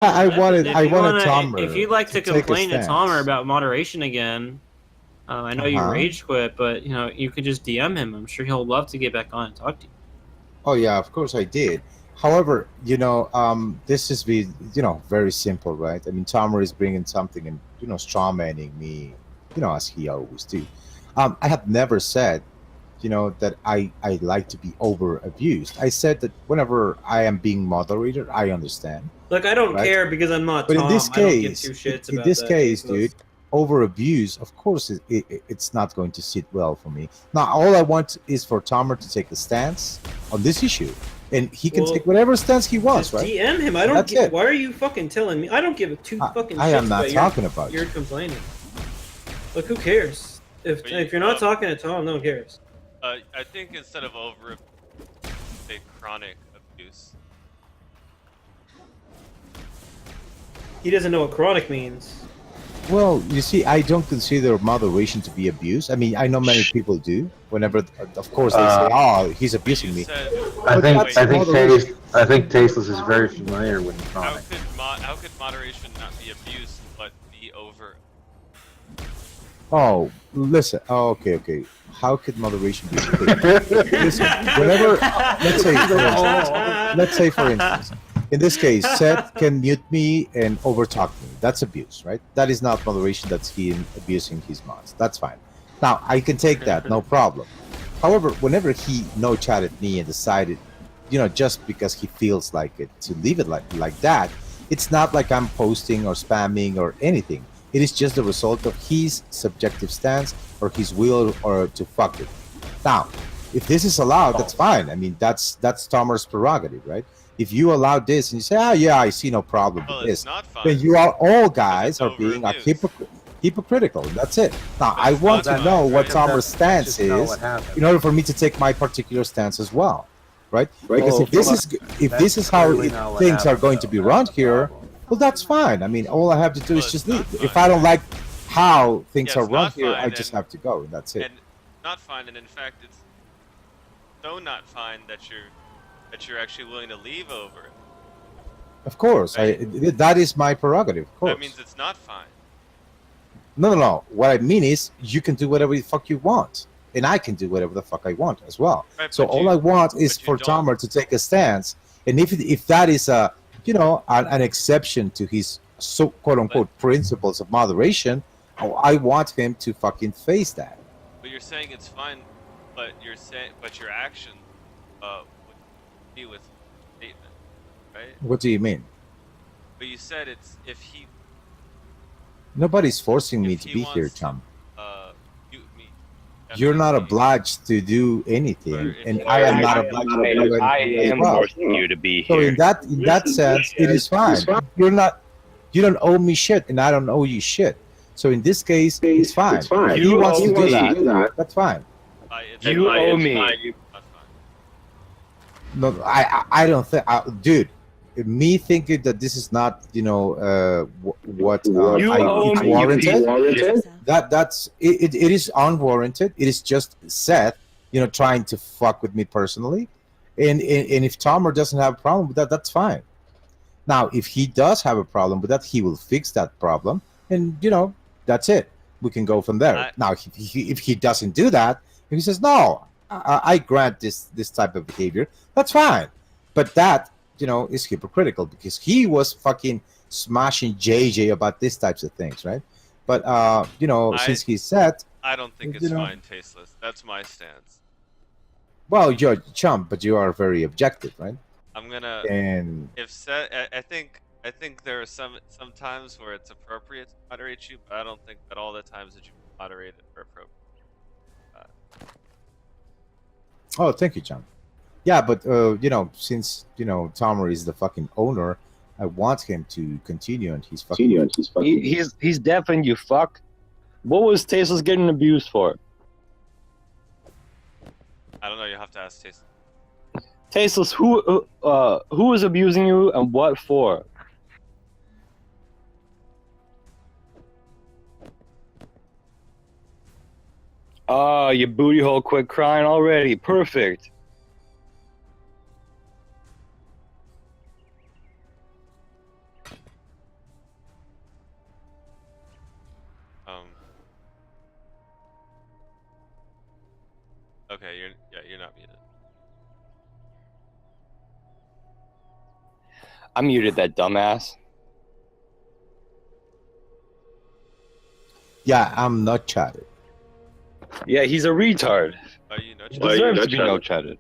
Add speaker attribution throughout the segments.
Speaker 1: I wanted
Speaker 2: If
Speaker 1: Tomer
Speaker 2: you'd like
Speaker 1: to
Speaker 2: to
Speaker 1: take a
Speaker 2: complain to Tomer
Speaker 1: stance.
Speaker 2: about moderation again, I know you
Speaker 1: Uh-huh.
Speaker 2: rage quit, but you could just DM him. I'm sure he'll love to get back on and talk to you.
Speaker 1: Oh yeah, of course I did. However, this is very simple, right? I mean, Tomer is bringing something and strawmanning me, as he always do. I have never said, that I like to be over abused. I said that whenever I am being moderated, I understand,
Speaker 2: Look, I don't
Speaker 1: right?
Speaker 2: care because I'm not
Speaker 1: But in this
Speaker 2: Tom. I don't give two
Speaker 1: case,
Speaker 2: shits
Speaker 1: in
Speaker 2: about
Speaker 1: this
Speaker 2: that,
Speaker 1: case, dude,
Speaker 2: Tasteless.
Speaker 1: over abuse, of course, it's not going to sit well for me. Now, all I want is for Tomer to take a stance on this issue, and he can take
Speaker 2: Well,
Speaker 1: whatever stance he wants,
Speaker 2: just
Speaker 1: right?
Speaker 2: DM him. I
Speaker 1: And
Speaker 2: don't
Speaker 1: that's
Speaker 2: get.
Speaker 1: it.
Speaker 2: Why are you fucking telling me? I don't give two fucking
Speaker 1: I am
Speaker 2: shits
Speaker 1: not
Speaker 2: about your
Speaker 1: talking about
Speaker 2: your
Speaker 1: you.
Speaker 2: complaining. Look, who cares? If you're not
Speaker 3: um,
Speaker 2: talking to Tom, no one cares.
Speaker 3: I think instead of over, say chronic abuse.
Speaker 2: He doesn't know what chronic means.
Speaker 1: Well, you see, I don't consider moderation to be abuse. I mean, I know many people do. Whenever, of course, they say, "Oh, he's
Speaker 3: But you
Speaker 1: abusing me,"
Speaker 3: said,
Speaker 1: but that's
Speaker 3: wait,
Speaker 1: moderation.
Speaker 4: I think Tasteless is very familiar with chronic.
Speaker 3: how could moderation not be abuse but be over?
Speaker 1: Oh, listen. Oh, okay, okay. How could moderation be abuse? Listen, whenever, let's say, for instance, in this case, Seth can mute me and overtalk me. That's abuse, right? That is not moderation. That's him abusing his mods. That's fine. Now, I can take that, no problem. However, whenever he no chatted me and decided, just because he feels like it, to leave it like that, it's not like I'm posting or spamming or anything. It is just the result of his subjective stance or his will or to fuck it. Now, if this is allowed, that's fine. I mean, that's Tomer's prerogative, right? If you allow this and you say, "Oh yeah, I see no problem with
Speaker 3: Well, it's
Speaker 1: this,"
Speaker 3: not fine
Speaker 1: then you are all
Speaker 3: because
Speaker 1: guys
Speaker 3: it's
Speaker 1: are
Speaker 3: over
Speaker 1: being like
Speaker 3: abuse.
Speaker 1: hypocritical. That's it. Now,
Speaker 3: But
Speaker 1: I
Speaker 3: it's
Speaker 1: want
Speaker 3: not
Speaker 1: to
Speaker 3: fine,
Speaker 1: know what
Speaker 3: right?
Speaker 1: Tomer's
Speaker 4: That's
Speaker 1: stance
Speaker 4: just not
Speaker 1: is
Speaker 4: what happened.
Speaker 1: in order for me to take my particular stance as well, right? Because
Speaker 2: Oh,
Speaker 1: if
Speaker 4: That's
Speaker 1: this is how
Speaker 4: clearly not what
Speaker 1: things are
Speaker 4: happened,
Speaker 1: going to
Speaker 4: though.
Speaker 1: be
Speaker 4: That's
Speaker 1: run
Speaker 4: the
Speaker 1: here,
Speaker 4: problem.
Speaker 1: well, that's fine. I mean, all I have to do
Speaker 3: Well,
Speaker 1: is
Speaker 3: it's
Speaker 1: just leave.
Speaker 3: not
Speaker 1: If
Speaker 3: fine.
Speaker 1: I don't like how
Speaker 3: Yeah,
Speaker 1: things are
Speaker 3: it's
Speaker 1: run
Speaker 3: not
Speaker 1: here, I
Speaker 3: fine,
Speaker 1: just have to go, and that's it.
Speaker 3: and not fine, and in fact, it's so not fine that you're actually willing to leave over it.
Speaker 1: Of course,
Speaker 3: Right?
Speaker 1: that is my prerogative. Of
Speaker 3: That
Speaker 1: course.
Speaker 3: means it's not fine.
Speaker 1: No, no, no. What I mean is, you can do whatever the fuck you want, and I can do whatever the fuck I want as well.
Speaker 3: Right,
Speaker 1: So all I want is
Speaker 3: but you
Speaker 1: for
Speaker 3: don't.
Speaker 1: Tomer to take a stance, and if that is an exception to his so quote
Speaker 3: But
Speaker 1: unquote principles of moderation, I want him to fucking face that.
Speaker 3: but you're saying it's fine, but your action would be with statement, right?
Speaker 1: What do you mean?
Speaker 3: But you said it's
Speaker 1: Nobody's forcing me
Speaker 3: if
Speaker 1: to
Speaker 3: he
Speaker 1: be here,
Speaker 3: wants to
Speaker 1: chum.
Speaker 3: mute me
Speaker 1: You're not
Speaker 3: definitely,
Speaker 1: obliged to do
Speaker 3: or
Speaker 1: anything,
Speaker 3: if
Speaker 1: and
Speaker 3: he
Speaker 1: I am
Speaker 3: wants
Speaker 1: not
Speaker 3: to,
Speaker 1: obliged to do
Speaker 5: I
Speaker 1: anything as
Speaker 5: am
Speaker 1: well.
Speaker 5: forcing you to be
Speaker 1: So
Speaker 5: here.
Speaker 1: in that sense, it is fine. You don't owe me shit, and I don't owe you shit. So in this case, it's fine. If he
Speaker 5: You
Speaker 1: wants
Speaker 5: owe
Speaker 1: to do
Speaker 5: me.
Speaker 1: that, that's fine.
Speaker 3: it's
Speaker 5: You
Speaker 3: fine.
Speaker 5: owe
Speaker 3: It's
Speaker 5: me.
Speaker 3: not fine.
Speaker 1: No, I don't think, dude. Me thinking that this is not, what
Speaker 5: You owe
Speaker 1: it's
Speaker 5: me, you piece of
Speaker 1: warranted.
Speaker 5: shit.
Speaker 1: It is unwarranted. It is just Seth, trying to fuck with me personally, and if Tomer doesn't have a problem with that, that's fine. Now, if he does have a problem with that, he will fix that problem, and that's it. We can go from there.
Speaker 3: I
Speaker 1: Now, if he doesn't do that, if he says no, I grant this type of behavior, that's fine. But that is hypocritical because he was fucking smashing JJ about these types of things, right? But
Speaker 3: I
Speaker 1: since he said,
Speaker 3: I don't think
Speaker 1: you
Speaker 3: it's
Speaker 1: know,
Speaker 3: fine, tasteless. That's my stance.
Speaker 1: well, you're a chump, but you are very objective, right?
Speaker 3: I'm gonna
Speaker 1: And
Speaker 3: if set. I think there are some times where it's appropriate to moderate you, but I don't think that all the times that you moderate it are appropriate.
Speaker 1: oh, thank you, John. Yeah, but since Tomer is the fucking owner, I want him to continue and he's fucking.
Speaker 5: He's deaf and you fuck. What was Tasteless getting abused for?
Speaker 3: I don't know. You have to ask Taste.
Speaker 5: Tasteless, who is abusing you and what for? Ah, your booty hole quit crying already. Perfect.
Speaker 3: Okay, you're not muted.
Speaker 5: I muted that dumbass.
Speaker 1: Yeah, I'm not chatted.
Speaker 5: Yeah, he's a retard.
Speaker 3: Are you no
Speaker 5: He
Speaker 3: chat?
Speaker 5: deserves to be no chatted.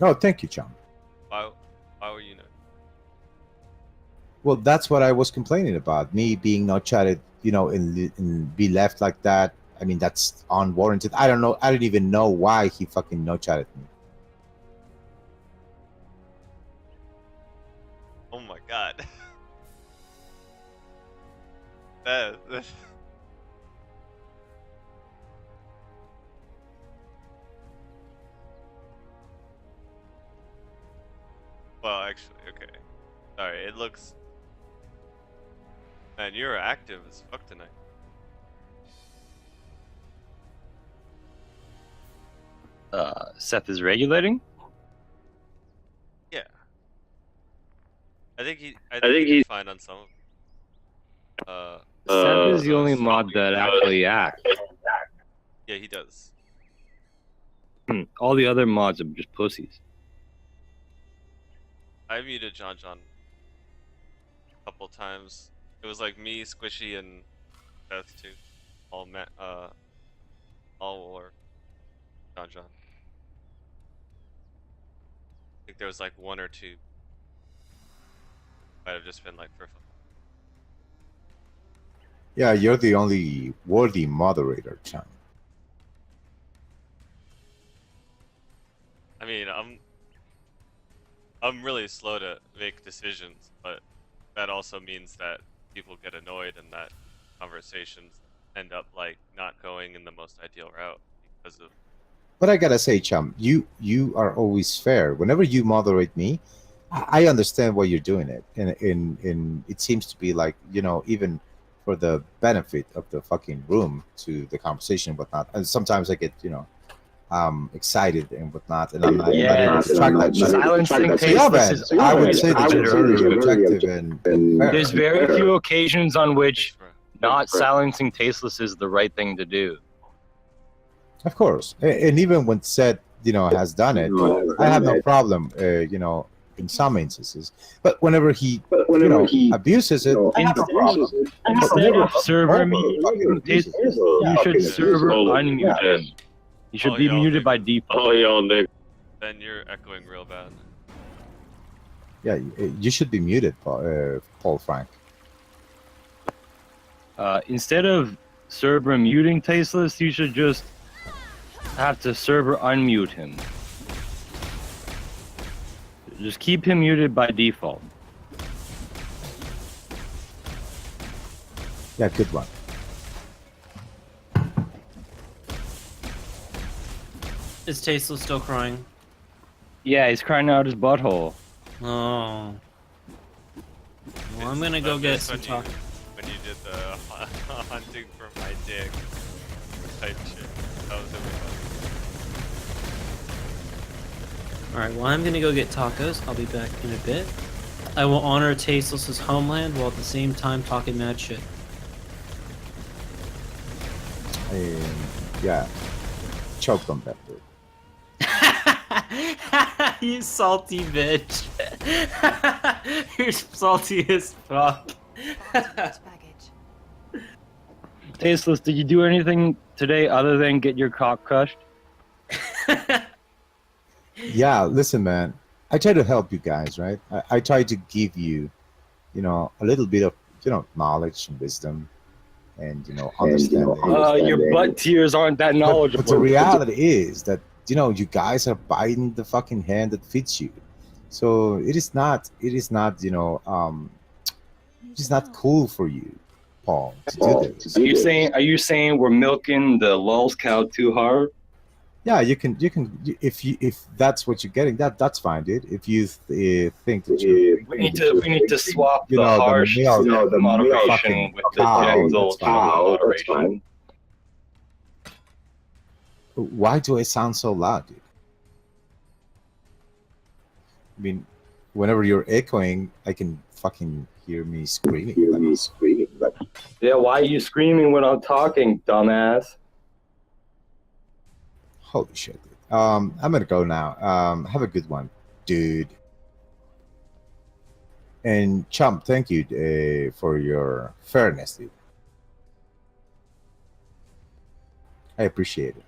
Speaker 1: Oh, thank you, Chum.
Speaker 3: Why were you no?
Speaker 1: Well, that's what I was complaining about. Me being not chatted, and be left like that. I mean, that's unwarranted. I don't know. I don't even know why he fucking no chatted me.
Speaker 3: Oh my god. that. Well, actually, okay. Sorry, it looks. Man, you're active as fuck tonight.
Speaker 5: Seth is regulating.
Speaker 3: Yeah. I think he's fine on some of.
Speaker 5: Seth is the
Speaker 3: so
Speaker 5: only
Speaker 3: it's
Speaker 5: mod that actually acts.
Speaker 3: Yeah, he does.
Speaker 5: All the other mods are just pussies.
Speaker 3: I muted John a couple times. It was like me, Squishy, and Beth too. All were John. I think there was like one or two. Might have just been like for fun.
Speaker 1: Yeah, you're the only worthy moderator, Chum.
Speaker 3: I mean, I'm really slow to make decisions, but that also means that people get annoyed and that conversations end up like not going in the most ideal route because of.
Speaker 1: But I gotta say, Chum, you are always fair. Whenever you moderate me, I understand why you're doing it, and it seems to be like even for the benefit of the fucking room to the conversation and whatnot. And sometimes I get excited and whatnot, and I'm not able to track that shit.
Speaker 5: Silencing
Speaker 1: So yeah, man,
Speaker 5: Tasteless is
Speaker 1: I would say that you're very
Speaker 5: very
Speaker 1: objective and fair.
Speaker 5: There's very few occasions on
Speaker 3: Thanks,
Speaker 5: which
Speaker 3: bro.
Speaker 5: not silencing Tasteless is the right thing to do.
Speaker 1: Of course, and even when Seth, has done it, I have no problem, in some instances. But whenever he, abuses it, I have a problem.
Speaker 5: Instead of server muting
Speaker 1: Fucking
Speaker 5: Tasteless,
Speaker 1: Yeah,
Speaker 5: you should
Speaker 1: okay,
Speaker 5: server
Speaker 4: oh,
Speaker 5: unmute him. He should
Speaker 3: Oh,
Speaker 5: be
Speaker 3: yeah,
Speaker 5: muted
Speaker 3: okay.
Speaker 5: by default.
Speaker 4: Oh, y'all nigga.
Speaker 3: Ben, you're echoing real bad.
Speaker 1: Yeah, you should be muted, Paul Frank.
Speaker 5: Instead of server muting Tasteless, you should just have to server unmute him. Just keep him muted by default.
Speaker 1: Yeah, good one.
Speaker 2: Is Tasteless still crying?
Speaker 5: Yeah, he's crying out his butthole.
Speaker 2: Oh. Well, I'm gonna go get some talk.
Speaker 3: When you did the hunting for my dick type shit. That was really funny.
Speaker 2: Alright, well, I'm gonna go get tacos. I'll be back in a bit. I will honor Tasteless's homeland while at the same time talking mad shit.
Speaker 1: And yeah, choked on that dude.
Speaker 2: You salty bitch. You're salty as fuck.
Speaker 5: Tasteless, did you do anything today other than get your cock crushed?
Speaker 1: Yeah, listen, man. I try to help you guys, right? I try to give you, a little bit of, knowledge and wisdom, and understanding.
Speaker 5: Your butt tears aren't that knowledgeable.
Speaker 1: But the reality is that you guys are biting the fucking hand that fits you. So it is not it is not cool for you, Paul, to do this.
Speaker 5: Are you saying we're milking the lulz cow too hard?
Speaker 1: Yeah, you can if that's what you're getting, that's fine, dude. If you think that
Speaker 5: We need to swap
Speaker 1: You
Speaker 5: the
Speaker 1: know, the
Speaker 5: harsh
Speaker 1: male-
Speaker 5: the moderation
Speaker 1: fucking
Speaker 5: with the
Speaker 1: cow,
Speaker 5: gentle
Speaker 1: that's fine.
Speaker 5: moderation.
Speaker 1: Why do I sound so loud, dude? I mean, whenever you're echoing, I can fucking hear me screaming.
Speaker 5: Yeah, why are you screaming when I'm talking, dumbass?
Speaker 1: Holy shit. I'm gonna go now. Have a good one, dude. And Chump, thank you for your fairness, dude. I appreciate it.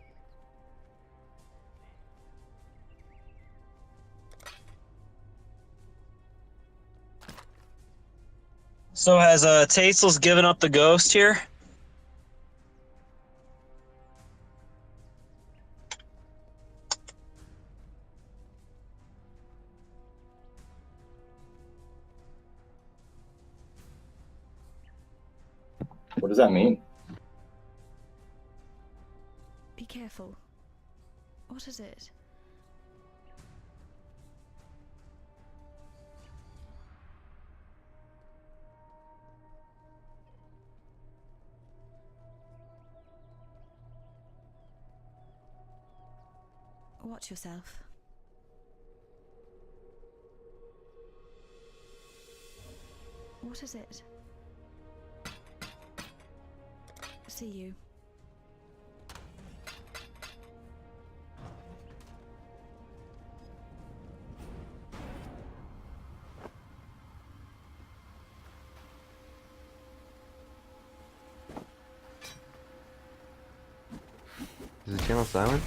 Speaker 6: So has Tasteless given up the ghost here?
Speaker 5: What does that mean?
Speaker 7: Be careful. What is it? Watch yourself. What is it? See you.
Speaker 8: Is the channel silent?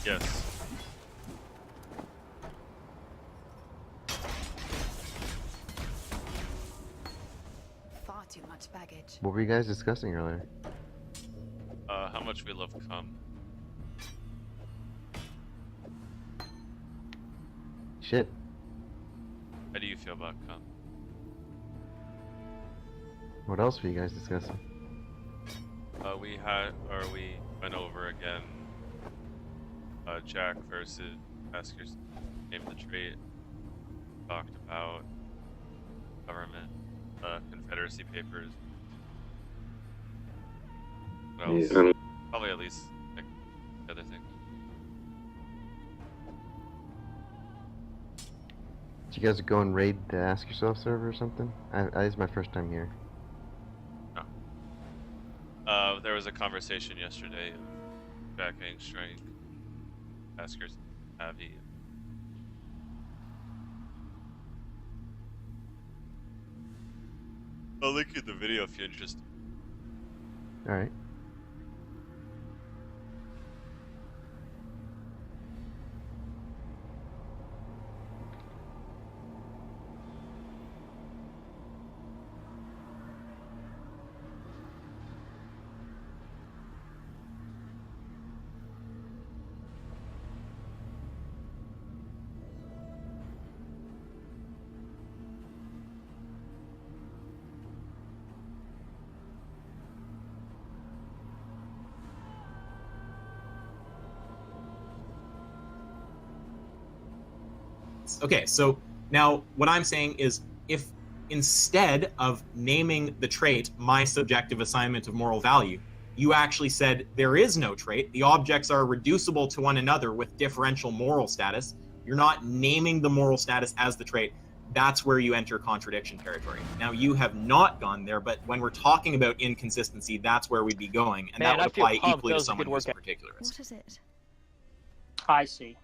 Speaker 3: Yes.
Speaker 7: Far too much baggage.
Speaker 8: What were you guys discussing earlier?
Speaker 3: How much we love cum.
Speaker 8: Shit.
Speaker 3: How do you feel about cum?
Speaker 8: What else were you guys discussing?
Speaker 3: We went over again. Jack versus Ask Your Name the Trait. Talked about government, Confederacy papers. What else?
Speaker 4: Yeah.
Speaker 3: Probably at least like, the other thing.
Speaker 8: Did you guys go and raid the Ask Yourself server or something? It's my first time here.
Speaker 3: There was a conversation yesterday of Jack getting strength. Askers Avi. I'll link you the video if you're interested.
Speaker 8: Alright.
Speaker 9: Okay, so now what I'm saying is if instead of naming the trait my subjective assignment of moral value, you actually said there is no trait, the objects are reducible to one another with differential moral status, you're not naming the moral status as the trait, that's where you enter contradiction territory. Now, you have not gone there, but when we're talking about inconsistency, that's where we'd be going, and that would apply equally to someone who's a particularist.
Speaker 7: What is it?
Speaker 6: I see.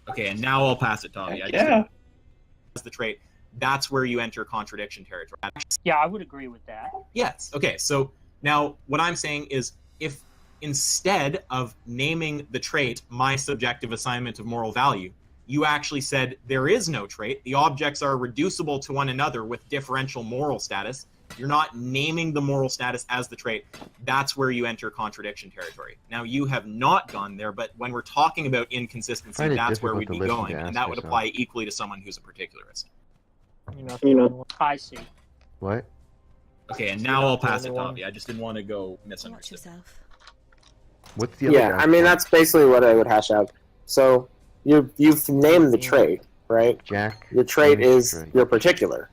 Speaker 9: Okay, and now I'll pass it to Tommy.
Speaker 5: Yeah.
Speaker 9: As the trait, that's where you enter contradiction territory.
Speaker 6: Yeah, I would agree with that.
Speaker 9: Yes. Okay, so now what I'm saying is if instead of naming the trait my subjective assignment of moral value, you actually said there is no trait, the objects are reducible to one another with differential moral status, you're not naming the moral status as the trait, that's where you enter contradiction territory. Now, you have not gone there, but when we're talking about inconsistency, that's where we'd be going, and that would apply equally to someone who's a particularist.
Speaker 6: I see.
Speaker 8: What?
Speaker 9: Okay, and now I'll pass it to Tommy. I just didn't want to go
Speaker 7: Watch
Speaker 9: misunderstood.
Speaker 7: yourself.
Speaker 8: What's the other
Speaker 10: Yeah,
Speaker 8: guy's
Speaker 10: I mean
Speaker 8: point?
Speaker 10: that's basically what I would hash out. So you've named the trait, right?
Speaker 8: Jack.
Speaker 10: Your trait
Speaker 8: named the
Speaker 10: is
Speaker 8: trait.
Speaker 10: your particular.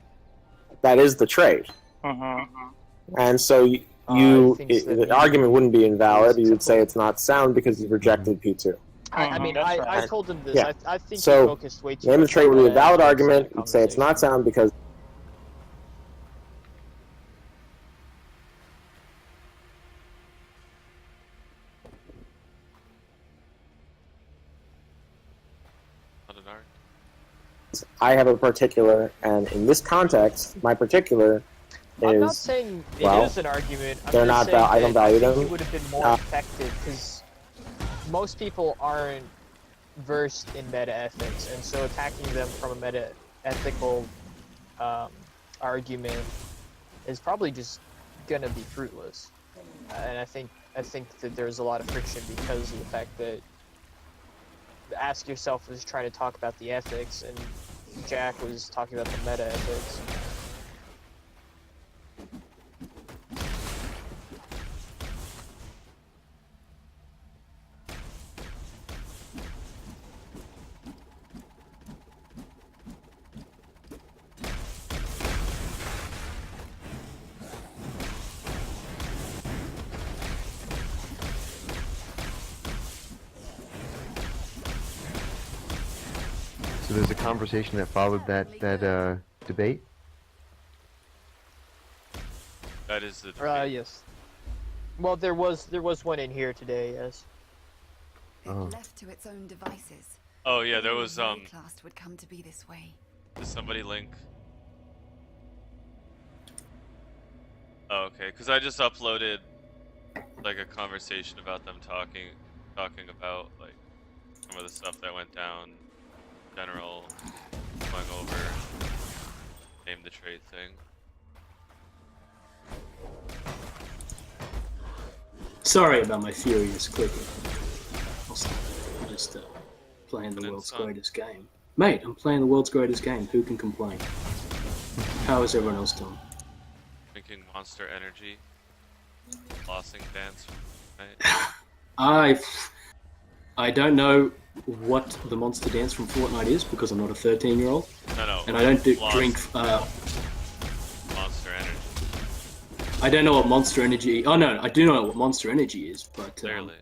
Speaker 10: That is the trait,
Speaker 6: Mm-hmm.
Speaker 10: and so the argument wouldn't be invalid. You would say it's not sound because you've rejected P2.
Speaker 11: I mean, I told him this.
Speaker 10: Yeah.
Speaker 11: I think
Speaker 10: So,
Speaker 11: he focused way too
Speaker 10: Name the
Speaker 11: much
Speaker 10: trait
Speaker 11: on
Speaker 10: would be a
Speaker 11: the
Speaker 10: valid argument.
Speaker 11: outside
Speaker 10: You'd say it's not
Speaker 11: conversation.
Speaker 10: sound because
Speaker 3: argument?
Speaker 10: I have a particular, and in this context, my particular
Speaker 11: I'm not
Speaker 10: is
Speaker 11: saying it
Speaker 10: well,
Speaker 11: is an argument. I'm
Speaker 10: they're
Speaker 11: just
Speaker 10: not
Speaker 11: saying
Speaker 10: I don't
Speaker 11: that
Speaker 10: value
Speaker 11: think
Speaker 10: them.
Speaker 11: it would have been more effective because most people aren't versed in meta ethics, and so attacking them from a meta ethical argument is probably just gonna be fruitless. And I think that there's a lot of friction because of the fact that Ask Yourself was trying to talk about the ethics, and Jack was talking about the meta ethics.
Speaker 8: So there's a conversation that followed that debate.
Speaker 3: That is the debate.
Speaker 11: Yes. Well, there was one in here today, yes.
Speaker 8: Oh.
Speaker 7: Left to its own devices.
Speaker 3: Oh yeah, there was
Speaker 7: Class would come to be this way.
Speaker 3: Did somebody link? Oh, okay, because I just uploaded like a conversation about them talking about like some of the stuff that went down. General going over name the trait thing.
Speaker 12: Sorry about my furious clicking. I'm just playing the world's greatest game. Mate, I'm playing the world's greatest game. Who can complain? How is everyone else doing?
Speaker 3: Drinking Monster Energy. Flossing dance. Right?
Speaker 12: I don't know what the monster dance from Fortnite is because I'm not a 13-year-old.
Speaker 3: No.
Speaker 12: And I don't drink.
Speaker 3: Monster Energy.
Speaker 12: I don't know what Monster Energy. Oh no, I do know what Monster Energy is, but
Speaker 3: Clearly.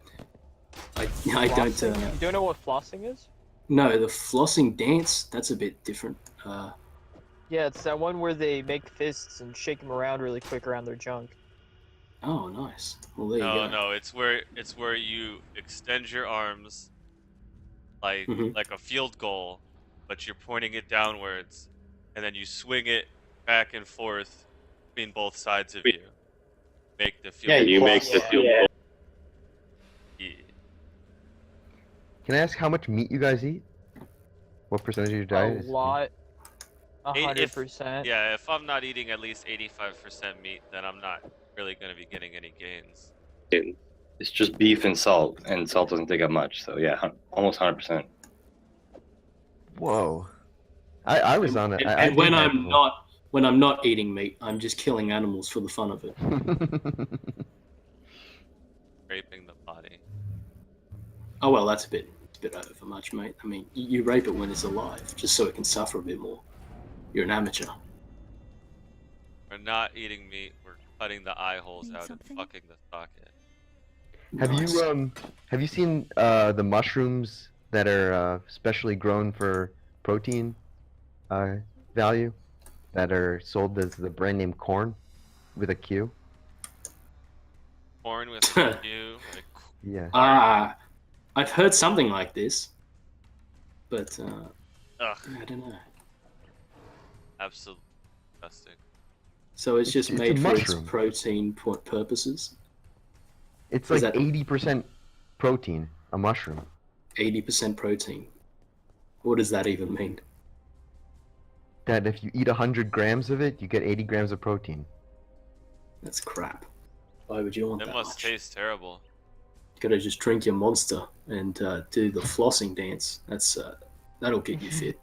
Speaker 12: I don't.
Speaker 11: You don't know what flossing is?
Speaker 12: No, the flossing dance. That's a bit different.
Speaker 11: Yeah, it's that one where they make fists and shake them around really quick around their junk.
Speaker 12: Oh, nice. Well, there you go.
Speaker 3: No, it's where you extend your arms like like a field goal, but you're pointing it downwards, and then you swing it back and forth between both sides of you. Make the field.
Speaker 5: Yeah, you make the field goal.
Speaker 3: Yeah.
Speaker 8: Can I ask how much meat you guys eat? What percentage of your diet
Speaker 11: A
Speaker 8: is?
Speaker 11: lot. 100%.
Speaker 3: Yeah, if I'm not eating at least 85% meat, then I'm not really going to be getting any gains.
Speaker 5: It's just beef and salt doesn't take up much. So yeah, almost 100%.
Speaker 8: Whoa. I was on it.
Speaker 12: And when I'm not eating meat, I'm just killing animals for the fun of it.
Speaker 3: Raping the body.
Speaker 12: Oh well, that's a bit over much, mate. I mean, you rape it when it's alive, just so it can suffer a bit more. You're an amateur.
Speaker 3: We're not eating meat. We're cutting the eye holes out and fucking the socket.
Speaker 8: Have you seen the mushrooms that are specially grown for protein value that are sold as the brand name corn with a Q?
Speaker 3: Corn with a Q. Like,
Speaker 8: yeah.
Speaker 12: I've heard something like this, but I don't know.
Speaker 3: Absolutely disgusting.
Speaker 12: So it's just
Speaker 8: It's
Speaker 12: made
Speaker 8: a
Speaker 12: for its
Speaker 8: mushroom.
Speaker 12: protein purposes.
Speaker 8: It's
Speaker 12: Is
Speaker 8: like
Speaker 12: that-
Speaker 8: 80% protein, a mushroom.
Speaker 12: 80% protein. What does that even mean?
Speaker 8: That if you eat 100 grams of it, you get 80 grams of protein.
Speaker 12: That's crap. Why would you want
Speaker 3: It
Speaker 12: that
Speaker 3: must
Speaker 12: much?
Speaker 3: taste terrible.
Speaker 12: Gotta just drink your monster and do the flossing dance. That'll get you fit.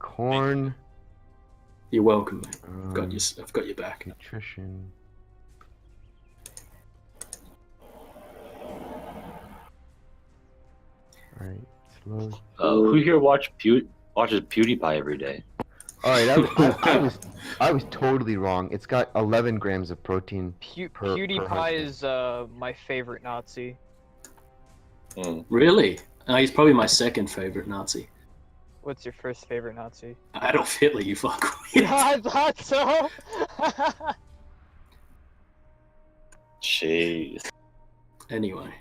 Speaker 8: Corn.
Speaker 12: You're welcome, mate.
Speaker 8: Um,
Speaker 12: I've got your back.
Speaker 8: Nutrition. Alright, slow.
Speaker 5: Who here watches PewDiePie every day?
Speaker 8: Alright, I was totally wrong. It's got 11 grams of protein per
Speaker 11: PewDiePie
Speaker 8: 100.
Speaker 11: is my favorite Nazi.
Speaker 12: Really? He's probably my second favorite Nazi.
Speaker 11: What's your first favorite Nazi?
Speaker 12: Adolf Hitler, you fuck.
Speaker 11: Yeah, I thought so.
Speaker 5: Jeez.
Speaker 12: Anyway,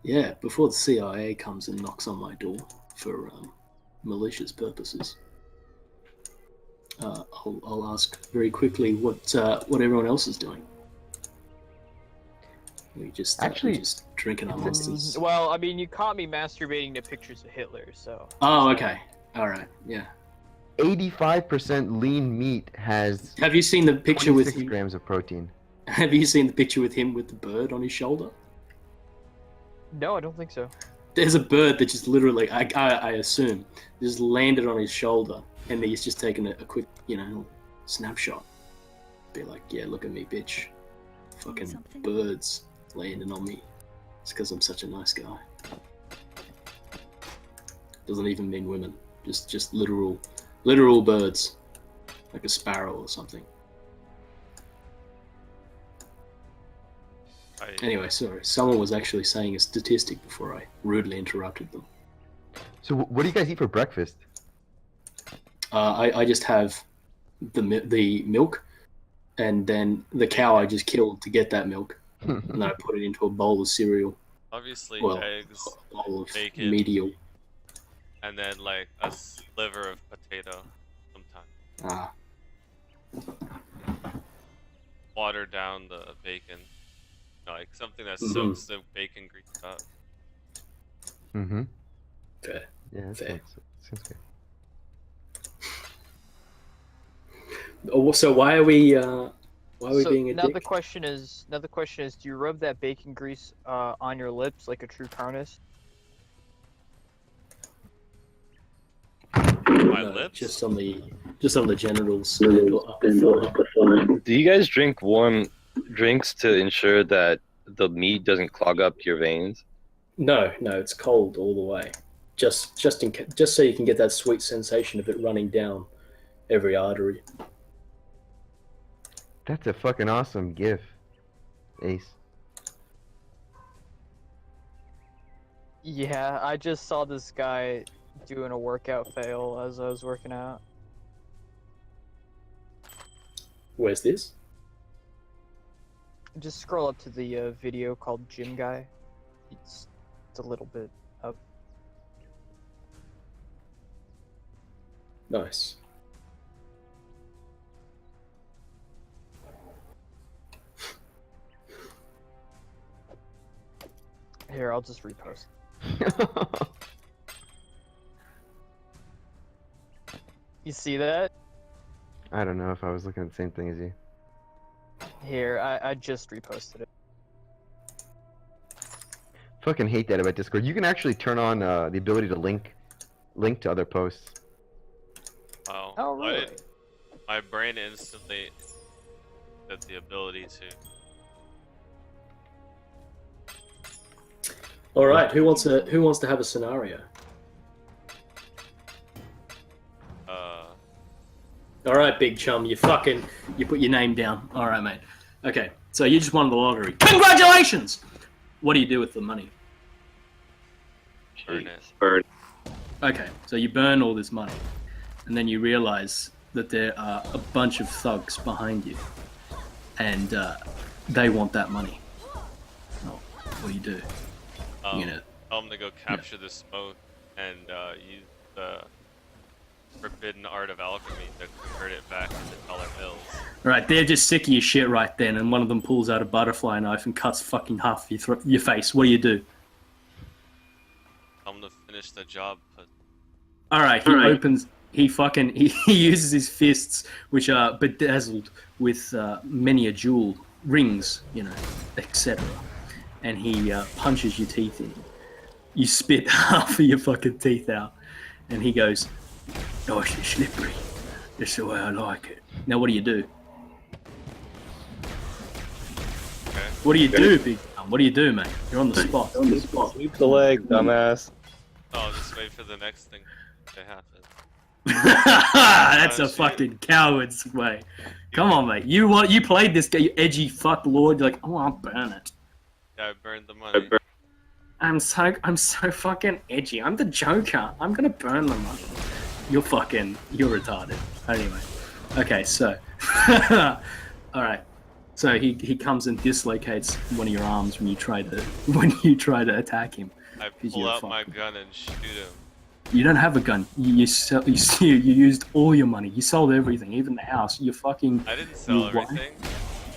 Speaker 12: Yeah, before the CIA comes and knocks on my door for malicious purposes. I'll ask very quickly what everyone else is doing. We just just drinking our monsters.
Speaker 11: Well, I mean, you caught me masturbating to pictures of Hitler, so.
Speaker 12: Oh, okay. All right. Yeah.
Speaker 8: 85% lean meat has.
Speaker 12: Have you seen the picture with
Speaker 8: 26 grams of protein?
Speaker 12: Have you seen the picture with him with the bird on his shoulder?
Speaker 11: No, I don't think so.
Speaker 12: There's a bird that just literally, I assume, just landed on his shoulder, and he's just taken a quick, snapshot. Be like, yeah, look at me, bitch. Fucking birds landing on me. It's because I'm such a nice guy. Doesn't even mean women. Just literal birds, like a sparrow or something. Anyway, sorry. Someone was actually saying a statistic before I rudely interrupted them.
Speaker 8: So what do you guys eat for breakfast?
Speaker 12: I just have the milk, and then the cow I just killed to get that milk, and then I put it into a bowl of cereal.
Speaker 3: Obviously, eggs,
Speaker 12: a bowl of
Speaker 3: bacon,
Speaker 12: medial.
Speaker 3: and then like a sliver of potato sometimes. Water down the bacon, like something that soaks the bacon grease up.
Speaker 8: Mm-hmm.
Speaker 12: Fair.
Speaker 8: Yeah,
Speaker 12: Fair.
Speaker 8: Sounds good.
Speaker 12: So why are we being a
Speaker 11: now
Speaker 12: dick?
Speaker 11: the question is, do you rub that bacon grease on your lips like a true countess?
Speaker 3: My lips?
Speaker 12: Just on the genitals. Up and down.
Speaker 5: Do you guys drink warm drinks to ensure that the meat doesn't clog up your veins?
Speaker 12: No, it's cold all the way. Just so you can get that sweet sensation of it running down every artery.
Speaker 8: That's a fucking awesome gif, Ace.
Speaker 11: Yeah, I just saw this guy doing a workout fail as I was working out.
Speaker 12: Where's this?
Speaker 11: Just scroll up to the video called Gym Guy. It's a little bit up.
Speaker 12: Nice.
Speaker 11: Here, I'll just repost. You see that?
Speaker 8: I don't know if I was looking at the same thing as you.
Speaker 11: Here, I just reposted it.
Speaker 8: Fucking hate that about Discord. You can actually turn on the ability to link to other posts.
Speaker 3: Wow.
Speaker 11: Oh, really?
Speaker 3: My brain instantly had the ability to.
Speaker 12: All right, who wants to have a scenario? All right, big chum, you put your name down. All right, mate. Okay, so you just won the lottery. Congratulations! What do you do with the money?
Speaker 3: Burn it.
Speaker 5: Burn.
Speaker 12: Okay, so you burn all this money, and then you realize that there are a bunch of thugs behind you, and they want that money. Oh, what do you do?
Speaker 3: Tell them to go capture the smoke and use the forbidden art of alchemy to convert it back into dollar bills.
Speaker 12: Right, they're just sick of your shit right then, and one of them pulls out a butterfly knife and cuts fucking half your face. What do you do?
Speaker 3: Tell them to finish the job.
Speaker 12: All right, he uses his fists, which are bedazzled with many a jewel, rings, etc. And he punches your teeth in. You spit half of your fucking teeth out, and he goes, "Nice and slippery. That's the way I like it." Now, what do you do?
Speaker 3: Okay.
Speaker 12: What do you do, big? What do you do, mate? You're on the spot.
Speaker 5: Sweep the leg, dumbass.
Speaker 3: Oh, just wait for the next thing to happen.
Speaker 12: That's a fucking coward's way. Come on, mate. You played this guy, you edgy fuck lord. You're like, oh, I'll burn it.
Speaker 3: Yeah, I burned the money.
Speaker 12: I'm so fucking edgy. I'm the Joker. I'm gonna burn the money. You're retarded. Anyway. Okay, so all right. So he comes and dislocates one of your arms when you try to attack him.
Speaker 3: I
Speaker 12: 'Cause
Speaker 3: pull
Speaker 12: you're
Speaker 3: out
Speaker 12: fucked.
Speaker 3: my gun and shoot him.
Speaker 12: You don't have a gun. You used all your money. You sold everything, even the house. You fucking.
Speaker 3: I didn't sell
Speaker 12: you what?
Speaker 3: everything.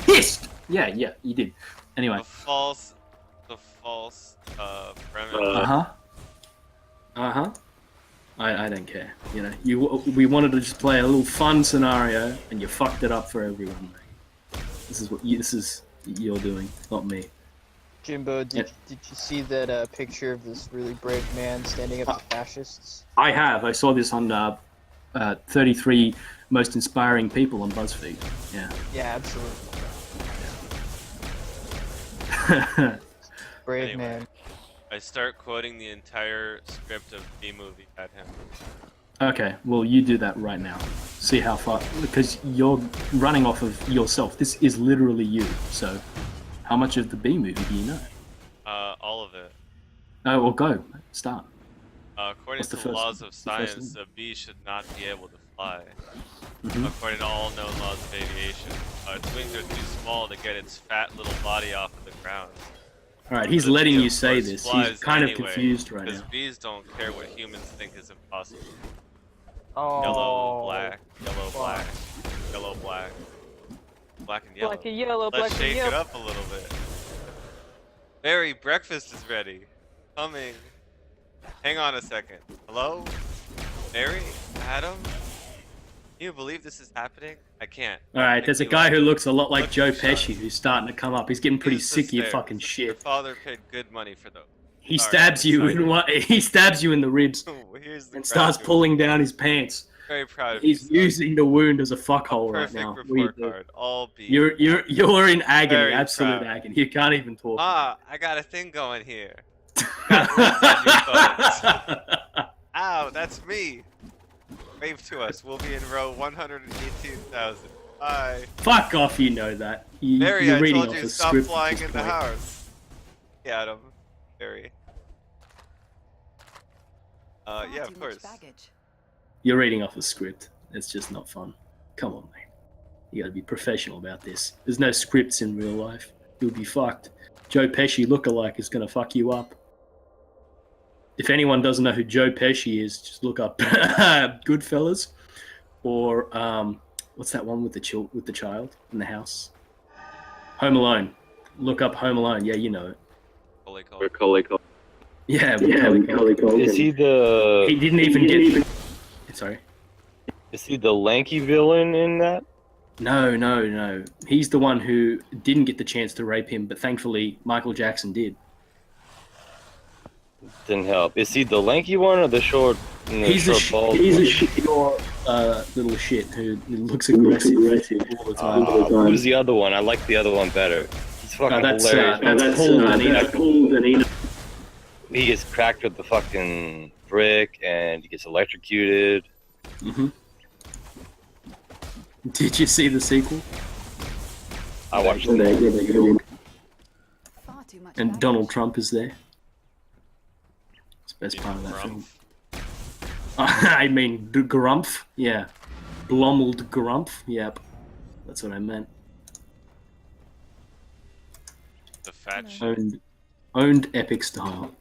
Speaker 12: Pissed. Yeah, you did. Anyway.
Speaker 3: The false premise.
Speaker 12: I don't care. You know, we wanted to just play a little fun scenario, and you fucked it up for everyone. Mate. This is you're doing, not me.
Speaker 11: Jimbo, did you see that picture of this really brave man standing up to fascists?
Speaker 12: I have. I saw this on 33 most inspiring people on BuzzFeed. Yeah.
Speaker 11: Yeah, absolutely. Brave man.
Speaker 3: I start quoting the entire script of B-movie at him.
Speaker 12: Okay, well, you do that right now. See how far, because you're running off of yourself. This is literally you. So, how much of the B movie do you know?
Speaker 3: All of it.
Speaker 12: Oh, well, go. Start.
Speaker 3: According
Speaker 12: What's
Speaker 3: to
Speaker 12: the
Speaker 3: the
Speaker 12: first-
Speaker 3: laws of
Speaker 12: the first
Speaker 3: science,
Speaker 12: thing?
Speaker 3: a bee should not be able to fly.
Speaker 12: Mhm.
Speaker 3: According to all known laws of aviation, its wings are too small to get its fat little body off of the ground.
Speaker 12: Alright, he's
Speaker 3: But a
Speaker 12: letting
Speaker 3: bee,
Speaker 12: you
Speaker 3: of
Speaker 12: say
Speaker 3: course,
Speaker 12: this.
Speaker 3: flies
Speaker 12: He's kind of
Speaker 3: anyway,
Speaker 12: confused right
Speaker 3: because
Speaker 12: now.
Speaker 3: bees don't care what humans think is impossible.
Speaker 11: Oh.
Speaker 3: Yellow, black, yellow, black, yellow, black, black and yellow.
Speaker 11: Black and yellow,
Speaker 3: Let's
Speaker 11: black and
Speaker 3: shake it
Speaker 11: yellow.
Speaker 3: up a little bit. Barry, breakfast is ready. Coming. Hang on a second. Hello? Barry? Adam? Can you believe this is happening? I can't.
Speaker 12: Alright, there's a guy who looks a lot like
Speaker 3: Look
Speaker 12: Joe
Speaker 3: at the
Speaker 12: Pesci who's starting to come up. He's getting pretty
Speaker 3: Use the
Speaker 12: sick of your
Speaker 3: stairs.
Speaker 12: fucking
Speaker 3: Your
Speaker 12: shit.
Speaker 3: father paid good money for those.
Speaker 12: He
Speaker 3: Sorry,
Speaker 12: stabs
Speaker 3: I'm
Speaker 12: you
Speaker 3: excited.
Speaker 12: in what? He stabs you in the ribs
Speaker 3: Here's the
Speaker 12: and starts
Speaker 3: graduate.
Speaker 12: pulling down his pants.
Speaker 3: Very proud of
Speaker 12: He's
Speaker 3: you.
Speaker 12: using the wound as a fuckhole right
Speaker 3: Perfect
Speaker 12: now.
Speaker 3: report card. All B.
Speaker 12: You're in agony,
Speaker 3: Very
Speaker 12: absolute
Speaker 3: proud.
Speaker 12: agony. You can't even talk.
Speaker 3: Ah, I got a thing going here. Got links on your phones. Ow, that's me. Wave to us. We'll be in row 118,000. Bye.
Speaker 12: Fuck off, you know that.
Speaker 3: Barry,
Speaker 12: You're
Speaker 3: I
Speaker 12: reading
Speaker 3: told
Speaker 12: off
Speaker 3: you
Speaker 12: a
Speaker 3: stop
Speaker 12: script at
Speaker 3: flying
Speaker 12: this
Speaker 3: in the
Speaker 12: point.
Speaker 3: house. Yeah, Adam. Barry. Yeah, of course.
Speaker 12: You're reading off a script. It's just not fun. Come on, mate. You gotta be professional about this. There's no scripts in real life. You'll be fucked. Joe Pesci lookalike is gonna fuck you up. If anyone doesn't know who Joe Pesci is, just look up Goodfellas, or what's that one with the child in the house? Home Alone. Look up Home Alone. Yeah, you know it.
Speaker 5: Macaulay Culkin.
Speaker 12: Yeah, Macaulay Culkin.
Speaker 5: Is he the?
Speaker 12: He didn't even get. Sorry.
Speaker 5: Is he the lanky villain in that?
Speaker 12: No. He's the one who didn't get the chance to rape him, but thankfully Michael Jackson did.
Speaker 5: Didn't help. Is he the lanky one or the short?
Speaker 12: He's a
Speaker 5: bald
Speaker 12: short little shit who looks aggressive all the time.
Speaker 5: Who's the other one? I like the other one better. He's fucking hilarious.
Speaker 12: That's Paul Danino.
Speaker 5: He gets cracked with the fucking brick and he gets electrocuted.
Speaker 12: Mm-hmm. Did you see the sequel?
Speaker 5: I watched it.
Speaker 12: And Donald Trump is there. It's the best part of that film. I mean, Grumpf, yeah. Blommeld Grumpf, yep. That's what I meant.
Speaker 3: The fat shit.
Speaker 12: Owned epic style.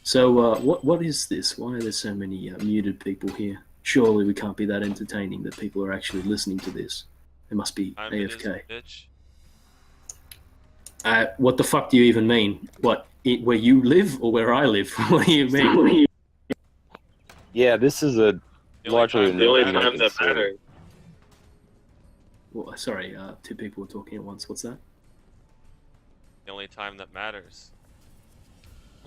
Speaker 12: So, what is this? Why are there so many muted people here? Surely we can't be that entertaining that people are actually listening to this. They must be AFK. What the fuck do you even mean? What, where you live or where I live? What do you mean?
Speaker 5: Yeah, this is a largely
Speaker 3: the only time that
Speaker 5: matters.
Speaker 12: Well, sorry, two people were talking at once. What's that?
Speaker 3: The only time that matters.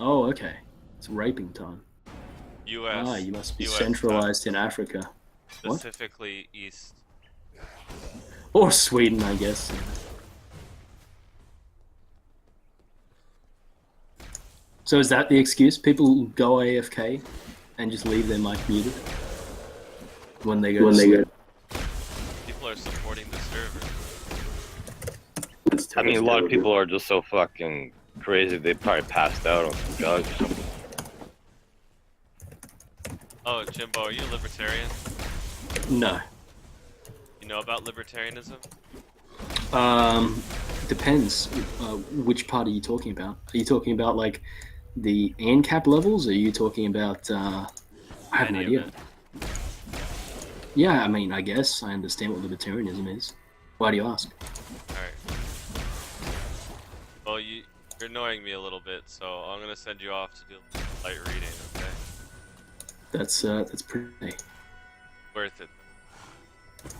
Speaker 12: Oh, okay. It's raping time.
Speaker 3: U.S.
Speaker 12: Ah, you must be
Speaker 3: US
Speaker 12: centralized in Africa. What?
Speaker 3: Specifically east.
Speaker 12: Or Sweden, I guess. So is that the excuse? People go AFK and just leave their mic muted when they go to sleep?
Speaker 3: People are supporting the server.
Speaker 5: I mean, a lot of people are just so fucking crazy. They probably passed out on some drugs or something.
Speaker 3: Oh, Jimbo, are you a libertarian?
Speaker 12: No.
Speaker 3: You know about libertarianism?
Speaker 12: Depends. Which part are you talking about? Are you talking about like the ANCAP levels? Or are you talking about? I have no idea. Yeah, I mean, I guess I understand what libertarianism is. Why do you ask?
Speaker 3: Alright. Well, you're annoying me a little bit, so I'm gonna send you off to do light reading, okay?
Speaker 12: That's pretty.
Speaker 3: Worth it.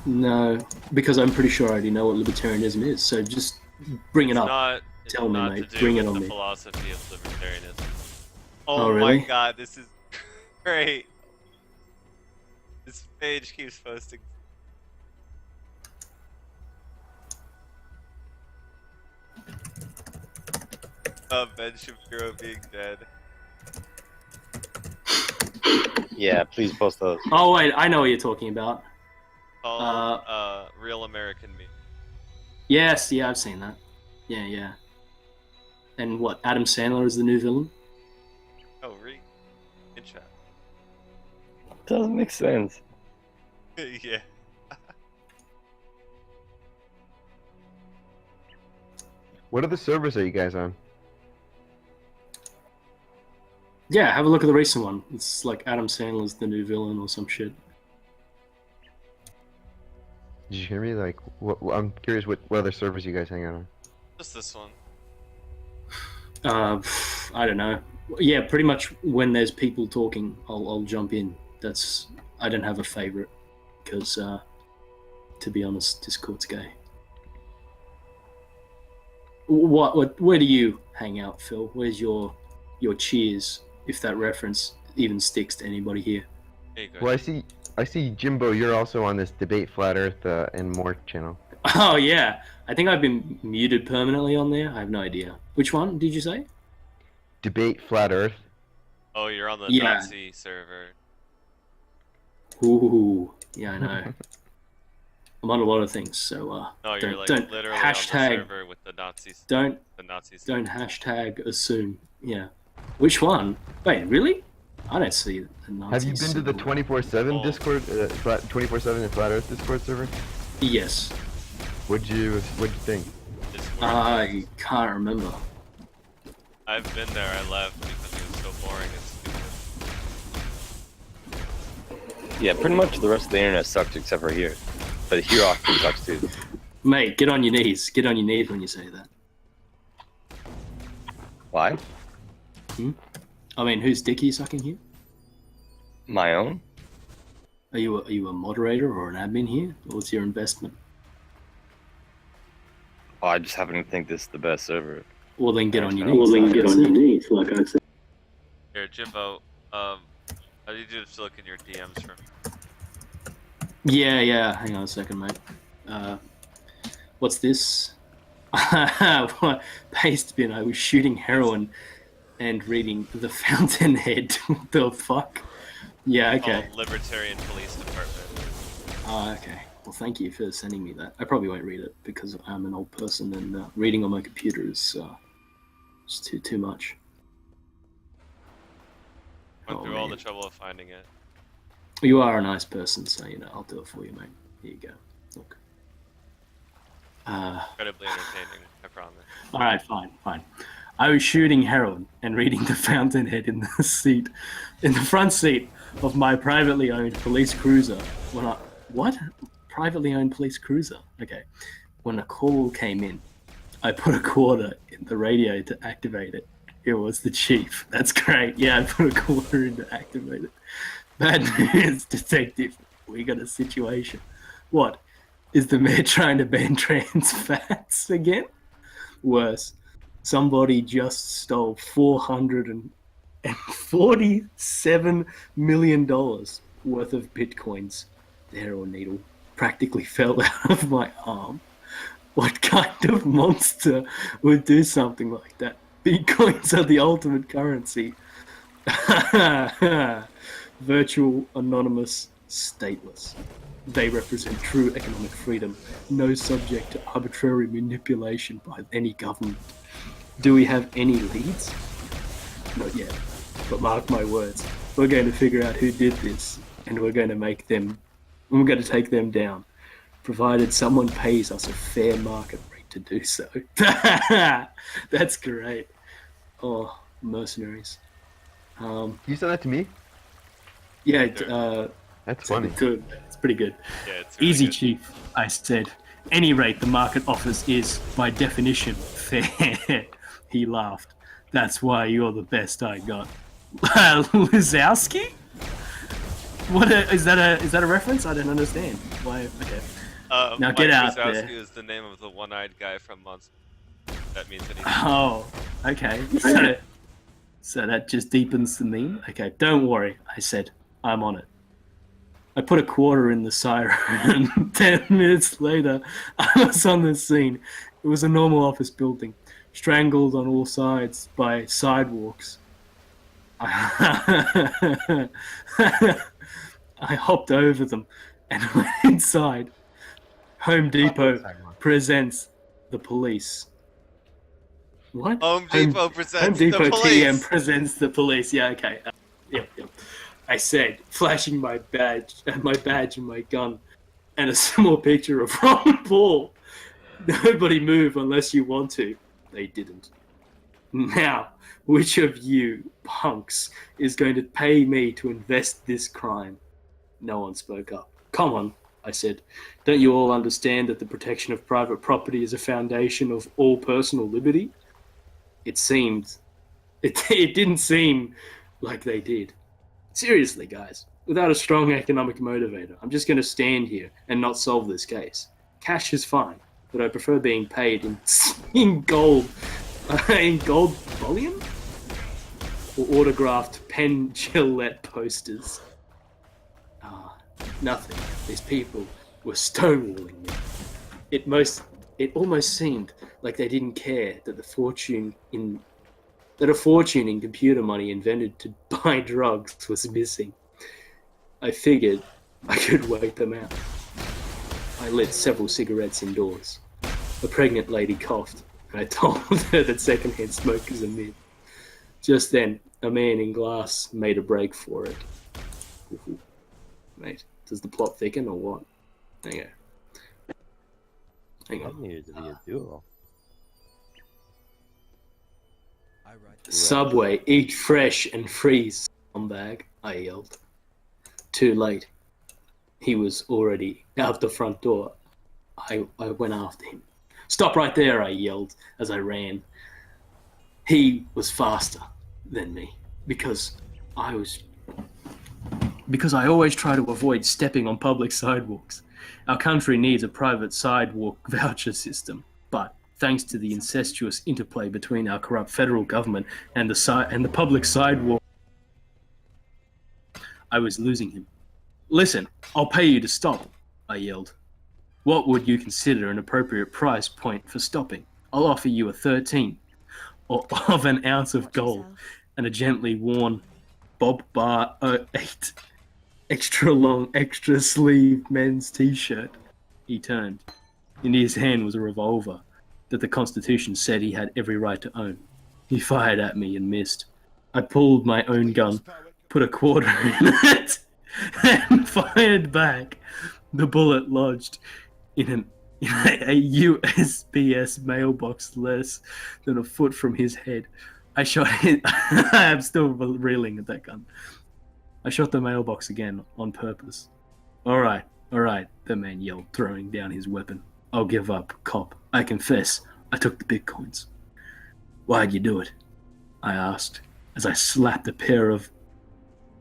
Speaker 12: No, because I'm pretty sure I already know what libertarianism is. So just bring it up. Tell me,
Speaker 3: not
Speaker 12: mate.
Speaker 3: to do
Speaker 12: Bring it
Speaker 3: with
Speaker 12: on
Speaker 3: the
Speaker 12: me.
Speaker 3: philosophy of libertarianism.
Speaker 12: Oh,
Speaker 3: Oh
Speaker 12: really?
Speaker 3: my god, this is great. This page keeps posting. Ben Shapiro being dead.
Speaker 13: Yeah, please post those.
Speaker 12: Oh wait, I know what you're talking about.
Speaker 3: Real American Me.
Speaker 12: Yes, yeah, I've seen that. Yeah. And what? Adam Sandler is the new villain?
Speaker 3: Oh, read. In chat.
Speaker 5: Doesn't make sense.
Speaker 3: Yeah.
Speaker 8: What other servers are you guys on?
Speaker 12: Yeah, have a look at the recent one. It's like Adam Sandler's the new villain or some shit.
Speaker 8: Did you hear me? Like, I'm curious what other servers you guys hang out on.
Speaker 3: Just this one.
Speaker 12: I don't know. Yeah, pretty much when there's people talking, I'll jump in. I don't have a favorite because, to be honest, Discord's gay. Where do you hang out, Phil? Where's your cheers? If that reference even sticks to anybody here.
Speaker 8: Well, I see Jimbo. You're also on this Debate Flat Earth and More channel.
Speaker 12: Oh yeah, I think I've been muted permanently on there. I have no idea. Which one did you say?
Speaker 8: Debate Flat Earth.
Speaker 3: Oh, you're on the
Speaker 12: Yeah.
Speaker 3: Nazi server.
Speaker 12: Ooh, yeah, I know. I'm on a lot of things, so
Speaker 3: No, you're like
Speaker 12: don't
Speaker 3: literally
Speaker 12: hashtag.
Speaker 3: on the server with the Nazis.
Speaker 12: Don't
Speaker 3: The Nazis.
Speaker 12: don't hashtag assume. Yeah. Which one? Wait, really? I don't see the Nazis.
Speaker 8: Have you been to the 24/7 Discord, 24/7 and Flat Earth Discord server?
Speaker 12: Yes.
Speaker 8: What'd you think?
Speaker 12: I can't remember.
Speaker 3: I've been there. I left because it was so boring and stupid.
Speaker 13: Yeah, pretty much the rest of the internet sucks except for here. But here often sucks too.
Speaker 12: Mate, get on your knees. Get on your knees when you say that.
Speaker 13: Why?
Speaker 12: I mean, whose dick are you sucking here?
Speaker 13: My own?
Speaker 12: Are you a moderator or an admin here? What's your investment?
Speaker 13: Oh, I just happen to think this is the best server.
Speaker 12: Well, then get on your knees. Like I said.
Speaker 3: Here, Jimbo. I need you to look in your DMs for me.
Speaker 12: Yeah. Hang on a second, mate. What's this? Paste bin. I was shooting heroin and reading The Fountainhead. What the fuck? Yeah, okay.
Speaker 3: Oh, Libertarian Police Department.
Speaker 12: Oh, okay. Well, thank you for sending me that. I probably won't read it because I'm an old person and reading on my computer is just too much.
Speaker 3: Went through all the trouble of finding it.
Speaker 12: You are a nice person, so I'll do it for you, mate. Here you go. Look.
Speaker 3: Incredibly entertaining, I promise.
Speaker 12: All right, fine. I was shooting heroin and reading The Fountainhead in the front seat of my privately owned police cruiser. What? Privately owned police cruiser? Okay. When a call came in, I put a quarter in the radio to activate it. It was the chief. That's great. Yeah, I put a quarter in to activate it. Bad news, detective. We got a situation. What? Is the mayor trying to ban trans fats again? Worse. Somebody just stole $447 million worth of bitcoins. The heroin needle practically fell out of my arm. What kind of monster would do something like that? Bitcoins are the ultimate currency. Virtual, anonymous, stateless. They represent true economic freedom, no subject to arbitrary manipulation by any government. Do we have any leads? Not yet, but mark my words, we're going to figure out who did this, and we're going to take them down. provided someone pays us a fair market rate to do so. That's great. Oh, mercenaries.
Speaker 8: You said that to me?
Speaker 12: Yeah,
Speaker 8: That's funny.
Speaker 12: It's pretty good.
Speaker 3: Yeah, it's really
Speaker 12: Easy,
Speaker 3: good.
Speaker 12: Chief, I said. Any rate the market offers is, by definition, fair. He laughed. That's why you're the best I got. Lizowski? Is that a reference? I don't understand. Why? Okay. Now get
Speaker 3: Mike
Speaker 12: out
Speaker 3: Wazowski
Speaker 12: there.
Speaker 3: is the name of the one-eyed guy from Monster. That means anything.
Speaker 12: Oh, okay. So that just deepens the meme? Okay, don't worry, I said. I'm on it. I put a quarter in the siren. 10 minutes later, I was on the scene. It was a normal office building, strangled on all sides by sidewalks. I hopped over them and went inside. Home Depot presents the police. What?
Speaker 3: Home Depot presents
Speaker 12: Home Depot
Speaker 3: the police.
Speaker 12: TM presents the police. Yeah, okay. Yep. I said, flashing my badge and my gun, and a small picture of Ron Paul. Nobody move unless you want to. They didn't. Now, which of you punks is going to pay me to invest this crime? No one spoke up. Come on, I said. Don't you all understand that the protection of private property is a foundation of all personal liberty? It didn't seem like they did. Seriously, guys, without a strong economic motivator, I'm just going to stand here and not solve this case. Cash is fine, but I prefer being paid in gold bullion? Or autographed pen Gillette posters. Nothing. These people were stonewalling me. It almost seemed like they didn't care that a fortune in computer money invented to buy drugs was missing. I figured I could wait them out. I lit several cigarettes indoors. A pregnant lady coughed, and I told her that secondhand smoke is a myth. Just then, a man in glass made a break for it. Mate, does the plot thicken or what? Hang on.
Speaker 13: That needed to be a duo.
Speaker 12: Subway, eat fresh and freeze, scumbag, I yelled. Too late. He was already out the front door. I went after him. Stop right there, I yelled as I ran. He was faster than me because I always try to avoid stepping on public sidewalks. Our country needs a private sidewalk voucher system, but thanks to the incestuous interplay between our corrupt federal government and the public sidewalk, I was losing him. Listen, I'll pay you to stop, I yelled. What would you consider an appropriate price point for stopping? I'll offer you a 13 of an ounce of gold and a gently worn Bob Bar 08 extra long, extra sleeve men's t-shirt. He turned. In his hand was a revolver that the Constitution said he had every right to own. He fired at me and missed. I pulled my own gun, put a quarter in it, and fired back. The bullet lodged in a USPS mailbox less than a foot from his head. I shot it. I'm still reeling at that gun. I shot the mailbox again on purpose. All right, the man yelled, throwing down his weapon. I'll give up, cop. I confess, I took the bitcoins. Why'd you do it? I asked, as I slapped a pair of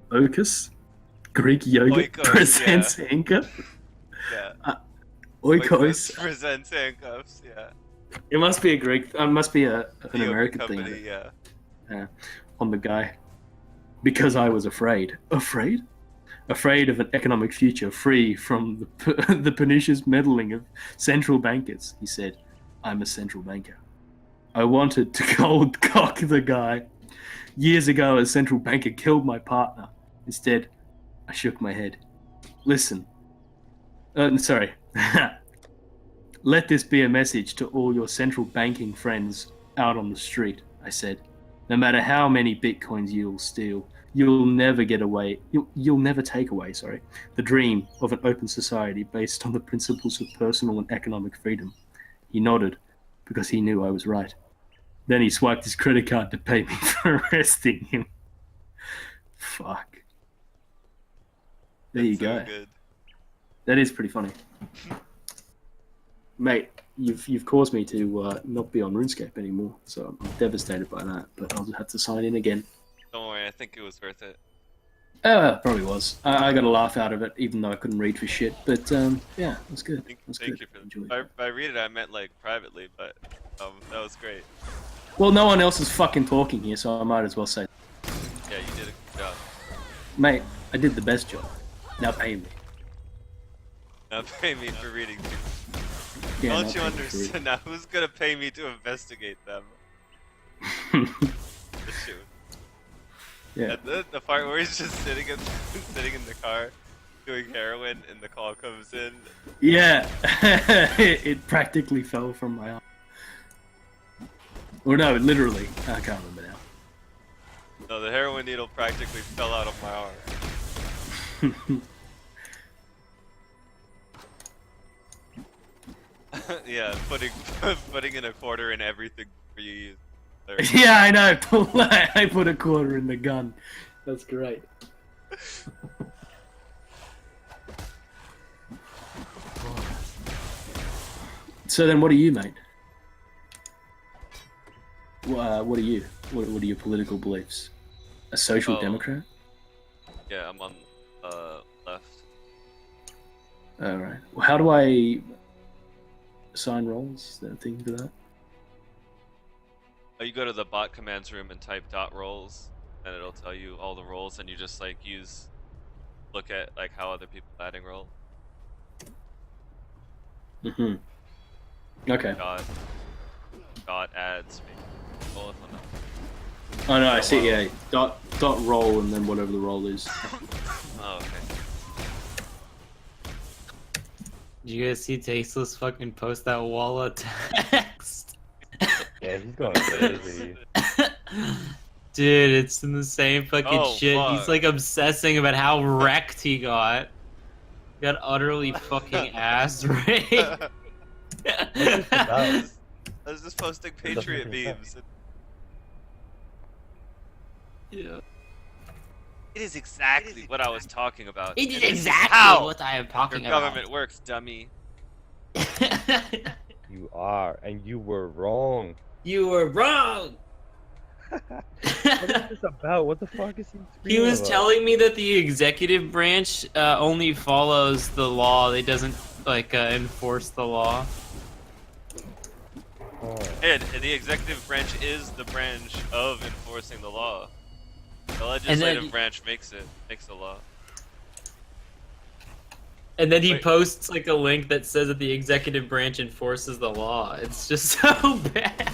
Speaker 12: Greek yogurt
Speaker 3: Oikos,
Speaker 12: presents
Speaker 3: yeah.
Speaker 12: handcuffs.
Speaker 3: Yeah.
Speaker 12: Oikos.
Speaker 3: Presents handcuffs, yeah.
Speaker 12: It must be a Greek. Must be an
Speaker 3: The
Speaker 12: American
Speaker 3: company,
Speaker 12: thing.
Speaker 3: yeah.
Speaker 12: On the guy, because I was afraid. Afraid of an economic future free from the pernicious meddling of central bankers. He said, "I'm a central banker." I wanted to cold cock the guy. Years ago, a central banker killed my partner. Instead, I shook my head. Listen. Sorry. Let this be a message to all your central banking friends out on the street, I said. No matter how many bitcoins you'll steal, You'll never get away. You'll never take away, sorry, the dream of an open society based on the principles of personal and economic freedom. He nodded, because he knew I was right. Then he swiped his credit card to pay me for arresting him. Fuck. There you go.
Speaker 3: Good.
Speaker 12: That is pretty funny. Mate, you've caused me to not be on RuneScape anymore, so I'm devastated by that, but I'll have to sign in again.
Speaker 3: Don't worry, I think it was worth it.
Speaker 12: Probably was. I got a laugh out of it, even though I couldn't read for shit, but yeah, it was good.
Speaker 3: Thank you for that. By read it, I meant like privately, but that was great.
Speaker 12: Well, no one else is fucking talking here, so I might as well say.
Speaker 3: Yeah, you did a good job.
Speaker 12: Mate, I did the best job. Now pay me.
Speaker 3: Now pay me for reading too.
Speaker 12: Yeah,
Speaker 3: Don't you understand? Now who's gonna pay me to investigate them? Shoot.
Speaker 12: Yeah.
Speaker 3: And the part where he's just sitting in the car doing heroin and the call comes in.
Speaker 12: Yeah, it practically fell from my arm. Or no, literally. I can't remember now.
Speaker 3: No, the heroin needle practically fell out of my arm. Yeah, putting in a quarter in everything for you use.
Speaker 12: Yeah, I know. I put a quarter in the gun. That's great. So then, what are you, mate? What are you? What are your political beliefs? A social democrat?
Speaker 3: Yeah, I'm on left.
Speaker 12: All right. Well, how do I assign roles? Is there a thing for that?
Speaker 3: You go to the bot commands room and type .roles, and it'll tell you all the roles, and you just like look at like how other people are adding roles.
Speaker 12: Mhm. Okay.
Speaker 3: Dot adds me. Well, if I'm not.
Speaker 12: Oh no, I see. Yeah. Dot roll and then whatever the role is.
Speaker 3: Oh, okay.
Speaker 2: Did you guys see Tasteless fucking post that wall of text?
Speaker 13: Yeah, he's going crazy.
Speaker 2: Dude, it's in the same fucking shit.
Speaker 3: Fuck.
Speaker 2: He's like obsessing about how wrecked he got. Got utterly fucking ass raped.
Speaker 3: I was just posting Patriot memes.
Speaker 2: Yeah.
Speaker 3: It is exactly what I was talking about.
Speaker 2: It is
Speaker 3: And this
Speaker 2: exactly
Speaker 3: how
Speaker 2: what I am talking
Speaker 3: your
Speaker 2: about.
Speaker 3: government works, dummy.
Speaker 13: You are, and you were wrong.
Speaker 2: You were wrong!
Speaker 13: What is this about? What the fuck is he
Speaker 2: He was telling me that the executive branch only follows the law. It doesn't like enforce the law.
Speaker 3: And the executive branch is the branch of enforcing the law. The legislative branch makes the law.
Speaker 2: And then he posts like a link that says that the executive branch enforces the law. It's just so bad.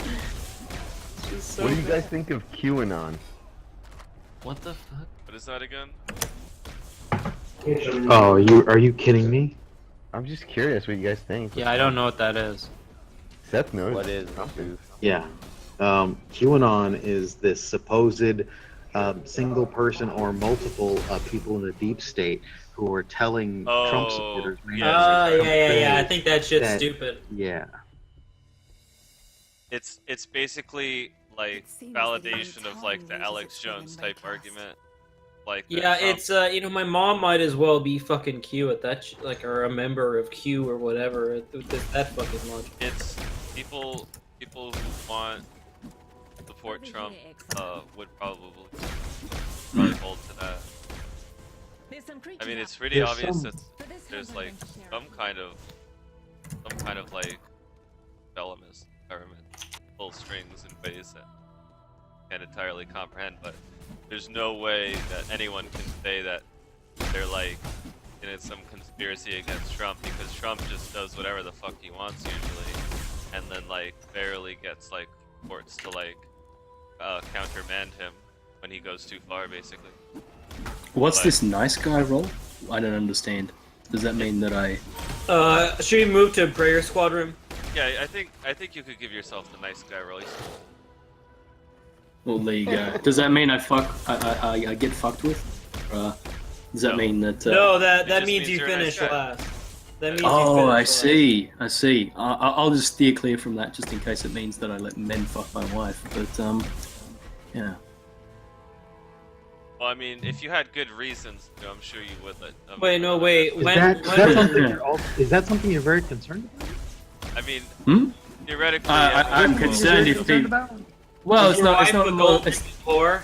Speaker 2: It's just so
Speaker 8: What do you
Speaker 2: bad.
Speaker 8: guys think of QAnon?
Speaker 2: What the fuck?
Speaker 3: What is that again?
Speaker 4: Oh, are you kidding me?
Speaker 8: I'm just curious what you guys think.
Speaker 2: Yeah, I don't know what that is.
Speaker 8: Seth knows.
Speaker 13: What is
Speaker 8: something?
Speaker 4: Yeah. QAnon is this supposed single person or multiple people in the deep state who are telling Trump supporters.
Speaker 2: Yeah. I think that shit's stupid.
Speaker 4: Yeah.
Speaker 3: It's basically like validation of like the Alex Jones type argument. Like that
Speaker 2: Yeah,
Speaker 3: Trump-
Speaker 2: it's my mom might as well be fucking Q at that like or a member of Q or whatever with that fucking logic.
Speaker 3: It's people who want to support Trump would probably hold to that. I mean, it's pretty obvious that there's like some kind of like elements government pull strings in ways that can't entirely comprehend, but there's no way that anyone can say that they're like in some conspiracy against Trump, because Trump just does whatever the fuck he wants usually, and then like barely gets like courts to like countermand him when he goes too far, basically.
Speaker 12: What's this nice guy role? I don't understand. Does that mean that I?
Speaker 2: Should we move to prayer squad room?
Speaker 3: Yeah, I think you could give yourself the nice guy role.
Speaker 12: Well, there you go. Does that mean I get fucked with? Does that mean that?
Speaker 2: No, that means you finished last. That means
Speaker 12: Oh, I see. I see. I'll just steer clear from that, just in case it means that I let men fuck my wife. But yeah.
Speaker 3: Well, I mean, if you had good reasons, I'm sure you would let them.
Speaker 2: Wait, no, wait.
Speaker 4: Is that something you're very concerned about?
Speaker 3: I mean, theoretically,
Speaker 12: I'm concerned if people. Well, it's not. It's not more.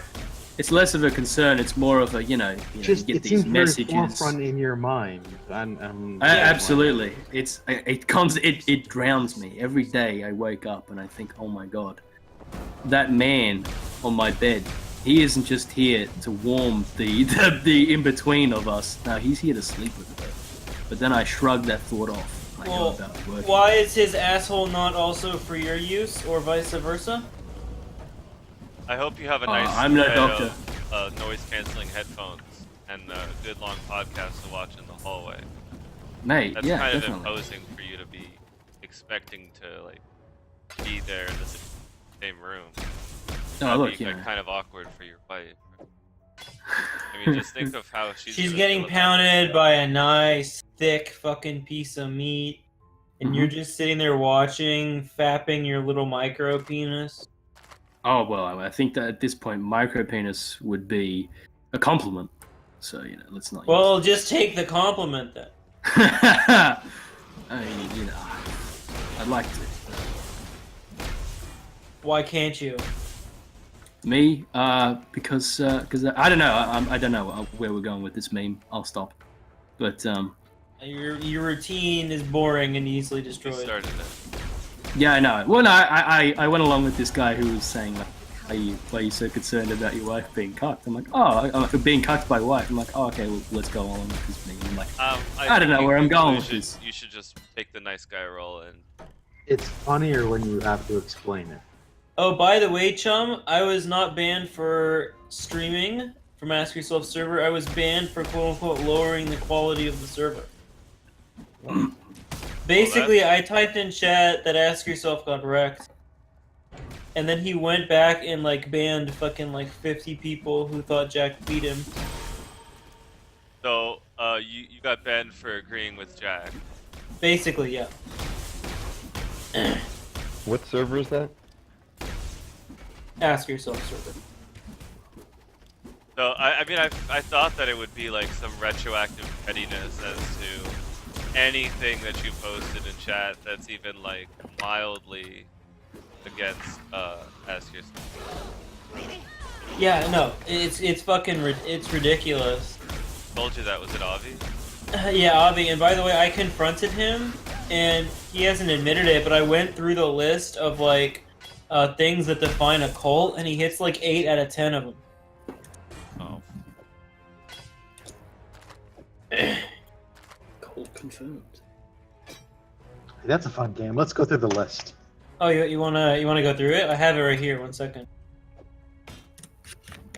Speaker 12: It's less of a concern. It's more of a, you
Speaker 4: Just,
Speaker 12: get
Speaker 4: it
Speaker 12: these
Speaker 4: seems
Speaker 12: messages.
Speaker 4: very forefront in your mind.
Speaker 12: Absolutely, it drowns me every day. I wake up and I think, oh my god, that man on my bed. He isn't just here to warm the in between of us. No, he's here to sleep with her. But then I shrug that thought off. I go about working.
Speaker 2: Why is his asshole not also for your use, or vice versa?
Speaker 3: I hope you have a nice
Speaker 12: I'm no
Speaker 3: set
Speaker 12: doctor.
Speaker 3: of noise-canceling headphones and a good long podcast to watch in the hallway.
Speaker 12: Mate,
Speaker 3: That's
Speaker 12: yeah,
Speaker 3: kind
Speaker 12: definitely.
Speaker 3: of imposing for you to be expecting to like be there in the same room.
Speaker 12: Oh, look,
Speaker 3: be,
Speaker 12: yeah.
Speaker 3: kind of awkward for your wife. I mean, just think of how she's gonna
Speaker 2: getting
Speaker 3: feel about
Speaker 2: pounded by a nice, thick fucking piece of meat, and you're just sitting there watching, fapping your little micro penis.
Speaker 12: Oh well, I think that at this point, micro penis would be a compliment. So let's not.
Speaker 2: Well, just take the compliment then.
Speaker 12: I mean, I'd like to.
Speaker 2: Why can't you?
Speaker 12: Me, because I don't know. I don't know where we're going with this meme. I'll stop. But
Speaker 2: your routine is boring and easily destroyed.
Speaker 3: You started it.
Speaker 12: Yeah, I know. Well, no, I went along with this guy who was saying, like, why are you so concerned about your wife being cucked? I'm like, being cucked by wife. I'm like, oh, okay, well, let's go along with this meme. I'm like, I don't know where I'm going with this.
Speaker 3: You should just take the nice guy role and.
Speaker 4: It's funnier when you have to explain it.
Speaker 2: Oh, by the way, chum, I was not banned for streaming from Ask Yourself server. I was banned for quote-unquote lowering the quality of the server. Basically, I typed in chat that Ask Yourself got wrecked. And then he went back and, like, banned fucking, like, 50 people who thought Jack beat him.
Speaker 3: So, you got banned for agreeing with Jack.
Speaker 2: Basically, yeah.
Speaker 8: What server is that?
Speaker 2: Ask Yourself server.
Speaker 3: So, I mean, I thought that it would be, like, some retroactive pettiness as to anything that you posted in chat that's even, like, mildly against, Ask Yourself.
Speaker 2: Yeah, no, it's fucking, it's ridiculous.
Speaker 3: Told you that, was it Avi?
Speaker 2: Yeah, Avi, and by the way, I confronted him, and he hasn't admitted it, but I went through the list of, like, things that define a cult, and he hits, like, 8 out of 10 of them.
Speaker 3: Oh.
Speaker 12: Cult confirmed.
Speaker 4: That's a fun game. Let's go through the list.
Speaker 2: Oh, you wanna go through it? I have it right here. 1 second.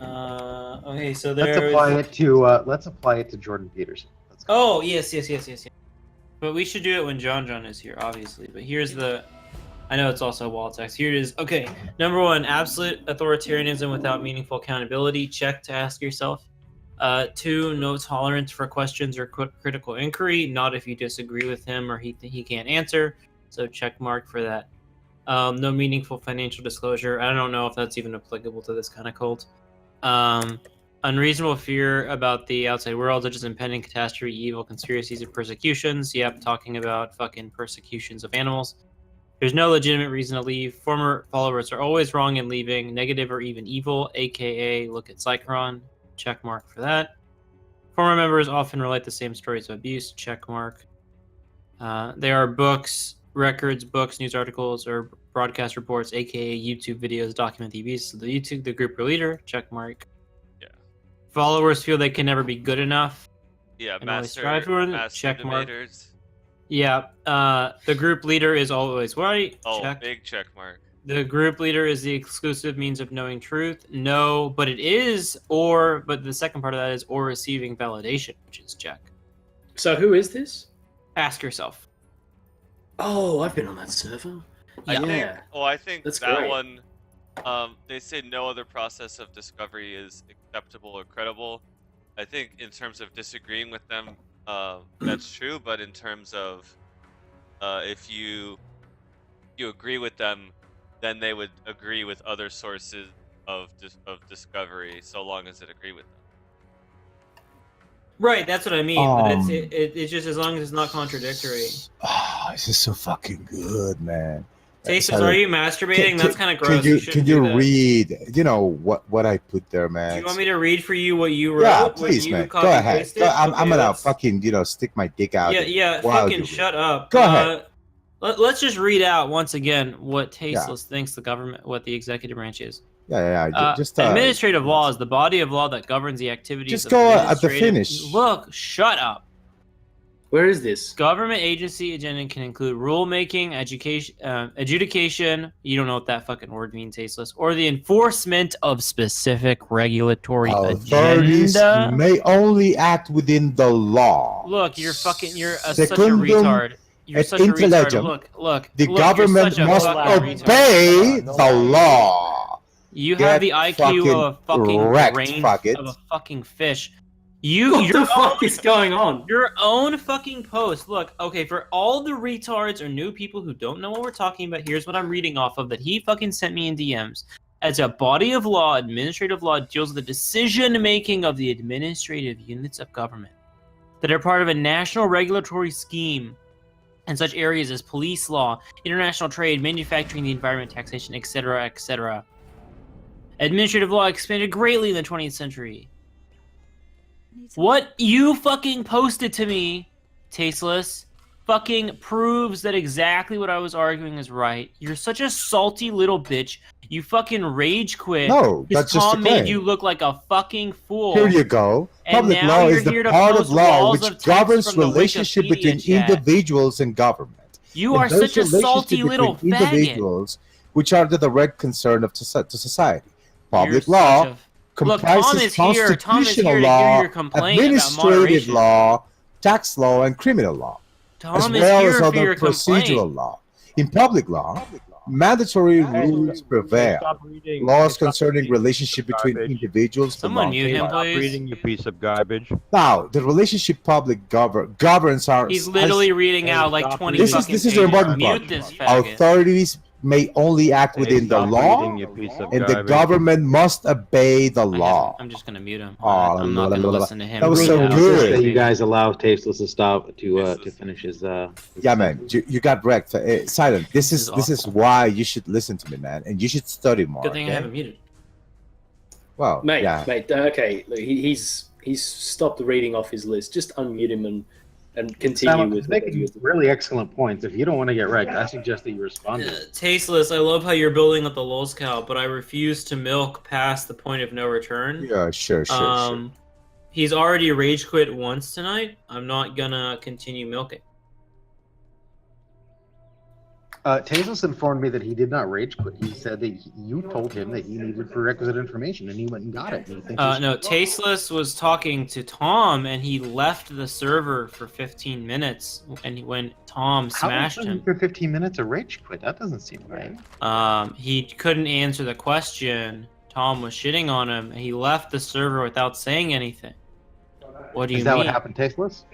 Speaker 2: Okay, so there's.
Speaker 4: Let's apply it to Jordan Peterson.
Speaker 2: Oh, yes. But we should do it when John is here, obviously. But here's the. I know it's also wall text. Here it is. Okay, number 1, absolute authoritarianism without meaningful accountability. Check to ask yourself. 2, no tolerance for questions or critical inquiry. Not if you disagree with him or he can't answer. So check mark for that. No meaningful financial disclosure. I don't know if that's even applicable to this kind of cult. Unreasonable fear about the outside world, such as impending catastrophe, evil, conspiracies, and persecutions. Yep, talking about fucking persecutions of animals. There's no legitimate reason to leave. Former followers are always wrong in leaving. Negative or even evil, aka look at Psychron. Check mark for that. Former members often relate the same stories of abuse. Check mark. There are books, records, news articles, or broadcast reports, aka YouTube videos, document the abuse. So the group or leader. Check mark.
Speaker 3: Yeah.
Speaker 2: Followers feel they can never be good enough.
Speaker 3: Yeah,
Speaker 2: and always
Speaker 3: master
Speaker 2: strive for it. Check mark.
Speaker 3: debaters.
Speaker 2: Yeah, the group leader is always right.
Speaker 3: Oh,
Speaker 2: check.
Speaker 3: big check mark.
Speaker 2: The group leader is the exclusive means of knowing truth. No, but it is, but the second part of that is, or receiving validation, which is check.
Speaker 12: So who is this?
Speaker 2: Ask yourself.
Speaker 12: Oh, I've been on that server.
Speaker 3: I think
Speaker 12: That's
Speaker 3: that
Speaker 12: great.
Speaker 3: one They say no other process of discovery is acceptable or credible. I think in terms of disagreeing with them, that's true. But in terms of if you agree with them, then they would agree with other sources of discovery, so long as it agree with them.
Speaker 2: Right, that's what I mean. But
Speaker 1: Um,
Speaker 2: it's just as long as it's not contradictory.
Speaker 1: Oh, this is so fucking good, man.
Speaker 2: Tasteless, are you masturbating? That's kind of gross.
Speaker 1: Can you
Speaker 2: shouldn't do that.
Speaker 1: read? You know what I put there, man.
Speaker 2: Do you want me to read for you what you wrote?
Speaker 1: Yeah,
Speaker 2: what
Speaker 1: please,
Speaker 2: you
Speaker 1: man. Go
Speaker 2: copy
Speaker 1: ahead.
Speaker 2: pasted?
Speaker 1: I'm
Speaker 2: Okay,
Speaker 1: gonna
Speaker 2: let's-
Speaker 1: fucking stick my dick out.
Speaker 2: Yeah,
Speaker 1: while
Speaker 2: fucking
Speaker 1: you
Speaker 2: shut up.
Speaker 1: Go ahead.
Speaker 2: Let's just read out once again what Tasteless thinks the government, what the executive branch is.
Speaker 1: Yeah. Just
Speaker 2: administrative law is the body of law that governs the activities.
Speaker 1: Just
Speaker 2: of
Speaker 1: go at the
Speaker 2: administrative-
Speaker 1: finish.
Speaker 2: Look, shut up.
Speaker 12: Where is this?
Speaker 2: Government agency agenda can include rulemaking, adjudication. You don't know what that fucking word means, Tasteless. Or the enforcement of specific regulatory
Speaker 1: Authorities
Speaker 2: agenda.
Speaker 1: may only act within the law.
Speaker 2: Look, you're such a
Speaker 1: Secundum
Speaker 2: retard. You're
Speaker 1: et
Speaker 2: such a retard.
Speaker 1: intelligem.
Speaker 2: Look.
Speaker 1: The
Speaker 2: you're
Speaker 1: government
Speaker 2: such a
Speaker 1: must
Speaker 2: fucking
Speaker 1: obey
Speaker 2: retard.
Speaker 1: the law.
Speaker 2: You
Speaker 1: Get
Speaker 2: have the IQ of a fucking
Speaker 1: wrecked,
Speaker 2: brain
Speaker 1: fuck it.
Speaker 2: of a fucking fish.
Speaker 12: What the fuck is going on?
Speaker 2: Your own fucking post. Look, okay, for all the retards or new people who don't know what we're talking about, here's what I'm reading off of that he fucking sent me in DMs. As a body of law, administrative law deals with the decision-making of the administrative units of government that are part of a national regulatory scheme in such areas as police law, international trade, manufacturing, the environment, taxation, etc., etc. Administrative law expanded greatly in the 20th century. What you fucking posted to me, Tasteless, fucking proves that exactly what I was arguing is right. You're such a salty little bitch. You fucking rage quit.
Speaker 1: No,
Speaker 2: because
Speaker 1: that's just
Speaker 2: Tom
Speaker 1: a
Speaker 2: made
Speaker 1: claim.
Speaker 2: you look like a fucking fool.
Speaker 1: Here you go.
Speaker 2: And
Speaker 1: Public
Speaker 2: now
Speaker 1: law
Speaker 2: you're
Speaker 1: is the
Speaker 2: here to
Speaker 1: part of
Speaker 2: post
Speaker 1: law
Speaker 2: walls
Speaker 1: which
Speaker 2: of text
Speaker 1: governs
Speaker 2: from the
Speaker 1: relationship
Speaker 2: Wikipedia
Speaker 1: between
Speaker 2: chat.
Speaker 1: individuals and government.
Speaker 2: You
Speaker 1: And
Speaker 2: are
Speaker 1: those
Speaker 2: such a salty
Speaker 1: relationships
Speaker 2: little
Speaker 1: between
Speaker 2: faggot.
Speaker 1: individuals, which are the direct concern of to society.
Speaker 2: You're
Speaker 1: Public
Speaker 2: such
Speaker 1: law
Speaker 2: a- Look, Tom
Speaker 1: comprises
Speaker 2: is here. Tom is
Speaker 1: constitutional
Speaker 2: here to hear
Speaker 1: law,
Speaker 2: your complaint about
Speaker 1: administrative
Speaker 2: moderation.
Speaker 1: law, tax law, and criminal law,
Speaker 2: Tom
Speaker 1: as
Speaker 2: is
Speaker 1: well
Speaker 2: here
Speaker 1: as
Speaker 2: for
Speaker 1: other
Speaker 2: your complaint.
Speaker 1: procedural law. In public law, mandatory rules prevail. Laws concerning relationship between individuals.
Speaker 2: Someone mute him,
Speaker 5: Stop
Speaker 2: please.
Speaker 5: reading, you piece of garbage.
Speaker 1: Now, the relationship public governs our.
Speaker 2: He's literally reading out like 20
Speaker 1: This
Speaker 2: fucking
Speaker 1: is the
Speaker 2: pages.
Speaker 1: important
Speaker 2: Mute
Speaker 1: part.
Speaker 2: this faggot.
Speaker 1: Authorities may only act within the
Speaker 5: stop
Speaker 1: law,
Speaker 5: reading, you piece of
Speaker 1: and the
Speaker 5: garbage.
Speaker 1: government must obey the law.
Speaker 2: I'm just gonna mute him.
Speaker 1: Oh,
Speaker 2: I'm not gonna
Speaker 1: blah, blah, blah.
Speaker 2: listen to him.
Speaker 1: That was
Speaker 2: read
Speaker 1: so
Speaker 2: out.
Speaker 1: good.
Speaker 4: That you guys allow Tasteless to stop to finish his.
Speaker 1: Yeah, man, you got wrecked. Silent. This is why you should listen to me, man, and you should study more.
Speaker 2: Good thing I
Speaker 1: okay?
Speaker 2: haven't muted.
Speaker 1: Well,
Speaker 12: Mate,
Speaker 1: yeah.
Speaker 12: okay, look, he's stopped reading off his list. Just unmute him and continue
Speaker 4: Simon,
Speaker 12: with
Speaker 4: making really excellent points. If you don't want to get wrecked, I suggest that you respond. to it.
Speaker 2: Tasteless, I love how you're building up the lulz cow, but I refuse to milk past the point of no return.
Speaker 1: Yeah, sure.
Speaker 2: He's already rage quit once tonight. I'm not gonna continue milking.
Speaker 4: Tasteless informed me that he did not rage quit. He said that you told him that he needed prerequisite information, and he went and got it. And he thinks he should-
Speaker 2: No, Tasteless was talking to Tom, and he left the server for 15 minutes. And when Tom smashed
Speaker 4: How
Speaker 2: him,
Speaker 4: for 15 minutes a rage quit? That doesn't seem right.
Speaker 2: he couldn't answer the question. Tom was shitting on him, and he left the server without saying anything. What do you
Speaker 4: Is that
Speaker 2: mean?
Speaker 4: what happened, Tasteless?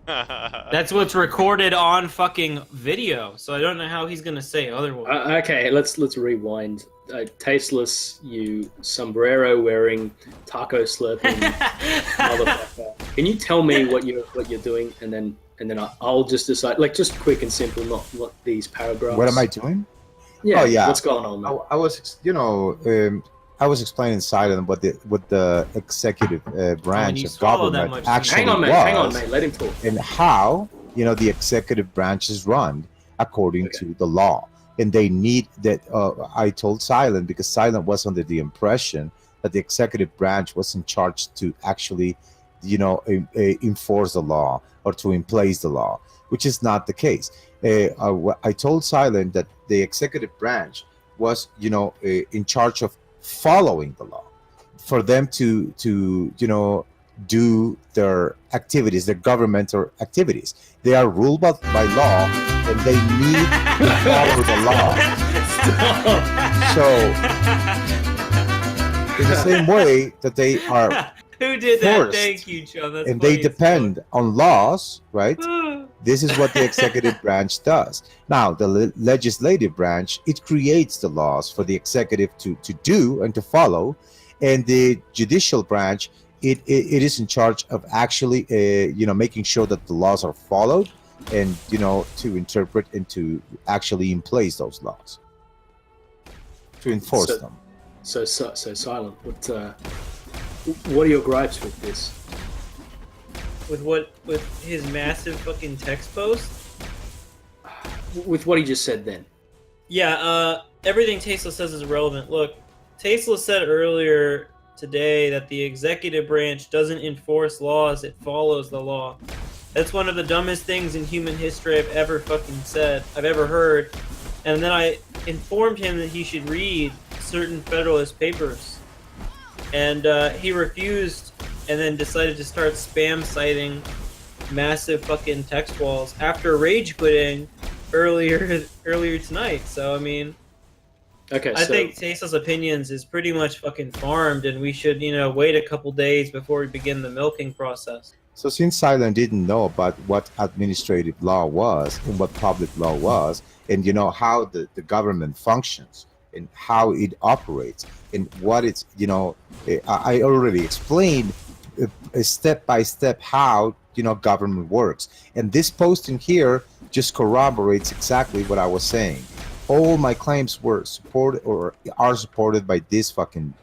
Speaker 2: That's what's recorded on fucking video, so I don't know how he's gonna say otherwise.
Speaker 12: Okay, let's rewind. Tasteless, you sombrero wearing, taco slurping motherfucker. Can you tell me what you're doing, and then I'll just decide. Like, just quick and simple, not these paragraphs.
Speaker 1: What am I doing?
Speaker 12: Yeah.
Speaker 1: Oh, yeah.
Speaker 12: What's going on, man?
Speaker 1: I was, I was explaining silent what the executive branch
Speaker 2: you
Speaker 1: of
Speaker 2: swallow that
Speaker 1: government
Speaker 2: much
Speaker 1: actually
Speaker 12: Hang on,
Speaker 1: was,
Speaker 12: mate. Let him talk.
Speaker 1: and how the executive branch is run according to the law. And they need that. I told Silent because Silent was under the impression that the executive branch was in charge to actually, enforce the law or to place the law, which is not the case. I told Silent that the executive branch was, in charge of following the law, for them to do their activities, their governmental activities. They are ruled by law, and they need to follow the law. So, in the same way that they are
Speaker 2: Who did that?
Speaker 1: forced
Speaker 2: Thank you, John. That's
Speaker 1: and they
Speaker 2: funny as
Speaker 1: depend on laws, right?
Speaker 2: fuck.
Speaker 1: This is what the executive branch does. Now, the legislative branch, it creates the laws for the executive to do and to follow, and the judicial branch, it is in charge of actually, making sure that the laws are followed, and to interpret and to actually in place those laws, to enforce them.
Speaker 12: So Silent. What are your gripes with this?
Speaker 2: With his massive fucking text post?
Speaker 12: With what he just said then?
Speaker 2: Yeah, everything Tasteless says is irrelevant. Look, Tasteless said earlier today that the executive branch doesn't enforce laws, it follows the law. That's one of the dumbest things in human history I've ever heard. And then I informed him that he should read certain Federalist papers. And he refused, and then decided to start spam citing massive fucking text walls after rage quitting earlier tonight. So I mean, I think Tasteless Opinions is pretty much fucking farmed, and we should wait a couple days before we begin the milking process.
Speaker 1: So since Silent didn't know about what administrative law was and what public law was, and how the government functions and how it operates and what it's, I already explained step by step how government works, and this posting here just corroborates exactly what I was saying. All my claims were supported or are supported by this fucking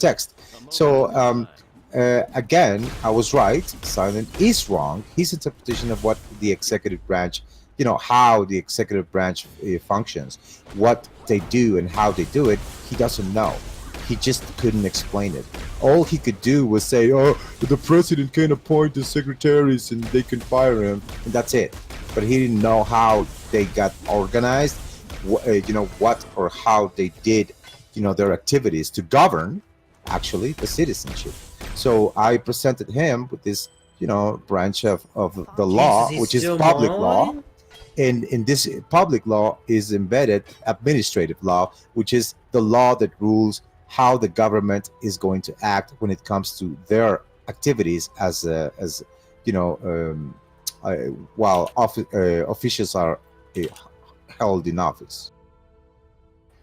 Speaker 1: text. So again, I was right. Silent is wrong. His interpretation of what the executive branch, how the executive branch functions, what they do and how they do it, he doesn't know. He just couldn't explain it. All he could do was say, "Oh, the president can appoint the secretaries and they can fire him," and that's it. But he didn't know how they got organized, what or how they did, their activities to govern, actually, the citizenship. So I presented him with this, branch of the law, which is public law. And in this public law is embedded administrative law, which is the law that rules how the government is going to act when it comes to their activities while officials are held in office.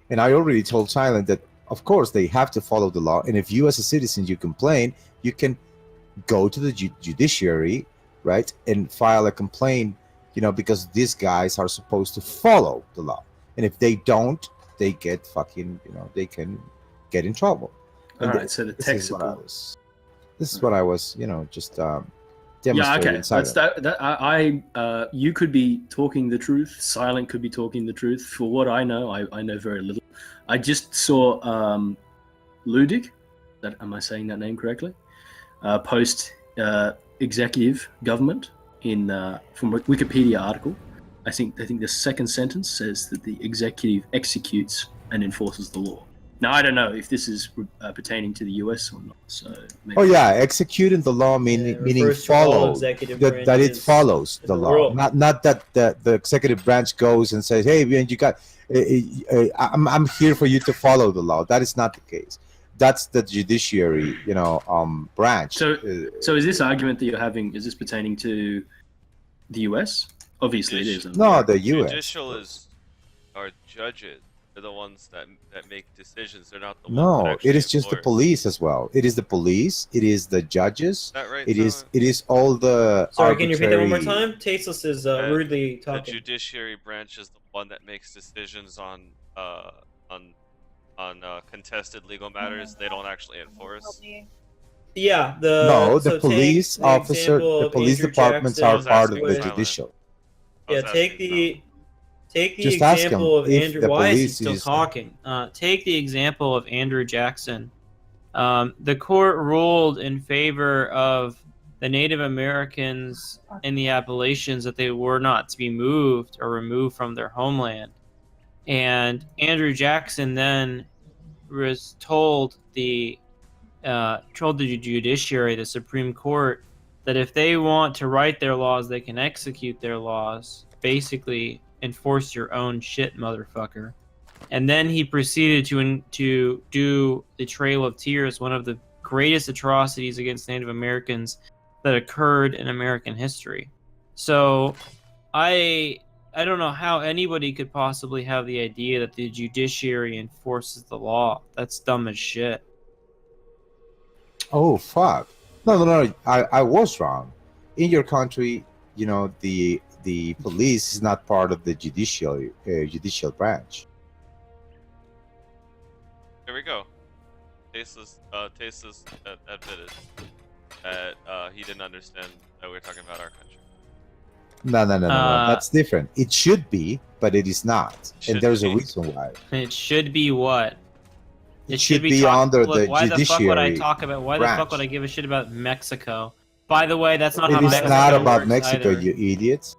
Speaker 1: And I already told Silent that, of course, they have to follow the law. And if you as a citizen, you complain, you can go to the judiciary, right, and file a complaint, because these guys are supposed to follow the law. And if they don't, they get fucking, they can get in trouble.
Speaker 12: All right, so the text support.
Speaker 1: This is what I was, just demonstrating.
Speaker 12: Yeah, okay. You could be talking the truth. Silent could be talking the truth. For what I know, I know very little. I just saw Ludig, am I saying that name correctly? Post executive government from a Wikipedia article. I think the second sentence says that the executive executes and enforces the law. Now I don't know if this is pertaining to the US or not. So maybe
Speaker 1: executing the law meaning follow that it follows the law. Not that the executive branch goes and says, "Hey, man, you got." I'm here for you to follow the law. That is not the case. That's the judiciary, branch.
Speaker 12: So is this argument that you're having, is this pertaining to the US? Obviously, it is.
Speaker 1: No, the US.
Speaker 3: Judicial are judges. They're the ones that make decisions. They're not the ones
Speaker 1: No, it is just the police as well. It is the police. It is the judges.
Speaker 3: Is that right,
Speaker 1: it is all the.
Speaker 2: Sorry, can you repeat that one more time? Tasteless is rudely talking.
Speaker 3: The judiciary branch is the one that makes decisions on contested legal matters. They don't actually enforce.
Speaker 2: Yeah,
Speaker 1: the police officer, the police departments are part of the judicial.
Speaker 2: Yeah, take the example of Andrew. Why is he still talking? Take the example of Andrew Jackson. The court ruled in favor of the Native Americans in the Appalachians that they were not to be moved or removed from their homeland. And Andrew Jackson then was told the judiciary, the Supreme Court, that if they want to write their laws, they can execute their laws. Basically, enforce your own shit, motherfucker. And then he proceeded to do the Trail of Tears, one of the greatest atrocities against Native Americans that occurred in American history. So I don't know how anybody could possibly have the idea that the judiciary enforces the law. That's dumb as shit.
Speaker 1: Oh fuck! No. I was wrong. In your country, the police is not part of the judicial branch.
Speaker 3: Here we go. Tasteless admitted that he didn't understand that we were talking about our country.
Speaker 1: No. That's different. It should be, but it is not, and there's a reason why.
Speaker 2: It should be what?
Speaker 1: It should be under the
Speaker 2: why
Speaker 1: judiciary.
Speaker 2: the fuck would I talk about? Why
Speaker 1: branch.
Speaker 2: the fuck would I give a shit about Mexico? By the way, that's not how
Speaker 1: It is
Speaker 2: Mexico
Speaker 1: not about
Speaker 2: works
Speaker 1: Mexico,
Speaker 2: either.
Speaker 1: you idiots.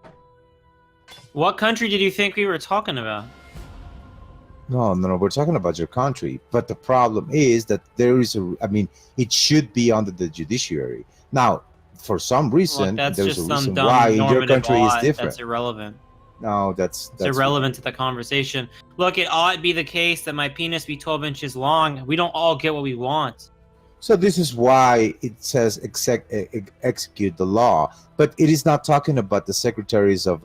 Speaker 2: What country did you think we were talking about?
Speaker 1: No. We're talking about your country, but the problem is that there is it should be under the judiciary. Now, for some reason,
Speaker 2: Look, that's
Speaker 1: there's
Speaker 2: just
Speaker 1: a reason
Speaker 2: some dumb
Speaker 1: why in your
Speaker 2: normative
Speaker 1: country is
Speaker 2: law.
Speaker 1: different.
Speaker 2: That's irrelevant.
Speaker 1: No, that's
Speaker 2: It's irrelevant to the conversation. Look, it ought be the case that my penis be 12 inches long. We don't all get what we want.
Speaker 1: So this is why it says execute the law, but it is not talking about the secretaries of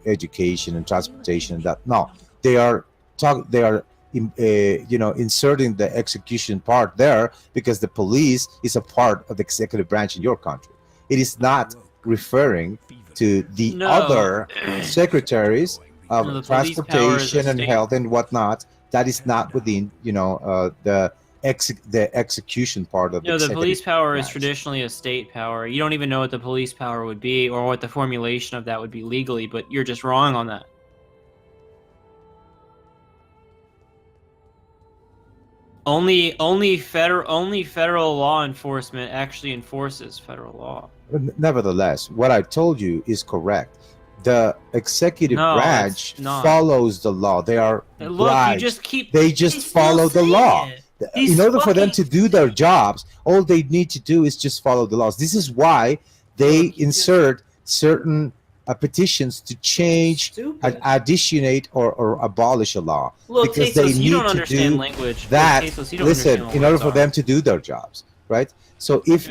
Speaker 1: education and transportation. They are inserting the execution part there because the police is a part of the executive branch in your country. It is not referring to the other secretaries of
Speaker 2: the police power is a
Speaker 1: transportation and
Speaker 2: state.
Speaker 1: health and whatnot. That is not within the execution part of the
Speaker 2: No, the
Speaker 1: executive
Speaker 2: police power is
Speaker 1: branch.
Speaker 2: traditionally a state power. You don't even know what the police power would be or what the formulation of that would be legally, but you're just wrong on that. Only federal law enforcement actually enforces federal law.
Speaker 1: Nevertheless, what I told you is correct. The executive
Speaker 2: No,
Speaker 1: branch
Speaker 2: it's not.
Speaker 1: follows the law. They are
Speaker 2: Look, you
Speaker 1: obliged.
Speaker 2: just keep.
Speaker 1: They
Speaker 2: he's
Speaker 1: just
Speaker 2: still
Speaker 1: follow the
Speaker 2: saying
Speaker 1: law.
Speaker 2: it.
Speaker 1: In
Speaker 2: He's
Speaker 1: order for them
Speaker 2: fucking-
Speaker 1: to do their jobs, all they need to do is just follow the laws. This is why they insert certain petitions to change and additionate or abolish a law.
Speaker 2: Look,
Speaker 1: because
Speaker 2: Tasteless,
Speaker 1: they
Speaker 2: you
Speaker 1: need
Speaker 2: don't
Speaker 1: to
Speaker 2: understand
Speaker 1: do
Speaker 2: language. Look,
Speaker 1: that.
Speaker 2: Tasteless, you don't
Speaker 1: Listen,
Speaker 2: understand what
Speaker 1: in order
Speaker 2: words
Speaker 1: for
Speaker 2: are.
Speaker 1: them to do their jobs, right? So if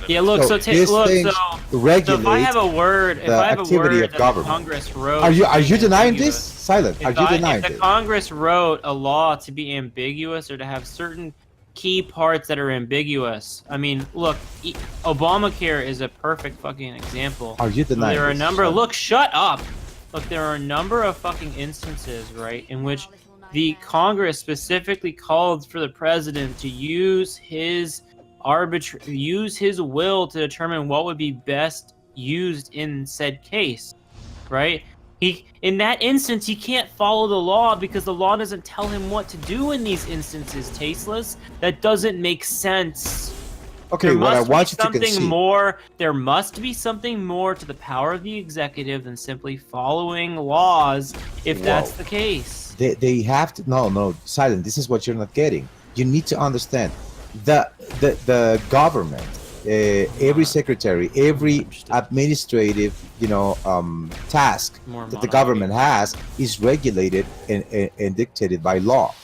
Speaker 2: Yeah, look. So,
Speaker 1: this
Speaker 2: look.
Speaker 1: thing
Speaker 2: So if I
Speaker 1: regulates
Speaker 2: have a word,
Speaker 1: the activity of
Speaker 2: that
Speaker 1: government.
Speaker 2: the Congress wrote,
Speaker 1: Are you
Speaker 2: to be
Speaker 1: denying
Speaker 2: ambiguous-
Speaker 1: this? Silent. Are you denying
Speaker 2: If the
Speaker 1: this?
Speaker 2: Congress wrote a law to be ambiguous or to have certain key parts that are ambiguous, I mean, look, Obamacare is a perfect fucking example.
Speaker 1: Are you denying
Speaker 2: There are a
Speaker 1: this?
Speaker 2: number. Look, shut up. Look, there are a number of fucking instances, right, in which the Congress specifically called for the president to use his will to determine what would be best used in said case, right? In that instance, he can't follow the law because the law doesn't tell him what to do in these instances. Tasteless. That doesn't make sense.
Speaker 1: Okay, what I want you to concede.
Speaker 2: There must be something more to the power of the executive than simply following laws, if that's the case.
Speaker 1: They have to. No, silent. This is what you're not getting. You need to understand the government, every secretary, every administrative, task that the government has is regulated and dictated by law,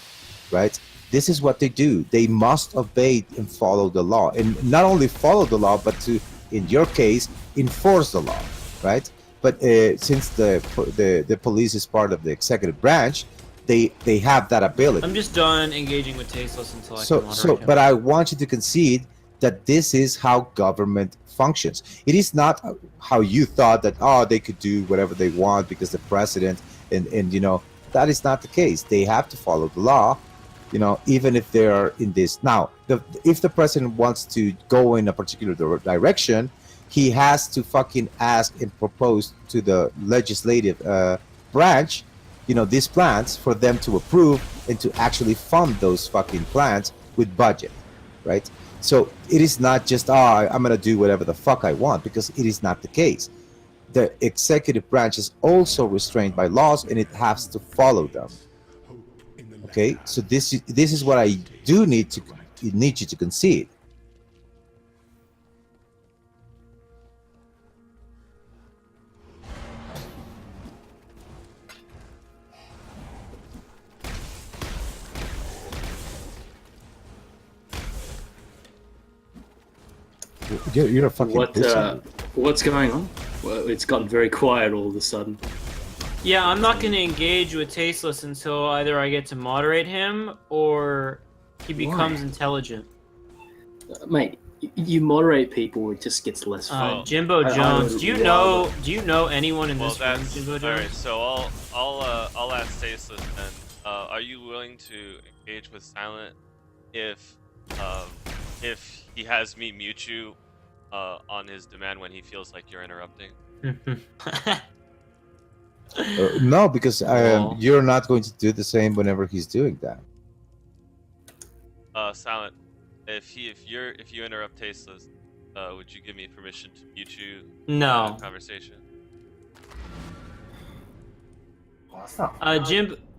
Speaker 1: right? This is what they do. They must obey and follow the law, and not only follow the law, but to, in your case, enforce the law, right? But since the police is part of the executive branch, they have that ability.
Speaker 2: I'm just done engaging with Tasteless until I can moderate him.
Speaker 1: But I want you to concede that this is how government functions. It is not how you thought that they could do whatever they want because the president and that is not the case. They have to follow the law, even if they are in this. Now, if the president wants to go in a particular direction, he has to fucking ask and propose to the legislative branch, these plans for them to approve and to actually fund those fucking plans with budget, right? So it is not just, I'm going to do whatever the fuck I want, because it is not the case. The executive branch is also restrained by laws and it has to follow them. Okay, so this is what I do need you to concede. You're a fucking pussy.
Speaker 12: What's going on? Well, it's gotten very quiet all of a sudden.
Speaker 2: Yeah, I'm not going to engage with Tasteless until either I get to moderate him or he becomes intelligent.
Speaker 12: Mate, you moderate people, it just gets less fun.
Speaker 2: Jimbo Jones, do you know anyone in this room, Jimbo Jones?
Speaker 3: Alright, so I'll ask Tasteless then. Are you willing to engage with Silent if he has me mute you on his demand when he feels like you're interrupting?
Speaker 1: No, because you're not going to do the same whenever he's doing that.
Speaker 3: Silent, if you interrupt Tasteless, would you give me permission to mute you?
Speaker 2: No.
Speaker 3: Conversation.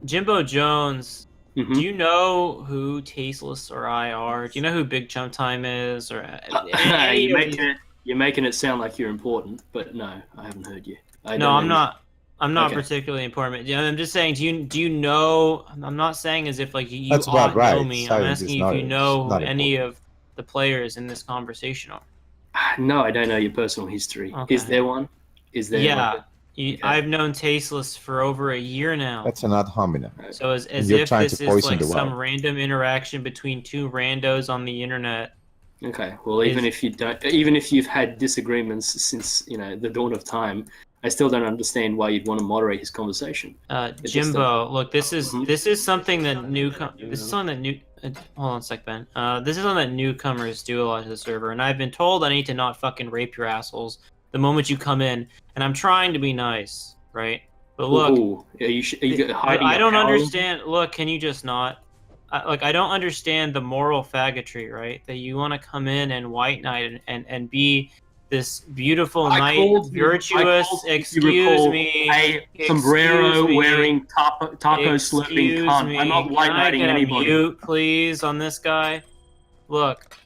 Speaker 2: Jimbo Jones,
Speaker 12: Mm-hmm.
Speaker 2: do you know who Tasteless or I are? Do you know who Big Chump Time is? Or
Speaker 12: you're making it sound like you're important, but no, I haven't heard you.
Speaker 2: I'm not particularly important. I'm just saying, do you know? I'm not saying as if like you
Speaker 1: That's about right.
Speaker 2: know me.
Speaker 1: Silence
Speaker 2: I'm asking
Speaker 1: is
Speaker 2: you if you know who
Speaker 1: not
Speaker 2: any of the players in this conversation are.
Speaker 12: No, I don't know your personal history.
Speaker 2: Okay.
Speaker 12: Is there one? Is there?
Speaker 2: Yeah. I've known Tasteless for over a year now.
Speaker 1: That's an ad hominem.
Speaker 2: So as
Speaker 1: you're
Speaker 2: if
Speaker 1: trying
Speaker 2: this
Speaker 1: to
Speaker 2: is
Speaker 1: poison
Speaker 2: like
Speaker 1: the well.
Speaker 2: some random interaction between two randos on the internet.
Speaker 12: Okay. Well, even if you've had disagreements since the dawn of time, I still don't understand why you'd want to moderate his conversation.
Speaker 2: Jimbo, look, this is something that hold on a sec, Ben. This is something that newcomers do a lot to the server, and I've been told I need to not fucking rape your assholes the moment you come in, and I'm trying to be nice, right? But look,
Speaker 12: are you hiding?
Speaker 2: I don't understand. Look, can you just not? I don't understand the moral faggotry, right? That you want to come in and white knight and be this beautiful knight, virtuous. Excuse me,
Speaker 12: a sombrero wearing taco slurping cunt. I'm not white knighting anybody.
Speaker 2: Mute, please, on this guy. Look.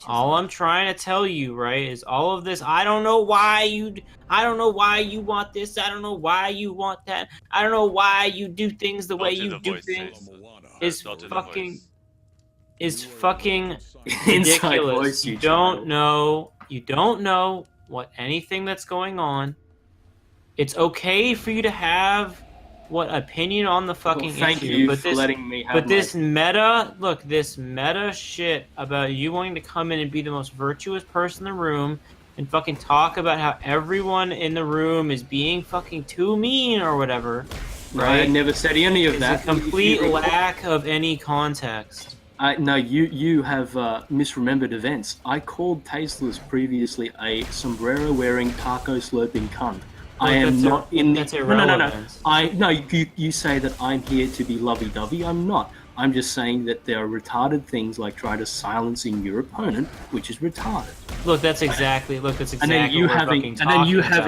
Speaker 2: All I'm trying to tell you, right, is all of this. I don't know why you want this. I don't know why you want that. I don't know why you do things the way you do things. Is fucking ridiculous. You don't know what anything that's going on. It's okay for you to have opinion on the fucking issue.
Speaker 12: Thank you for letting me have
Speaker 2: this meta shit about you wanting to come in and be the most virtuous person in the room and fucking talk about how everyone in the room is being fucking too mean or whatever. Right?
Speaker 12: I never said any of that.
Speaker 2: A complete lack of any context.
Speaker 12: No, you have misremembered events. I called Tasteless previously a sombrero-wearing, taco-slurping cunt. I am not in the... No. You say that I'm here to be lovey-dovey. I'm not. I'm just saying that there are retarded things like trying to silencing your opponent, which is retarded.
Speaker 2: Look, that's exactly what we're fucking talking about.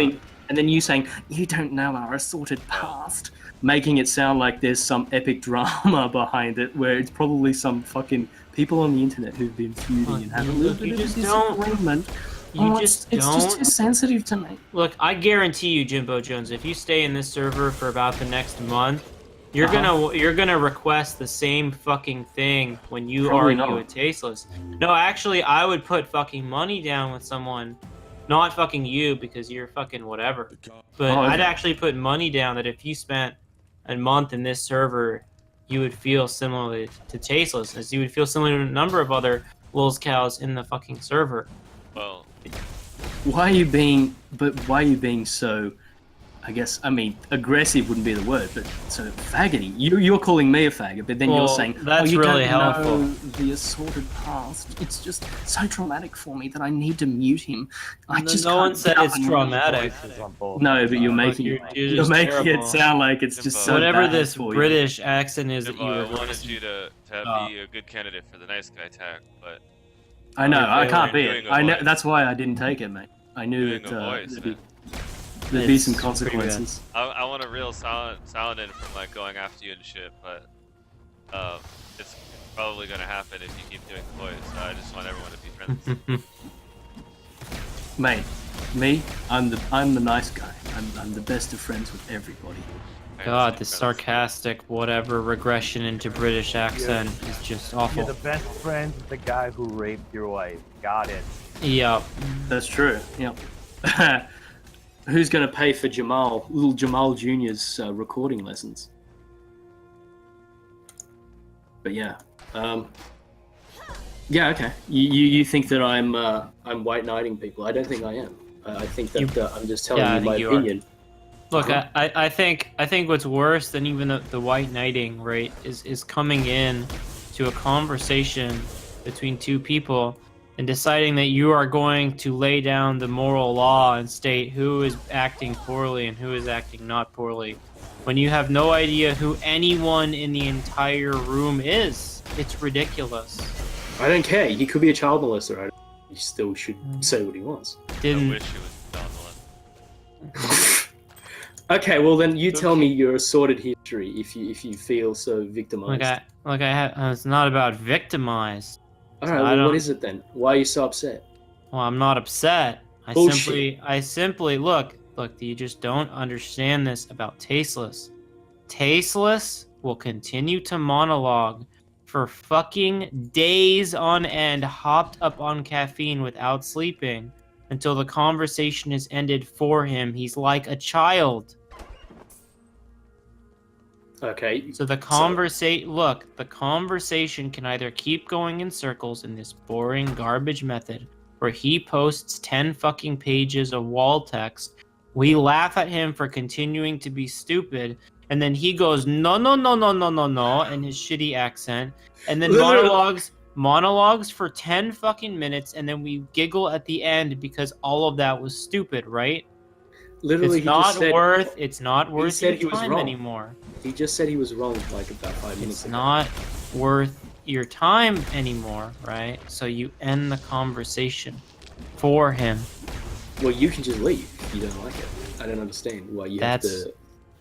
Speaker 12: And then you saying, you don't know our assorted past, making it sound like there's some epic drama behind it, where it's probably some fucking people on the internet who've been feuding and have a little bit of a disagreement. It's just too sensitive to me.
Speaker 2: Look, I guarantee you, Jimbo Jones, if you stay in this server for about the next month, you're gonna request the same fucking thing when you argue with Tasteless. No, actually, I would put fucking money down with someone, not fucking you because you're fucking whatever. But I'd actually put money down that if you spent a month in this server, you would feel similarly to Tasteless, as you would feel similar to a number of other Lulz cows in the fucking server.
Speaker 3: Well,
Speaker 12: why are you being so, aggressive wouldn't be the word, but so faggoty. You're calling me a faggot, but then you're saying,
Speaker 2: that's
Speaker 12: you
Speaker 2: really
Speaker 12: don't
Speaker 2: helpful.
Speaker 12: know the assorted past. It's just so traumatic for me that I need to mute him.
Speaker 2: No one said it's traumatic.
Speaker 12: No, but you're making it sound like it's just so
Speaker 2: whatever
Speaker 12: bad
Speaker 2: this
Speaker 12: for
Speaker 2: British accent is that you
Speaker 3: I
Speaker 2: were
Speaker 3: wanted you to be a good candidate for the nice guy tag, but
Speaker 12: I know I can't be it. I know that's why I didn't take it, mate. I knew that there'd be some consequences.
Speaker 3: I want to reel Silent in from like going after you and shit, but it's probably gonna happen if you keep doing ploys. So I just want everyone to be friends.
Speaker 12: Mate, me, I'm the nice guy. I'm the best of friends with everybody.
Speaker 2: God, this sarcastic whatever regression into British accent is just awful.
Speaker 14: You're the best friend with the guy who raped your wife. Got it.
Speaker 2: Yeah.
Speaker 12: That's true. Yep. Who's going to pay for little Jamal Jr.'s recording lessons? But yeah. Yeah, okay. You think that I'm white knighting people? I don't think I am. I think that I'm just telling you my opinion.
Speaker 2: Look, I think what's worse than even the white knighting, right, is coming in to a conversation between two people and deciding that you are going to lay down the moral law and state who is acting poorly and who is acting not poorly, when you have no idea who anyone in the entire room is. It's ridiculous.
Speaker 12: I don't care. He could be a child molester. He still should say what he wants.
Speaker 3: I wish he was a child molester.
Speaker 12: Okay, well then you tell me your sordid history if you feel so victimized.
Speaker 2: It's not about victimized.
Speaker 12: All right, well, what is it then? Why are you so upset?
Speaker 2: Well, I'm not upset. I simply look. You just don't understand this about Tasteless. Tasteless will continue to monologue for fucking days on end, hopped up on caffeine without sleeping, until the conversation is ended for him. He's like a child.
Speaker 12: Okay.
Speaker 2: So the conversation can either keep going in circles in this boring garbage method, where he posts 10 fucking pages of wall text. We laugh at him for continuing to be stupid, and then he goes, no, in his shitty accent, and then monologues for 10 fucking minutes, and then we giggle at the end because all of that was stupid, right?
Speaker 12: Literally,
Speaker 2: it's not worth your time anymore.
Speaker 12: He just said he was wrong like about 5 minutes ago.
Speaker 2: It's not worth your time anymore, right? So you end the conversation for him.
Speaker 12: Well, you can just leave if you don't like it. I don't understand why you have to...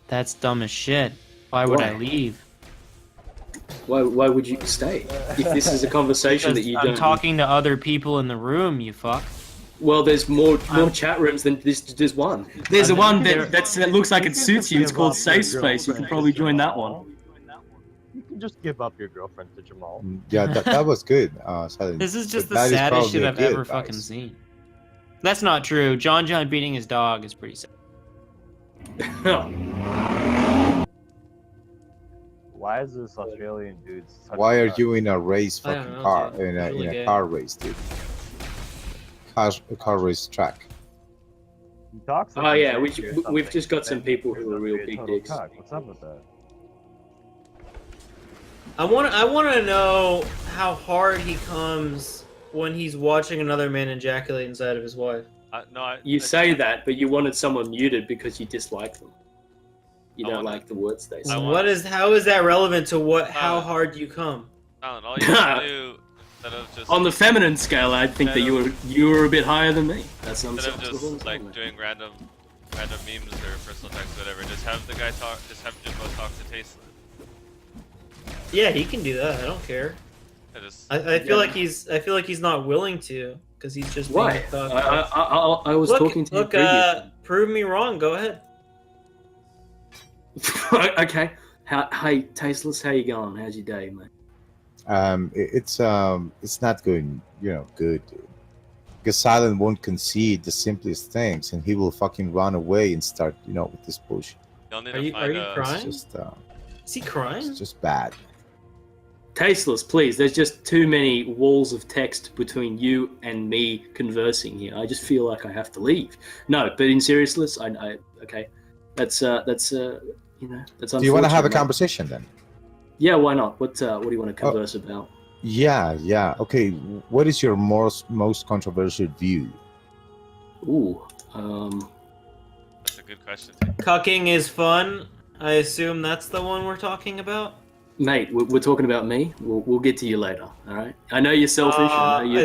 Speaker 2: That's dumb as shit. Why would I leave?
Speaker 12: Why would you stay? If this is a conversation that you don't...
Speaker 2: I'm talking to other people in the room, you fuck.
Speaker 12: Well, there's more chat rooms than there's one. There's one that looks like it suits you. It's called Safe Space. You can probably join that one.
Speaker 5: You can just give up your girlfriend to Jamal.
Speaker 1: Yeah, that was good. Silent.
Speaker 2: This is just the saddest shit I've ever fucking seen. That's not true. John beating his dog is pretty sad.
Speaker 5: Why is this Australian dude?
Speaker 1: Why are you in a race fucking car in a car race, dude? Car race track.
Speaker 12: Oh yeah, we've just got some people who are real big dicks.
Speaker 5: What's up with that?
Speaker 2: I want to know how hard he comes when he's watching another man ejaculate inside of his wife.
Speaker 12: You say that, but you wanted someone muted because you dislike them. You don't like the words they say.
Speaker 2: How is that relevant to how hard you come?
Speaker 3: All you have to do, instead of just
Speaker 12: on the feminine scale, I think that you were a bit higher than me. That's
Speaker 3: instead of just like doing random memes or personal text, or whatever. Just have the guy talk. Just have Jimbo talk to Tasteless.
Speaker 2: Yeah, he can do that. I don't care. I feel like he's not willing to because he's just
Speaker 12: why? I was talking to you previously.
Speaker 2: Prove me wrong. Go ahead.
Speaker 12: Okay. Hey, Tasteless, how you going? How's your day, mate?
Speaker 1: It's not good, good, dude. Because Silent won't concede the simplest things, and he will fucking run away and start, with this bullshit.
Speaker 2: Are you crying? Is he crying?
Speaker 1: It's just bad.
Speaker 12: Tasteless, please. There's just too many walls of text between you and me conversing here. I just feel like I have to leave. No, but in seriousness, okay. That's unfortunate.
Speaker 1: Do you want to have a conversation then?
Speaker 12: Yeah, why not? What do you want to converse about?
Speaker 1: Yeah. Okay, what is your most controversial view?
Speaker 12: Ooh,
Speaker 3: that's a good question.
Speaker 2: Cucking is fun. I assume that's the one we're talking about.
Speaker 12: Mate, we're talking about me. We'll get to you later. All right. I know you're selfish. I know you're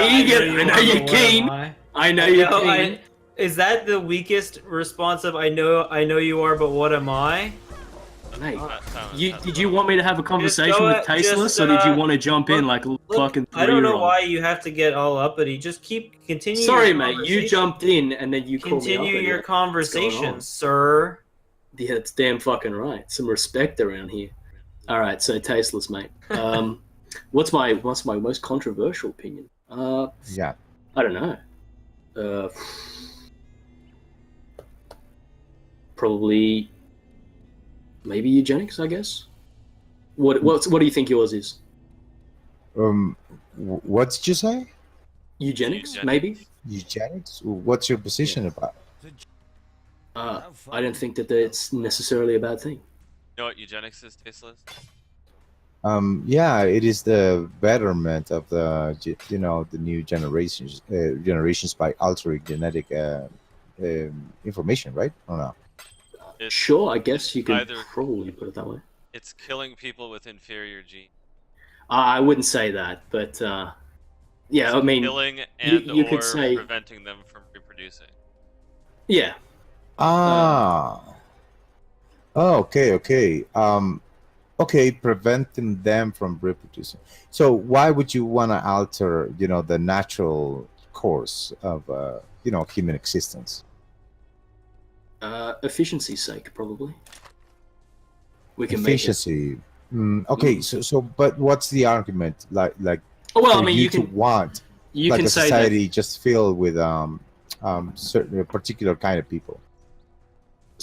Speaker 12: eager. I know you're keen. I know you're keen.
Speaker 2: Is that the weakest response of I know you are, but what am I?
Speaker 12: Mate, did you want me to have a conversation with Tasteless, or did you want to jump in like a fucking 3-year-old?
Speaker 2: I don't know why you have to get all uppity. Just continue.
Speaker 12: Sorry, mate. You jumped in and then you called me up.
Speaker 2: Continue your conversation, sir.
Speaker 12: Yeah, it's damn fucking right. Some respect around here. All right, so Tasteless, mate. What's my most controversial opinion?
Speaker 1: Yeah.
Speaker 12: I don't know. Probably, maybe eugenics, I guess. What do you think yours is?
Speaker 1: What did you say?
Speaker 12: Eugenics, maybe.
Speaker 1: Eugenics? What's your position about?
Speaker 12: I don't think that it's necessarily a bad thing.
Speaker 3: You know what eugenics is, Tasteless?
Speaker 1: Yeah, it is the betterment of the the new generations by altering genetic information, right? Or no?
Speaker 12: Sure, I guess you could
Speaker 3: either-
Speaker 12: probably put it that way.
Speaker 3: It's killing people with inferior genes.
Speaker 12: I wouldn't say that, but yeah, I mean,
Speaker 3: Killing and
Speaker 12: you
Speaker 3: or
Speaker 12: could say,
Speaker 3: preventing them from reproducing.
Speaker 12: yeah.
Speaker 1: Oh, okay. Okay, preventing them from reproducing. So why would you want to alter, the natural course of, human existence?
Speaker 12: Efficiency's sake, probably. We can make it.
Speaker 1: Efficiency. Okay, so, but what's the argument? Like,
Speaker 12: Well,
Speaker 1: for
Speaker 12: I mean,
Speaker 1: you
Speaker 12: you
Speaker 1: to
Speaker 12: can
Speaker 1: want,
Speaker 12: you
Speaker 1: like
Speaker 12: can
Speaker 1: a
Speaker 12: say
Speaker 1: society just filled with certain a particular kind of people.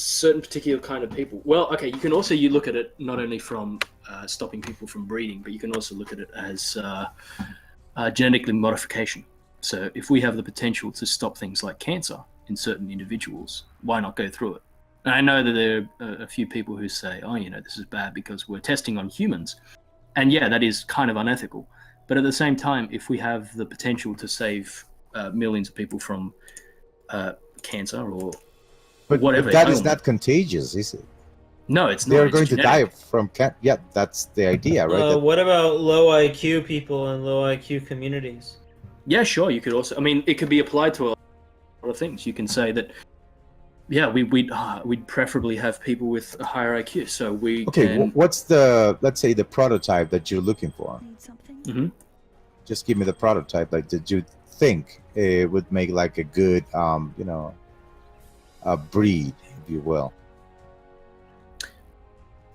Speaker 12: certain particular kind of people. Well, okay, you can also look at it not only from stopping people from breeding, but you can also look at it as genetically modification. So if we have the potential to stop things like cancer in certain individuals, why not go through it? And I know that there are a few people who say, oh, this is bad because we're testing on humans. And yeah, that is kind of unethical. But at the same time, if we have the potential to save millions of people from cancer or whatever.
Speaker 1: But that is not contagious, is it?
Speaker 12: No, it's not.
Speaker 1: They're
Speaker 12: It's
Speaker 1: going to die
Speaker 12: genetic.
Speaker 1: from cancer. Yeah, that's the idea, right?
Speaker 2: What about low IQ people and low IQ communities?
Speaker 12: Yeah, sure. You could also. I mean, it could be applied to a lot of things. You can say that. Yeah, we'd preferably have people with a higher IQ, so we
Speaker 1: Okay,
Speaker 12: can.
Speaker 1: what's let's say the prototype that you're looking for?
Speaker 12: Mm-hmm.
Speaker 1: Just give me the prototype. Like, did you think it would make like a good, a breed, if you will?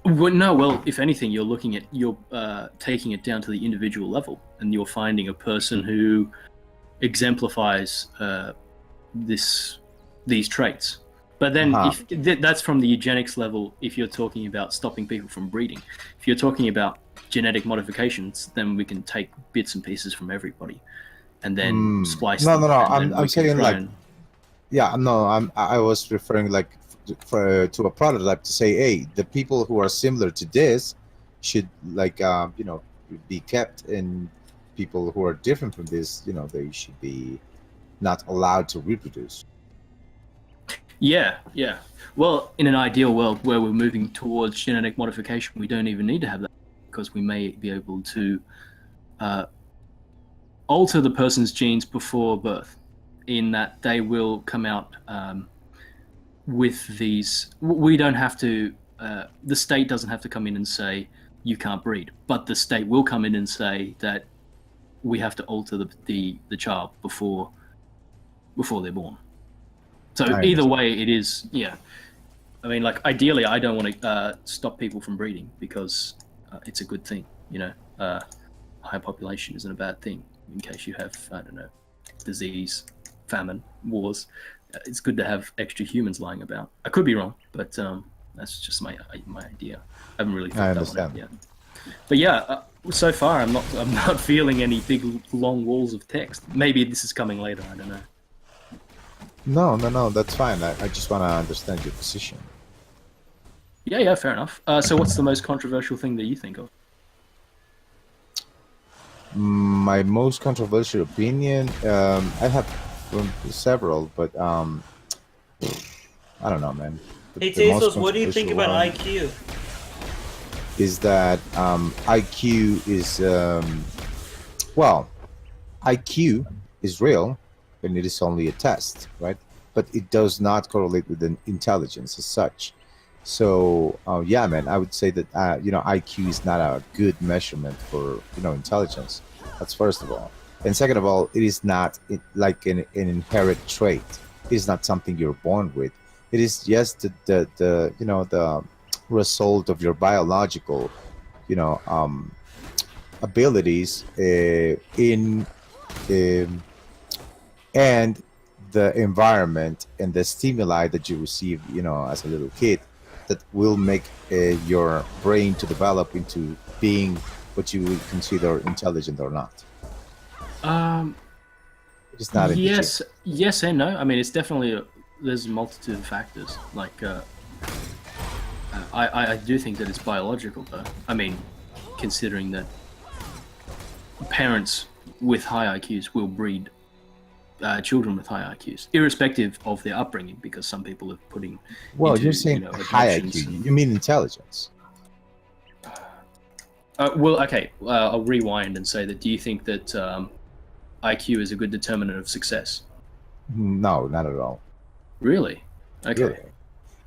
Speaker 12: Well, no, well, if anything, you're taking it down to the individual level, and you're finding a person who exemplifies these traits. But then, that's from the eugenics level. If you're talking about stopping people from breeding, if you're talking about genetic modifications, then we can take bits and pieces from everybody, and then splice.
Speaker 1: No,
Speaker 12: them,
Speaker 1: I'm saying like, yeah, no, I was referring like to a prototype to say, hey, the people who are similar to this should like be kept, and people who are different from this, they should be not allowed to reproduce.
Speaker 12: Yeah. Well, in an ideal world where we're moving towards genetic modification, we don't even need to have that, because we may be able to alter the person's genes before birth, in that they will come out with these. We don't have to. The state doesn't have to come in and say you can't breed, but the state will come in and say that we have to alter the child before they're born. So either way, it is. Yeah, I mean, like ideally, I don't want to stop people from breeding, because it's a good thing. High population isn't a bad thing. In case you have, I don't know, disease, famine, wars, it's good to have extra humans lying about. I could be wrong, but that's just my idea. I haven't really thought that one out yet. But yeah, so far I'm not feeling any big long walls of text. Maybe this is coming later. I don't know.
Speaker 1: No, that's fine. I just want to understand your position.
Speaker 12: Yeah, fair enough. So what's the most controversial thing that you think of?
Speaker 1: My most controversial opinion, I have several, but I don't know, man.
Speaker 2: Hey, Tasteless, what do you think about IQ?
Speaker 1: Is that IQ is IQ is real, and it is only a test, right? But it does not correlate with the intelligence as such. So yeah, man, I would say that IQ is not a good measurement for intelligence. That's first of all, and second of all, it is not like an inherent trait. It is not something you're born with. It is just the result of your biological abilities in and the environment and the stimuli that you receive, as a little kid, that will make your brain to develop into being what you would consider intelligent or not. It's not in the gene.
Speaker 12: Yes and no. I mean, it's definitely there's a multitude of factors. Like, I do think that it's biological, though. I mean, considering that parents with high IQs will breed children with high IQs, irrespective of their upbringing, because some people are putting.
Speaker 1: Well, you're saying high IQ. You mean intelligence?
Speaker 12: Well, okay. I'll rewind and say that. Do you think that IQ is a good determinant of success?
Speaker 1: No, not at all.
Speaker 12: Really? Okay.
Speaker 1: Really.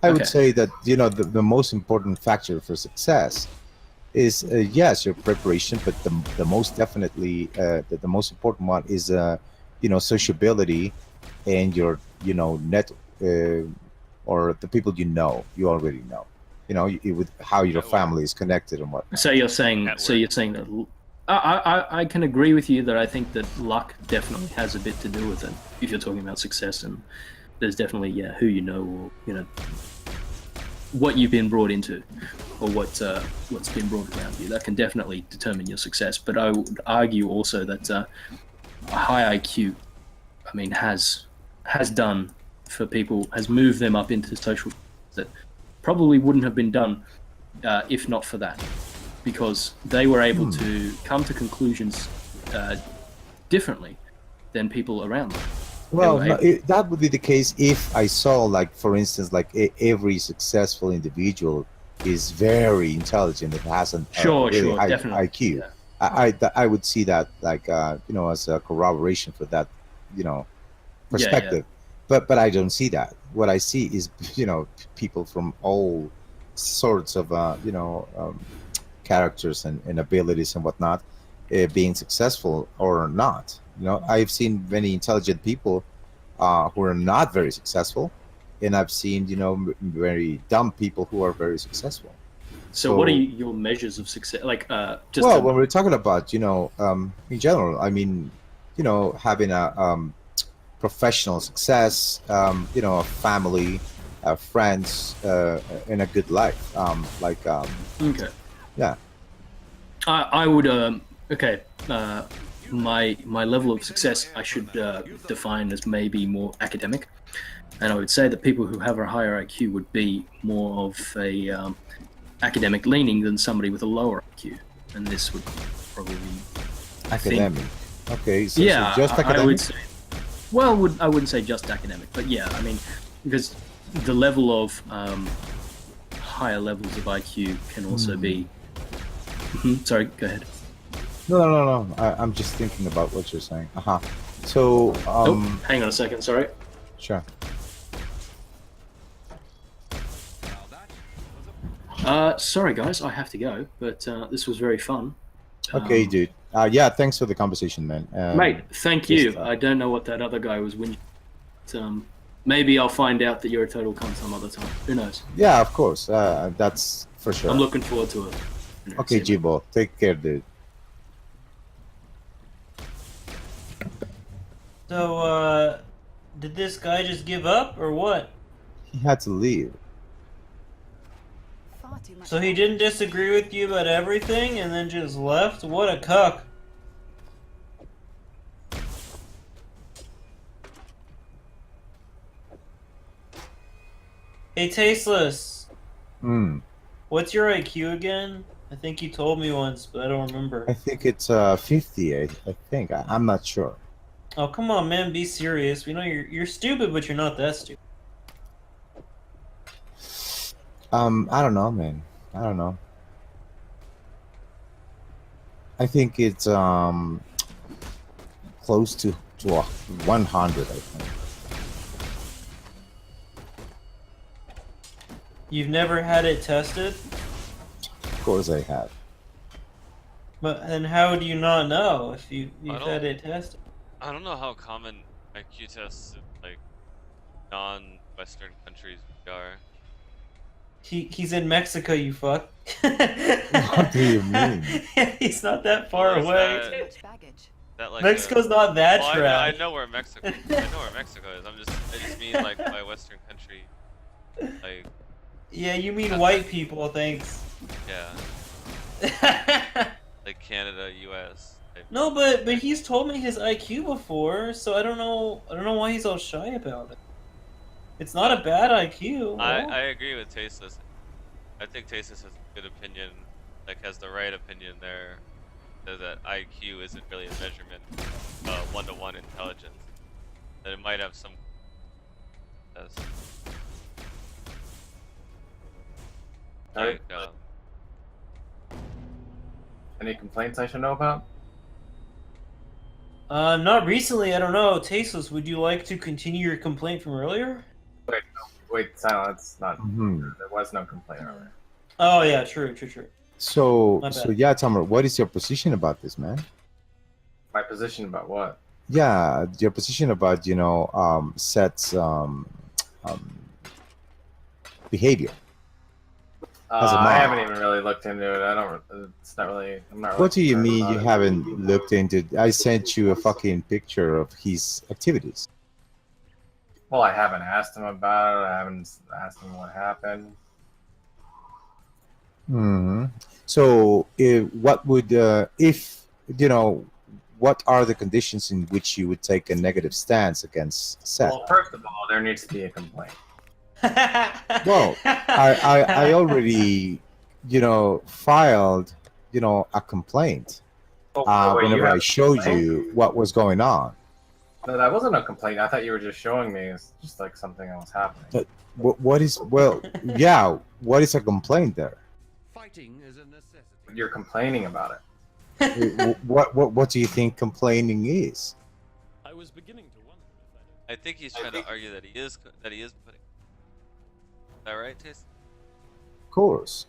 Speaker 1: I would say that the most important factor for success is yes, your preparation, but the most definitely the most important one is sociability and your net or the people you already know. With how your family is connected and what.
Speaker 12: So you're saying that I can agree with you that I think that luck definitely has a bit to do with it. If you're talking about success, and there's definitely who you know, or what you've been brought into, or what's been brought around you, that can definitely determine your success. But I would argue also that a high IQ, I mean, has done for people, has moved them up into social that probably wouldn't have been done if not for that, because they were able to come to conclusions differently than people around them.
Speaker 1: Well, that would be the case if I saw, like, for instance, like every successful individual is very intelligent and has a really high IQ. Yeah. I would see that like as a corroboration for that perspective. But I don't see that. What I see is people from all sorts of characters and abilities and whatnot being successful or not. I've seen many intelligent people who are not very successful, and I've seen very dumb people who are very successful.
Speaker 12: So what are your measures of success? Like,
Speaker 1: when we're talking about in general, I mean, having a professional success, a family, friends, and a good life.
Speaker 12: Okay.
Speaker 1: Yeah.
Speaker 12: I would my level of success I should define as maybe more academic, and I would say that people who have a higher IQ would be more of a academic leaning than somebody with a lower IQ, and this would probably
Speaker 1: academic. Okay, so
Speaker 12: just academic. I would say. Well, I wouldn't say just academic, but yeah, I mean, because the level of higher levels of IQ can also be. Sorry, go ahead.
Speaker 1: No. I'm just thinking about what you're saying. So.
Speaker 12: Hang on a second. Sorry.
Speaker 1: Sure.
Speaker 12: Sorry, guys, I have to go, but this was very fun.
Speaker 1: Okay, dude. Yeah, thanks for the conversation, man.
Speaker 12: Mate, thank you. I don't know what that other guy was whinging. Maybe I'll find out that you're a total cunt some other time. Who knows?
Speaker 1: Yeah, of course. That's for sure.
Speaker 12: I'm looking forward to it.
Speaker 1: Okay, Jibo. Take care, dude.
Speaker 2: So, did this guy just give up, or what?
Speaker 1: He had to leave.
Speaker 2: So he didn't disagree with you about everything and then just left? What a cuck. Hey, Tasteless. What's your IQ again? I think you told me once, but I don't remember.
Speaker 1: I think it's 50. I think. I'm not sure.
Speaker 2: Oh, come on, man. Be serious. We know you're stupid, but you're not that stupid.
Speaker 1: I don't know, man. I don't know. I think it's close to 100, I think.
Speaker 2: You've never had it tested?
Speaker 1: Of course I have.
Speaker 2: But then how do you not know if you've had it tested?
Speaker 3: I don't know how common IQ tests in like non-Western countries are.
Speaker 2: He's in Mexico, you fuck.
Speaker 1: What do you mean?
Speaker 2: He's not that far away.
Speaker 3: that like
Speaker 2: Mexico's not that
Speaker 3: well,
Speaker 2: trash.
Speaker 3: I know where Mexico. I know where Mexico is. I just mean like by Western country, like.
Speaker 2: Yeah, you mean white people, thanks.
Speaker 3: Yeah. Like Canada, U.S.
Speaker 2: No, but he's told me his IQ before, so I don't know why he's all shy about it. It's not a bad IQ.
Speaker 3: I agree with Tasteless. I think Tasteless has a good opinion, like has the right opinion there. That IQ isn't really a measurement of one-to-one intelligence. That it might have some. Like,
Speaker 14: Any complaints I should know about?
Speaker 2: Not recently. I don't know. Tasteless, would you like to continue your complaint from earlier?
Speaker 14: Wait, silence. Not.
Speaker 1: Mhm.
Speaker 14: There was no complaint earlier.
Speaker 2: Oh yeah, true.
Speaker 1: So
Speaker 2: My bad.
Speaker 1: so yeah, Tomer, what is your position about this, man?
Speaker 14: My position about what?
Speaker 1: Yeah, your position about Seth's behavior. As a
Speaker 14: I
Speaker 1: mom.
Speaker 14: haven't even really looked into it. I don't. It's not really. I'm not. Really
Speaker 1: What do you
Speaker 14: concerned
Speaker 1: mean
Speaker 14: about
Speaker 1: you
Speaker 14: it.
Speaker 1: haven't looked into? I sent you a fucking picture of his activities.
Speaker 14: Well, I haven't asked him about it. I haven't asked him what happened.
Speaker 1: Hmm. So, what would what are the conditions in which you would take a negative stance against Seth?
Speaker 14: Well, first of all, there needs to be a complaint.
Speaker 1: Well, I already, filed, a complaint
Speaker 14: wait, you
Speaker 1: whenever
Speaker 14: have
Speaker 1: I
Speaker 14: a
Speaker 1: showed
Speaker 14: complaint?
Speaker 1: you what was going on.
Speaker 14: No, that wasn't a complaint. I thought you were just showing me it's just like something else happening.
Speaker 1: But what is what is a complaint there?
Speaker 15: Fighting is a necessity.
Speaker 14: You're complaining about it.
Speaker 1: What do you think complaining is?
Speaker 15: I was beginning to wonder if
Speaker 3: I think he's trying to argue that he is putting. Is that right, Taste?
Speaker 1: Of course.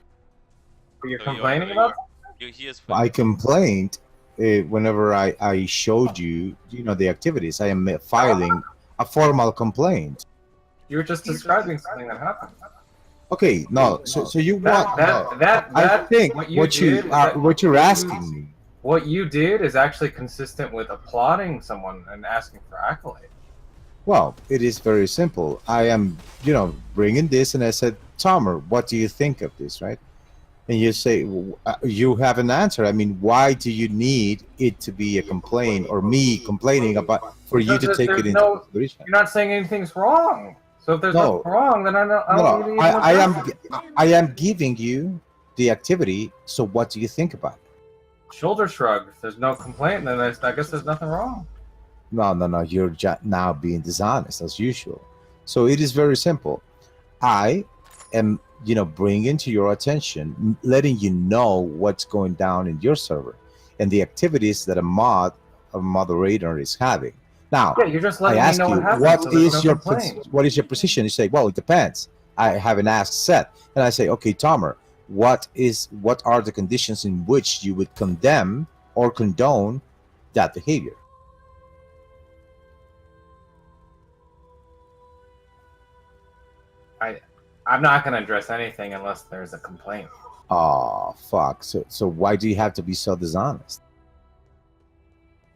Speaker 14: You're
Speaker 3: So
Speaker 14: complaining about
Speaker 3: he is.
Speaker 1: I complained whenever I showed you, the activities. I am filing a formal complaint.
Speaker 14: You were just describing something that happened.
Speaker 1: Okay, no. So you want? I think what you're asking me.
Speaker 14: What you did is actually consistent with applauding someone and asking for accolade.
Speaker 1: Well, it is very simple. I am, bringing this, and I said, Tomer, what do you think of this, right? And you say, you have an answer. I mean, why do you need it to be a complaint or me complaining about for you to
Speaker 14: Because
Speaker 1: take it
Speaker 14: there's
Speaker 1: into consideration?
Speaker 14: You're not saying anything's wrong. So if there's
Speaker 1: No.
Speaker 14: nothing wrong, then I don't need to
Speaker 1: I am giving you the activity. So what do you think about it?
Speaker 14: Shoulder shrug. If there's no complaint, then I guess there's nothing wrong.
Speaker 1: No. You're now being dishonest as usual. So it is very simple. I am, bringing to your attention, letting you know what's going down in your server and the activities that a moderator is having. Now,
Speaker 14: Yeah, you're just
Speaker 1: I
Speaker 14: letting me
Speaker 1: ask
Speaker 14: know
Speaker 1: you,
Speaker 14: what happened.
Speaker 1: what
Speaker 14: so there's
Speaker 1: is
Speaker 14: no
Speaker 1: your
Speaker 14: complaint.
Speaker 1: what is your position? You say, well, it depends. I haven't asked Seth, and I say, okay, Tomer, what are the conditions in which you would condemn or condone that behavior?
Speaker 14: I'm not going to address anything unless there's a complaint.
Speaker 1: Oh, fuck. So why do you have to be so dishonest?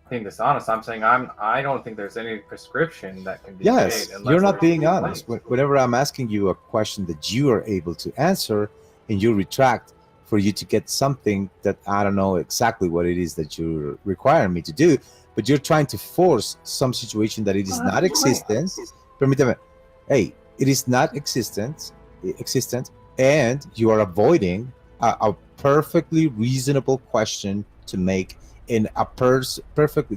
Speaker 14: Being dishonest, I'm saying I don't think there's any prescription that can be
Speaker 1: Yes,
Speaker 14: made unless
Speaker 1: you're not
Speaker 14: there's
Speaker 1: being
Speaker 14: a
Speaker 1: honest.
Speaker 14: complaint.
Speaker 1: Whenever I'm asking you a question that you are able to answer and you retract for you to get something that I don't know exactly what it is that you're requiring me to do, but you're trying to force some situation that it is not existent. Permítame. Hey, it is not existent, and you are avoiding a perfectly reasonable question to make in a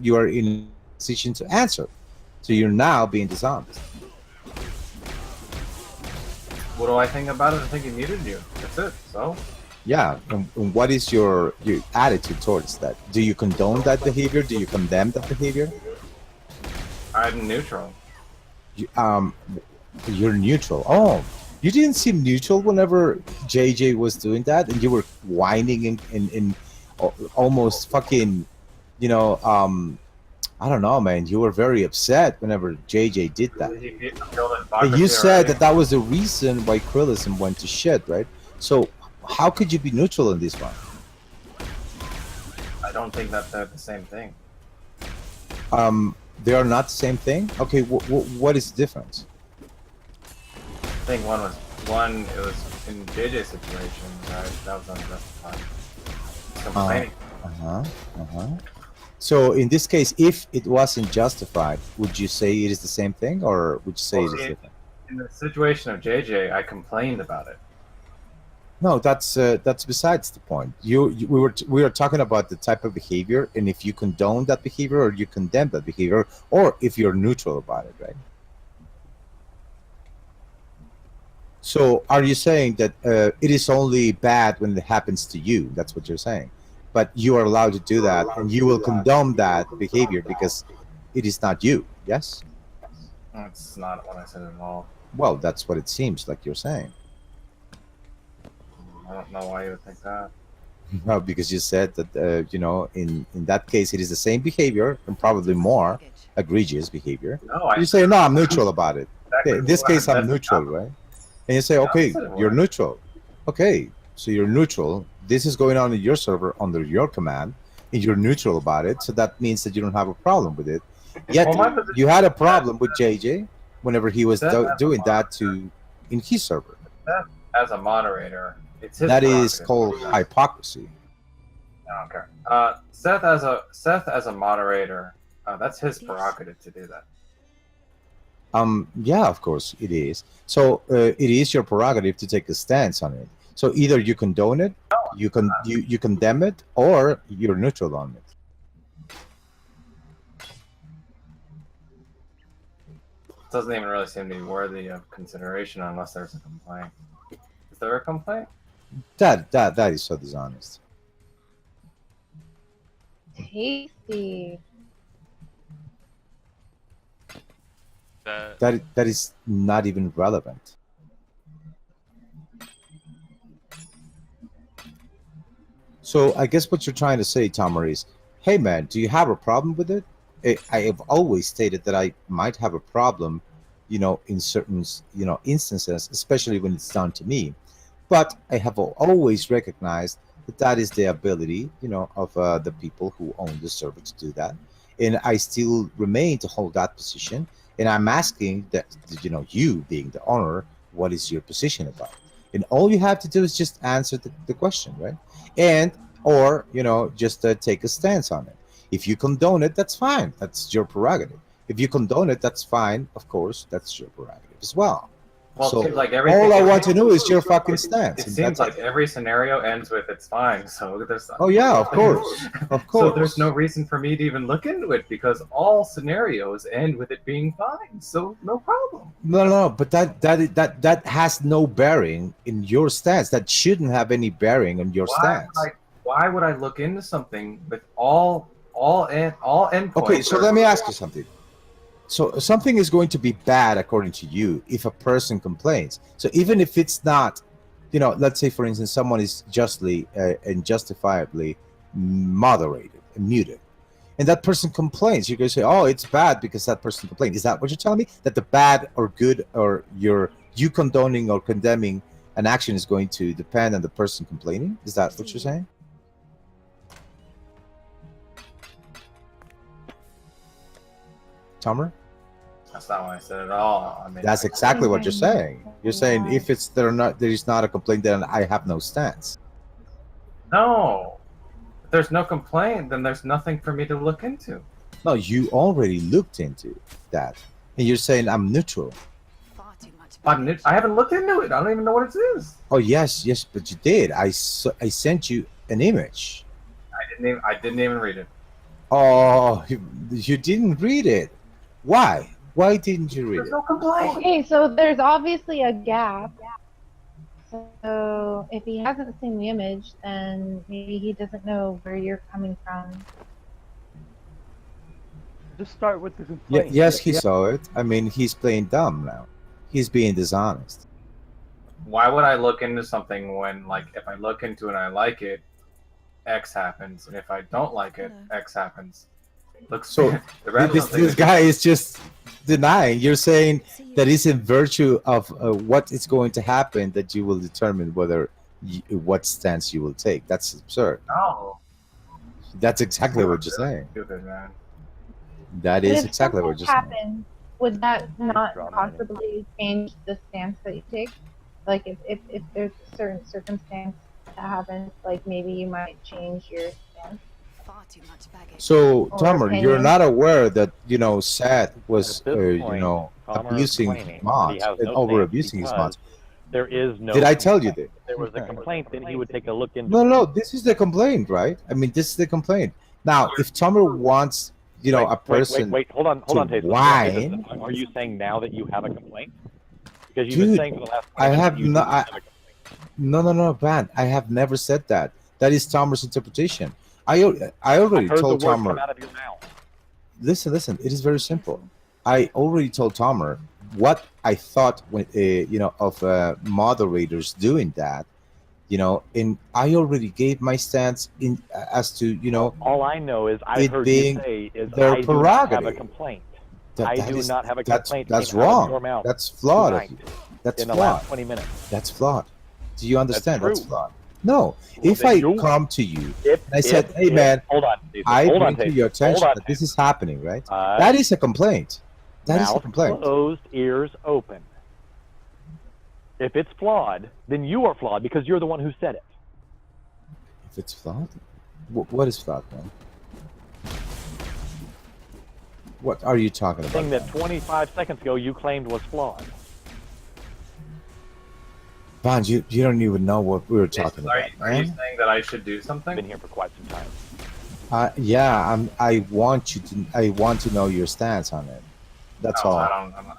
Speaker 1: you are in a position to answer. So you're now being dishonest.
Speaker 14: What do I think about it? I think he muted you. That's it. So
Speaker 1: Yeah, and what is your attitude towards that? Do you condone that behavior? Do you condemn that behavior?
Speaker 14: I'm neutral.
Speaker 1: You're neutral. Oh, you didn't seem neutral whenever JJ was doing that, and you were whining and almost fucking, I don't know, man. You were very upset whenever JJ did that. And you said that was the reason why Krillism went to shit, right? So how could you be neutral in this one?
Speaker 14: I don't think that they're the same thing.
Speaker 1: They are not the same thing. Okay, what is the difference?
Speaker 14: I think one was it was in JJ's situation, right? That was unjustified. Complaining.
Speaker 1: So in this case, if it wasn't justified, would you say it is the same thing, or would you say it is different?
Speaker 14: In the situation of JJ, I complained about it.
Speaker 1: No, that's besides the point. We were talking about the type of behavior, and if you condone that behavior or you condemn that behavior, or if you're neutral about it, right? So, are you saying that it is only bad when it happens to you? That's what you're saying, but you are allowed to do that, and you will condone that behavior because it is not you. Yes.
Speaker 14: That's not what I said at all.
Speaker 1: Well, that's what it seems like you're saying.
Speaker 14: I don't know why you would think that.
Speaker 1: No, because you said that in that case it is the same behavior and probably more egregious behavior.
Speaker 14: No,
Speaker 1: you say no, I'm neutral about it. Okay, in this case, I'm neutral, right? And you say, okay, you're neutral. Okay, so you're neutral. This is going on in your server under your command, and you're neutral about it. So that means that you don't have a problem with it. Yet you had a problem with JJ whenever he was doing that in his server.
Speaker 14: As a moderator, it's his
Speaker 1: that is
Speaker 14: prerogative.
Speaker 1: called hypocrisy.
Speaker 14: I don't care. Seth as a moderator, that's his prerogative to do that.
Speaker 1: Yeah, of course it is. So it is your prerogative to take a stance on it. So either you condone it, you condemn it, or you're neutral on it.
Speaker 14: Doesn't even really seem to be worthy of consideration unless there's a complaint. Is there a complaint?
Speaker 1: That is so dishonest.
Speaker 16: Tasty.
Speaker 1: That is not even relevant. So I guess what you're trying to say, Tamar, is, hey man, do you have a problem with it? I have always stated that I might have a problem, in certain, instances, especially when it's done to me. But I have always recognized that is the ability, of the people who own the server to do that. And I still remain to hold that position. And I'm asking that, you being the owner, what is your position about it? And all you have to do is just answer the question, right? Or just take a stance on it. If you condone it, that's fine. That's your prerogative. If you condone it, that's fine. Of course, that's your prerogative as well.
Speaker 14: Well,
Speaker 1: So
Speaker 14: it seems like
Speaker 1: all I want to know is your fucking stance.
Speaker 14: It
Speaker 1: and
Speaker 14: seems
Speaker 1: that's
Speaker 14: like every scenario ends with it's fine. So there's.
Speaker 1: Oh yeah, of course, of course.
Speaker 14: So there's no reason for me to even look into it because all scenarios end with it being fine. So no problem.
Speaker 1: No, but that has no bearing in your stance. That shouldn't have any bearing on your stance.
Speaker 14: Why would I look into something with all endpoints?
Speaker 1: Okay, so let me ask you something. So something is going to be bad according to you if a person complains. So even if it's not, let's say for instance, someone is justly and justifiably moderated and muted, and that person complains, you're going to say, oh, it's bad because that person complained. Is that what you're telling me? That the bad or good or you condoning or condemning an action is going to depend on the person complaining? Is that what you're saying? Tomer?
Speaker 14: That's not what I said at all. I mean,
Speaker 1: that's exactly what you're saying. You're saying if there is not a complaint, then I have no stance.
Speaker 14: No. If there's no complaint, then there's nothing for me to look into.
Speaker 1: No, you already looked into that. And you're saying I'm neutral.
Speaker 14: I haven't looked into it. I don't even know what it is.
Speaker 1: Oh yes, but you did. I sent you an image.
Speaker 14: I didn't even read it.
Speaker 1: Oh, you didn't read it. Why? Why didn't you read it?
Speaker 14: No complaint.
Speaker 16: Okay, so there's obviously a gap. So if he hasn't seen the image, then maybe he doesn't know where you're coming from.
Speaker 5: Just start with the complaint.
Speaker 1: Yes, he saw it. I mean, he's playing dumb now. He's being dishonest.
Speaker 14: Why would I look into something when, if I look into it and I like it, X happens, and if I don't like it, X happens.
Speaker 1: So this guy is just denying. You're saying that it's in virtue of what is going to happen that you will determine what stance you will take. That's absurd.
Speaker 14: No.
Speaker 1: That's exactly what you're saying.
Speaker 14: Stupid, man.
Speaker 1: That
Speaker 16: But
Speaker 1: is
Speaker 16: if
Speaker 1: exactly what
Speaker 16: something
Speaker 1: you're saying.
Speaker 16: happened, would that not
Speaker 8: Draw mine.
Speaker 16: possibly change the stance that you take? Like if there's a certain circumstance that happens, like maybe you might change your stance.
Speaker 7: Far too much baggage.
Speaker 1: So,
Speaker 16: Or
Speaker 1: Tomer, you're
Speaker 16: opinion.
Speaker 1: not aware that, Seth was,
Speaker 5: At this point, Tomer is
Speaker 1: abusing
Speaker 5: claiming that he
Speaker 1: mods
Speaker 5: has
Speaker 1: and
Speaker 5: no
Speaker 1: over
Speaker 5: stance
Speaker 1: abusing his
Speaker 5: because
Speaker 1: mods.
Speaker 5: there is no
Speaker 1: Did I tell you
Speaker 5: complaint.
Speaker 1: that?
Speaker 5: If there was a complaint, then he would take a look into
Speaker 1: No,
Speaker 5: it.
Speaker 1: no, this is the complaint, right? I mean, this is the complaint. Now, if Tomer wants, a person
Speaker 5: Wait, hold on,
Speaker 1: to
Speaker 5: Tasteless.
Speaker 1: whine,
Speaker 5: Are you saying now that you have a complaint? Because you've been
Speaker 1: dude,
Speaker 5: saying for the last 20
Speaker 1: I
Speaker 5: minutes
Speaker 1: have
Speaker 5: that you
Speaker 1: no,
Speaker 5: didn't have a complaint.
Speaker 1: no, Van. I have never said that. That is Tomer's interpretation. I already
Speaker 5: I heard
Speaker 1: told
Speaker 5: the words
Speaker 1: Tomer.
Speaker 5: come out of your mouth.
Speaker 1: Listen. It is very simple. I already told Tomer what I thought when of moderators doing that. And I already gave my stance in as to
Speaker 5: All I know is I
Speaker 1: it
Speaker 5: heard
Speaker 1: being
Speaker 5: you say is
Speaker 1: their
Speaker 5: I do not have a
Speaker 1: prerogative.
Speaker 5: complaint.
Speaker 1: That
Speaker 5: I do
Speaker 1: is-
Speaker 5: not have a
Speaker 1: that's
Speaker 5: complaint.
Speaker 1: that's
Speaker 5: came out of your
Speaker 1: wrong.
Speaker 5: mouth
Speaker 1: That's flawed of
Speaker 5: tonight,
Speaker 1: you. That's
Speaker 5: in the
Speaker 1: flawed.
Speaker 5: last 20 minutes.
Speaker 1: That's flawed. Do you understand? That's
Speaker 5: true.
Speaker 1: flawed. No. If
Speaker 5: then
Speaker 1: I
Speaker 5: you-
Speaker 1: come to you
Speaker 5: If
Speaker 1: and I said, "Hey,
Speaker 5: if-
Speaker 1: man,
Speaker 5: hold on, Tasteless,
Speaker 1: I
Speaker 5: hold on,
Speaker 1: bring to your
Speaker 5: Tasteless, hold
Speaker 1: attention
Speaker 5: on,
Speaker 1: that this is happening," right?
Speaker 5: Uh,
Speaker 1: that is a complaint. That is a
Speaker 5: mouth
Speaker 1: complaint.
Speaker 5: closed, ears open. If it's flawed, then you are flawed because you're the one who said it.
Speaker 1: If it's flawed, what is flawed, man? What are you talking
Speaker 5: The
Speaker 1: about?
Speaker 5: thing that 25 seconds ago you claimed was flawed.
Speaker 1: Bond, you don't even know what we were talking
Speaker 14: Are
Speaker 1: about,
Speaker 14: you, are you
Speaker 1: man.
Speaker 14: saying that I should do something?
Speaker 5: Been here for quite some time.
Speaker 1: Yeah, I want to know your stance on it. That's
Speaker 14: No,
Speaker 1: all.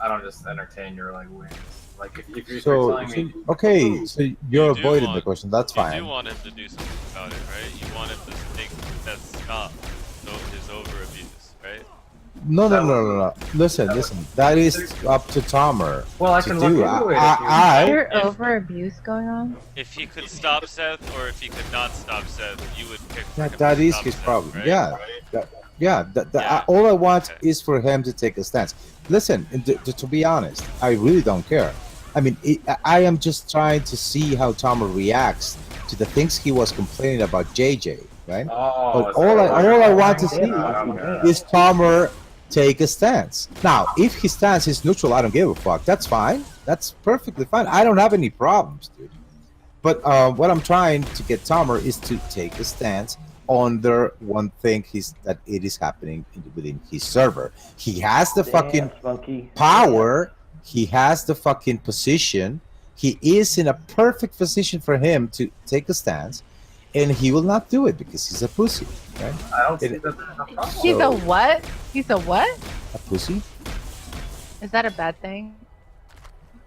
Speaker 14: I don't just entertain your wins. Like if you're
Speaker 1: So,
Speaker 14: telling me,
Speaker 1: okay, so you're
Speaker 3: You do
Speaker 1: avoiding the
Speaker 3: want-
Speaker 1: question. That's
Speaker 3: You
Speaker 1: fine.
Speaker 3: do want him to do something about it, right? You want him to take that stop his over abuse, right?
Speaker 1: No. Listen. That is up to Tomer
Speaker 14: Well, I
Speaker 1: to
Speaker 14: can
Speaker 1: do.
Speaker 14: look into it if
Speaker 1: I,
Speaker 16: Is there over abuse going on?
Speaker 3: If he could stop Seth or if he could not stop Seth, you would pick for him
Speaker 1: that
Speaker 3: to
Speaker 1: is
Speaker 3: stop
Speaker 1: his
Speaker 3: Seth,
Speaker 1: problem.
Speaker 3: right?
Speaker 1: Yeah.
Speaker 3: Yeah.
Speaker 1: All I want is for him to take a stance. Listen, and to be honest, I really don't care. I mean, I am just trying to see how Tomer reacts to the things he was complaining about JJ, right?
Speaker 14: Oh,
Speaker 1: But
Speaker 14: so
Speaker 1: all I want to
Speaker 14: okay.
Speaker 1: see is Tomer take a stance. Now, if his stance is neutral, I don't give a fuck. That's fine. That's perfectly fine. I don't have any problems, dude. But what I'm trying to get Tomer is to take a stance on the one thing that it is happening within his server. He has the fucking power. He has the fucking position. He is in a perfect position for him to take a stance, and he will not do it because he's a pussy, right?
Speaker 14: I don't see that there's a problem.
Speaker 16: He's a what? He's a what?
Speaker 1: A pussy?
Speaker 16: Is that a bad thing?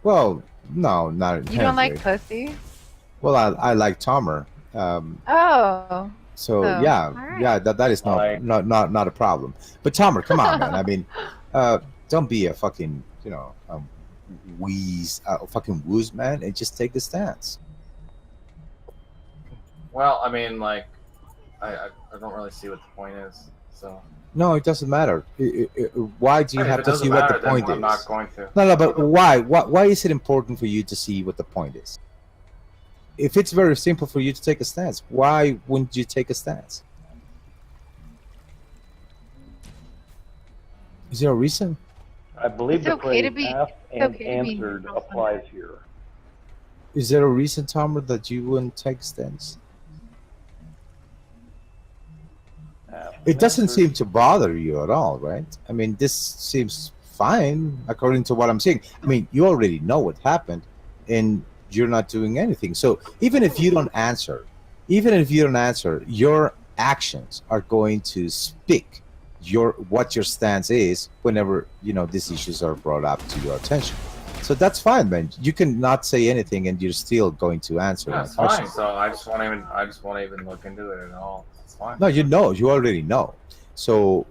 Speaker 1: Well, no, not
Speaker 16: You don't like
Speaker 1: inherently.
Speaker 16: pussy?
Speaker 1: Well, I like Tomer.
Speaker 16: Oh.
Speaker 1: So
Speaker 16: Oh,
Speaker 1: yeah,
Speaker 16: alright.
Speaker 1: yeah, that is not a problem. But Tomer, come on, man. I mean, don't be a fucking fucking wooz, man, and just take the stance.
Speaker 14: Well, I mean, like, I don't really see what the point is. So.
Speaker 1: No, it doesn't matter. Why do you
Speaker 14: If
Speaker 1: have
Speaker 14: it
Speaker 1: to
Speaker 14: doesn't
Speaker 1: see what
Speaker 14: matter,
Speaker 1: the
Speaker 14: then
Speaker 1: point is?
Speaker 14: I'm not going to.
Speaker 1: No, but why? Why is it important for you to see what the point is? If it's very simple for you to take a stance, why wouldn't you take a stance? Is there a reason?
Speaker 5: I believe
Speaker 16: It's
Speaker 5: the
Speaker 16: okay to
Speaker 5: phrase
Speaker 16: be-
Speaker 5: asked
Speaker 16: it's
Speaker 5: and
Speaker 16: okay to be
Speaker 5: answered
Speaker 16: neutral
Speaker 5: applies here.
Speaker 1: Is there a reason, Tomer, that you wouldn't take a stance? It doesn't seem to bother you at all, right? I mean, this seems fine according to what I'm seeing. I mean, you already know what happened, and you're not doing anything. So even if you don't answer, your actions are going to speak what your stance is whenever these issues are brought up to your attention. So that's fine, man. You can not say anything, and you're still going to answer.
Speaker 14: That's
Speaker 1: my
Speaker 14: fine.
Speaker 1: question.
Speaker 14: So I just won't even look into it at all. It's fine.
Speaker 1: No, you already know. So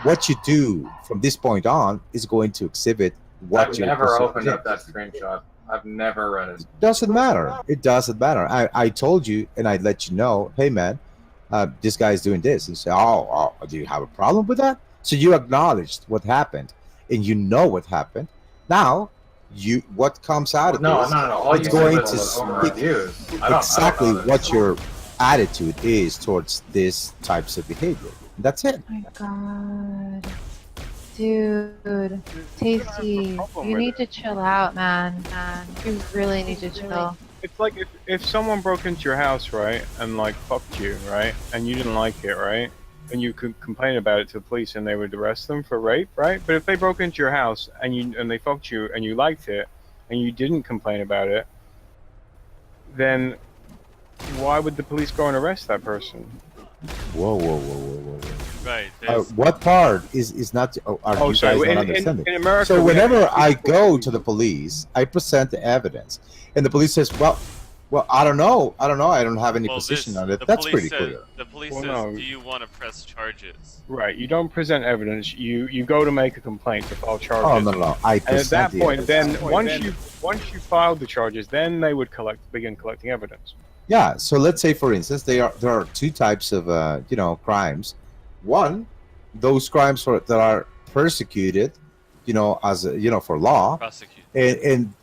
Speaker 1: what you do from this point on is going to exhibit what
Speaker 14: I've
Speaker 1: your
Speaker 14: never
Speaker 1: position
Speaker 14: opened
Speaker 1: is.
Speaker 14: up that screenshot. I've never read it.
Speaker 1: Doesn't matter. It doesn't matter. I told you, and I let you know, hey man, this guy is doing this. And you say, oh, do you have a problem with that? So you acknowledged what happened, and you know what happened. Now, what comes out of
Speaker 14: No.
Speaker 1: this?
Speaker 14: All
Speaker 1: it's
Speaker 14: you
Speaker 1: going
Speaker 14: said
Speaker 1: to
Speaker 14: was over
Speaker 1: speak
Speaker 14: reviews.
Speaker 1: exactly
Speaker 14: I don't know
Speaker 1: what your attitude is towards these types of behavior. That's it.
Speaker 16: Oh my god. Dude, Tasty, you need to chill out, man. You really need to chill.
Speaker 17: It's like if someone broke into your house, right, and like fucked you, right, and you didn't like it, right, and you could complain about it to the police and they would arrest them for rape, right? But if they broke into your house and they fucked you and you liked it and you didn't complain about it, then why would the police go and arrest that person?
Speaker 1: Whoa.
Speaker 3: Right.
Speaker 1: What part is not? Are you
Speaker 17: sorry.
Speaker 1: guys not
Speaker 17: In
Speaker 1: understanding?
Speaker 17: America,
Speaker 1: so
Speaker 17: we have-
Speaker 1: whenever I go to the police, I present the evidence, and the police says, "Well, I don't know. I don't have any position on it." That's pretty clear.
Speaker 3: The police
Speaker 17: Well,
Speaker 3: says,
Speaker 17: no.
Speaker 3: "Do you want to press charges?"
Speaker 17: Right. You don't present evidence. You go to make a complaint to file charges.
Speaker 1: Oh no! I
Speaker 17: And at
Speaker 1: present
Speaker 17: that
Speaker 1: the
Speaker 17: point,
Speaker 1: evidence.
Speaker 17: then once you filed the charges, then they would begin collecting evidence.
Speaker 1: Yeah. So let's say, for instance, there are two types of crimes. One, those crimes that are persecuted, as for law, and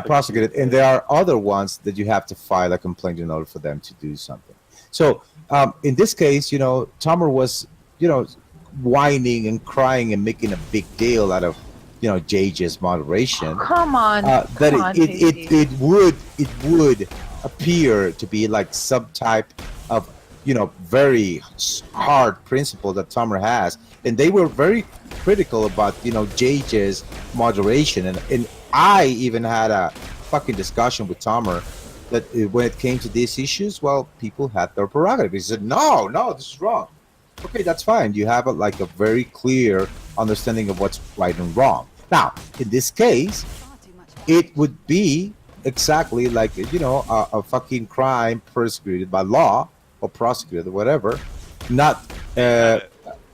Speaker 1: prosecuted, and there are other ones that you have to file a complaint in order for them to do something. So in this case, Tomer was whining and crying and making a big deal out of JJ's moderation.
Speaker 16: Come on.
Speaker 1: That it would appear to be like some type of very hard principle that Tomer has, and they were very critical about JJ's moderation, and I even had a fucking discussion with Tomer that when it came to these issues, well, people had their prerogative. He said, no, this is wrong. Okay, that's fine. You have a very clear understanding of what's right and wrong. Now, in this case, it would be exactly like a fucking crime persecuted by law or prosecuted or whatever, not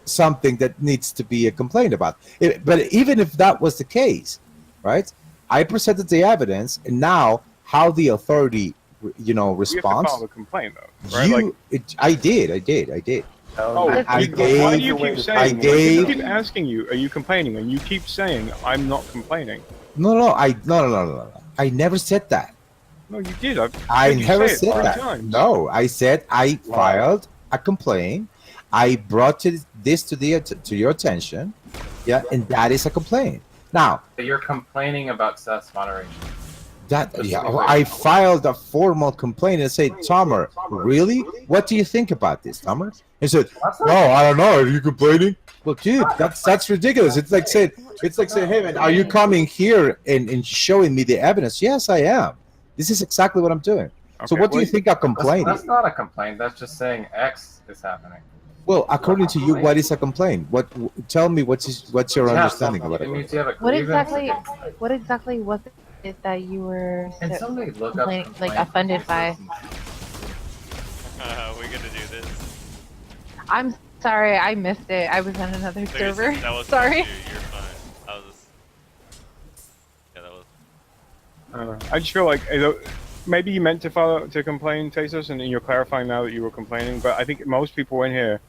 Speaker 1: something that needs to be complained about. But even if that was the case, right? I presented the evidence, and now how the authority, responds.
Speaker 17: You have to file a complaint, though, right?
Speaker 1: I did.
Speaker 17: Why do you keep saying? I keep asking you, are you complaining? And you keep saying, I'm not complaining.
Speaker 1: No. I never said that.
Speaker 17: No, you did.
Speaker 1: I never said
Speaker 17: three
Speaker 1: that.
Speaker 17: times.
Speaker 1: No, I said I filed a complaint. I brought this to your attention. Yeah, and that is a complaint. Now,
Speaker 14: But you're complaining about Seth's moderation.
Speaker 1: I filed a formal complaint and said, Tomer, really? What do you think about this, Tomer? He said, no, I don't know. Are you complaining? Well, dude, that's ridiculous. It's like saying, hey man, are you coming here and showing me the evidence? Yes, I am. This is exactly what I'm doing. So what do you think a complaint
Speaker 14: That's
Speaker 1: is?
Speaker 14: not a complaint. That's just saying X is happening.
Speaker 1: Well, according to you, what is a complaint? Tell me what's your understanding of it?
Speaker 16: What exactly was it that you were
Speaker 14: Can somebody look up
Speaker 16: offended by?
Speaker 3: We're gonna do this.
Speaker 16: I'm sorry, I missed it. I was on another server.
Speaker 3: That was
Speaker 16: Sorry.
Speaker 3: You're fine. I was just... Yeah, that was...
Speaker 17: I don't know. I just feel like maybe you meant to complain, Tasteless, and you're clarifying now that you were complaining. But I think most people in here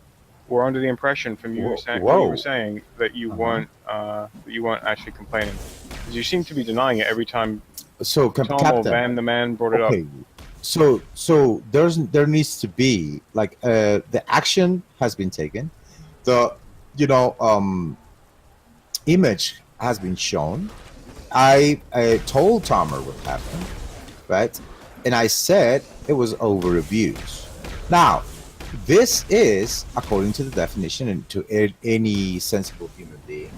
Speaker 17: were under the impression from you saying what you were saying that you weren't actually complaining, because you seem to be denying it every time.
Speaker 1: So,
Speaker 17: Tom or
Speaker 1: Captain,
Speaker 17: Van the man brought it up.
Speaker 1: So there needs to be like the action has been taken, the image has been shown. I told Tomer what happened, right? And I said it was over abuse. Now, this is, according to the definition and to any sensible human being,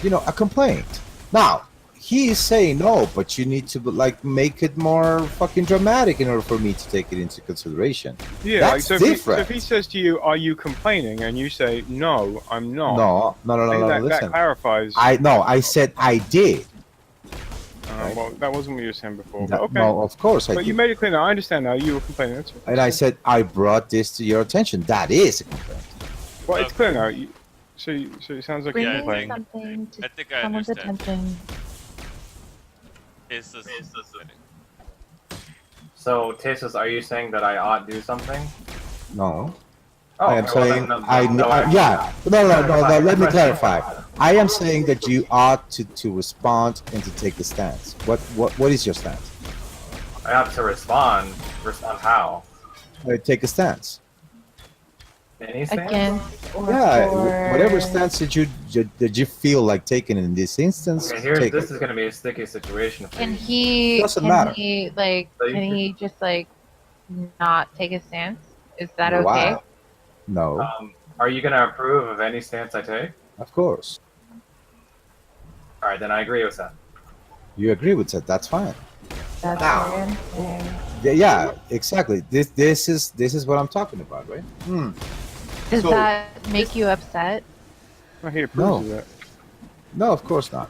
Speaker 1: a complaint. Now, he is saying no, but you need to make it more fucking dramatic in order for me to take it into consideration.
Speaker 17: Yeah,
Speaker 1: that's different.
Speaker 17: If he says to you, "Are you complaining?" and you say, "No, I'm not."
Speaker 1: No.
Speaker 17: That
Speaker 1: Listen,
Speaker 17: clarifies.
Speaker 1: I said I did.
Speaker 17: Right. Well, that wasn't what you were saying before.
Speaker 1: That,
Speaker 17: Okay.
Speaker 1: no, of course I
Speaker 17: But
Speaker 1: did.
Speaker 17: you made it clear now. I understand now. You were complaining. That's
Speaker 1: And I said I brought this to your attention. That is a complaint.
Speaker 17: Well, it's clear now. So it sounds like you're
Speaker 16: Bringing
Speaker 17: complaining.
Speaker 16: something to
Speaker 3: I think I
Speaker 16: someone's
Speaker 3: understand.
Speaker 16: attention.
Speaker 14: So, Tasteless, are you saying that I ought do something?
Speaker 1: No.
Speaker 14: Oh,
Speaker 1: I am
Speaker 14: okay, well,
Speaker 1: saying
Speaker 14: then,
Speaker 1: yeah. No. Let me clarify. I am saying that you ought to respond and to take the stance. What is your stance?
Speaker 14: I have to respond. Respond how?
Speaker 1: Take a stance.
Speaker 14: Any stance?
Speaker 16: against or
Speaker 1: Yeah,
Speaker 16: for...
Speaker 1: whatever stance that you feel like taking in this instance,
Speaker 14: Okay, here's
Speaker 1: take
Speaker 14: this
Speaker 1: it.
Speaker 14: is gonna be a sticky situation for
Speaker 16: Can
Speaker 14: you.
Speaker 16: he?
Speaker 1: Doesn't
Speaker 16: can
Speaker 1: matter.
Speaker 16: he like?
Speaker 14: So you
Speaker 16: Can
Speaker 14: could-
Speaker 16: he just like not take a stance? Is that
Speaker 1: Why?
Speaker 16: okay?
Speaker 1: No,
Speaker 14: Are you gonna approve of any stance I take?
Speaker 1: of course.
Speaker 14: All right, then I agree with that.
Speaker 1: You agree with that? That's fine.
Speaker 16: That's
Speaker 1: Now.
Speaker 16: very interesting.
Speaker 1: Yeah, exactly. This is what I'm talking about, right? Hmm.
Speaker 16: Does
Speaker 1: So-
Speaker 16: that make you upset?
Speaker 17: Well, he approves
Speaker 1: No.
Speaker 17: of that.
Speaker 1: No, of course not.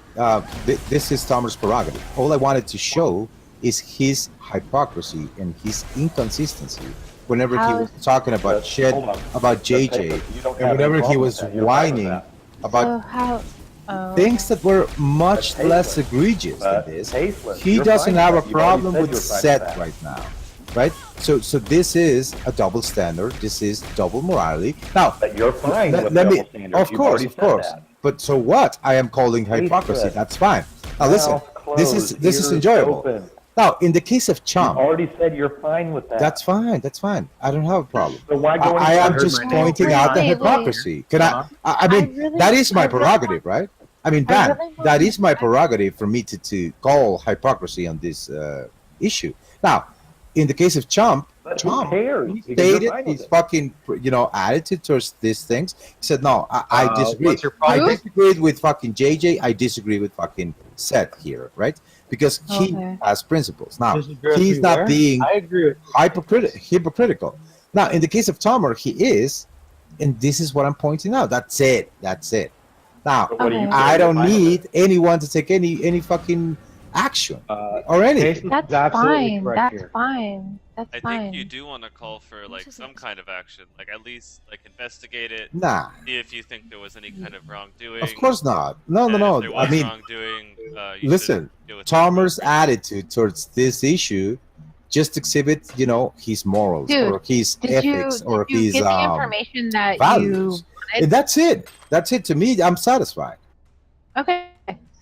Speaker 1: This is Tomer's prerogative. All I wanted to show is his hypocrisy and his inconsistency. Whenever he
Speaker 16: How
Speaker 1: was talking about
Speaker 18: But,
Speaker 1: shit
Speaker 18: hold on.
Speaker 1: about
Speaker 18: But
Speaker 1: JJ,
Speaker 18: Tasteless, you don't
Speaker 1: and
Speaker 18: have any
Speaker 1: whenever he
Speaker 18: problem
Speaker 1: was
Speaker 18: with that. You're fine with
Speaker 1: whining
Speaker 18: that.
Speaker 1: about
Speaker 16: So how? Oh,
Speaker 1: things that were much
Speaker 18: But
Speaker 1: less
Speaker 18: Tasteless.
Speaker 1: egregious
Speaker 18: But
Speaker 1: than this,
Speaker 18: Tasteless,
Speaker 1: he
Speaker 18: you're
Speaker 1: doesn't
Speaker 18: fine
Speaker 1: have a
Speaker 18: with that. You've already
Speaker 1: problem
Speaker 18: said
Speaker 1: with
Speaker 18: you're fine with
Speaker 1: Seth
Speaker 18: that.
Speaker 1: right now, right? So this is a double standard. This is double morality. Now,
Speaker 18: But you're fine
Speaker 1: let
Speaker 18: with
Speaker 1: me,
Speaker 18: double standards.
Speaker 1: of
Speaker 18: You've
Speaker 1: course,
Speaker 18: already
Speaker 1: of
Speaker 18: said
Speaker 1: course.
Speaker 18: that.
Speaker 1: But so what? I am calling hypocrisy.
Speaker 18: Tasteless.
Speaker 1: That's fine. Now listen,
Speaker 18: Mouth
Speaker 1: this is
Speaker 18: closed, ears
Speaker 1: enjoyable.
Speaker 18: open.
Speaker 1: Now, in the case of
Speaker 18: You've
Speaker 1: Chomp,
Speaker 18: already said you're fine with that.
Speaker 1: that's fine. That's fine. I don't have a problem.
Speaker 18: So why go
Speaker 1: I
Speaker 18: any
Speaker 1: am
Speaker 18: further?
Speaker 1: just
Speaker 14: my
Speaker 1: pointing
Speaker 16: name.
Speaker 1: out the
Speaker 16: Wait, wait.
Speaker 1: hypocrisy. Can I mean,
Speaker 16: really-
Speaker 1: that is
Speaker 16: I
Speaker 1: my
Speaker 16: really
Speaker 1: prerogative, right? I mean,
Speaker 16: I
Speaker 1: Dan,
Speaker 16: really
Speaker 1: that
Speaker 16: want-
Speaker 1: is my prerogative for me to call hypocrisy on this issue. Now, in the case of Chomp,
Speaker 18: But who
Speaker 1: Chomp
Speaker 18: cares?
Speaker 1: he
Speaker 18: Because you're
Speaker 1: stated
Speaker 18: fine with
Speaker 1: his
Speaker 18: it.
Speaker 1: fucking, attitude towards these things. He said, no, I disagree.
Speaker 14: What's your
Speaker 1: I
Speaker 14: problem?
Speaker 1: disagreed with fucking JJ. I disagree with fucking Seth here, right? Because he
Speaker 16: Okay.
Speaker 1: has principles. Now,
Speaker 17: Disagree
Speaker 1: he's
Speaker 17: with
Speaker 1: not
Speaker 17: where?
Speaker 1: being
Speaker 17: I agree with
Speaker 1: hypocritical. Now, in the case of Tomer, he is, and this is what I'm pointing out. That's it. That's it. Now,
Speaker 18: But what do you
Speaker 16: Okay.
Speaker 18: care?
Speaker 1: I
Speaker 18: You're
Speaker 1: don't
Speaker 18: fine with
Speaker 1: need anyone to take any fucking action or anything.
Speaker 4: Tasteless
Speaker 16: That's
Speaker 4: is absolutely
Speaker 16: fine.
Speaker 4: correct
Speaker 16: That's
Speaker 4: here.
Speaker 16: fine. That's
Speaker 3: I
Speaker 16: fine.
Speaker 3: think you do want to call for like
Speaker 7: is
Speaker 3: some
Speaker 7: it?
Speaker 3: kind of action, like at least like investigate it,
Speaker 1: Nah,
Speaker 3: see if you think there was any kind of wrongdoing.
Speaker 1: of course not. No,
Speaker 3: and
Speaker 1: no,
Speaker 3: If there
Speaker 1: no.
Speaker 3: was
Speaker 1: I mean,
Speaker 3: wrongdoing, you
Speaker 1: listen,
Speaker 3: should deal with it.
Speaker 1: Tomer's attitude towards this issue just exhibit, his morals
Speaker 16: Dude,
Speaker 1: or his
Speaker 16: Did you,
Speaker 1: ethics or
Speaker 16: did you
Speaker 1: his
Speaker 16: get the information that
Speaker 1: values.
Speaker 16: you
Speaker 1: And
Speaker 16: wanted?
Speaker 1: that's it. That's it. To me, I'm satisfied.
Speaker 16: Okay.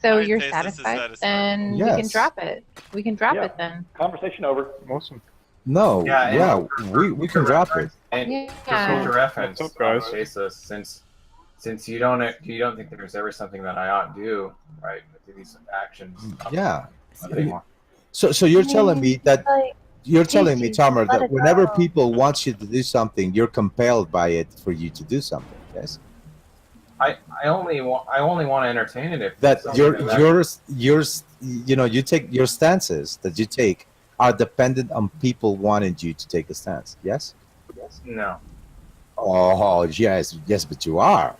Speaker 16: So
Speaker 3: Alright,
Speaker 16: you're
Speaker 3: Tasteless is
Speaker 16: satisfied?
Speaker 3: satisfied.
Speaker 16: Then we can
Speaker 1: Yes.
Speaker 16: drop it. We can drop
Speaker 18: Yeah.
Speaker 16: it then.
Speaker 18: Conversation over.
Speaker 17: Awesome.
Speaker 1: No,
Speaker 14: Yeah, and
Speaker 1: we can drop it.
Speaker 14: And
Speaker 16: Yeah.
Speaker 14: for future reference,
Speaker 17: What's up, guys?
Speaker 14: Tasteless, since you don't think there's ever something that I ought to do, right? With these actions.
Speaker 1: Yeah.
Speaker 14: Anymore.
Speaker 1: So you're telling me that
Speaker 16: Like,
Speaker 1: you're telling me,
Speaker 16: Casey,
Speaker 1: Tomer,
Speaker 16: let
Speaker 1: that
Speaker 16: it
Speaker 1: whenever
Speaker 16: go.
Speaker 1: people want you to do something, you're compelled by it for you to do something. Yes.
Speaker 14: I only want to entertain it if
Speaker 1: That
Speaker 14: it's something that-
Speaker 1: yours, you take your stances that you take are dependent on people wanting you to take a stance. Yes.
Speaker 14: No.
Speaker 1: Oh yes, but you are.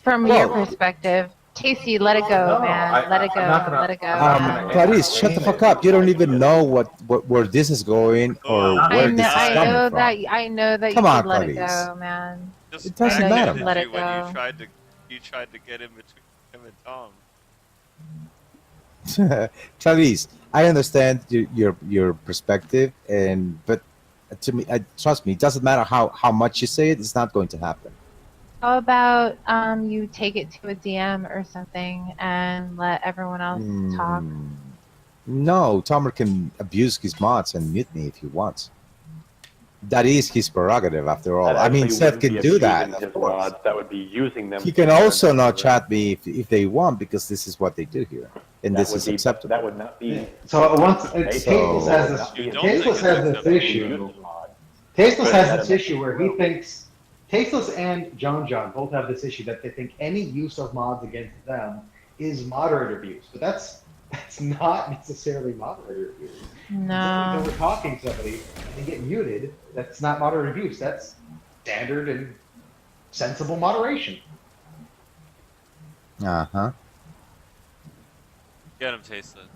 Speaker 16: from
Speaker 1: Well-
Speaker 16: your perspective, Casey, let it go,
Speaker 14: No,
Speaker 16: man. Let it go.
Speaker 14: I'm not gonna-
Speaker 16: Let it go.
Speaker 1: Clarice, shut the fuck up. You don't even know where this is going or
Speaker 3: I
Speaker 1: where
Speaker 16: I
Speaker 1: this
Speaker 16: know,
Speaker 1: is
Speaker 16: I
Speaker 1: coming
Speaker 16: know
Speaker 1: from.
Speaker 16: that. I know that
Speaker 1: Come
Speaker 16: you
Speaker 1: on,
Speaker 16: should let it
Speaker 1: Clarice.
Speaker 16: go, man.
Speaker 3: Just
Speaker 1: It doesn't
Speaker 3: backhanded
Speaker 1: matter.
Speaker 16: Let it
Speaker 3: you when
Speaker 16: go.
Speaker 3: you tried to get in between him and Tom.
Speaker 1: Clarice, I understand your perspective, but to me, trust me, it doesn't matter how much you say it. It's not going to happen.
Speaker 16: How about you take it to a DM or something and let everyone else talk?
Speaker 1: No, Tomer can abuse his mods and mute me if he wants. That is his prerogative, after all.
Speaker 18: That
Speaker 1: I mean,
Speaker 18: actually
Speaker 1: Seth
Speaker 18: wouldn't
Speaker 1: can
Speaker 18: be
Speaker 1: do that.
Speaker 18: abusing
Speaker 1: Of
Speaker 18: his
Speaker 1: course.
Speaker 18: mods. That would be using them.
Speaker 1: He can also not chat me if they want, because this is what they do here, and
Speaker 18: That
Speaker 1: this
Speaker 18: would
Speaker 1: is
Speaker 18: be-
Speaker 1: acceptable.
Speaker 18: That would not be.
Speaker 4: So once
Speaker 1: So-
Speaker 4: Tasteless has this,
Speaker 3: You don't
Speaker 4: Tasteless
Speaker 3: think
Speaker 4: has
Speaker 3: it's
Speaker 4: this issue. Tasteless has this issue where he thinks Tasteless and John both have this issue that they think any use of mods against them is moderator abuse, but that's not necessarily moderator abuse.
Speaker 16: No.
Speaker 4: When we're talking to somebody and they get muted, that's not moderator abuse. That's standard and sensible moderation.
Speaker 1: Uh-huh.
Speaker 3: Get him, Tasteless.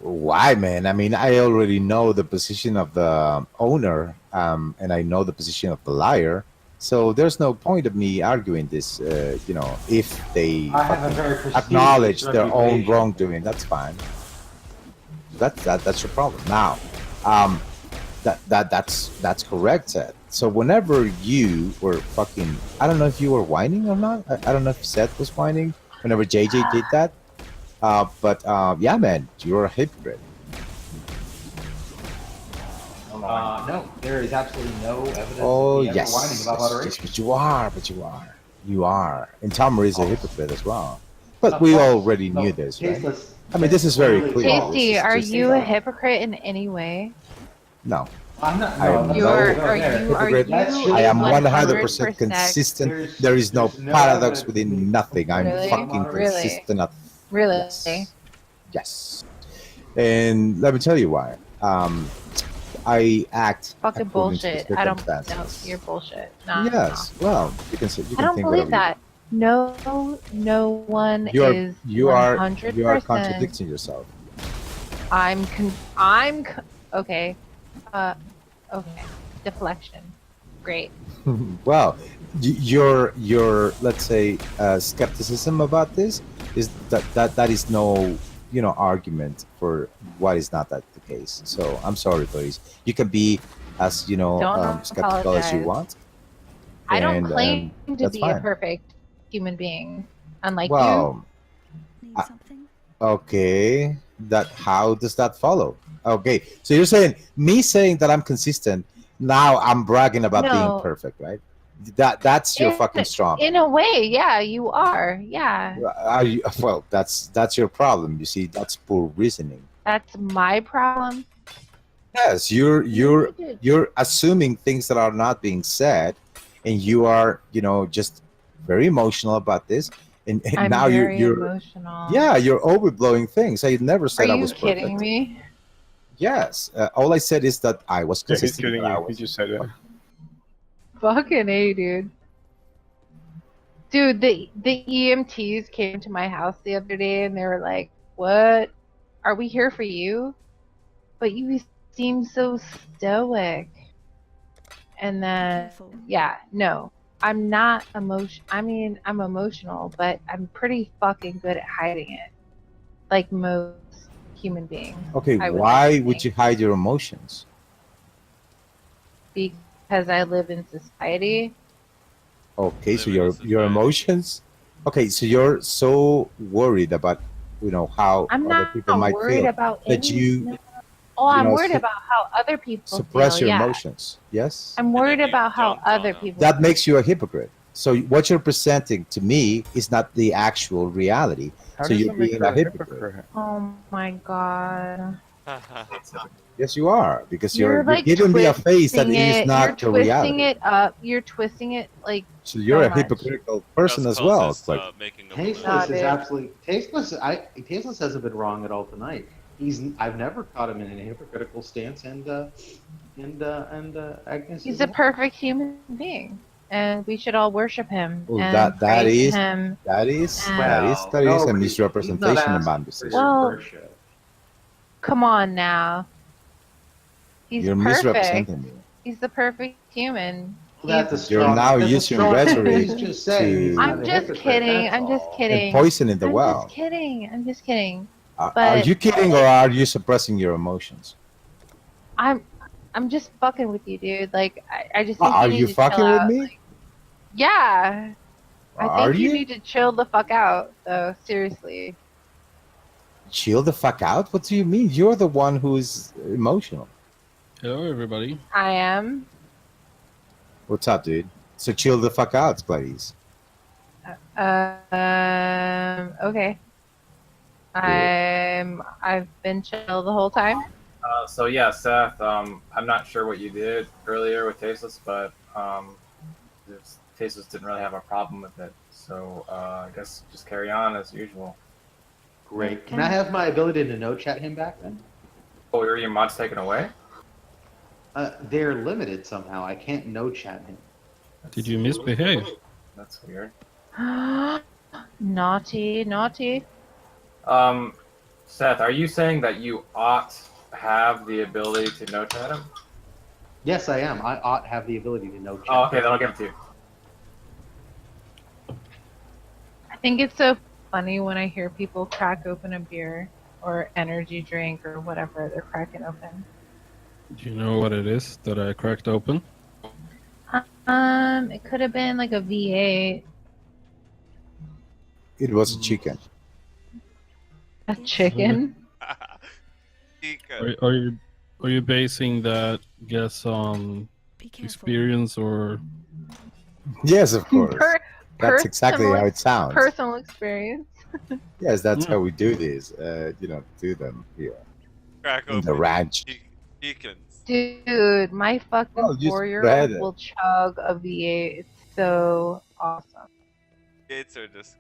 Speaker 1: Why, man? I mean, I already know the position of the owner, and I know the position of the liar. So there's no point of me arguing this. If they
Speaker 4: I have a very prestigious
Speaker 1: acknowledge their own
Speaker 4: reputation.
Speaker 1: wrongdoing, that's fine. That's your problem. Now, that's correct, Seth. So whenever you were fucking, I don't know if you were whining or not. I don't know if Seth was whining whenever JJ did that. But yeah, man, you're a hypocrite.
Speaker 4: No, there is absolutely no evidence
Speaker 1: Oh
Speaker 4: of me ever
Speaker 1: yes,
Speaker 4: whining about
Speaker 1: yes,
Speaker 4: moderation.
Speaker 1: but you are, you are. And Tamara is a hypocrite as well. But
Speaker 4: No,
Speaker 1: we
Speaker 4: false.
Speaker 1: already
Speaker 4: No,
Speaker 1: knew this, right?
Speaker 4: tasteless.
Speaker 1: I mean, this is very
Speaker 4: Totally
Speaker 1: clear.
Speaker 4: false.
Speaker 1: This
Speaker 16: Tasty,
Speaker 1: is
Speaker 16: are
Speaker 1: just
Speaker 16: you a hypocrite in any way?
Speaker 1: no.
Speaker 4: I'm not.
Speaker 1: I
Speaker 4: No,
Speaker 1: am
Speaker 4: let's
Speaker 1: no
Speaker 4: not go there.
Speaker 1: hypocrite.
Speaker 4: That's just
Speaker 1: I am
Speaker 4: 100%.
Speaker 1: 100% consistent.
Speaker 4: There's
Speaker 1: There is no
Speaker 4: no
Speaker 1: paradox
Speaker 4: evidence
Speaker 1: within nothing. I'm
Speaker 16: Really?
Speaker 1: fucking
Speaker 16: Really?
Speaker 1: consistent.
Speaker 16: Really?
Speaker 1: Yes. And let me tell you why. I act
Speaker 16: Fucking
Speaker 1: according to the
Speaker 16: bullshit. I don't. No,
Speaker 1: circumstances.
Speaker 16: you're bullshit. No.
Speaker 1: Yes. Well, you can say you
Speaker 16: I
Speaker 1: can
Speaker 16: don't
Speaker 1: think
Speaker 16: believe
Speaker 1: whatever
Speaker 16: that. No one
Speaker 1: you
Speaker 16: is
Speaker 1: you are
Speaker 16: 100%.
Speaker 1: you are contradicting yourself.
Speaker 16: Okay. Okay. Deflection. Great.
Speaker 1: Well, your let's say skepticism about this is that is no argument for why is not that the case. So I'm sorry, ladies. You can be as
Speaker 16: Don't
Speaker 1: skeptical as you
Speaker 16: apologize.
Speaker 1: want.
Speaker 16: I don't
Speaker 1: And,
Speaker 16: claim to
Speaker 1: that's
Speaker 16: be a
Speaker 1: fine.
Speaker 16: perfect human being, unlike
Speaker 1: Well, okay. That how does that follow? Okay, so you're saying me saying that I'm consistent. Now I'm bragging about being
Speaker 16: No.
Speaker 1: perfect, right? That's your
Speaker 16: you.
Speaker 1: fucking strong.
Speaker 16: In a way, yeah, you are. Yeah.
Speaker 1: Well, that's your problem. You see, that's poor reasoning.
Speaker 16: That's my problem.
Speaker 1: Yes, you're assuming things that are not being said, and you are just very emotional about this, and
Speaker 16: I'm
Speaker 1: now
Speaker 16: very
Speaker 1: you're
Speaker 16: emotional.
Speaker 1: yeah, you're overblowing things. I never
Speaker 16: Are
Speaker 1: said I
Speaker 16: you
Speaker 1: was
Speaker 16: kidding
Speaker 1: perfect.
Speaker 16: me?
Speaker 1: Yes, all I said is that I was
Speaker 17: Yeah, he's
Speaker 1: consistent.
Speaker 17: kidding
Speaker 1: But I
Speaker 17: you. He
Speaker 1: was
Speaker 17: just said it.
Speaker 16: Fucking A, dude. Dude, the EMTs came to my house the other day and they were like, "What? Are we here for you? But you seem so stoic." And then, yeah, no, I'm not I mean, I'm emotional, but I'm pretty fucking good at hiding it. Like most human beings.
Speaker 1: Okay,
Speaker 16: I would
Speaker 1: why
Speaker 16: like to
Speaker 1: would
Speaker 16: think.
Speaker 1: you hide your emotions?
Speaker 16: Because I live in society.
Speaker 1: Okay, so your emotions. Okay, so you're so worried about how
Speaker 16: I'm
Speaker 1: other
Speaker 16: not
Speaker 1: people might
Speaker 16: worried
Speaker 1: feel
Speaker 16: about
Speaker 1: that
Speaker 16: any.
Speaker 1: you
Speaker 16: No. Oh, I'm worried
Speaker 1: su-
Speaker 16: about how other people
Speaker 1: suppress
Speaker 16: feel.
Speaker 1: your
Speaker 16: Yeah.
Speaker 1: emotions. Yes,
Speaker 16: I'm worried about how other people
Speaker 1: that
Speaker 16: feel.
Speaker 1: makes you a hypocrite. So what you're presenting to me is not the actual reality.
Speaker 17: How
Speaker 1: So
Speaker 17: does
Speaker 1: you're
Speaker 17: that make
Speaker 1: being
Speaker 17: her
Speaker 1: a hypocrite.
Speaker 16: Oh my god.
Speaker 1: Yes, you are, because
Speaker 16: You're
Speaker 1: you're
Speaker 16: like
Speaker 1: giving me a face that
Speaker 16: twisting
Speaker 1: is
Speaker 16: it. You're
Speaker 1: not the
Speaker 16: twisting
Speaker 1: reality.
Speaker 16: it up. You're twisting it like
Speaker 1: So you're
Speaker 16: so
Speaker 1: a
Speaker 16: much.
Speaker 1: hypocritical person as well. It's like
Speaker 4: Tasteless is
Speaker 16: dude.
Speaker 4: absolutely tasteless. Tasteless hasn't been wrong at all tonight. I've never caught him in a hypocritical stance, and Agnes.
Speaker 16: He's a perfect human being, and we should all worship him
Speaker 1: well,
Speaker 16: and
Speaker 1: that
Speaker 16: praise
Speaker 1: is
Speaker 16: him.
Speaker 1: that is
Speaker 16: and-
Speaker 1: that is that is a
Speaker 4: nobody- he's not
Speaker 1: misrepresentation
Speaker 4: asking
Speaker 1: about
Speaker 4: for
Speaker 1: this.
Speaker 4: your
Speaker 16: Well,
Speaker 4: worship.
Speaker 16: Come on now. He's
Speaker 1: You're
Speaker 16: perfect.
Speaker 1: misrepresenting me.
Speaker 16: He's the perfect human.
Speaker 4: That's a
Speaker 1: You're
Speaker 4: strong.
Speaker 1: now
Speaker 4: that's a
Speaker 1: using
Speaker 4: strong-
Speaker 1: rhetoric
Speaker 4: He's just saying he's
Speaker 1: to
Speaker 4: not
Speaker 16: I'm
Speaker 4: a
Speaker 16: just
Speaker 4: hypocrite,
Speaker 16: kidding.
Speaker 4: that's
Speaker 16: I'm just
Speaker 4: all.
Speaker 16: kidding.
Speaker 1: and poisoning the
Speaker 16: I'm
Speaker 1: well.
Speaker 16: just kidding. I'm just kidding.
Speaker 1: Are
Speaker 16: But
Speaker 1: you kidding, or are you suppressing your emotions?
Speaker 16: I'm just fucking with you, dude. Like I just
Speaker 1: Well,
Speaker 16: think
Speaker 1: are
Speaker 16: you need
Speaker 1: you
Speaker 16: to
Speaker 1: fucking
Speaker 16: chill
Speaker 1: with
Speaker 16: out.
Speaker 1: me?
Speaker 16: Like, yeah. I
Speaker 1: Are
Speaker 16: think you
Speaker 1: you?
Speaker 16: need to chill the fuck out, though. Seriously.
Speaker 1: Chill the fuck out. What do you mean? You're the one who's emotional.
Speaker 15: Hello, everybody.
Speaker 16: I am.
Speaker 1: What's up, dude? So chill the fuck out, please.
Speaker 16: Okay. I've been chill the whole time.
Speaker 14: So yeah, Seth. I'm not sure what you did earlier with Tasteless, but Tasteless didn't really have a problem with it. So I guess just carry on as usual.
Speaker 4: Great. Can I have my ability to no chat him back then?
Speaker 14: Oh, are your mods taken away?
Speaker 4: They're limited somehow. I can't no chat him.
Speaker 15: Did you misbehave?
Speaker 14: That's weird.
Speaker 16: Naughty, naughty.
Speaker 14: Seth, are you saying that you ought have the ability to no chat him?
Speaker 4: Yes, I am. I ought have the ability to no chat.
Speaker 14: Oh, okay, then I'll give it to you.
Speaker 16: I think it's so funny when I hear people crack open a beer or energy drink or whatever they're cracking open.
Speaker 15: Do you know what it is that I cracked open?
Speaker 16: It could have been like a V8.
Speaker 1: It was a chicken.
Speaker 16: A chicken?
Speaker 15: Are you basing that get some experience or?
Speaker 1: Yes, of course.
Speaker 16: Per-
Speaker 1: That's exactly
Speaker 16: personal
Speaker 1: how it
Speaker 16: ex-
Speaker 1: sounds.
Speaker 16: Personal experience.
Speaker 1: Yes, that's
Speaker 15: Yeah.
Speaker 1: how we do this. Do them here
Speaker 3: Crack
Speaker 1: in the
Speaker 3: open
Speaker 1: ranch.
Speaker 3: beacons.
Speaker 16: Dude, my fucking
Speaker 1: Well, just
Speaker 16: 4-year-old
Speaker 1: bread.
Speaker 16: will chug a V8. It's so awesome.
Speaker 3: Gates are just.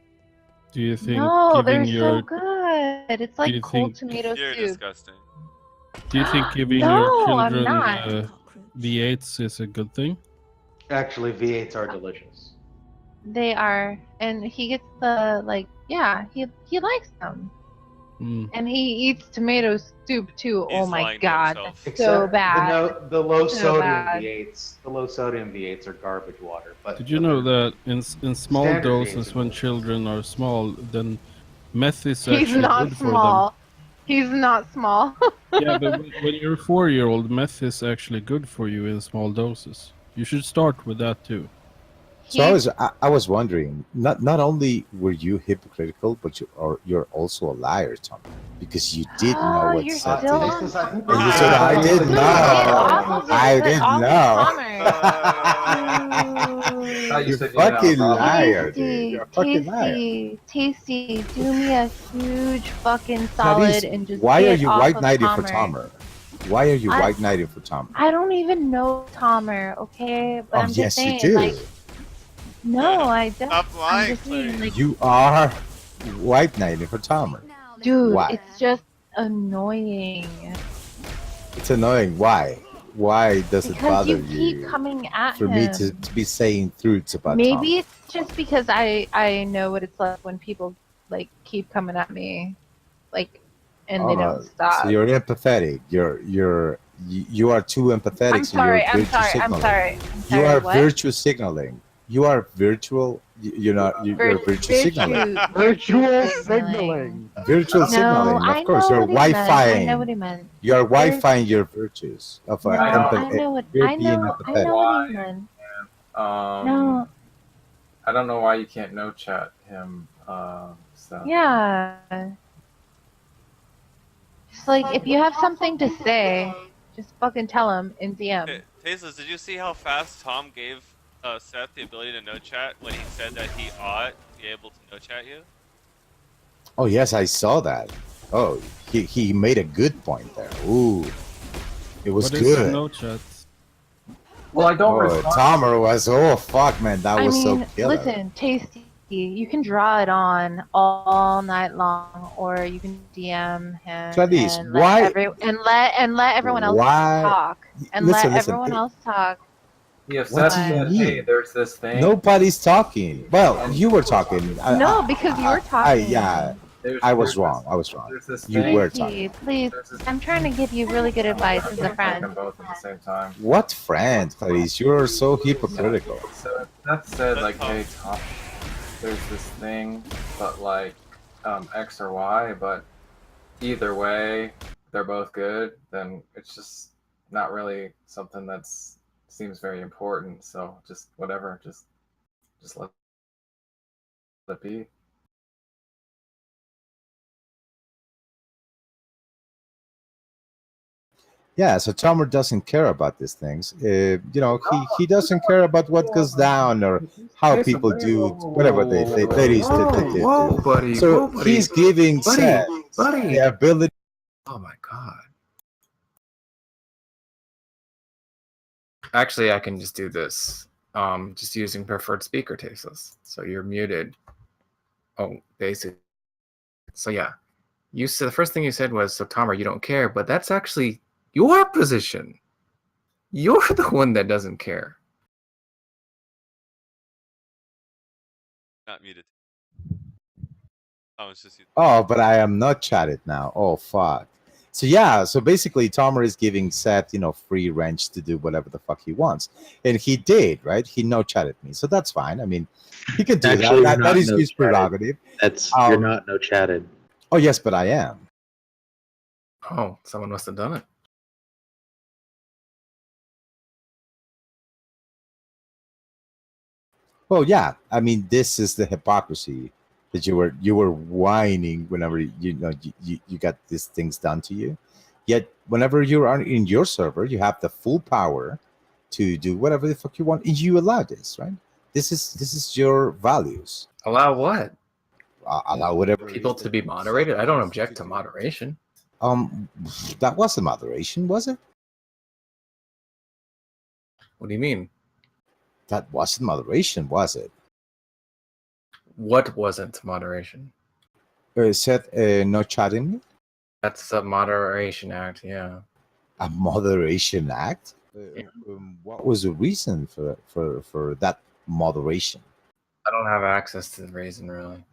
Speaker 15: Do you think
Speaker 16: No, they're
Speaker 15: giving
Speaker 16: so
Speaker 15: your
Speaker 16: good. It's
Speaker 15: do
Speaker 16: like
Speaker 15: you
Speaker 16: cold
Speaker 15: think
Speaker 16: tomato
Speaker 3: You're
Speaker 16: soup.
Speaker 3: disgusting.
Speaker 15: do you think giving
Speaker 16: No,
Speaker 15: your
Speaker 16: I'm
Speaker 15: children
Speaker 16: not.
Speaker 15: V8s is a good thing?
Speaker 4: Actually, V8s are delicious.
Speaker 16: They are, and he gets the he likes them,
Speaker 15: Mm.
Speaker 16: and he eats tomato soup too. Oh
Speaker 3: He's
Speaker 16: my
Speaker 3: lying to
Speaker 16: god,
Speaker 3: himself.
Speaker 16: that's so bad.
Speaker 4: The low
Speaker 16: So
Speaker 4: sodium
Speaker 16: bad.
Speaker 4: V8s. The low sodium V8s are garbage water. But
Speaker 15: Did you know that in small
Speaker 4: Standard
Speaker 15: doses
Speaker 4: V8s
Speaker 15: when children are small, then meth is
Speaker 16: He's
Speaker 15: actually
Speaker 16: not
Speaker 15: good for them?
Speaker 16: small. He's not small.
Speaker 15: Yeah, but when you're a 4-year-old, meth is actually good for you in small doses. You should start with that too.
Speaker 1: So I was wondering, not only were you hypocritical, but you're also a liar, Tom, because you did know what
Speaker 16: You're
Speaker 1: Seth
Speaker 16: still
Speaker 1: did.
Speaker 16: on
Speaker 1: And you said, I didn't know. I didn't know.
Speaker 14: You
Speaker 1: You're
Speaker 14: said you didn't have a
Speaker 1: fucking
Speaker 14: problem.
Speaker 1: liar, dude. You're a fucking liar.
Speaker 16: Tasty, do me a huge fucking
Speaker 1: Clarice,
Speaker 16: solid and just
Speaker 1: why are
Speaker 16: get
Speaker 1: you
Speaker 16: off
Speaker 1: white
Speaker 16: of
Speaker 1: knighting for
Speaker 16: Tomer.
Speaker 1: Tomer? Why are you
Speaker 16: I-
Speaker 1: white knighting for Tomer?
Speaker 16: I don't even know Tomer, okay? But
Speaker 1: Oh,
Speaker 16: I'm just
Speaker 1: yes,
Speaker 16: saying,
Speaker 1: you do.
Speaker 16: like, no, I don't.
Speaker 3: Stop lying,
Speaker 16: I'm just saying, like,
Speaker 1: You are white knighting for Tomer.
Speaker 16: dude,
Speaker 1: Why?
Speaker 16: it's just annoying.
Speaker 1: It's annoying. Why? Why does it
Speaker 16: Because
Speaker 1: bother
Speaker 16: you keep coming at
Speaker 1: for
Speaker 16: him.
Speaker 1: me to be saying truths about
Speaker 16: Maybe
Speaker 1: Tomer?
Speaker 16: it's just because I know what it's like when people like keep coming at me, like, and they don't stop.
Speaker 1: So you're empathetic. You are too empathetic.
Speaker 16: I'm
Speaker 1: so
Speaker 16: sorry.
Speaker 1: you're
Speaker 16: I'm
Speaker 1: virtue
Speaker 16: sorry.
Speaker 1: signaling.
Speaker 16: I'm sorry.
Speaker 1: You are
Speaker 16: What?
Speaker 1: virtue signaling. You are virtual. You're not. You're virtue signaling.
Speaker 8: Virtual signaling.
Speaker 1: Virtual
Speaker 16: No,
Speaker 1: signaling.
Speaker 16: I
Speaker 1: Of course,
Speaker 16: know
Speaker 1: you're
Speaker 16: what he meant. I
Speaker 1: Wi-Fi.
Speaker 16: know what he meant.
Speaker 1: You are Wi-Fi your virtues of
Speaker 16: No, I know what
Speaker 1: you're
Speaker 16: I
Speaker 1: being
Speaker 16: know. I
Speaker 1: empathetic.
Speaker 16: know what he meant. No.
Speaker 14: I don't know why you can't no chat him. So.
Speaker 16: Yeah. Just like if you have something to say, just fucking tell him in DM.
Speaker 3: Tasteless, did you see how fast Tom gave Seth the ability to no chat when he said that he ought to be able to no chat you?
Speaker 1: Oh yes, I saw that. Oh, he made a good point there. Ooh, it was
Speaker 15: What is
Speaker 1: good.
Speaker 15: no chat?
Speaker 14: Well, I don't
Speaker 1: Oh,
Speaker 14: respond.
Speaker 1: Tomer was. Oh fuck, man, that was so killer.
Speaker 16: Listen, Tasty, you can draw it on all night long, or you can DM him
Speaker 1: Clarice,
Speaker 16: and
Speaker 1: why-
Speaker 16: let everyone else
Speaker 1: Why-
Speaker 16: talk and
Speaker 1: Listen,
Speaker 16: let
Speaker 1: listen,
Speaker 16: everyone else talk.
Speaker 14: Yeah,
Speaker 1: What
Speaker 14: Seth
Speaker 1: do you
Speaker 14: said,
Speaker 1: mean?
Speaker 14: hey, there's this thing.
Speaker 1: Nobody's talking. Well, you were talking.
Speaker 16: No, because you were talking.
Speaker 1: I was wrong. I was wrong.
Speaker 14: There's this
Speaker 1: You
Speaker 14: thing.
Speaker 1: were
Speaker 16: Tasty,
Speaker 1: talking.
Speaker 16: please, I'm trying to give you really good advice as a
Speaker 14: Them
Speaker 16: friend.
Speaker 14: both at the same time.
Speaker 1: What friend, Clarice? You're so hypocritical.
Speaker 14: So Seth said like, hey Tom, there's this thing, but like X or Y, but either way, they're both good. Then it's just not really something that's seems very important. So just whatever, just let it be.
Speaker 1: Yeah, so Tomer doesn't care about these things. He doesn't care about what goes down or how people do whatever they do.
Speaker 14: Whoa, buddy.
Speaker 1: So
Speaker 14: whoa, buddy.
Speaker 1: he's giving
Speaker 14: buddy,
Speaker 1: Seth
Speaker 14: buddy.
Speaker 1: the ability.
Speaker 14: Oh my god. Actually, I can just do this. Just using preferred speaker tasteless. So you're muted. Oh, basically. So yeah. You said the first thing you said was, so Tomer, you don't care, but that's actually your position. You're the one that doesn't care.
Speaker 3: Not muted. I was just.
Speaker 1: Oh, but I am not chatted now. Oh fuck. So yeah, so basically Tomer is giving Seth, free range to do whatever the fuck he wants. And he did, right? He no chatted me. So that's fine. I mean, he can do
Speaker 18: Actually,
Speaker 1: that.
Speaker 18: you're
Speaker 1: That
Speaker 18: not
Speaker 1: is
Speaker 18: no
Speaker 1: his
Speaker 18: chatted.
Speaker 1: prerogative.
Speaker 18: You're not no chatted.
Speaker 1: Oh yes, but I am.
Speaker 14: Oh, someone must have done it.
Speaker 1: Well, yeah. I mean, this is the hypocrisy that you were whining whenever you got these things done to you. Yet, whenever you're in your server, you have the full power to do whatever the fuck you want, and you allow this, right? This is your values.
Speaker 19: Allow what?
Speaker 1: Allow whatever
Speaker 19: People to be moderated. I don't object to moderation.
Speaker 1: That wasn't moderation, was it?
Speaker 19: What do you mean?
Speaker 1: That wasn't moderation, was it?
Speaker 19: What wasn't moderation?
Speaker 1: Said no chatting.
Speaker 19: That's a moderation act, yeah.
Speaker 1: A moderation act? What was the reason for that moderation?
Speaker 19: I don't have access to the reason, really.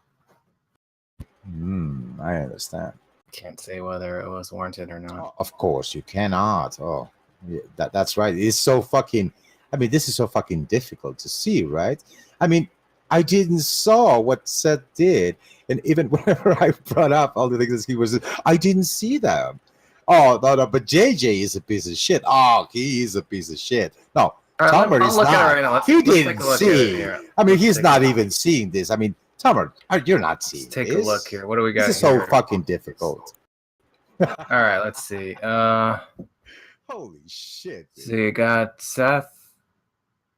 Speaker 1: I understand.
Speaker 19: Can't say whether it was warranted or not.
Speaker 1: Of course, you cannot. Oh, yeah, that's right. It's so fucking. I mean, this is so fucking difficult to see, right? I mean, I didn't saw what Seth did, and even whenever I brought up all the things that he was, I didn't see them. Oh no, but JJ is a piece of shit. Oh, he is a piece of shit. No, Tomer is
Speaker 19: look at
Speaker 1: not.
Speaker 19: it right now. Let's
Speaker 1: He
Speaker 19: take
Speaker 1: didn't
Speaker 19: a look at it
Speaker 1: see.
Speaker 19: here.
Speaker 1: I mean,
Speaker 19: Let's
Speaker 1: he's
Speaker 19: take
Speaker 1: not
Speaker 19: a
Speaker 1: even seeing this. I mean, Tomer, you're not seeing.
Speaker 19: Take
Speaker 1: this.
Speaker 19: a look here. What do we got
Speaker 1: This is
Speaker 19: here?
Speaker 1: so fucking difficult.
Speaker 19: All right, let's see.
Speaker 1: Holy shit.
Speaker 19: So you got Seth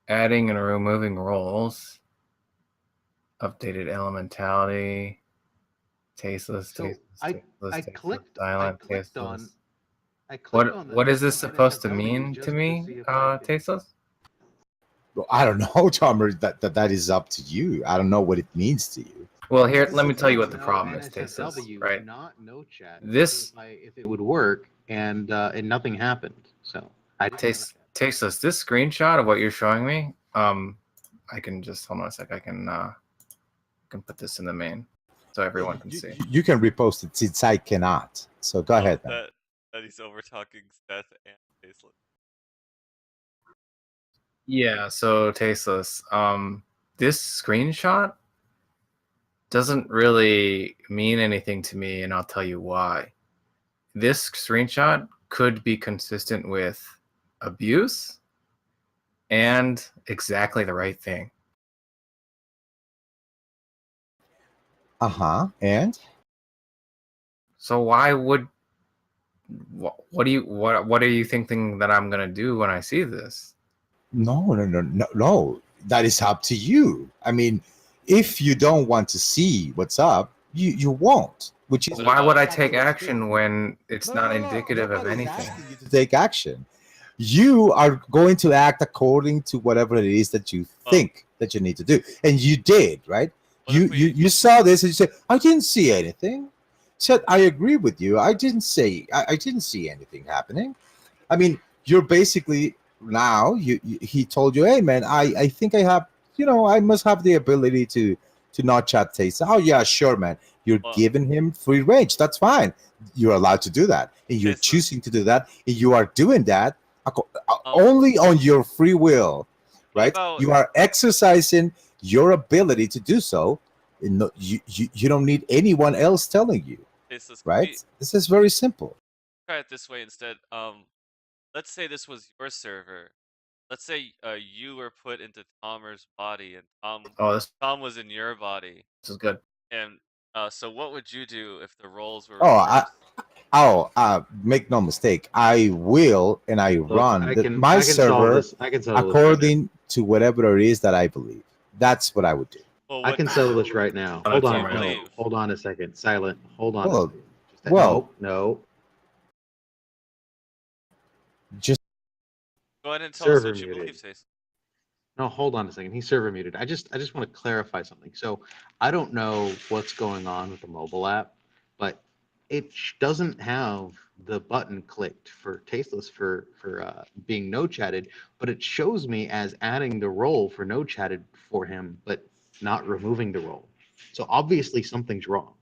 Speaker 19: adding and removing roles, updated elementality, tasteless, tasteless,
Speaker 4: I
Speaker 19: tasteless,
Speaker 4: clicked
Speaker 19: silent,
Speaker 4: on.
Speaker 19: tasteless.
Speaker 4: I clicked on
Speaker 19: What is this supposed to mean to me, tasteless?
Speaker 1: Well, I don't know, Tomer. That is up to you. I don't know what it means to you.
Speaker 19: Well, here, let me tell you what the problem is, tasteless. Right?
Speaker 4: Not no chat.
Speaker 19: This
Speaker 4: If it would work, and nothing happened. So I
Speaker 19: tasteless. This screenshot of what you're showing me, I can just hold on a sec. I can put this in the main so everyone can see.
Speaker 1: You can repost it since I cannot. So go ahead, man.
Speaker 3: That he's over talking Seth and Tasteless.
Speaker 19: Yeah, so tasteless. This screenshot doesn't really mean anything to me, and I'll tell you why. This screenshot could be consistent with abuse and exactly the right thing.
Speaker 1: And
Speaker 19: so why would what are you thinking that I'm gonna do when I see this?
Speaker 1: No. That is up to you. I mean, if you don't want to see what's up, you won't. Which is
Speaker 19: why would I take action when it's not indicative of anything?
Speaker 1: To take action, you are going to act according to whatever it is that you think that you need to do, and you did, right? You saw this and you said, I didn't see anything. Said, I agree with you. I didn't see anything happening. I mean, you're basically now he told you, hey man, I think I have, I must have the ability to not chat taste. Oh yeah, sure, man. You're giving him free range. That's fine. You're allowed to do that, and you're choosing to do that, and you are doing that only on your free will, right? You are exercising your ability to do so. And you don't need anyone else telling you, right? This is very simple.
Speaker 3: Try it this way instead. Let's say this was your server. Let's say you were put into Tomer's body, and Tom was in your body.
Speaker 19: This is good.
Speaker 3: And so, what would you do if the roles were?
Speaker 1: Make no mistake. I will, and I run my server according to whatever it is that I believe. That's what I would do.
Speaker 3: Well,
Speaker 4: I can settle this right now. Hold on, hold on a second. Silent. Hold on. No.
Speaker 1: Just
Speaker 3: go ahead and tell us what you believe, Stace.
Speaker 4: No, hold on a second. He's server muted. I just want to clarify something. So I don't know what's going on with the mobile app, but it doesn't have the button clicked for Tasteless for being no chatted, but it shows me as adding the role for no chatted for him, but not removing the role. So obviously something's wrong.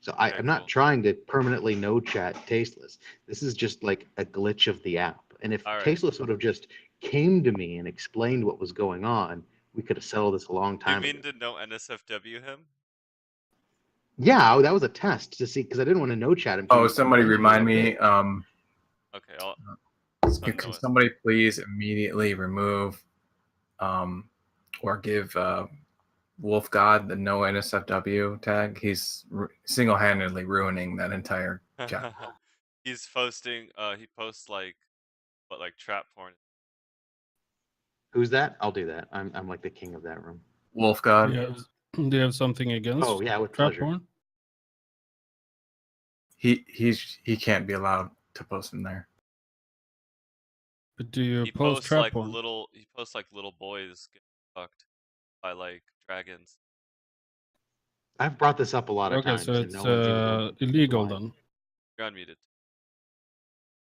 Speaker 4: So I'm not trying to permanently no chat Tasteless. This is just like a glitch of the app. And if Tasteless would have just came to me and explained what was going on, we could have settled this a long time ago.
Speaker 3: You mean to no NSFW him?
Speaker 4: Yeah, that was a test to see, because I didn't want to no chat him.
Speaker 19: Oh, somebody remind me.
Speaker 3: Okay,
Speaker 19: can somebody please immediately remove, or give Wolf God the no NSFW tag? He's single-handedly ruining that entire chat.
Speaker 3: He's posting. He posts like trap porn.
Speaker 18: Who's that? I'll do that. I'm like the king of that room.
Speaker 17: Wolf
Speaker 15: Do
Speaker 17: God.
Speaker 15: you have something against
Speaker 18: Oh yeah, with
Speaker 15: trap
Speaker 18: pleasure.
Speaker 15: porn?
Speaker 17: He can't be allowed to post in there.
Speaker 15: But do you
Speaker 3: He
Speaker 15: post
Speaker 3: posts
Speaker 15: trap
Speaker 3: like
Speaker 15: porn?
Speaker 3: little. He posts like little boys getting fucked by like dragons.
Speaker 18: I've brought this up a lot of
Speaker 15: Okay,
Speaker 18: times,
Speaker 15: so
Speaker 18: and
Speaker 15: it's
Speaker 18: no one's even
Speaker 15: illegal
Speaker 18: replied.
Speaker 15: then.
Speaker 3: You're unmuted.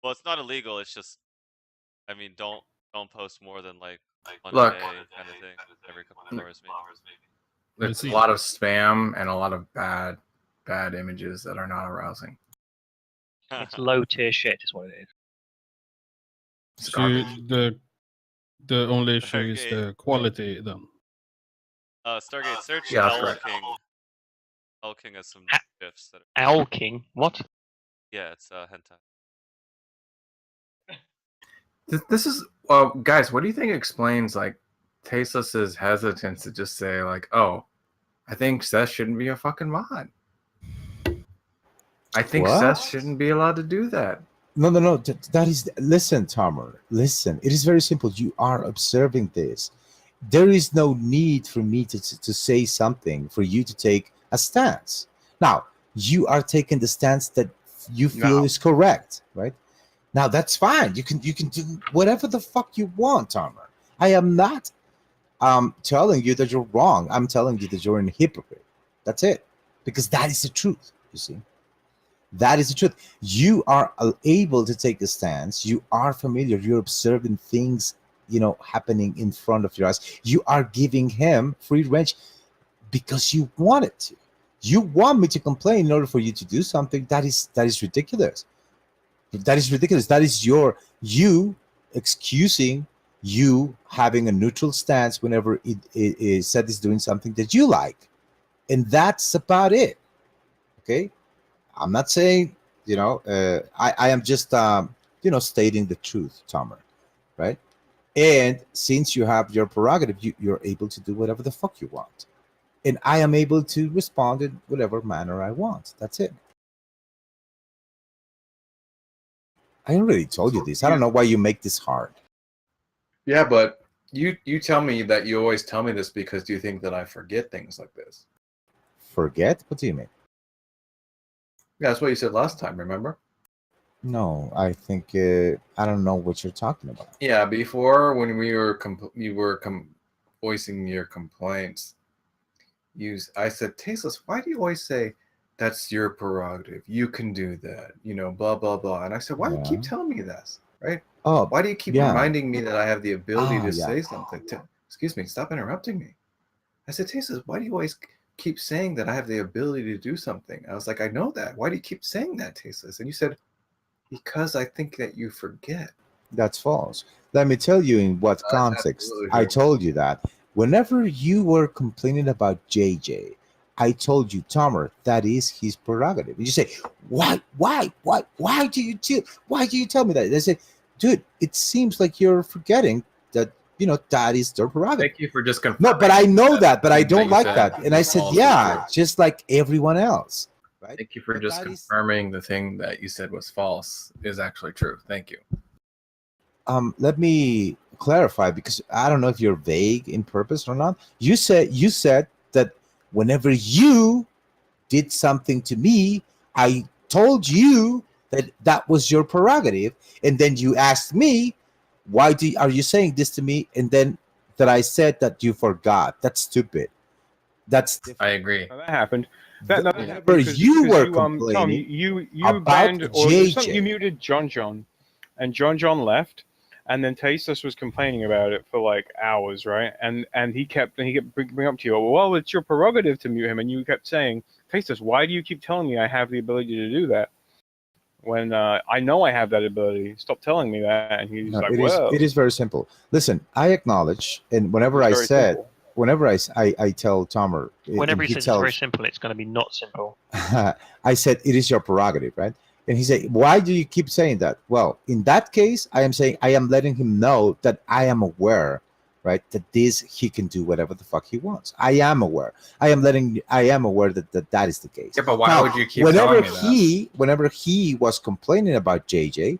Speaker 3: Well, it's not illegal. It's just, I mean, don't post more than like one
Speaker 17: Look.
Speaker 3: a day kind of thing. Every couple of hours, maybe.
Speaker 17: There's a lot of spam and a lot of bad images that are not arousing.
Speaker 20: It's low tier shit, is what it is.
Speaker 17: It's
Speaker 15: So the only issue is the quality then.
Speaker 3: Stargate, search
Speaker 17: Yeah, that's
Speaker 3: Owl
Speaker 17: right.
Speaker 3: King. Owl King has some gifs that are...
Speaker 20: Owl King? What?
Speaker 3: Yeah, it's hentai.
Speaker 17: This is guys. What do you think explains like Tasteless's hesitance to just say like, "Oh, I think Seth shouldn't be a fucking mod. I think
Speaker 1: What?
Speaker 17: Seth shouldn't be allowed to do that."
Speaker 1: No. That is. Listen, Tomer. Listen. It is very simple. You are observing this. There is no need for me to say something for you to take a stance. Now, you are taking the stance that you feel is correct, right? Now that's fine. You can do whatever the fuck you want, Tomer. I am not telling you that you're wrong. I'm telling you that you're a hypocrite. That's it. Because that is the truth, you see. That is the truth. You are able to take a stance. You are familiar. You're observing things, happening in front of your eyes. You are giving him free range because you want it to. You want me to complain in order for you to do something. That is ridiculous. That is ridiculous. That is you excusing you having a neutral stance whenever it Seth is doing something that you like. And that's about it. Okay? I'm not saying, I am just, stating the truth, Tomer, right? And since you have your prerogative, you're able to do whatever the fuck you want. And I am able to respond in whatever manner I want. That's it. I already told you this. I don't know why you make this hard.
Speaker 17: Yeah, but you tell me that you always tell me this because you think that I forget things like this.
Speaker 1: Forget? What do you mean?
Speaker 17: Yeah, that's what you said last time. Remember?
Speaker 1: No, I think I don't know what you're talking about.
Speaker 17: Yeah, before when you were voicing your complaints, I said, Tasteless, why do you always say that's your prerogative? You can do that, blah blah blah. And I said, why do you keep telling me this, right?
Speaker 1: Oh,
Speaker 17: why do you keep reminding me that I have the ability to say something? Excuse me, stop interrupting me. I said, Tasteless, why do you always keep saying that I have the ability to do something? I was like, I know that. Why do you keep saying that, Tasteless? And you said, because I think that you forget.
Speaker 1: That's false. Let me tell you in what context I told you that. Whenever you were complaining about JJ, I told you, Tomer, that is his prerogative. And you say, why do you tell me that? I said, dude, it seems like you're forgetting that that is their prerogative.
Speaker 17: Thank you for just confirming.
Speaker 1: No, but I know that, but I don't like
Speaker 17: said
Speaker 1: that. And I said,
Speaker 17: also
Speaker 1: yeah,
Speaker 17: true.
Speaker 1: just like everyone else. Right?
Speaker 17: Thank you for just confirming the thing that you said was false is actually true. Thank you.
Speaker 1: Let me clarify, because I don't know if you're vague in purpose or not. You said that whenever you did something to me, I told you that was your prerogative, and then you asked me, why are you saying this to me? And then that I said that you forgot. That's stupid. That's
Speaker 17: I agree. Oh,
Speaker 19: that happened. That happened
Speaker 1: Whenever you were complaining
Speaker 19: Tom, you
Speaker 1: about
Speaker 19: banned or
Speaker 1: JJ.
Speaker 19: you muted John, and John left, and then Tasteless was complaining about it for like hours, right? And he kept bringing up to you, well, it's your prerogative to mute him, and you kept saying, Tasteless, why do you keep telling me I have the ability to do that? When I know I have that ability, stop telling me that. And he's like, well,
Speaker 1: it is very simple. Listen, I acknowledge, and whenever I said,
Speaker 20: simple.
Speaker 1: whenever I tell Tomer,
Speaker 20: Whenever he says
Speaker 1: tells,
Speaker 20: it's very simple, it's going to be not simple.
Speaker 1: I said it is your prerogative, right? And he said, why do you keep saying that? Well, in that case, I am saying I am letting him know that I am aware right? That this he can do whatever the fuck he wants. I am aware. I am aware that is the case.
Speaker 19: Yeah, but why
Speaker 1: Now,
Speaker 19: would you keep telling me that?
Speaker 1: whenever he was complaining about JJ,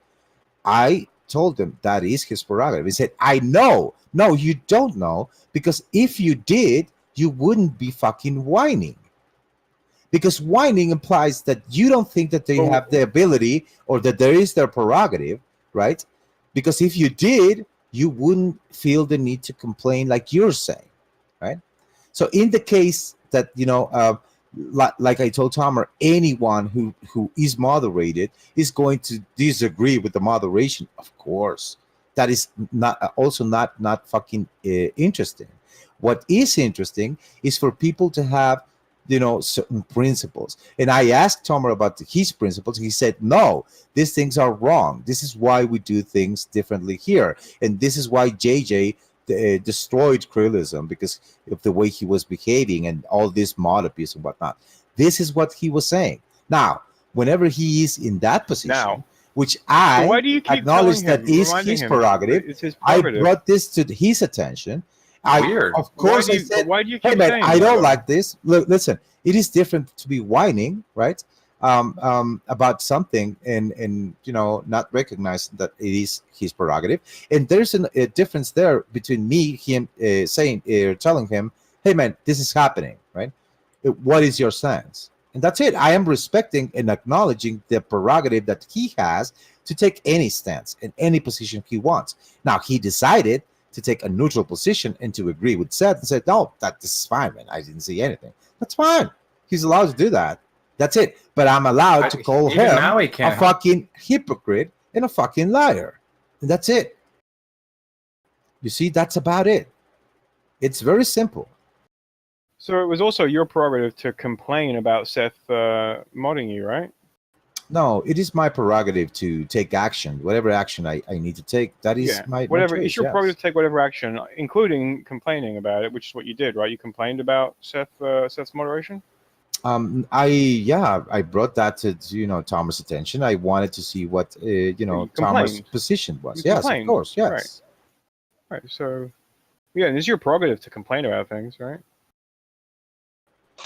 Speaker 1: I told him that is his prerogative. He said, I know. No, you don't know, because if you did, you wouldn't be fucking whining. Because whining implies that you don't think that they have the ability or that there is their prerogative, right? Because if you did, you wouldn't feel the need to complain like you're saying, right? So in the case that, like I told Tomer, anyone who is moderated is going to disagree with the moderation, of course. That is not fucking interesting. What is interesting is for people to have certain principles. And I asked Tomer about his principles. He said, no, these things are wrong. This is why we do things differently here, and this is why JJ destroyed Krillism, because of the way he was behaving and all this mod abuse and whatnot. This is what he was saying. Now, whenever he is in that position, which I
Speaker 17: why do you keep
Speaker 1: acknowledge
Speaker 17: telling
Speaker 1: that
Speaker 17: him,
Speaker 1: is
Speaker 17: reminding
Speaker 1: his
Speaker 17: him
Speaker 1: prerogative,
Speaker 17: it's his
Speaker 1: I
Speaker 17: prerogative?
Speaker 1: brought this to his attention.
Speaker 19: Weird.
Speaker 1: Of course,
Speaker 17: Why do
Speaker 1: I
Speaker 17: you-
Speaker 1: said,
Speaker 17: why do you
Speaker 1: hey
Speaker 17: keep
Speaker 1: man,
Speaker 17: saying
Speaker 1: I
Speaker 17: that,
Speaker 1: don't
Speaker 17: though?
Speaker 1: like this. Look, listen, it is different to be whining, right? About something and not recognizing that it is his prerogative. And there's a difference there between him telling him, hey man, this is happening, right? What is your stance? And that's it. I am respecting and acknowledging the prerogative that he has to take any stance in any position he wants. Now, he decided to take a neutral position and to agree with Seth and said, no, this is fine, man. I didn't see anything. That's fine. He's allowed to do that. That's it. But I'm allowed to call
Speaker 19: Even
Speaker 1: him
Speaker 19: now he
Speaker 1: a
Speaker 19: can't
Speaker 1: fucking hypocrite and a fucking liar. And that's it. You see, that's about it. It's very simple.
Speaker 17: So it was also your prerogative to complain about Seth modding you, right?
Speaker 1: No, it is my prerogative to take action. Whatever action I need to take, that is my
Speaker 17: whatever.
Speaker 1: choice,
Speaker 17: It's your
Speaker 1: yes.
Speaker 17: prerogative to take whatever action, including complaining about it, which is what you did, right? You complained about Seth's moderation.
Speaker 1: I brought that to Thomas' attention. I wanted to see what Thomas'
Speaker 17: complained.
Speaker 1: position was.
Speaker 17: You
Speaker 1: Yes, of
Speaker 17: complained,
Speaker 1: course, yes.
Speaker 17: Right. So, yeah, and it's your prerogative to complain about things, right?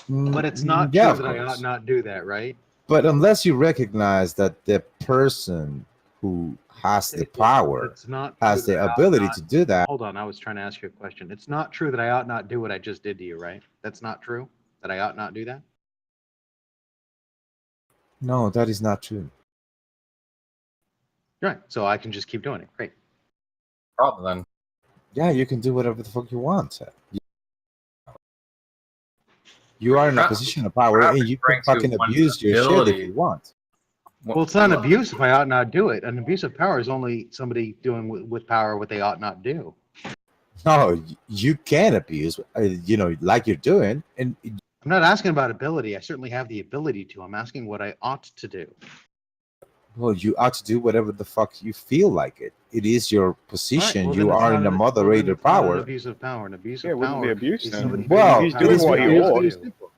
Speaker 18: But it's not
Speaker 1: yeah,
Speaker 18: true
Speaker 1: of
Speaker 18: that I
Speaker 1: course.
Speaker 18: ought not do that, right?
Speaker 1: But unless you recognize that the person who has the power
Speaker 18: It's not
Speaker 1: has
Speaker 18: true that
Speaker 1: the
Speaker 18: I ought
Speaker 1: ability
Speaker 18: not-
Speaker 1: to do that.
Speaker 18: Hold on, I was trying to ask you a question. It's not true that I ought not do what I just did to you, right? That's not true? That I ought not do that?
Speaker 1: No, that is not true.
Speaker 18: Right. So I can just keep doing it. Great.
Speaker 19: Problem then.
Speaker 1: Yeah, you can do whatever the fuck you want. You are in a position of power, and you can fucking abuse your shit if you want.
Speaker 18: Well, it's not an abuse if I ought not do it. An abuse of power is only somebody doing with power what they ought not do.
Speaker 1: No, you can abuse, like you're doing, and
Speaker 18: I'm not asking about ability. I certainly have the ability to. I'm asking what I ought to do.
Speaker 1: well, you ought to do whatever the fuck you feel like it. It is your position.
Speaker 18: Well,
Speaker 1: you
Speaker 18: then it's
Speaker 1: are
Speaker 18: not
Speaker 1: in a
Speaker 18: an-
Speaker 1: moderator
Speaker 18: well, then it's not
Speaker 1: power.
Speaker 18: an abuse of power. An abuse
Speaker 17: Yeah,
Speaker 18: of
Speaker 17: it wouldn't
Speaker 18: power
Speaker 17: be abuse
Speaker 18: is
Speaker 17: then.
Speaker 18: somebody
Speaker 1: Well,
Speaker 17: He's
Speaker 1: it
Speaker 17: doing
Speaker 1: is
Speaker 17: what he
Speaker 1: it is
Speaker 17: ought.
Speaker 1: very simple.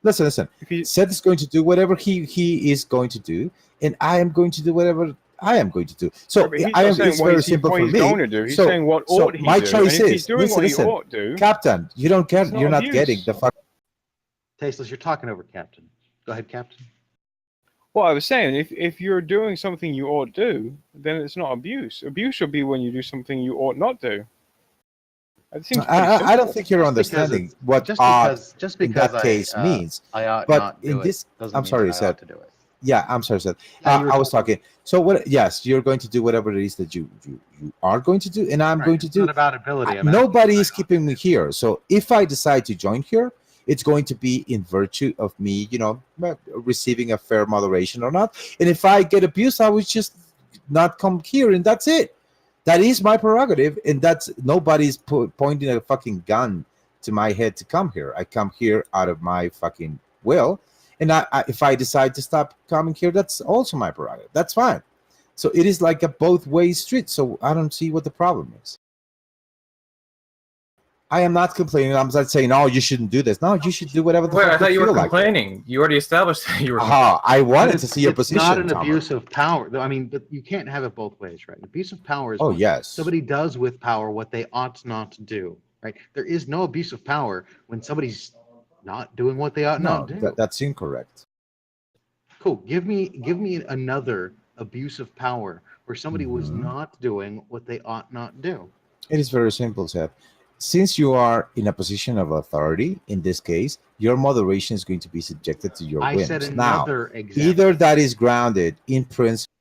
Speaker 1: Listen. Seth is going to do whatever he is going to do, and I am going to do whatever I am going to do. So
Speaker 17: But he's
Speaker 1: I
Speaker 17: not
Speaker 1: am.
Speaker 17: saying
Speaker 1: It's
Speaker 17: what
Speaker 1: very
Speaker 17: he's
Speaker 1: simple for
Speaker 17: going
Speaker 1: me.
Speaker 17: to do. He's
Speaker 1: so,
Speaker 17: saying what
Speaker 1: so
Speaker 17: ought he
Speaker 1: my
Speaker 17: do.
Speaker 1: choice
Speaker 17: And if he's
Speaker 1: is
Speaker 17: doing what he
Speaker 1: listen,
Speaker 17: ought to,
Speaker 1: Captain. You don't get.
Speaker 17: it's not
Speaker 1: You're not
Speaker 17: abuse.
Speaker 1: getting the fuck.
Speaker 18: Tasteless, you're talking over Captain. Go ahead, Captain.
Speaker 17: Well, I was saying, if you're doing something you ought do, then it's not abuse. Abuse would be when you do something you ought not do. It seems pretty simple.
Speaker 1: I don't think you're
Speaker 18: Just because
Speaker 1: understanding
Speaker 18: it's-
Speaker 1: what
Speaker 18: just
Speaker 1: ought
Speaker 18: because- just
Speaker 1: in
Speaker 18: because
Speaker 1: that case
Speaker 18: I
Speaker 1: means.
Speaker 18: ought
Speaker 1: But
Speaker 18: not
Speaker 1: in
Speaker 18: do it
Speaker 1: this,
Speaker 18: doesn't
Speaker 1: I'm
Speaker 18: mean
Speaker 1: sorry,
Speaker 18: that I
Speaker 1: Seth.
Speaker 18: ought to do it.
Speaker 1: Yeah, I'm sorry, Seth.
Speaker 18: Yeah, you were
Speaker 1: I was talking. So what? Yes, you're going to do whatever it is that you are going to do, and I'm
Speaker 18: Right,
Speaker 1: going to
Speaker 18: it's
Speaker 1: do.
Speaker 18: not about ability. I'm
Speaker 1: Nobody is keeping me here. So if I decide to join here, it's going to be in virtue of me, receiving a fair moderation or not. And if I get abused, I would just not come here, and that's it. That is my prerogative, and that's nobody's pointing a fucking gun to my head to come here. I come here out of my fucking will, and if I decide to stop coming here, that's also my prerogative. That's fine. So it is like a both way street. So I don't see what the problem is. I am not complaining. I'm not saying, "Oh, you shouldn't do this." No, you should do whatever the
Speaker 19: Wait, I
Speaker 1: fuck
Speaker 19: thought you were
Speaker 1: feel like.
Speaker 19: complaining. You already established that you were.
Speaker 1: Aha! I
Speaker 18: But
Speaker 1: wanted to see your
Speaker 18: it's not
Speaker 1: position,
Speaker 18: an
Speaker 1: Tomer.
Speaker 18: abuse of power. I mean, but you can't have it both ways, right? An abuse of power is
Speaker 1: Oh,
Speaker 18: when
Speaker 1: yes.
Speaker 18: somebody does with power what they ought not to do, right? There is no abuse of power when somebody's not doing what they ought
Speaker 1: No,
Speaker 18: not do.
Speaker 1: that's incorrect.
Speaker 18: Cool. Give me another abuse of power where somebody was
Speaker 1: Mhm.
Speaker 18: not doing what they ought not do.
Speaker 1: It is very simple, Seth. Since you are in a position of authority, in this case, your moderation is going to be subjected to your
Speaker 18: I
Speaker 1: whims.
Speaker 18: said
Speaker 1: Now,
Speaker 18: another example.
Speaker 1: either that is grounded in principle.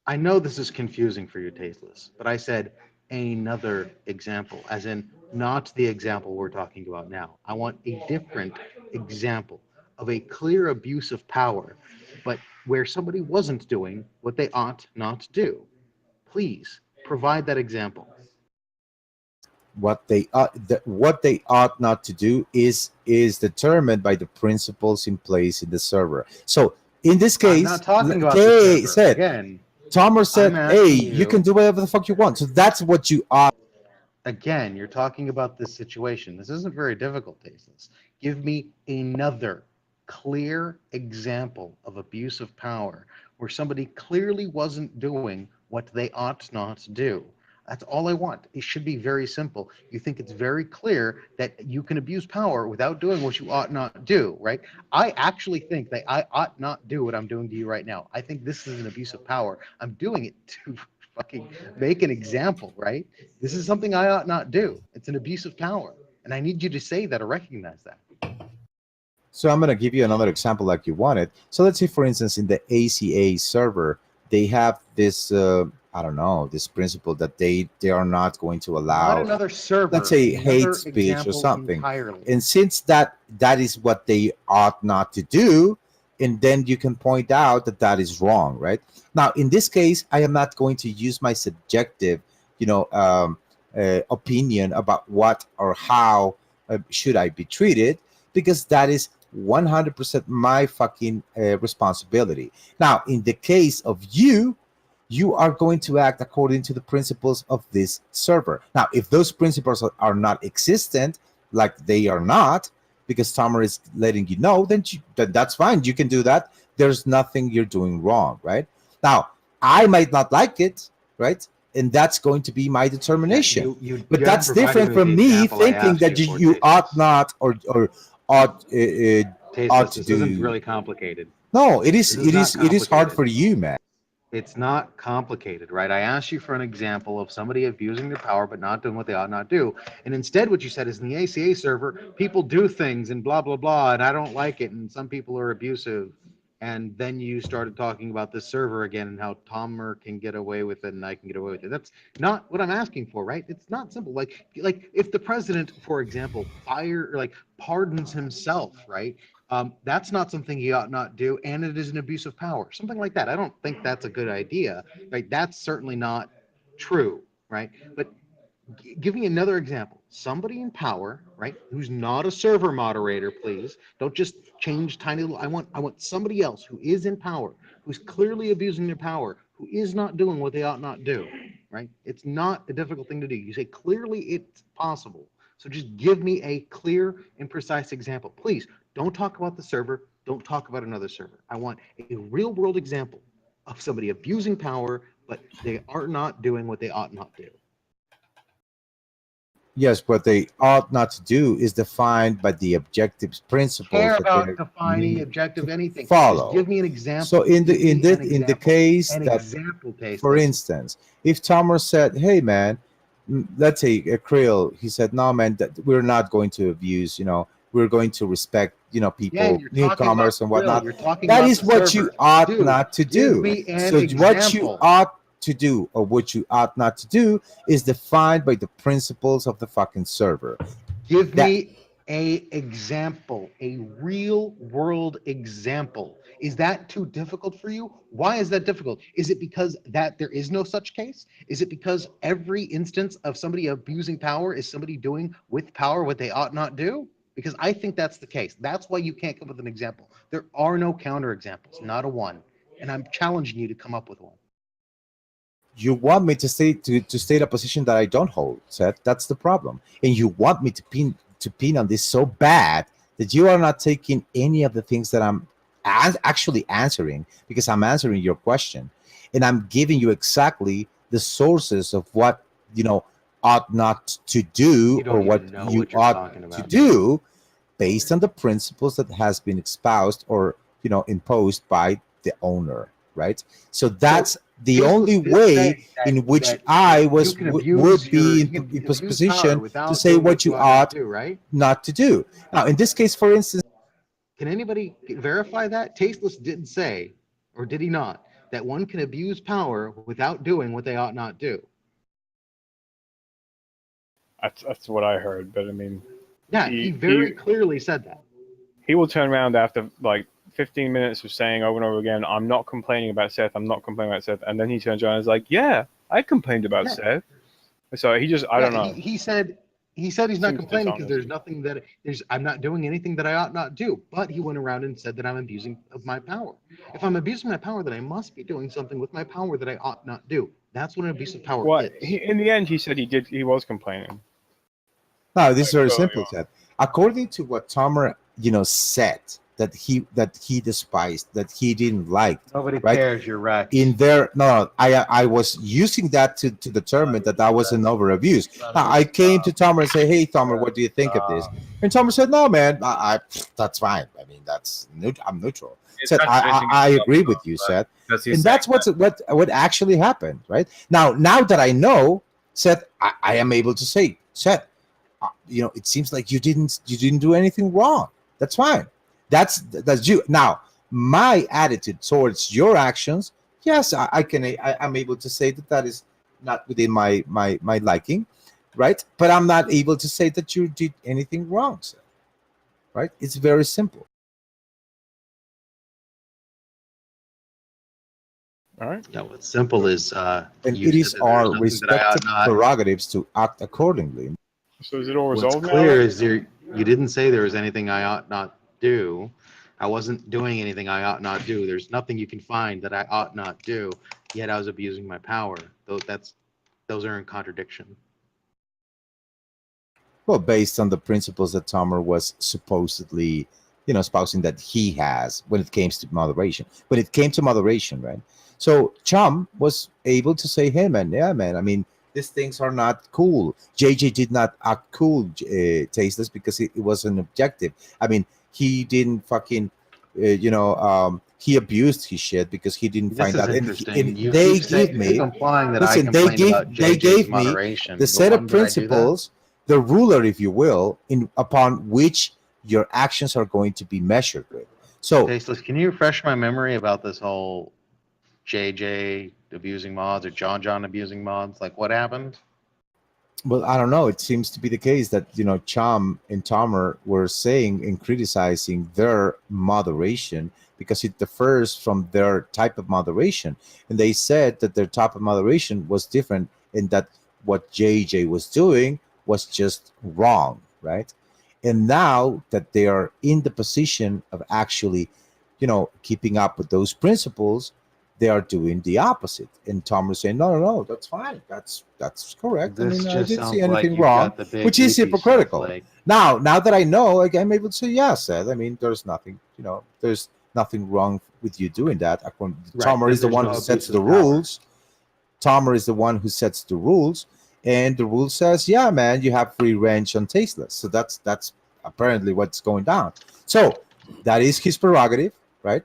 Speaker 18: I know this is confusing for you, Tasteless, but I said another example, as in not the example we're talking about now. I want a different example of a clear abuse of power, but where somebody wasn't doing what they ought not do. Please provide that example.
Speaker 1: What they ought not to do is determined by the principles in place in the server. So in this
Speaker 18: I'm
Speaker 1: case,
Speaker 18: not talking about
Speaker 1: okay,
Speaker 18: the server.
Speaker 1: said
Speaker 18: Again,
Speaker 1: Tomer said,
Speaker 18: I'm
Speaker 1: "Hey,
Speaker 18: asking
Speaker 1: you can
Speaker 18: you.
Speaker 1: do whatever the fuck you want." So that's what you ought.
Speaker 18: Again, you're talking about this situation. This isn't very difficult, Tasteless. Give me another clear example of abuse of power where somebody clearly wasn't doing what they ought not do. That's all I want. It should be very simple. You think it's very clear that you can abuse power without doing what you ought not do, right? I actually think that I ought not do what I'm doing to you right now. I think this is an abuse of power. I'm doing it to fucking make an example, right? This is something I ought not do. It's an abuse of power. And I need you to say that or recognize that.
Speaker 1: So I'm going to give you another example like you wanted. So let's say, for instance, in the ACA server, they have this, I don't know, this principle that they are not going to
Speaker 18: Not
Speaker 1: allow,
Speaker 18: another server.
Speaker 1: let's say, hate
Speaker 18: Another
Speaker 1: speech or
Speaker 18: example
Speaker 1: something.
Speaker 18: entirely.
Speaker 1: And since that is what they ought not to do, and then you can point out that that is wrong, right? Now, in this case, I am not going to use my subjective, opinion about what or how should I be treated, because that is 100% my fucking responsibility. Now, in the case of you, you are going to act according to the principles of this server. Now, if those principles are not existent, like they are not, because Tomer is letting you know, then that's fine. You can do that. There's nothing you're doing wrong, right? Now, I might not like it, right? And that's going to be my determination. But that's different from me thinking that you ought not or ought ought to
Speaker 18: This
Speaker 1: do.
Speaker 18: isn't really complicated.
Speaker 1: No, it
Speaker 18: This
Speaker 1: is. It is.
Speaker 18: not
Speaker 1: It is hard
Speaker 18: complicated.
Speaker 1: for you, man.
Speaker 18: It's not complicated, right? I asked you for an example of somebody abusing their power but not doing what they ought not do. And instead, what you said is in the ACA server, people do things and blah, blah, blah, and I don't like it. And some people are abusive. And then you started talking about this server again and how Tomer can get away with it and I can get away with it. That's not what I'm asking for, right? It's not simple. Like if the president, for example, pardons himself, right? That's not something he ought not do, and it is an abuse of power. Something like that. I don't think that's a good idea, right? That's certainly not true, right? But give me another example. Somebody in power, right, who's not a server moderator, please. Don't just change tiny little. I want somebody else who is in power, who's clearly abusing their power, who is not doing what they ought not do, right? It's not a difficult thing to do. You say clearly it's possible. So just give me a clear and precise example. Please don't talk about the server. Don't talk about another server. I want a real world example of somebody abusing power, but they are not doing what they ought not do.
Speaker 1: Yes, what they ought not to do is defined by the objective principles
Speaker 18: Care
Speaker 1: that
Speaker 18: about
Speaker 1: they're
Speaker 18: defining
Speaker 1: need
Speaker 18: objective
Speaker 1: to
Speaker 18: anything.
Speaker 1: follow.
Speaker 18: Just give me an example.
Speaker 1: So in the
Speaker 18: Give me an
Speaker 1: in the
Speaker 18: example.
Speaker 1: case
Speaker 18: An
Speaker 1: that,
Speaker 18: example, Tasteless.
Speaker 1: for instance, if Tomer said, "Hey, man, let's say a Krill," he said, "No, man, that we're not going to abuse. We're going to respect, people,
Speaker 18: Again, you're talking
Speaker 1: newcomers
Speaker 18: about
Speaker 1: and
Speaker 18: Krill.
Speaker 1: whatnot."
Speaker 18: You're talking
Speaker 1: That
Speaker 18: about
Speaker 1: is
Speaker 18: the
Speaker 1: what
Speaker 18: server.
Speaker 1: you ought
Speaker 18: Dude,
Speaker 1: not to
Speaker 18: give
Speaker 1: do.
Speaker 18: me an
Speaker 1: So what you
Speaker 18: example.
Speaker 1: ought to do or what you ought not to do is defined by the principles of the fucking server.
Speaker 18: Give me a example, a real world example. Is that too difficult for you? Why is that difficult? Is it because that there is no such case? Is it because every instance of somebody abusing power is somebody doing with power what they ought not do? Because I think that's the case. That's why you can't come up with an example. There are no counter examples, not a one. And I'm challenging you to come up with one.
Speaker 1: you want me to state a position that I don't hold, Seth. That's the problem. And you want me to pin on this so bad that you are not taking any of the things that I'm actually answering, because I'm answering your question and I'm giving you exactly the sources of what ought not to do, or what you ought to do, based on the principles that has been espoused or imposed by the owner, right? So that's the only way in which I would be in position to say what you ought
Speaker 18: right?
Speaker 1: not to do. Now, in this case, for instance,
Speaker 18: Can anybody verify that? Tasteless didn't say, or did he not, that one can abuse power without doing what they ought not do.
Speaker 17: That's what I heard, but I mean,
Speaker 18: Yeah, he very clearly said that.
Speaker 17: He will turn around after like 15 minutes of saying over and over again, "I'm not complaining about Seth. I'm not complaining about Seth," and then he turns around and is like, "Yeah, I complained about Seth." So he just, I don't know.
Speaker 18: He said he's not complaining because there's nothing that I'm not doing anything that I ought not do. But he went around and said that I'm abusing of my power. If I'm abusing my power, then I must be doing something with my power that I ought not do. That's what an abuse of power is.
Speaker 17: In the end, he said he was complaining.
Speaker 1: No, this is very simple, Seth. According to what Tomer, said that he despised, that he didn't like.
Speaker 18: Nobody
Speaker 1: right?
Speaker 18: cares. You're right.
Speaker 1: In there, no, I was using that to determine that was an over abuse. Now, I came to Tomer and say, "Hey, Tomer, what do you think of this?" And Tomer said, "No, man, I that's fine. I mean, I'm neutral." Said, I agree with you, Seth, and that's what actually happened, right? Now that I know, Seth, I am able to say, Seth, it seems like you didn't do anything wrong. That's fine. That's you. Now, my attitude towards your actions, yes, I'm able to say that is not within my liking, right? But I'm not able to say that you did anything wrong, Seth, right? It's very simple.
Speaker 17: All right.
Speaker 18: Yeah, what's simple is
Speaker 1: and it is our respective prerogatives to act accordingly.
Speaker 17: So is it all
Speaker 18: What's
Speaker 17: resolved now?
Speaker 18: clear is you didn't say there was anything I ought not do. I wasn't doing anything I ought not do. There's nothing you can find that I ought not do, yet I was abusing my power. Those are in contradiction.
Speaker 1: Well, based on the principles that Tomer was supposedly, espousing that he has when it came to moderation. When it came to moderation, right? So Chum was able to say, "Hey, man, yeah, man. I mean, these things are not cool." JJ did not act cool, Tasteless, because it was an objective. I mean, he didn't fucking, he abused his shit because he didn't find out. And they gave me, listen, they gave me the set of principles, the ruler, if you will, upon which your actions are going to be measured with. So,
Speaker 18: Tasteless, can you refresh my memory about this whole JJ abusing mods or John abusing mods? Like, what happened?
Speaker 1: Well, I don't know. It seems to be the case that Chum and Tomer were saying and criticizing their moderation because it differs from their type of moderation, and they said that their type of moderation was different, and that what JJ was doing was just wrong, right? And now that they are in the position of actually, keeping up with those principles, they are doing the opposite. And Tom was saying, no, that's fine. That's correct. I mean, I didn't see anything wrong, which is hypocritical. Now that I know, I'm able to say, yes, Ed. I mean, there's nothing, there's nothing wrong with you doing that. Tomer is the one who sets the rules. Tomer is the one who sets the rules. And the rule says, yeah, man, you have free range on Tasteless. So that's apparently what's going down. So that is his prerogative, right?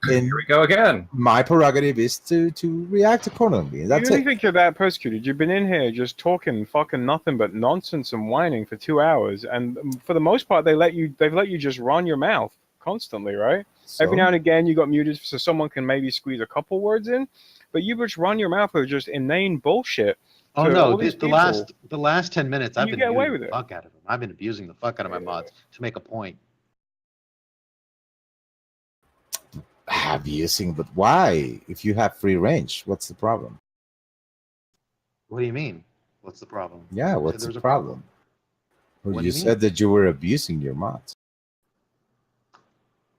Speaker 1: And
Speaker 19: here we go again.
Speaker 1: My prerogative is to react accordingly. And that's
Speaker 17: you really think you're that persecuted? You've been in here just talking fucking nothing but nonsense and whining for 2 hours, and for the most part, they've let you just run your mouth constantly, right?
Speaker 1: So?
Speaker 17: Every now and again, you got muted so someone can maybe squeeze a couple words in, but you just run your mouth with just inane bullshit.
Speaker 18: Oh no! The last 10 minutes, I've been abusing the fuck out of them. I've been abusing the fuck out of my mods to make a point.
Speaker 1: Abusing, but why? If you have free range, what's the problem?
Speaker 18: What do you mean? What's the problem?
Speaker 1: Yeah, what's the problem? Well,
Speaker 18: What
Speaker 1: you
Speaker 18: do you
Speaker 1: said that you were abusing your mods.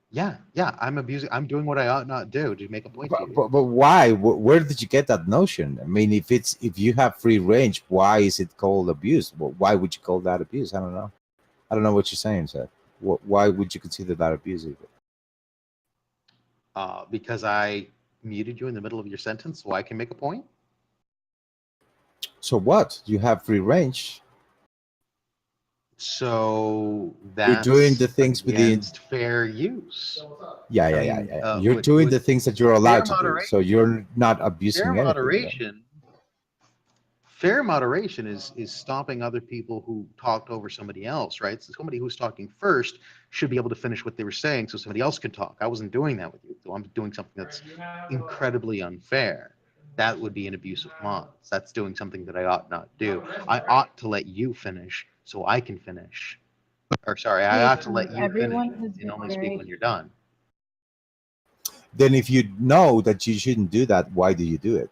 Speaker 18: Yeah, I'm abusing. I'm doing what I ought not do to make a point to you.
Speaker 1: But why? Where did you get that notion? I mean, if you have free range, why is it called abuse? Why would you call that abuse? I don't know. I don't know what you're saying, Seth. Why would you consider that abusive?
Speaker 18: Because I muted you in the middle of your sentence, so I can make a point.
Speaker 1: So what? You have free range.
Speaker 18: So
Speaker 1: You're doing
Speaker 18: that's
Speaker 1: the things within.
Speaker 18: against fair use.
Speaker 1: Yeah. You're doing the things that you're allowed to do. So you're not abusing
Speaker 18: Fair
Speaker 1: anything. Right?
Speaker 18: moderation. Fair moderation is stopping other people who talked over somebody else, right? So somebody who's talking first should be able to finish what they were saying so somebody else can talk. I wasn't doing that with you. So I'm doing something that's incredibly unfair. That would be an abuse of mods. That's doing something that I ought not do. I ought to let you finish so I can finish. Or sorry, I ought to let you finish
Speaker 16: Everyone has
Speaker 18: and
Speaker 16: been
Speaker 18: only speak
Speaker 16: very
Speaker 18: when you're done.
Speaker 1: Then if you know that you shouldn't do that, why do you do it?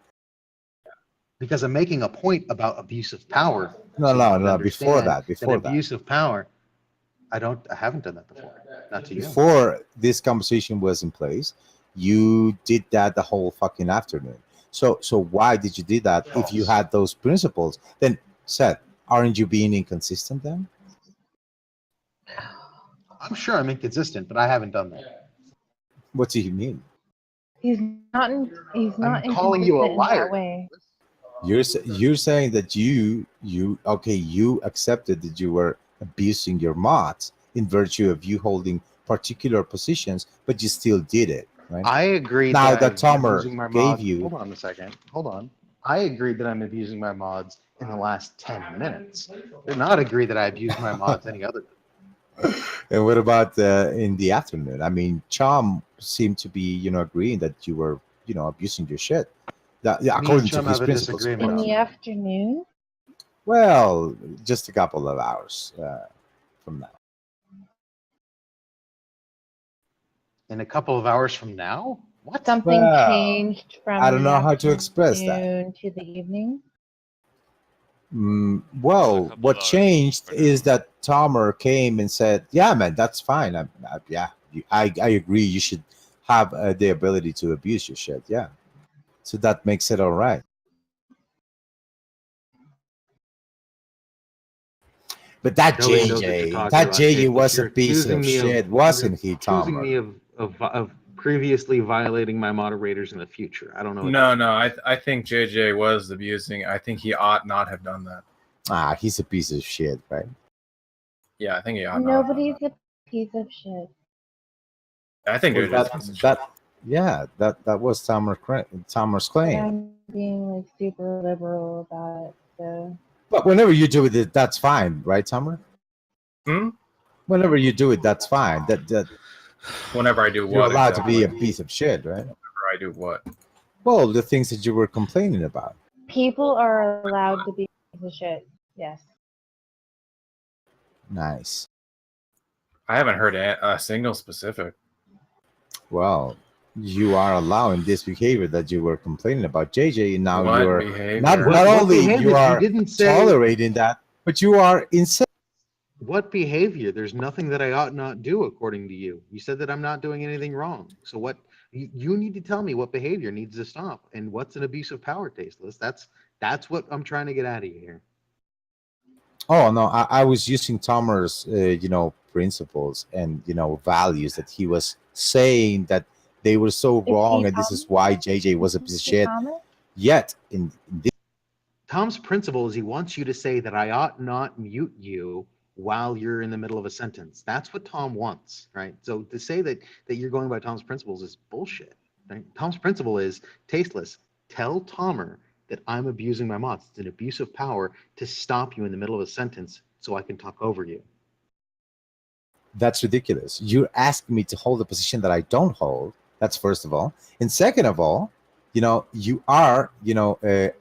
Speaker 18: Because I'm making a point about abuse of power.
Speaker 1: No. Before that.
Speaker 18: Abuse of power. I haven't done that before. Not to you.
Speaker 1: Before this conversation was in place, you did that the whole fucking afternoon. So why did you do that if you had those principles? Then, Seth, aren't you being inconsistent then?
Speaker 18: I'm sure I'm inconsistent, but I haven't done that.
Speaker 1: What do you mean?
Speaker 16: He's not. He's not
Speaker 18: I'm calling you a
Speaker 16: inconsistent in
Speaker 18: liar.
Speaker 16: that way.
Speaker 1: You're saying that you accepted that you were abusing your mods in virtue of you holding particular positions, but you still did it, right?
Speaker 18: I agreed
Speaker 1: now
Speaker 18: that,
Speaker 1: that
Speaker 18: I'm
Speaker 1: Tomer
Speaker 18: abusing my
Speaker 1: gave
Speaker 18: mods.
Speaker 1: you.
Speaker 18: Hold on a second. Hold on. I agreed that I'm abusing my mods in the last 10 minutes. Did not agree that I abused my mods any other.
Speaker 1: And what about in the afternoon? I mean, Chom seemed to be, agreeing that you were, abusing your shit. That,
Speaker 18: Me and
Speaker 1: according to
Speaker 18: Chum
Speaker 1: his
Speaker 18: have a
Speaker 1: principles.
Speaker 18: disagreement
Speaker 16: In
Speaker 18: on
Speaker 16: the afternoon.
Speaker 1: Well, just a couple of hours from now.
Speaker 18: In a couple of hours from now? What?
Speaker 16: Something
Speaker 1: Well,
Speaker 16: changed from
Speaker 1: I don't
Speaker 16: the
Speaker 1: know how to express that.
Speaker 16: afternoon to the evening.
Speaker 1: Well, what changed is that Tomer came and said, "Yeah, man, that's fine. I agree. You should have the ability to abuse your shit. Yeah, so that makes it all right." But that
Speaker 18: Nobody knows what you're
Speaker 1: JJ,
Speaker 18: talking
Speaker 1: that
Speaker 18: about,
Speaker 1: JJ
Speaker 18: Tasteless.
Speaker 1: was a
Speaker 18: You're
Speaker 1: piece
Speaker 18: accusing
Speaker 1: of
Speaker 18: me of-
Speaker 1: shit, wasn't he,
Speaker 18: accusing
Speaker 1: Tomer?
Speaker 18: me of previously violating my moderators in the future. I don't know.
Speaker 19: No. I think JJ was abusing. I think he ought not have done that.
Speaker 1: He's a piece of shit, right?
Speaker 19: Yeah, I think he ought not.
Speaker 16: Nobody's a piece of shit.
Speaker 19: I think
Speaker 1: Well,
Speaker 19: JJ's a piece of shit.
Speaker 1: that was Tomer's
Speaker 16: But
Speaker 1: claim.
Speaker 16: I'm being like super liberal about it. So
Speaker 1: But whenever you do it, that's fine, right, Tomer? Whenever you do it, that's fine. That
Speaker 19: whenever I do what,
Speaker 1: you're allowed
Speaker 19: exactly?
Speaker 1: to be a piece of shit, right?
Speaker 19: Whenever I do what?
Speaker 1: Well, the things that you were complaining about.
Speaker 16: people are allowed to be pieces of shit. Yes.
Speaker 1: Nice.
Speaker 19: I haven't heard a single specific.
Speaker 1: Well, you are allowing this behavior that you were complaining about, JJ. And now
Speaker 19: What
Speaker 1: you're
Speaker 19: behavior?
Speaker 1: not
Speaker 18: What
Speaker 1: only
Speaker 18: behavior?
Speaker 1: you are
Speaker 18: You didn't say-
Speaker 1: tolerating that, but you are insane.
Speaker 18: What behavior? There's nothing that I ought not do according to you. You said that I'm not doing anything wrong. So what? You need to tell me what behavior needs to stop and what's an abuse of power, Tasteless. That's what I'm trying to get out of you here.
Speaker 1: Oh no, I was using Tomer's principles and values that he was saying that they were so wrong, and this is why JJ was a piece of shit. Yet in this
Speaker 18: Tom's principle is he wants you to say that I ought not mute you while you're in the middle of a sentence. That's what Tom wants, right? So to say that you're going by Tom's principles is bullshit. Right? Tom's principle is Tasteless. Tell Tomer that I'm abusing my mods. It's an abuse of power to stop you in the middle of a sentence so I can talk over you.
Speaker 1: that's ridiculous. You're asking me to hold a position that I don't hold. That's first of all, and second of all, you are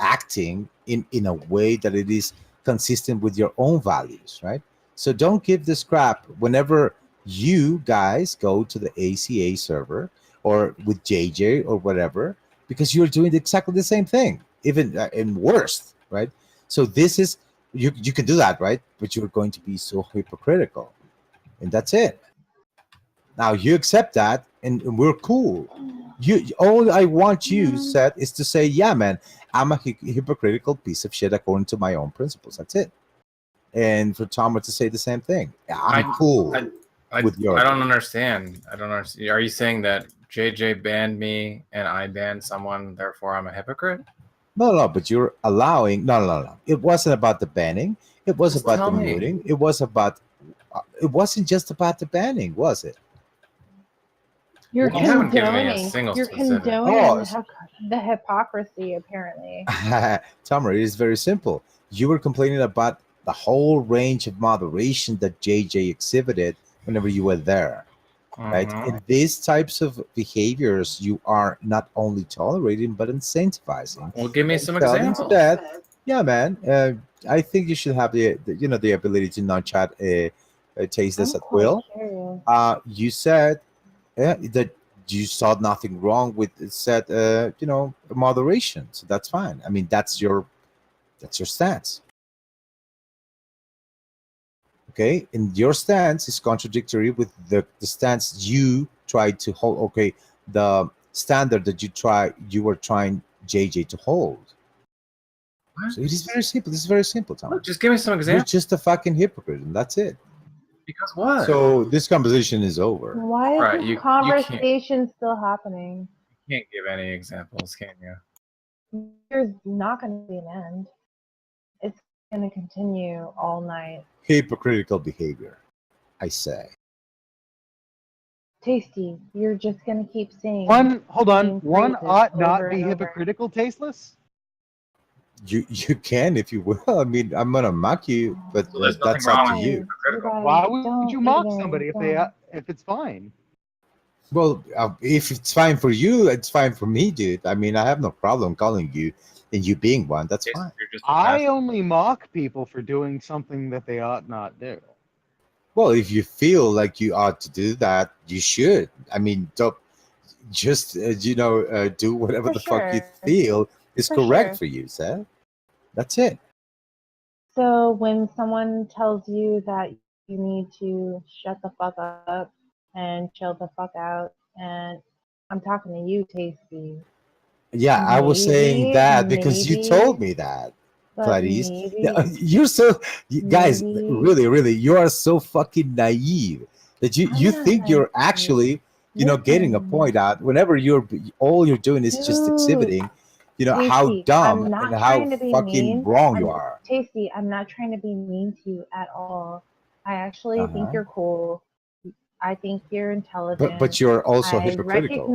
Speaker 1: acting in a way that it is consistent with your own values, right? So don't give this crap whenever you guys go to the ACA server or with JJ or whatever, because you're doing exactly the same thing, even and worse, right? So this is you can do that, right? But you're going to be so hypocritical, and that's it. Now you accept that, and we're cool. All I want you, Seth, is to say, yeah, man, I'm a hypocritical piece of shit according to my own principles. That's it. And for Tomer to say the same thing. I'm cool with your.
Speaker 19: I don't understand. I don't understand. Are you saying that JJ banned me and I banned someone, therefore I'm a hypocrite?
Speaker 1: No, but you're allowing. No. It wasn't about the banning. It was
Speaker 19: Just
Speaker 1: about
Speaker 19: tell
Speaker 1: the
Speaker 19: me.
Speaker 1: muting. It was about. It wasn't just about the banning, was it?
Speaker 16: You're
Speaker 19: You haven't given me a
Speaker 16: condoning.
Speaker 19: single
Speaker 16: You're
Speaker 19: specific.
Speaker 16: condoning the hypocrisy, apparently.
Speaker 1: Tomer, it is very simple. You were complaining about the whole range of moderation that JJ exhibited whenever you were there. Right? And these types of behaviors you are not only tolerating but incentivizing.
Speaker 19: Well, give me some
Speaker 1: Telling
Speaker 19: examples.
Speaker 1: That, yeah, man. I think you should have the ability to not chat tasteless
Speaker 16: I'm
Speaker 1: at
Speaker 16: quite
Speaker 1: will.
Speaker 16: curious.
Speaker 1: You said that you saw nothing wrong with it. Said moderation, so that's fine. I mean, that's your stance. Okay, and your stance is contradictory with the stance you tried to hold. Okay, the standard that you were trying JJ to hold. So it is very simple. This is very simple, Tom.
Speaker 19: Just give me some
Speaker 1: You're
Speaker 19: examples.
Speaker 1: just a fucking hypocrite, and that's it.
Speaker 19: Because what?
Speaker 1: So this conversation is over.
Speaker 16: Why is
Speaker 19: Right,
Speaker 16: this
Speaker 19: you can't-
Speaker 16: conversation still happening?
Speaker 19: You can't give any examples, can you?
Speaker 16: There's not going to be an end. It's going to continue all night.
Speaker 1: Hypocritical behavior, I say.
Speaker 16: Tasty, you're just going to keep saying.
Speaker 18: Hold on.
Speaker 16: same
Speaker 18: One
Speaker 16: phrases
Speaker 18: ought not
Speaker 16: over
Speaker 18: be
Speaker 16: and over.
Speaker 18: hypocritical, tasteless.
Speaker 1: You can if you will. I mean, I'm gonna mock you, but
Speaker 19: So there's
Speaker 1: that's
Speaker 19: nothing
Speaker 1: up
Speaker 19: wrong
Speaker 1: to
Speaker 19: with
Speaker 1: you.
Speaker 18: Why would
Speaker 16: don't
Speaker 18: you mock
Speaker 16: even,
Speaker 18: somebody if it's fine?
Speaker 1: Well, if it's fine for you, it's fine for me, dude. I mean, I have no problem calling you and you being one. That's fine.
Speaker 18: I only mock people for doing something that they ought not do.
Speaker 1: Well, if you feel like you ought to do that, you should. I mean, don't just do whatever
Speaker 16: For
Speaker 1: the fuck you
Speaker 16: sure.
Speaker 1: feel is
Speaker 16: For
Speaker 1: correct
Speaker 16: sure.
Speaker 1: for you, Seth. That's it.
Speaker 16: So when someone tells you that you need to shut the fuck up and chill the fuck out, and I'm talking to you, Tasty.
Speaker 1: Yeah, I was saying that because you told
Speaker 16: maybe,
Speaker 1: me that,
Speaker 16: but
Speaker 1: Clarice.
Speaker 16: maybe,
Speaker 1: You're so guys,
Speaker 16: maybe-
Speaker 1: really, you are so fucking naive that you
Speaker 16: I'm not
Speaker 1: think you're
Speaker 16: naive.
Speaker 1: actually getting a
Speaker 16: Listen.
Speaker 1: point out whenever all you're doing is just
Speaker 16: Dude,
Speaker 1: exhibiting how
Speaker 16: Tasty,
Speaker 1: dumb
Speaker 16: I'm not
Speaker 1: and how
Speaker 16: trying to be
Speaker 1: fucking
Speaker 16: mean.
Speaker 1: wrong you are.
Speaker 16: Tasty, I'm not trying to be mean to you at all. I actually think
Speaker 1: Uh-huh.
Speaker 16: you're cool. I think you're intelligent.
Speaker 1: But you're also
Speaker 16: I
Speaker 1: hypocritical.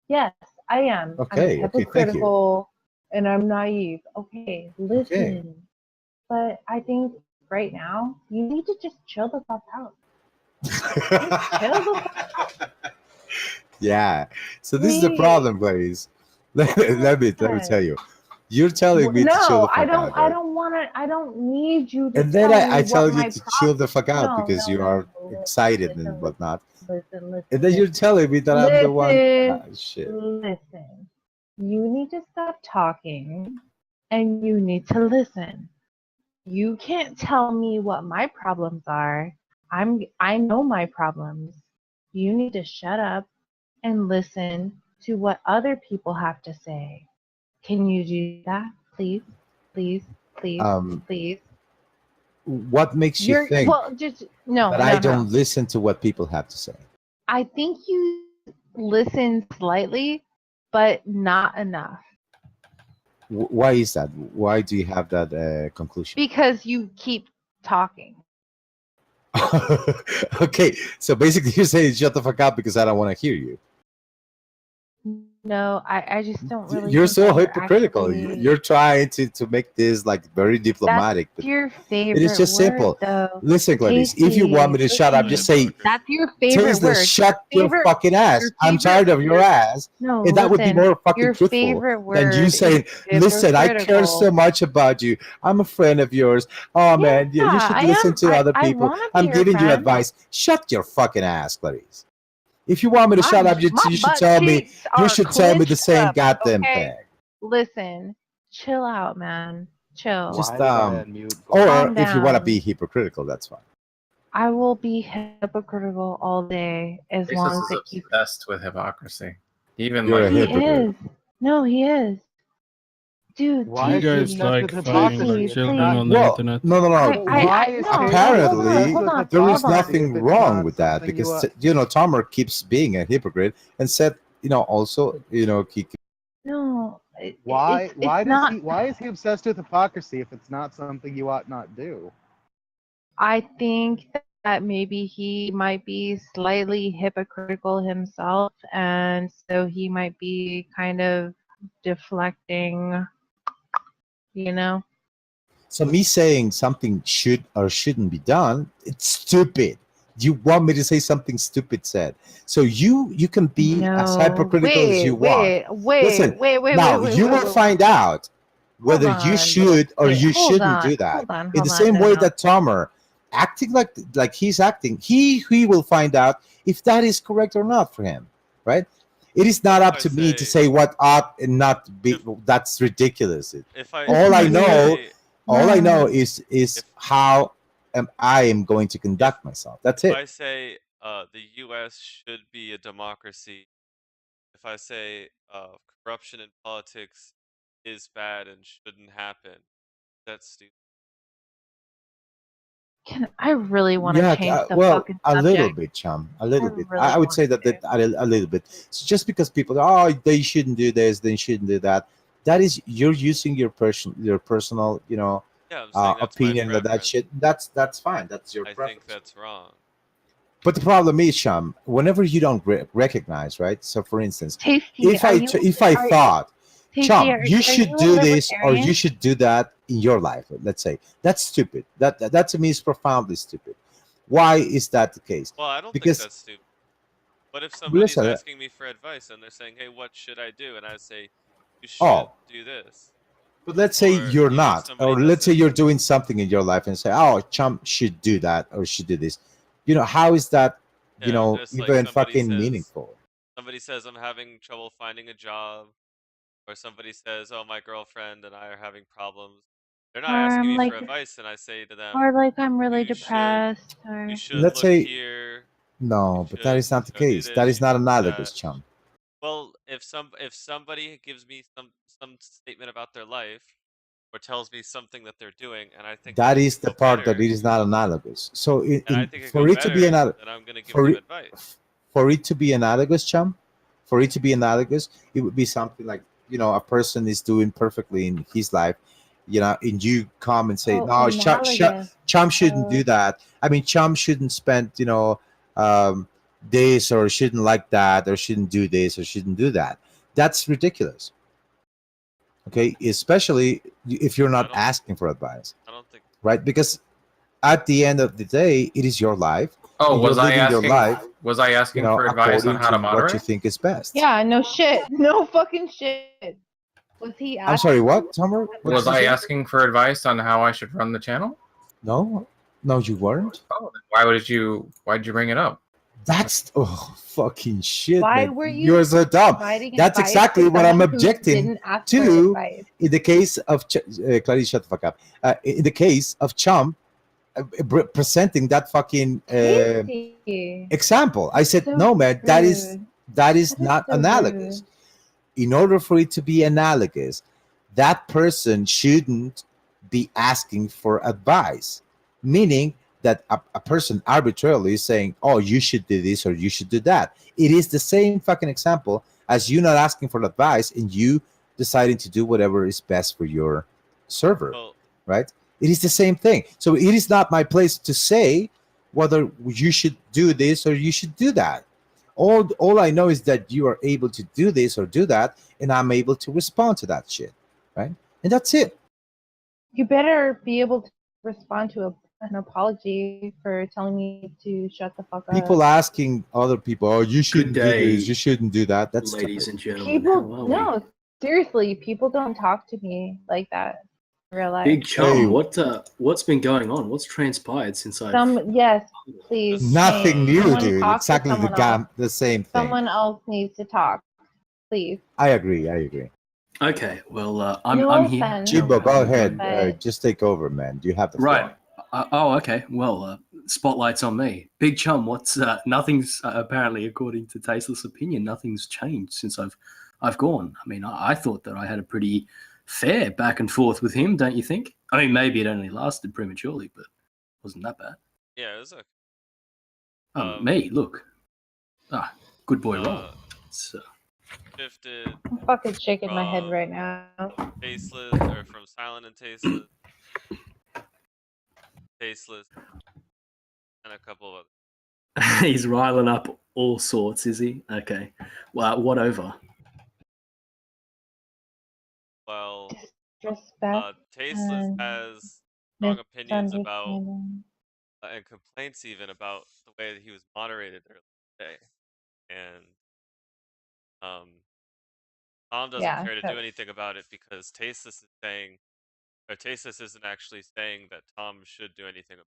Speaker 16: Yes, I am.
Speaker 1: Okay,
Speaker 16: I'm
Speaker 1: okay, thank you.
Speaker 16: hypocritical and I'm naive. Okay, listen. But I think right now you need to just chill the fuck out. Just chill the fuck out.
Speaker 1: Yeah. So this is the problem, Clarice. Let me tell you. You're telling me to chill the fuck out.
Speaker 16: I don't want to. I don't need you to.
Speaker 1: And then
Speaker 16: tell
Speaker 1: I
Speaker 16: me
Speaker 1: tell
Speaker 16: what
Speaker 1: you
Speaker 16: my
Speaker 1: to chill the fuck out
Speaker 16: No,
Speaker 1: because
Speaker 16: no,
Speaker 1: you
Speaker 16: no.
Speaker 1: are excited
Speaker 16: Listen,
Speaker 1: and whatnot.
Speaker 16: Listen.
Speaker 1: And then you're telling me that I'm the one. Shit.
Speaker 16: Listen. You need to stop talking, and you need to listen. You can't tell me what my problems are. I know my problems. You need to shut up and listen to what other people have to say. Can you do that, please? Please, please,
Speaker 1: Um,
Speaker 16: please.
Speaker 1: What makes you think
Speaker 16: Just no,
Speaker 1: that
Speaker 16: no,
Speaker 1: I
Speaker 16: no.
Speaker 1: don't listen to what people have to say?
Speaker 16: I think you listen slightly, but not enough.
Speaker 1: Why is that? Why do you have that conclusion?
Speaker 16: Because you keep talking.
Speaker 1: Okay, so basically you're saying shut the fuck up because I don't want to hear you.
Speaker 16: No, I just don't really.
Speaker 1: You're
Speaker 16: think
Speaker 1: so
Speaker 16: that you're
Speaker 1: hypocritical.
Speaker 16: actually-
Speaker 1: You're trying to make this like very diplomatic.
Speaker 16: That's your favorite
Speaker 1: It is just
Speaker 16: word,
Speaker 1: simple.
Speaker 16: though.
Speaker 1: Listen, Clarice, if you want me to shut up, just say,
Speaker 16: That's your favorite
Speaker 1: Tasteless,
Speaker 16: word.
Speaker 1: shut your fucking ass. I'm tired of your ass.
Speaker 16: No,
Speaker 1: And that would be
Speaker 16: listen,
Speaker 1: more fucking
Speaker 16: your
Speaker 1: truthful
Speaker 16: favorite
Speaker 1: than you
Speaker 16: word
Speaker 1: saying,
Speaker 16: is
Speaker 1: listen, I care so
Speaker 16: hypocritical.
Speaker 1: much about you. I'm a friend of yours. Oh, man, you should
Speaker 16: I
Speaker 1: listen
Speaker 16: am.
Speaker 1: to other
Speaker 16: I
Speaker 1: people.
Speaker 16: wanna be
Speaker 1: I'm
Speaker 16: your
Speaker 1: giving you
Speaker 16: friend.
Speaker 1: advice. Shut your fucking ass, Clarice. If you want me to shut up, you should
Speaker 16: butt
Speaker 1: tell me.
Speaker 16: cheeks
Speaker 1: You
Speaker 16: are
Speaker 1: should tell me the
Speaker 16: clenched
Speaker 1: same
Speaker 16: up,
Speaker 1: goddamn
Speaker 16: okay?
Speaker 1: thing.
Speaker 16: Listen, chill out, man. Chill.
Speaker 1: Just
Speaker 18: Why did I unmute?
Speaker 1: or
Speaker 16: Calm
Speaker 1: if you want to
Speaker 16: down.
Speaker 1: be hypocritical, that's fine.
Speaker 16: I will be hypocritical all day as
Speaker 19: Tasteless
Speaker 16: long as
Speaker 19: is
Speaker 16: it keeps.
Speaker 19: obsessed with hypocrisy. Even
Speaker 1: You're a
Speaker 19: like
Speaker 16: He
Speaker 1: hypocrite.
Speaker 16: is. No, he is. Dude,
Speaker 18: Why
Speaker 15: You
Speaker 18: is he
Speaker 15: guys
Speaker 18: obsessed
Speaker 15: like
Speaker 18: with
Speaker 15: fighting
Speaker 18: hypocrisy?
Speaker 16: please,
Speaker 18: It's
Speaker 15: children
Speaker 18: not.
Speaker 15: on the
Speaker 1: Well,
Speaker 15: internet.
Speaker 1: no.
Speaker 18: Why is
Speaker 16: no,
Speaker 1: Apparently,
Speaker 16: hold on,
Speaker 1: there is
Speaker 16: hold on.
Speaker 1: nothing
Speaker 18: if it's
Speaker 1: wrong
Speaker 18: not
Speaker 1: with that
Speaker 18: something
Speaker 1: because
Speaker 18: you
Speaker 1: Tomer keeps being a hypocrite and said, also,
Speaker 16: No,
Speaker 18: why
Speaker 16: it's
Speaker 18: does
Speaker 16: not.
Speaker 18: he why is he obsessed with hypocrisy if it's not something you ought not do?
Speaker 16: I think that maybe he might be slightly hypocritical himself, and so he might be kind of deflecting, you know?
Speaker 1: So me saying something should or shouldn't be done, it's stupid. You want me to say something stupid said. So you can be as
Speaker 16: No.
Speaker 1: hypocritical as you want. Listen,
Speaker 16: Wait,
Speaker 1: now you will find out
Speaker 16: Hold
Speaker 1: whether you
Speaker 16: on.
Speaker 1: should or you
Speaker 16: Hold
Speaker 1: shouldn't
Speaker 16: on.
Speaker 1: do that.
Speaker 16: Hold on.
Speaker 1: In the same way that Tomer acting like he's acting, he will find out if that is correct or not for him, right? It is not up to me to say what ought and not be. That's ridiculous. All I know, all I know is how I am going to conduct myself. That's
Speaker 3: If
Speaker 1: it.
Speaker 3: I say the U.S. should be a democracy, if I say corruption in politics is bad and shouldn't happen, that's stupid.
Speaker 16: I really want to change the
Speaker 1: well,
Speaker 16: fucking
Speaker 1: a
Speaker 16: subject.
Speaker 1: little bit, chum. A little bit.
Speaker 16: really
Speaker 1: I would
Speaker 16: want
Speaker 1: say that a little bit. So just because people, they shouldn't do this, they shouldn't do that. That is, you're using your personal,
Speaker 3: Yeah, I'm saying that's my
Speaker 1: opinion that
Speaker 3: preference.
Speaker 1: shit. That's fine. That's your
Speaker 3: I
Speaker 1: preference.
Speaker 3: think that's wrong.
Speaker 1: But the problem is, Sham, whenever you don't recognize, right? So, for instance,
Speaker 16: Tasty,
Speaker 1: if I thought,
Speaker 16: Tasty,
Speaker 1: Chum,
Speaker 16: are
Speaker 1: you should
Speaker 16: you a
Speaker 1: do this or you
Speaker 16: libertarian?
Speaker 1: should do that in your life, let's say, that's stupid. That to me is profoundly stupid. Why is that the case?
Speaker 3: Well, I don't think
Speaker 1: Because
Speaker 3: that's stupid. What if somebody's
Speaker 1: listen,
Speaker 3: asking me for advice and they're saying, "Hey, what should I do?" and I say, "You should do this."
Speaker 1: but let's say
Speaker 3: Or
Speaker 1: you're
Speaker 3: even if
Speaker 1: not,
Speaker 3: somebody
Speaker 1: or let's say
Speaker 3: doesn't.
Speaker 1: you're doing something in your life and say, Chum should do that or should do this. How is that,
Speaker 3: Yeah, just like
Speaker 1: even fucking meaningful?
Speaker 3: somebody says I'm having trouble finding a job, or somebody says, "Oh, my girlfriend and I are having problems." They're not
Speaker 16: Or
Speaker 3: asking
Speaker 16: I'm
Speaker 3: me
Speaker 16: like,
Speaker 3: for advice, and I say to them,
Speaker 16: or like I'm really
Speaker 3: "You should,
Speaker 16: depressed, or
Speaker 3: you should
Speaker 1: Let's
Speaker 3: look
Speaker 1: say
Speaker 3: here.
Speaker 1: no,
Speaker 3: You
Speaker 1: but that
Speaker 3: should,
Speaker 1: is not the
Speaker 3: do
Speaker 1: case. That
Speaker 3: this.
Speaker 1: is
Speaker 3: You
Speaker 1: not
Speaker 3: should do
Speaker 1: analogous,
Speaker 3: that."
Speaker 1: Chum.
Speaker 3: Well, if somebody gives me some statement about their life, or tells me something that they're doing, and I think that
Speaker 1: That
Speaker 3: it
Speaker 1: is
Speaker 3: could
Speaker 1: the
Speaker 3: go
Speaker 1: part that
Speaker 3: better,
Speaker 1: it is not analogous. So
Speaker 3: and I think it
Speaker 1: for
Speaker 3: go
Speaker 1: it to be
Speaker 3: better, then I'm gonna give
Speaker 1: for
Speaker 3: them
Speaker 1: it,
Speaker 3: advice.
Speaker 1: for it to be analogous, Chum, for it to be analogous, it would be something like, a person is doing perfectly in his life, and you come and say, no,
Speaker 16: analogous.
Speaker 1: Chum shouldn't do that. I mean, Chum shouldn't spend, um, this, or shouldn't like that, or shouldn't do this, or shouldn't do that. That's ridiculous. Okay, especially if you're not asking for advice,
Speaker 3: I don't think.
Speaker 1: right? Because at the end of the day, it is your life.
Speaker 19: Oh,
Speaker 1: And you're living your life,
Speaker 19: Was I asking for advice on
Speaker 1: according
Speaker 19: how to
Speaker 1: to what you
Speaker 19: moderate?
Speaker 1: think is best.
Speaker 16: yeah, no shit, no fucking shit. Was he
Speaker 1: I'm sorry,
Speaker 16: asking?
Speaker 1: what, Tomer? What
Speaker 19: Was
Speaker 1: did you
Speaker 19: I
Speaker 1: say?
Speaker 19: asking for advice on how I should run the channel?
Speaker 1: No, you weren't.
Speaker 19: Oh, then why'd you bring it up?
Speaker 1: That's fucking shit,
Speaker 16: Why
Speaker 1: man.
Speaker 16: were
Speaker 1: You're
Speaker 16: you
Speaker 1: so dumb.
Speaker 16: providing
Speaker 1: That's
Speaker 16: advice
Speaker 1: exactly
Speaker 16: to
Speaker 1: what I'm
Speaker 16: someone who
Speaker 1: objecting
Speaker 16: didn't ask for
Speaker 1: to
Speaker 16: advice?
Speaker 1: in the case of Clarice, shut the fuck up. In the case of Chum presenting that fucking
Speaker 16: Tasty.
Speaker 1: example, I said,
Speaker 16: So
Speaker 1: no, man, that is
Speaker 16: rude.
Speaker 1: not
Speaker 16: so
Speaker 1: analogous.
Speaker 16: rude.
Speaker 1: In order for it to be analogous, that person shouldn't be asking for advice, meaning that a person arbitrarily is saying, oh, you should do this or you should do that. It is the same fucking example as you not asking for advice and you deciding to do whatever is best for your server, right? It is the same thing. So it is not my place to say whether you should do this or you should do that. All I know is that you are able to do this or do that, and I'm able to respond to that shit, right? And that's it.
Speaker 16: You better be able to respond to an apology for telling me to shut the fuck up.
Speaker 1: People asking other people, oh, you shouldn't do
Speaker 12: day,
Speaker 1: this, you shouldn't do that. That's
Speaker 12: ladies
Speaker 1: stupid.
Speaker 12: and gentlemen.
Speaker 16: People,
Speaker 12: How are
Speaker 16: no, seriously, people don't talk to me like that in real life.
Speaker 12: Big Chum, what's been going on? What's transpired since I've...
Speaker 16: Yes, please.
Speaker 1: Nothing new,
Speaker 16: someone
Speaker 1: dude.
Speaker 16: talk to
Speaker 1: Exactly
Speaker 16: someone else.
Speaker 1: the same thing.
Speaker 16: Someone else needs to talk, please.
Speaker 1: I agree.
Speaker 12: Okay, well,
Speaker 16: No
Speaker 12: I'm here.
Speaker 16: offense,
Speaker 1: Chibo, go ahead.
Speaker 16: but-
Speaker 1: Just take over, man. You have the
Speaker 12: Right.
Speaker 1: floor.
Speaker 12: Oh, okay. Well, spotlight's on me. Big Chum, what's nothing's apparently, according to Tasteless' opinion, nothing's changed since I've gone. I mean, I thought that I had a pretty fair back and forth with him, don't you think? I mean, maybe it only lasted prematurely, but wasn't that bad.
Speaker 3: Yeah, it was okay.
Speaker 12: Me, look. Good boy roll.
Speaker 3: Shifted.
Speaker 16: I'm fucking shaking my head right now.
Speaker 3: Tasteless, or from Silent and Tasteless. Tasteless. And a couple of others.
Speaker 12: He's riling up all sorts, is he? Okay. Well, what over?
Speaker 3: Well,
Speaker 16: Disrespect
Speaker 3: Tasteless
Speaker 16: and
Speaker 3: has strong opinions about
Speaker 16: misunderstanding.
Speaker 3: and complaints even about the way that he was moderated earlier today, and Tom doesn't care to do anything about it because Tasteless is saying, or Tasteless isn't actually saying that Tom should do anything about it.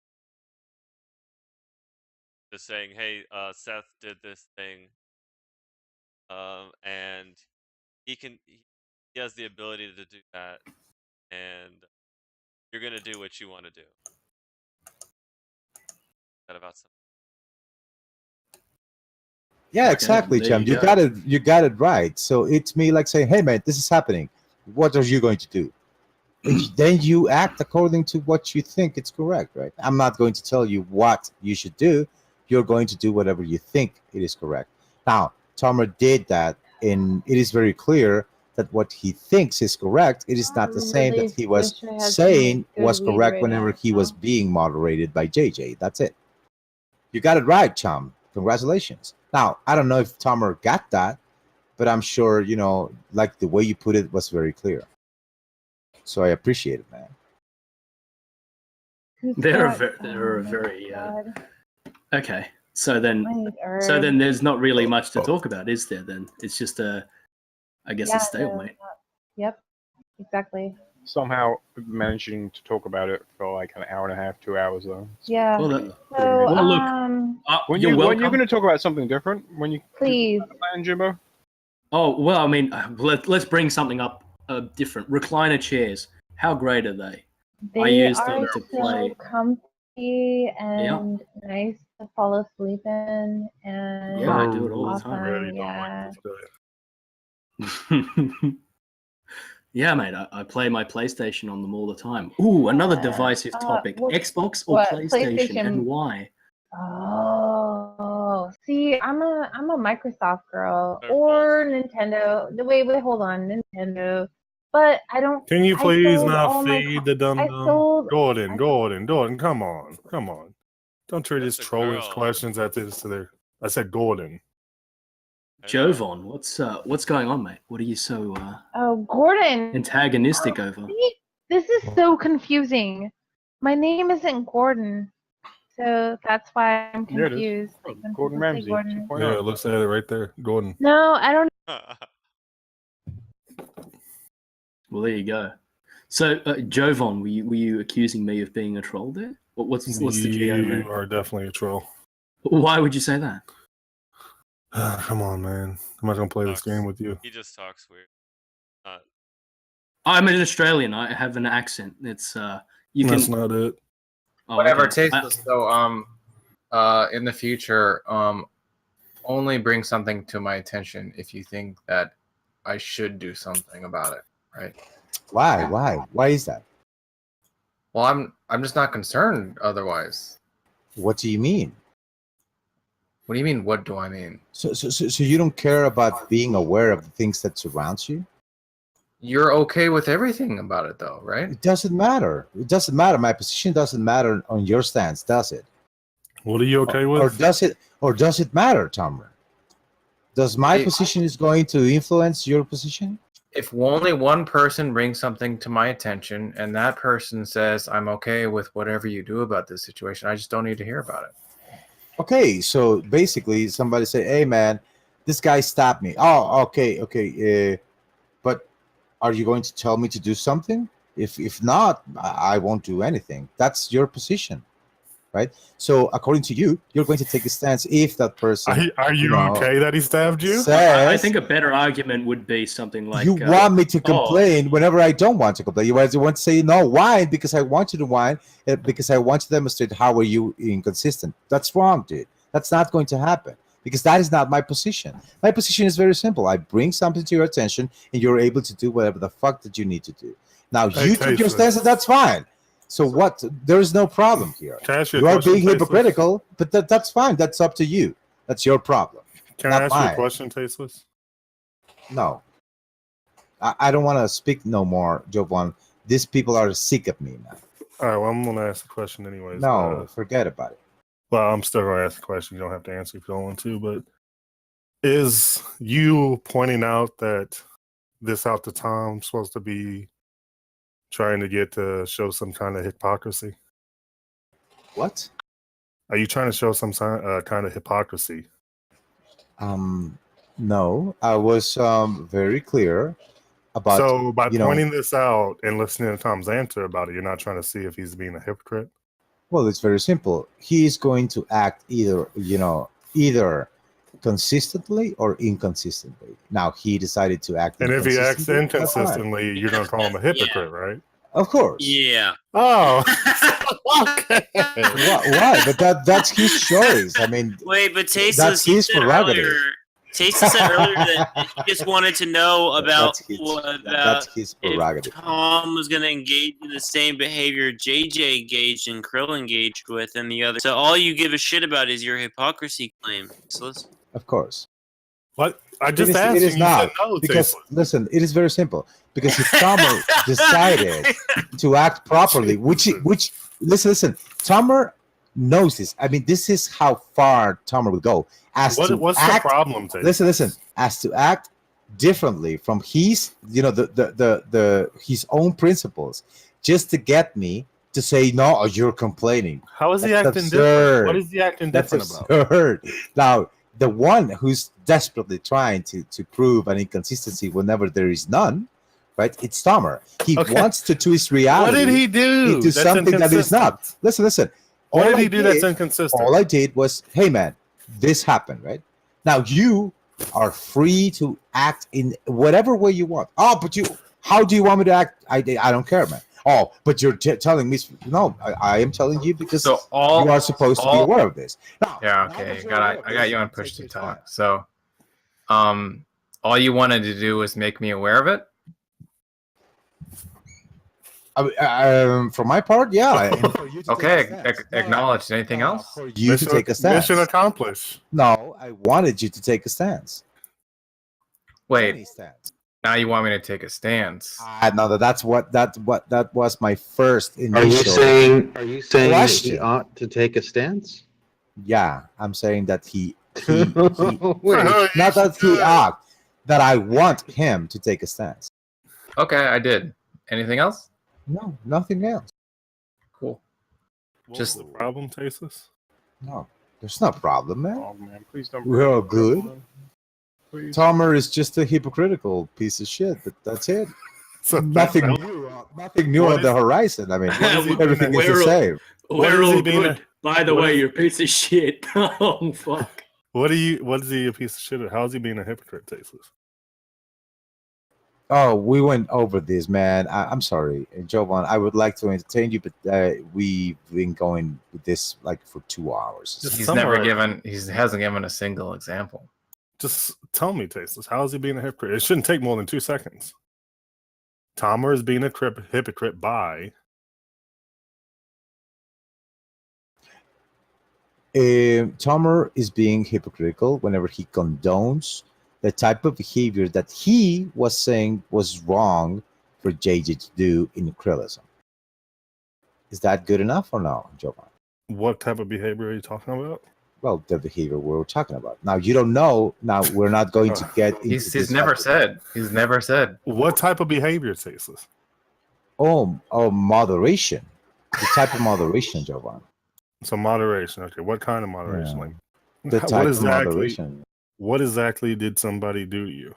Speaker 3: Just saying, hey, Seth did this thing, and he has the ability to do that, and you're gonna do what you want to do. That about something.
Speaker 1: Yeah, exactly, Cham. You got it right. So it's me like saying, hey man, this is happening. What are you going to do? And then you act according to what you think it's correct, right? I'm not going to tell you what you should do. You're going to do whatever you think it is correct. Now, Tomer did that, and it is very clear that what he thinks is correct, it is not the same that he was saying was correct whenever he was being moderated by JJ. That's it. You got it right, Cham. Congratulations. Now, I don't know if Tomer got that, but I'm sure, like the way you put it was very clear. So I appreciate it, man.
Speaker 12: They're a very okay. So then there's not really much to talk about, is there? Then it's just a stalemate.
Speaker 16: Yep, exactly.
Speaker 17: Somehow managing to talk about it for like an hour and a half, 2 hours though.
Speaker 16: Yeah.
Speaker 12: Well,
Speaker 17: When
Speaker 12: you're
Speaker 17: you're
Speaker 12: welcome.
Speaker 17: going to talk about something different, when you
Speaker 16: please,
Speaker 17: Jimbo.
Speaker 12: Oh well, I mean, let's bring something up different. Recliner chairs. How great are they? I use them to play.
Speaker 16: So comfy and nice to fall asleep in, and
Speaker 12: Yeah, I do it all the
Speaker 16: awesome.
Speaker 12: time.
Speaker 16: Yeah.
Speaker 12: Yeah, mate, I play my PlayStation on them all the time. Ooh, another divisive topic. Xbox or PlayStation, and why?
Speaker 16: Oh, see, I'm a Microsoft girl or Nintendo. Wait, hold on, Nintendo. But I don't.
Speaker 21: Can you
Speaker 16: I
Speaker 21: please
Speaker 16: sold
Speaker 21: not
Speaker 16: all my
Speaker 21: feed the dum
Speaker 16: I
Speaker 21: dum?
Speaker 16: sold.
Speaker 21: Gordon, come on. Don't treat his trollish questions at this to their. I said Gordon.
Speaker 12: Jovan, what's going on, mate? What are you so
Speaker 16: Oh, Gordon.
Speaker 12: antagonistic over?
Speaker 16: See, this is so confusing. My name isn't Gordon, so that's why I'm
Speaker 21: There it is.
Speaker 16: confused. Like, when
Speaker 21: Gordon
Speaker 16: people say
Speaker 21: Ramsay.
Speaker 16: Gordon.
Speaker 21: Yeah, it looks at it right there. Gordon.
Speaker 16: No, I don't.
Speaker 12: Well, there you go. So, Jovan, were you accusing me of being a troll there? What's the GO
Speaker 21: You
Speaker 12: there?
Speaker 21: are definitely a troll.
Speaker 12: Why would you say that?
Speaker 21: Come on, man. I'm not gonna play this game with you.
Speaker 3: He just talks weird.
Speaker 12: I'm an Australian. I have an accent. It's you
Speaker 21: That's
Speaker 12: can.
Speaker 21: not it.
Speaker 12: Oh,
Speaker 19: Whatever,
Speaker 12: okay.
Speaker 19: Tasteless. So, in the future, only bring something to my attention if you think that I should do something about it, right?
Speaker 1: Why is that?
Speaker 19: Well, I'm just not concerned otherwise.
Speaker 1: What do you mean?
Speaker 19: What do you mean? What do I mean?
Speaker 1: So you don't care about being aware of the things that surrounds you?
Speaker 19: You're okay with everything about it, though, right?
Speaker 1: It doesn't matter. It doesn't matter. My position doesn't matter on your stance, does it?
Speaker 21: What are you okay with?
Speaker 1: Or does it? Or does it matter, Tomer? Does my position is going to influence your position?
Speaker 19: If only one person brings something to my attention and that person says, I'm okay with whatever you do about this situation, I just don't need to hear about it.
Speaker 1: Okay, so basically somebody say, hey man, this guy stopped me. Oh, okay. But are you going to tell me to do something? If not, I won't do anything. That's your position. right? So according to you, you're going to take a stance if that person,
Speaker 21: Are you okay that he stabbed you?
Speaker 1: says,
Speaker 12: I think a better argument would be something like,
Speaker 1: you want me to
Speaker 12: oh,
Speaker 1: complain whenever I don't want to complain. You want to say no, whine because I want you to whine, because I want to demonstrate how are you inconsistent. That's wrong, dude. That's not going to happen because that is not my position. My position is very simple. I bring something to your attention and you're able to do whatever the fuck that you need to do. Now you took your stance and that's fine. So what? There is no problem here.
Speaker 21: Can I ask you a
Speaker 1: You are
Speaker 21: question,
Speaker 1: being
Speaker 21: Tasteless?
Speaker 1: hypocritical, but that's fine. That's up to you. That's your problem.
Speaker 21: Can I
Speaker 1: not
Speaker 21: ask you a
Speaker 1: mine.
Speaker 21: question, Tasteless?
Speaker 1: No. I don't want to speak no more, Jovan. These people are sick of me now.
Speaker 21: All right, well, I'm going to ask the question anyways.
Speaker 1: No, forget about it.
Speaker 21: Well, I'm still going to ask the question. You don't have to answer if you don't want to, but is you pointing out that this out to Tom supposed to be trying to get to show some kind of hypocrisy?
Speaker 1: What?
Speaker 21: Are you trying to show some kind of hypocrisy?
Speaker 1: No, I was very clear about.
Speaker 21: So by pointing this out and listening to Tom's answer about it, you're not trying to see if he's being a hypocrite?
Speaker 1: Well, it's very simple. He is going to act either consistently or inconsistently. Now he decided to act.
Speaker 21: And if he acts
Speaker 1: inconsistently, that's fine.
Speaker 21: inconsistently, you're going to call him a hypocrite, right?
Speaker 1: Of course.
Speaker 9: Yeah.
Speaker 21: Oh. Okay.
Speaker 1: Why? But that's his choice. I mean,
Speaker 9: wait, but Tasteless,
Speaker 1: that's
Speaker 9: you
Speaker 1: his
Speaker 9: said
Speaker 1: prerogative.
Speaker 9: earlier. Tasteless said earlier that he just wanted to know about
Speaker 1: That's his prerogative.
Speaker 9: if Tom was going to engage in the same behavior JJ engaged and Krill engaged with, and the other. So all you give a shit about is your hypocrisy claim, Tasteless.
Speaker 1: Of course.
Speaker 21: What? I just
Speaker 1: asked
Speaker 21: you.
Speaker 1: It is
Speaker 21: You
Speaker 1: not
Speaker 21: said no,
Speaker 1: because
Speaker 21: Tasteless.
Speaker 1: listen. It is very simple. Because if Tomer decided to act properly, which listen, Tomer knows this. I mean, this is how far Tomer will go. What's
Speaker 21: the problem, Tasteless?
Speaker 1: Listen. As to act differently from his, his own principles, just to get me to say no. Oh, you're complaining.
Speaker 21: How is he
Speaker 1: That's
Speaker 21: acting
Speaker 1: absurd.
Speaker 21: different? What is he acting
Speaker 1: That's
Speaker 21: different about?
Speaker 1: absurd. Now, the one who's desperately trying to prove an inconsistency whenever there is none, right? It's Tomer. He wants to twist reality.
Speaker 21: What did he do?
Speaker 1: Into
Speaker 21: That's
Speaker 1: something that is not.
Speaker 21: inconsistent.
Speaker 1: Listen.
Speaker 21: What
Speaker 1: All
Speaker 21: did
Speaker 1: I
Speaker 21: he do that's inconsistent?
Speaker 1: All I did was, hey man, this happened, right? Now you are free to act in whatever way you want. Oh, but how do you want me to act? I don't care, man. Oh, but you're telling me. No, I am telling you because you are supposed to be aware of this. Now,
Speaker 19: Yeah, okay. I got you on push to talk. So, all you wanted to do was make me aware of it?
Speaker 1: For my part, yeah.
Speaker 19: Okay, acknowledged. Anything else?
Speaker 1: For you to take a stance.
Speaker 21: Mission accomplished.
Speaker 1: No, I wanted you to take a stance.
Speaker 19: Wait. Now you want me to take a stance?
Speaker 1: No, that was my first initial.
Speaker 18: Are you saying that
Speaker 1: question.
Speaker 18: he ought to take a stance?
Speaker 1: Yeah, I'm saying that he
Speaker 18: Wait.
Speaker 1: not that he ought, that I want him to take a stance.
Speaker 19: Okay, I did. Anything else?
Speaker 1: No, nothing else.
Speaker 19: Cool.
Speaker 21: Just the problem, Tasteless?
Speaker 1: No, there's no problem, man.
Speaker 21: Oh man, please don't.
Speaker 1: We're all good.
Speaker 21: Please.
Speaker 1: Tomer is just a hypocritical piece of shit, but that's it.
Speaker 21: So
Speaker 1: nothing new on the horizon. I mean, everything is the same.
Speaker 12: We're all good. By the way, you're a piece of shit. Oh fuck.
Speaker 21: What is he a piece of shit? How is he being a hypocrite, Tasteless?
Speaker 1: Oh, we went over this, man. I'm sorry, Jovan. I would like to entertain you, but we've been going with this like for 2 hours.
Speaker 19: He hasn't given a single example.
Speaker 21: Just tell me, Tasteless, how is he being a hypocrite? It shouldn't take more than 2 seconds. Tomer is being a hypocrite by.
Speaker 1: Tomer is being hypocritical whenever he condones the type of behavior that he was saying was wrong for JJ to do in Krillism. Is that good enough or no, Jovan?
Speaker 21: What type of behavior are you talking about?
Speaker 1: Well, the behavior we're talking about. Now, you don't know. Now, we're not going to get into
Speaker 19: He's never said. He's never said.
Speaker 21: What type of behavior, Tasteless?
Speaker 1: Oh, moderation. The type of moderation, Jovan.
Speaker 21: So moderation. Okay, what kind of moderation?
Speaker 1: Yeah.
Speaker 21: Like
Speaker 1: The type of moderation.
Speaker 21: What exactly did somebody do to you?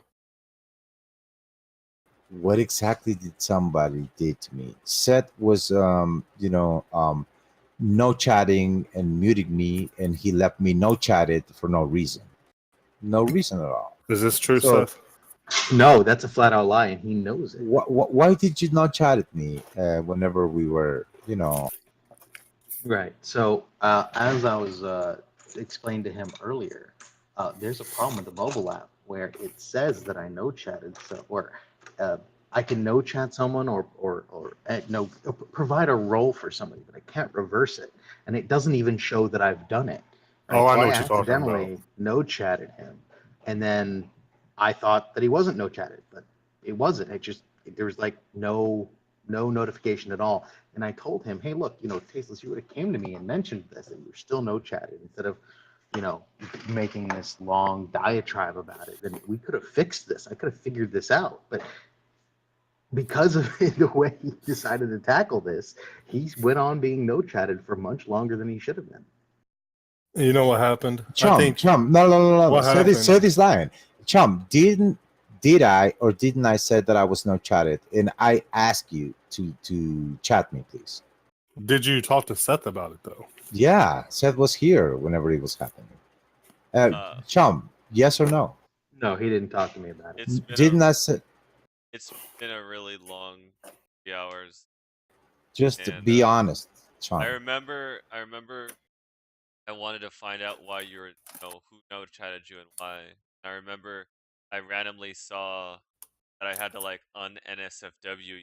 Speaker 1: What exactly did somebody did to me? Seth was, no chatting and muting me, and he left me no chatted for no reason. No reason at all.
Speaker 21: Is this true,
Speaker 1: So,
Speaker 21: Seth?
Speaker 18: No, that's a flat out lie, and he knows it.
Speaker 1: Why did you not chat at me whenever we were, you know?
Speaker 18: Right. So, as I was explained to him earlier, there's a problem with the mobile app where it says that I no chatted, so or I can no chat someone or no provide a role for somebody, but I can't reverse it, and it doesn't even show that I've done it. Right?
Speaker 21: Oh, I
Speaker 18: So
Speaker 21: know
Speaker 18: I
Speaker 21: what you're talking about.
Speaker 18: accidentally no chatted him, and then I thought that he wasn't no chatted, but it wasn't. It just there was like no notification at all. And I told him, hey, look, Tasteless, you would have came to me and mentioned this, and you're still no chatted instead of, making this long diatribe about it. Then we could have fixed this. I could have figured this out. But because of the way he decided to tackle this, he went on being no chatted for much longer than he should have been.
Speaker 21: You know what happened?
Speaker 1: Chum, no.
Speaker 21: What
Speaker 1: Say
Speaker 21: happened?
Speaker 1: this line. Chum, did I or didn't I say that I was no chatted? And I ask you to chat me, please.
Speaker 21: Did you talk to Seth about it though?
Speaker 1: Yeah, Seth was here whenever it was happening. Chum, yes or no?
Speaker 18: No, he didn't talk to me about it.
Speaker 1: Didn't I say?
Speaker 3: It's been a really long 3 hours.
Speaker 1: Just to be honest, Chum.
Speaker 3: I remember I wanted to find out why you were, who no chatted you and why. I remember I randomly saw that I had to like un-NSFW.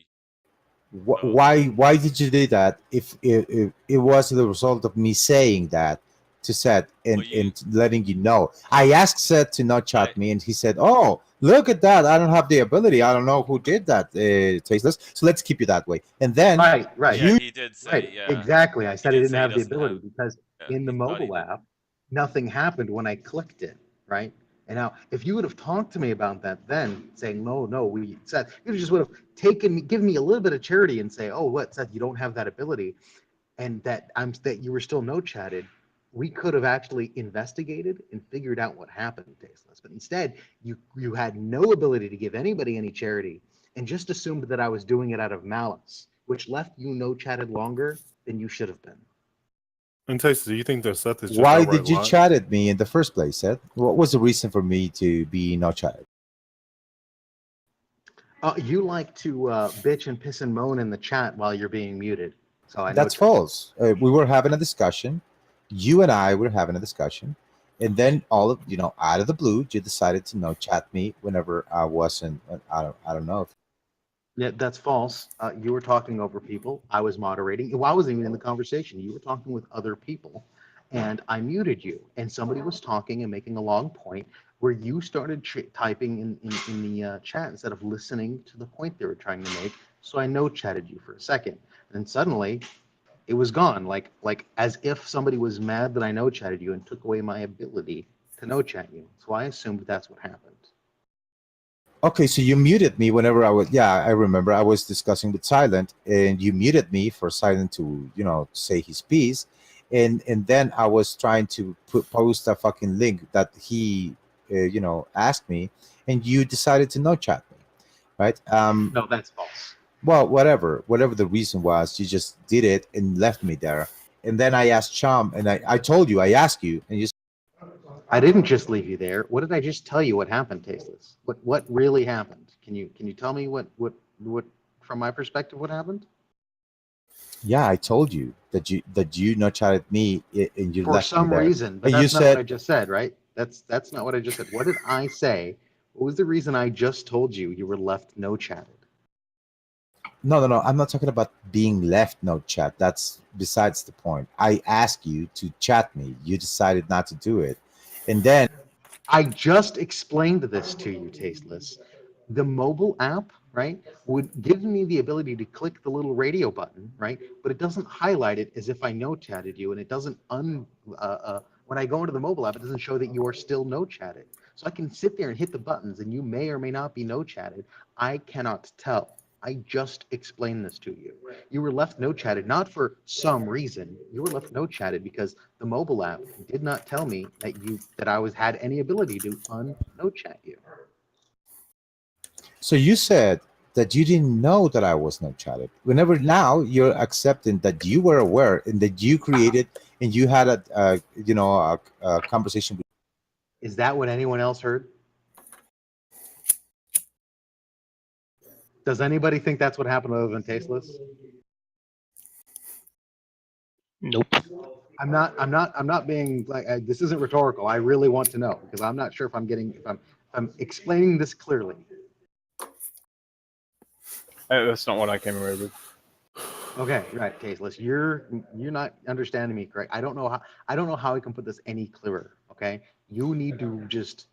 Speaker 1: Why did you do that? If it was the result of me saying that to Seth and letting you know, I asked Seth to not chat me, and he said, "Oh, look at that! I don't have the ability. I don't know who did that, Tasteless. So let's keep you that way." And then
Speaker 18: right,
Speaker 3: Yeah, he did say,
Speaker 18: right,
Speaker 3: yeah.
Speaker 18: exactly. I said
Speaker 3: He
Speaker 18: I
Speaker 3: did
Speaker 18: didn't
Speaker 3: say he
Speaker 18: have the
Speaker 3: doesn't
Speaker 18: ability
Speaker 3: have-
Speaker 18: because
Speaker 3: yeah,
Speaker 18: in the
Speaker 3: he thought he
Speaker 18: mobile
Speaker 3: did.
Speaker 18: app, nothing happened when I clicked it, right? And now, if you would have talked to me about that then, saying, no, we said, you just would have given me a little bit of charity and say, oh, what, Seth, you don't have that ability, and that you were still no chatted, we could have actually investigated and figured out what happened, Tasteless. But instead, you had no ability to give anybody any charity and just assumed that I was doing it out of malice, which left you no chatted longer than you should have been.
Speaker 21: And Tasteless, do you think that Seth is just
Speaker 1: why
Speaker 21: outright
Speaker 1: did you
Speaker 21: lying?
Speaker 1: chat at me in the first place, Seth? What was the reason for me to be not chatted?
Speaker 18: You like to bitch and piss and moan in the chat while you're being muted. So I know
Speaker 1: That's false. We were having a discussion. You and I were having a discussion, and then out of the blue, you decided to no chat me whenever I wasn't. I don't know.
Speaker 18: Yeah, that's false. You were talking over people. I was moderating. Well, I wasn't even in the conversation. You were talking with other people, and I muted you. And somebody was talking and making a long point where you started typing in the chat instead of listening to the point they were trying to make. So I no chatted you for a second, and suddenly it was gone. Like as if somebody was mad that I no chatted you and took away my ability to no chat you. So I assumed that's what happened.
Speaker 1: Okay, so you muted me whenever I was. Yeah, I remember I was discussing with Silent, and you muted me for Silent to say his piece, and then I was trying to post a fucking link that he asked me, and you decided to no chat me, right?
Speaker 18: No, that's false.
Speaker 1: Well, whatever the reason was, you just did it and left me there, and then I asked Cham, and I told you, I asked you, and you.
Speaker 18: I didn't just leave you there. What did I just tell you? What happened, Tasteless? What really happened? Can you tell me what from my perspective what happened?
Speaker 1: Yeah, I told you that you not chatted me and you
Speaker 18: For
Speaker 1: left me
Speaker 18: some
Speaker 1: there.
Speaker 18: reason, but
Speaker 1: And
Speaker 18: that's
Speaker 1: you
Speaker 18: not what I
Speaker 1: said
Speaker 18: just said, right? That's not what I just said. What did I say? What was the reason I just told you you were left no chatted?
Speaker 1: no. I'm not talking about being left no chat. That's besides the point. I asked you to chat me. You decided not to do it, and then
Speaker 18: I just explained this to you, Tasteless. The mobile app, right, would give me the ability to click the little radio button, right, but it doesn't highlight it as if I no chatted you, and it doesn't when I go into the mobile app, it doesn't show that you are still no chatted. So I can sit there and hit the buttons, and you may or may not be no chatted. I cannot tell. I just explained this to you. You were left no chatted, not for some reason. You were left no chatted because the mobile app did not tell me that I had any ability to no chat you.
Speaker 1: so you said that you didn't know that I was no chatted. Whenever now you're accepting that you were aware and that you created and you had a conversation.
Speaker 18: Is that what anyone else heard? Does anybody think that's what happened other than Tasteless?
Speaker 20: Nope.
Speaker 18: I'm not being like this isn't rhetorical. I really want to know because I'm not sure if I'm explaining this clearly.
Speaker 17: That's not what I came away with.
Speaker 18: Okay, right, Tasteless. You're not understanding me correct. I don't know how I can put this any clearer. Okay, you need to just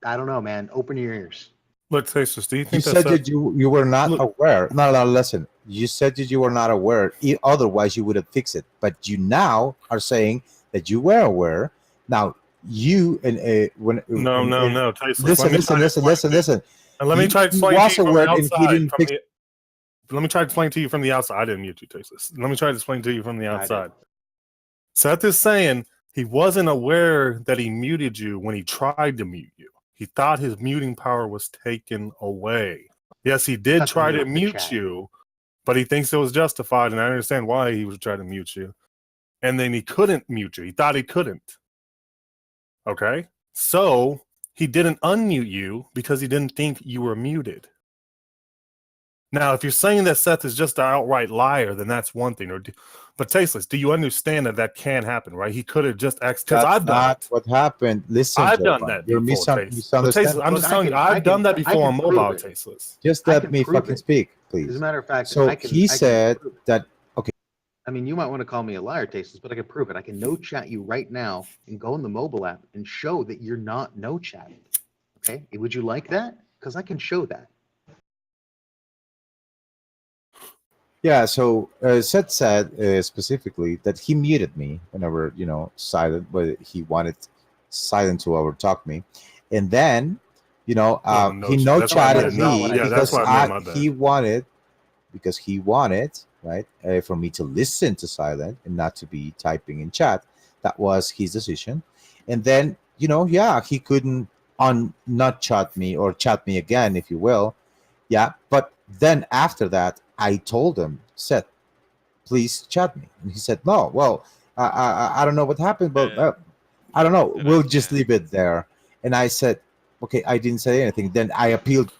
Speaker 18: I don't know, man. Open your ears.
Speaker 21: Look, Tasteless, do you
Speaker 1: You
Speaker 21: think
Speaker 1: said
Speaker 21: that's
Speaker 1: that you were not aware. No, listen. You said that you were not aware. Otherwise, you would have fixed it. But you now are saying that you were aware. Now you and
Speaker 21: no, Tasteless.
Speaker 1: Listen.
Speaker 21: And let me try to
Speaker 1: He
Speaker 21: explain to
Speaker 1: was
Speaker 21: you from the
Speaker 1: aware and he
Speaker 21: outside.
Speaker 1: didn't fix.
Speaker 21: Let me try to explain to you from the outside. I didn't mute you, Tasteless. Let me try to explain to you from the outside. Seth is saying he wasn't aware that he muted you when he tried to mute you. He thought his muting power was taken away. Yes, he did try to mute you, but he thinks it was justified, and I understand why he was trying to mute you. And then he couldn't mute you. He thought he couldn't. Okay? So he didn't unmute you because he didn't think you were muted. Now, if you're saying that Seth is just an outright liar, then that's one thing. But Tasteless, do you understand that can happen, right? He could have just because I've done it.
Speaker 1: What happened? Listen,
Speaker 21: I've done
Speaker 1: Jovan,
Speaker 21: that
Speaker 1: you're
Speaker 21: before, Tasteless. But Tasteless, I'm just telling you, I've done that before on mobile, Tasteless.
Speaker 1: Just let me fucking speak, please.
Speaker 18: As a matter of fact,
Speaker 1: so
Speaker 18: I can,
Speaker 1: he
Speaker 18: I can
Speaker 1: said
Speaker 18: prove it.
Speaker 1: that. Okay.
Speaker 18: I mean, you might want to call me a liar, Tasteless, but I can prove it. I can no chat you right now and go in the mobile app and show that you're not no chatted. Okay, would you like that? Because I can show that.
Speaker 1: Yeah, so Seth said specifically that he muted me whenever silent, but he wanted silent to overtalk me, and then he no chatted me because he wanted right for me to listen to silent and not to be typing in chat. That was his decision, and then he couldn't not chat me or chat me again, if you will. Yeah, but then after that, I told him, Seth, please chat me. And he said, no, well, I don't know what happened, but I don't know. We'll just leave it there. And I said, okay, I didn't say anything. Then I appealed.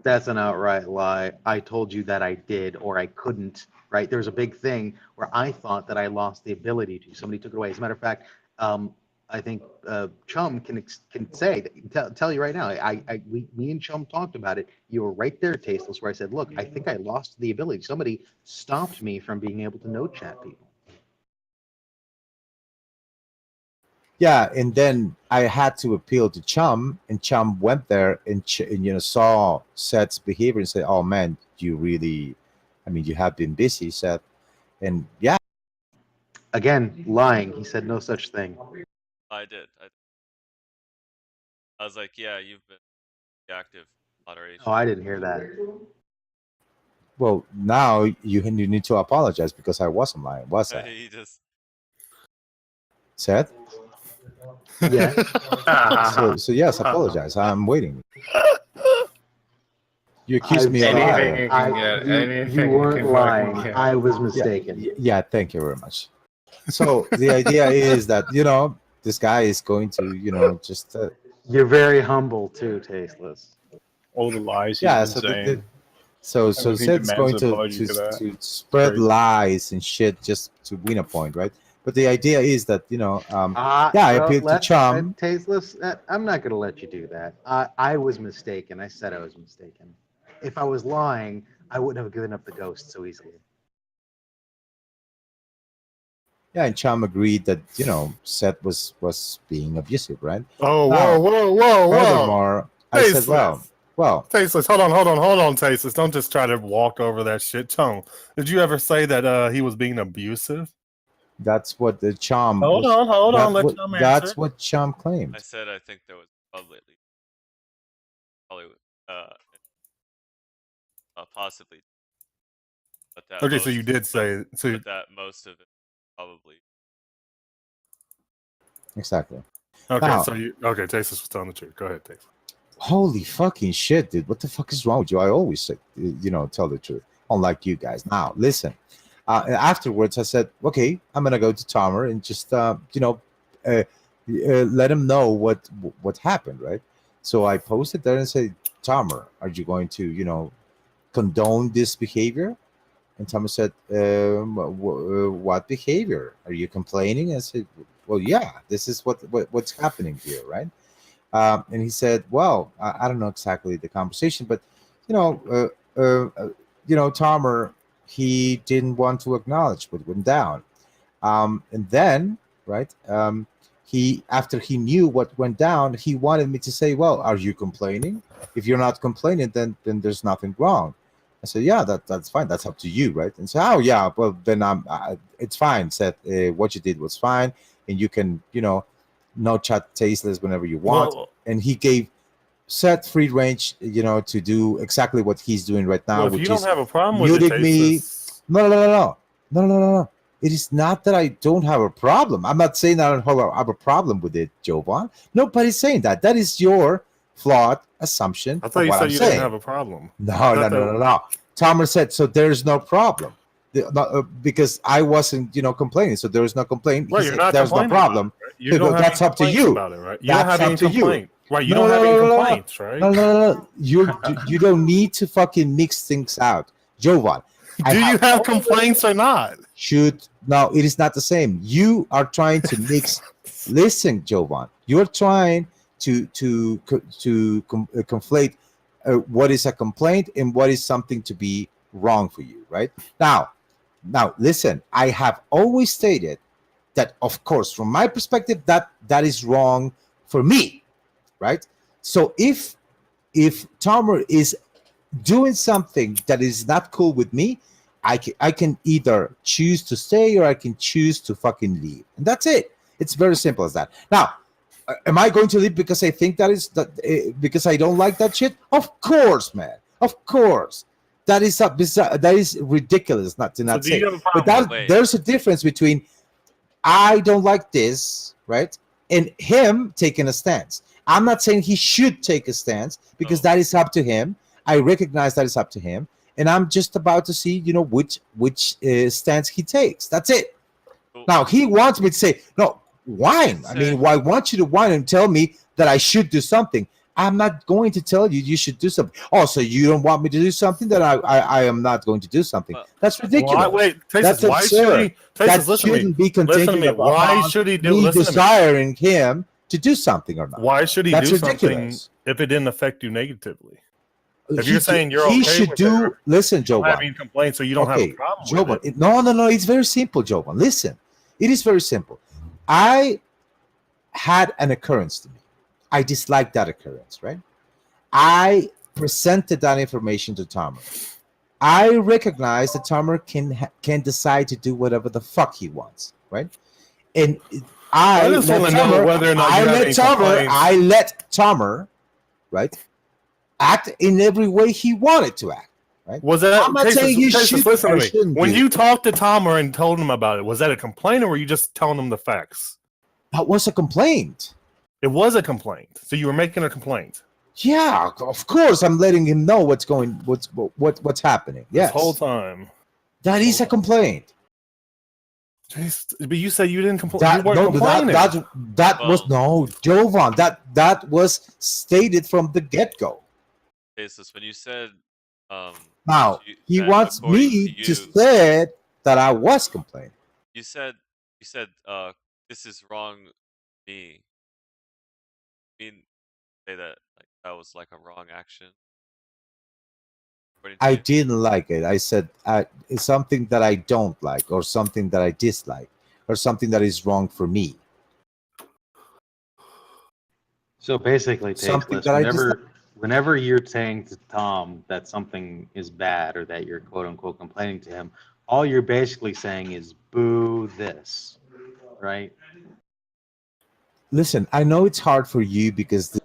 Speaker 18: That's an outright lie. I told you that I did or I couldn't, right? There's a big thing where I thought that I lost the ability to. Somebody took it away. As a matter of fact, I think Chum can say, tell you right now, me and Chum talked about it. You were right there, Tasteless, where I said, look, I think I lost the ability. Somebody stopped me from being able to note chat people.
Speaker 1: Yeah, and then I had to appeal to Chum, and Chum went there and saw Seth's behavior and said, "Oh man, you really, you have been busy, Seth." And yeah,
Speaker 18: again, lying. He said no such thing.
Speaker 3: I did. I was like, yeah, you've been active moderation.
Speaker 18: Oh, I didn't hear that.
Speaker 1: Well, now you need to apologize because I wasn't lying, was I?
Speaker 3: He just
Speaker 1: Seth?
Speaker 18: Yeah.
Speaker 1: so yes, apologize. I'm waiting. You accused me of lying.
Speaker 18: You weren't lying. I was mistaken.
Speaker 1: Yeah, thank you very much. So the idea is that this guy is going to just.
Speaker 18: You're very humble too, Tasteless.
Speaker 17: All the lies.
Speaker 1: Yeah,
Speaker 17: he's been saying.
Speaker 1: So Seth's going to spread lies and shit just to win a point, right? But the idea is that I appealed to Chum.
Speaker 18: Tasteless, I'm not going to let you do that. I was mistaken. I said I was mistaken. If I was lying, I wouldn't have given up the ghost so easily.
Speaker 1: Yeah, and Chum agreed that Seth was being abusive, right?
Speaker 21: Oh,
Speaker 1: now,
Speaker 21: whoa!
Speaker 1: Furthermore, I said, well,
Speaker 21: Tasteless, hold on, Tasteless. Don't just try to walk over that shit. Tone, did you ever say that he was being abusive?
Speaker 1: That's what the Chum.
Speaker 21: Hold on. Let Chum answer.
Speaker 1: That's what Chum claimed.
Speaker 3: I said I think there was probably possibly. But that
Speaker 21: okay, so you did say
Speaker 3: but that most of it probably.
Speaker 1: Exactly.
Speaker 21: Okay,
Speaker 1: now,
Speaker 21: so Tasteless was telling the truth. Go ahead, Tasteless.
Speaker 1: Holy fucking shit, dude! What the fuck is wrong with you? I always say, tell the truth. Unlike you guys. Now, listen. Afterwards, I said, okay, I'm gonna go to Tomer and just, let him know what happened, right? So I posted there and said, Tomer, are you going to, condone this behavior? And Thomas said, what behavior? Are you complaining? I said, well, yeah, this is what's happening here, right? And he said, well, I don't know exactly the conversation, but you know, Tomer, he didn't want to acknowledge what went down. And then, right, he after he knew what went down, he wanted me to say, well, are you complaining? If you're not complaining, then there's nothing wrong. I said, yeah, that's fine. That's up to you, right? And so, oh yeah, well then it's fine. Said what you did was fine, and you can, no chat tasteless whenever you want.
Speaker 21: Well,
Speaker 1: And he gave set free range, to do exactly what he's doing right now,
Speaker 21: well, if
Speaker 1: which
Speaker 21: you don't
Speaker 1: is
Speaker 21: have a problem with it,
Speaker 1: muting me.
Speaker 21: Tasteless,
Speaker 1: No. It is not that I don't have a problem. I'm not saying I don't have a problem with it, Jovan. Nobody's saying that. That is your flawed assumption
Speaker 21: I
Speaker 1: of
Speaker 21: thought you
Speaker 1: what
Speaker 21: said
Speaker 1: I'm
Speaker 21: you
Speaker 1: saying.
Speaker 21: didn't have a problem.
Speaker 1: No.
Speaker 21: I thought
Speaker 1: Tomer said, so there's no problem. Because I wasn't, complaining. So there is no complaint.
Speaker 21: Right,
Speaker 1: He
Speaker 21: you're
Speaker 1: said,
Speaker 21: not
Speaker 1: there's no
Speaker 21: complaining about
Speaker 1: problem.
Speaker 21: it, right? You don't have
Speaker 1: That's
Speaker 21: any
Speaker 1: up to
Speaker 21: complaints
Speaker 1: you.
Speaker 21: about it, right? You don't
Speaker 1: That's
Speaker 21: have
Speaker 1: up
Speaker 21: any
Speaker 1: to you.
Speaker 21: complaint. Right, you don't have any complaints, right?
Speaker 1: No. You don't need to fucking mix things out. Jovan.
Speaker 21: Do you have complaints or not?
Speaker 1: No, it is not the same. You are trying to mix. Listen, Jovan, you're trying to conflate what is a complaint and what is something to be wrong for you, right? Now, listen. I have always stated that, of course, from my perspective, that is wrong for me, right? So if Tomer is doing something that is not cool with me, I can either choose to stay or I can choose to fucking leave, and that's it. It's very simple as that. Now, am I going to leave because I think because I don't like that shit? Of course, man. Of course. That is that is ridiculous not to not
Speaker 21: do
Speaker 1: say.
Speaker 21: you have a
Speaker 1: But
Speaker 21: problem with
Speaker 1: there's a difference between I don't like this, right? And him taking a stance. I'm not saying he should take a stance because that is up to him. I recognize that is up to him, and I'm just about to see, which stance he takes. That's it. Now he wants me to say no, whine. I mean, I want you to whine and tell me that I should do something. I'm not going to tell you should do something. Oh, so you don't want me to do something? That I am not going to do something. That's ridiculous.
Speaker 21: Wait,
Speaker 1: That's
Speaker 21: Tasteless, why should
Speaker 1: absurd.
Speaker 21: he? Tasteless,
Speaker 1: That
Speaker 21: listen to me.
Speaker 1: shouldn't be
Speaker 21: Listen to
Speaker 1: contingent
Speaker 21: me. Why
Speaker 1: upon
Speaker 21: should he do?
Speaker 1: me
Speaker 21: Listen to me.
Speaker 1: desiring him to do something or not.
Speaker 21: Why should he
Speaker 1: That's
Speaker 21: do
Speaker 1: ridiculous.
Speaker 21: something if it didn't affect you negatively? If
Speaker 1: He-
Speaker 21: you're saying you're
Speaker 1: he
Speaker 21: okay
Speaker 1: should
Speaker 21: with
Speaker 1: do.
Speaker 21: it,
Speaker 1: Listen,
Speaker 21: you don't have
Speaker 1: Jovan.
Speaker 21: any complaints, so you don't have a problem
Speaker 1: Jovan.
Speaker 21: with it.
Speaker 1: No. It's very simple, Jovan. Listen, it is very simple. I had an occurrence to me. I disliked that occurrence, right? I presented that information to Tomer. I recognize that Tomer can decide to do whatever the fuck he wants, right? And
Speaker 21: I just want to know whether or not you have any complaints.
Speaker 1: I let Tomer, right, act in every way he wanted to act. Right?
Speaker 21: Was that?
Speaker 1: I'm not saying you should.
Speaker 21: Listen
Speaker 1: or
Speaker 21: to me.
Speaker 1: shouldn't
Speaker 21: When
Speaker 1: do.
Speaker 21: you talked to Tomer and told him about it, was that a complaint or were you just telling him the facts?
Speaker 1: That was a complaint.
Speaker 21: It was a complaint. So you were making a complaint.
Speaker 1: Yeah, of course. I'm letting him know what's happening. Yes.
Speaker 21: This whole time.
Speaker 1: That is a complaint.
Speaker 21: But you said you didn't complain.
Speaker 1: That,
Speaker 21: You weren't
Speaker 1: no,
Speaker 21: complaining.
Speaker 1: that was no, Jovan. That was stated from the get go.
Speaker 3: Tasteless, when you said
Speaker 1: Now he
Speaker 3: that
Speaker 1: wants
Speaker 3: according
Speaker 1: me
Speaker 3: to
Speaker 1: to
Speaker 3: you-
Speaker 1: say that I was complaining.
Speaker 3: you said this is wrong me. I mean, say that like that was like a wrong action. According to
Speaker 1: I
Speaker 3: you?
Speaker 1: didn't like it. I said it's something that I don't like, or something that I dislike, or something that is wrong for me.
Speaker 18: So basically,
Speaker 1: Something
Speaker 18: Tasteless,
Speaker 1: that I dislike.
Speaker 18: whenever you're saying to Tom that something is bad or that you're quote unquote complaining to him, all you're basically saying is boo this, right?
Speaker 1: Listen, I know it's hard for you because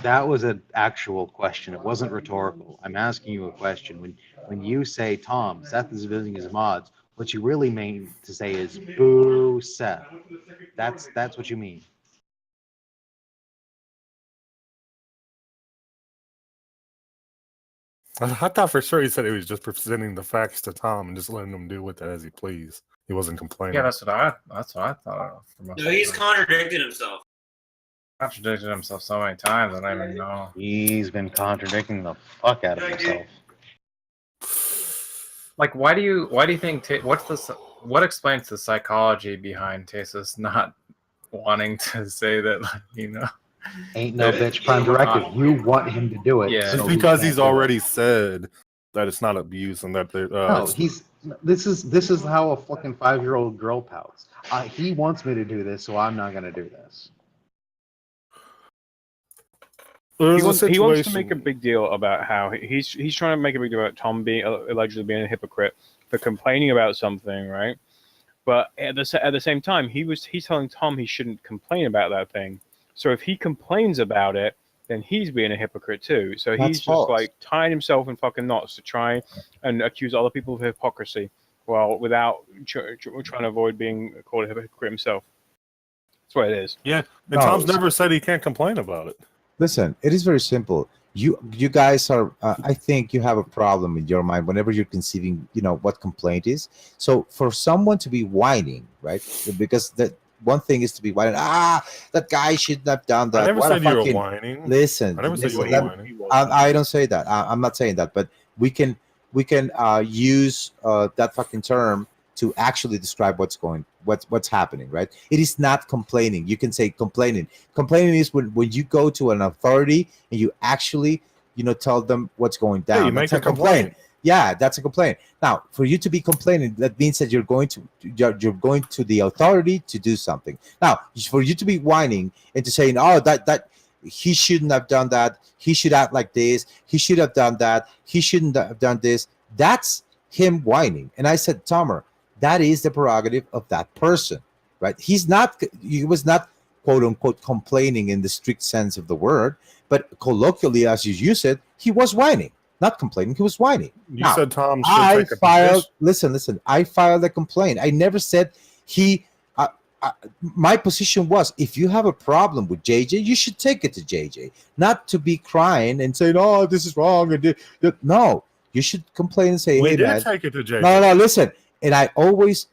Speaker 18: that was an actual question. It wasn't rhetorical. I'm asking you a question. When you say Tom, Seth is visiting his mods, what you really mean to say is boo Seth. That's what you mean.
Speaker 21: I thought for sure he said he was just presenting the facts to Tom and just letting him do with it as he pleased. He wasn't complaining.
Speaker 19: Yeah, that's what I thought.
Speaker 9: No, he's contradicted himself.
Speaker 19: Contradicted himself so many times. I don't even know.
Speaker 18: He's been contradicting the fuck out of himself.
Speaker 19: Like, why do you think? What explains the psychology behind Tasteless not wanting to say that? Like,
Speaker 18: Ain't no bitch prime directive. You want him to do it.
Speaker 19: Yeah,
Speaker 21: it's
Speaker 18: so
Speaker 21: because
Speaker 18: he
Speaker 21: he's
Speaker 18: can't do it.
Speaker 21: already said that it's not abuse and that
Speaker 18: No, this is how a fucking 5-year-old girl pouts. He wants me to do this, so I'm not gonna do this.
Speaker 17: He wants to make a big deal about how he's trying to make a big deal about Tom allegedly being a hypocrite for complaining about something, right? But at the same time, he's telling Tom he shouldn't complain about that thing. So if he complains about it, then he's being a hypocrite too. So
Speaker 1: That's
Speaker 17: he's just
Speaker 1: false.
Speaker 17: like tying himself in fucking knots to try and accuse other people of hypocrisy, while without trying to avoid being called a hypocrite himself. That's what it is.
Speaker 21: Yeah, and
Speaker 1: No,
Speaker 21: Tom's never said he can't complain about it.
Speaker 1: Listen, it is very simple. You guys are. I think you have a problem in your mind whenever you're conceiving, what complaint is. So for someone to be whining, right? Because that one thing is to be whining. That guy shouldn't have done that.
Speaker 21: I never
Speaker 1: What a
Speaker 21: said you were
Speaker 1: fucking-
Speaker 21: whining.
Speaker 1: Listen,
Speaker 21: I never said you were
Speaker 1: listen,
Speaker 21: whining.
Speaker 1: I don't say that. I'm not saying that. But we can use that fucking term to actually describe what's happening, right? It is not complaining. You can say complaining. Complaining is when you go to an authority and you actually, tell them what's going down.
Speaker 21: Yeah, you make
Speaker 1: That's
Speaker 21: a complaint.
Speaker 1: Yeah, that's a complaint. Now, for you to be complaining, that means that you're going to the authority to do something. Now, for you to be whining and to saying, "Oh, that he shouldn't have done that. He should act like this. He should have done that. He shouldn't have done this." That's him whining. And I said, Tomer, that is the prerogative of that person, right? He was not quote unquote complaining in the strict sense of the word, but colloquially, as you use it, he was whining, not complaining. He was whining.
Speaker 21: You said Tom should take a
Speaker 1: filed.
Speaker 21: position.
Speaker 1: Listen. I filed a complaint. I never said he. My position was, if you have a problem with JJ, you should take it to JJ, not to be crying and saying, "Oh, this is wrong." No, you should complain and say,
Speaker 21: We
Speaker 1: "Hey,
Speaker 21: did
Speaker 1: man."
Speaker 21: take it to JJ.
Speaker 1: No, listen. And I always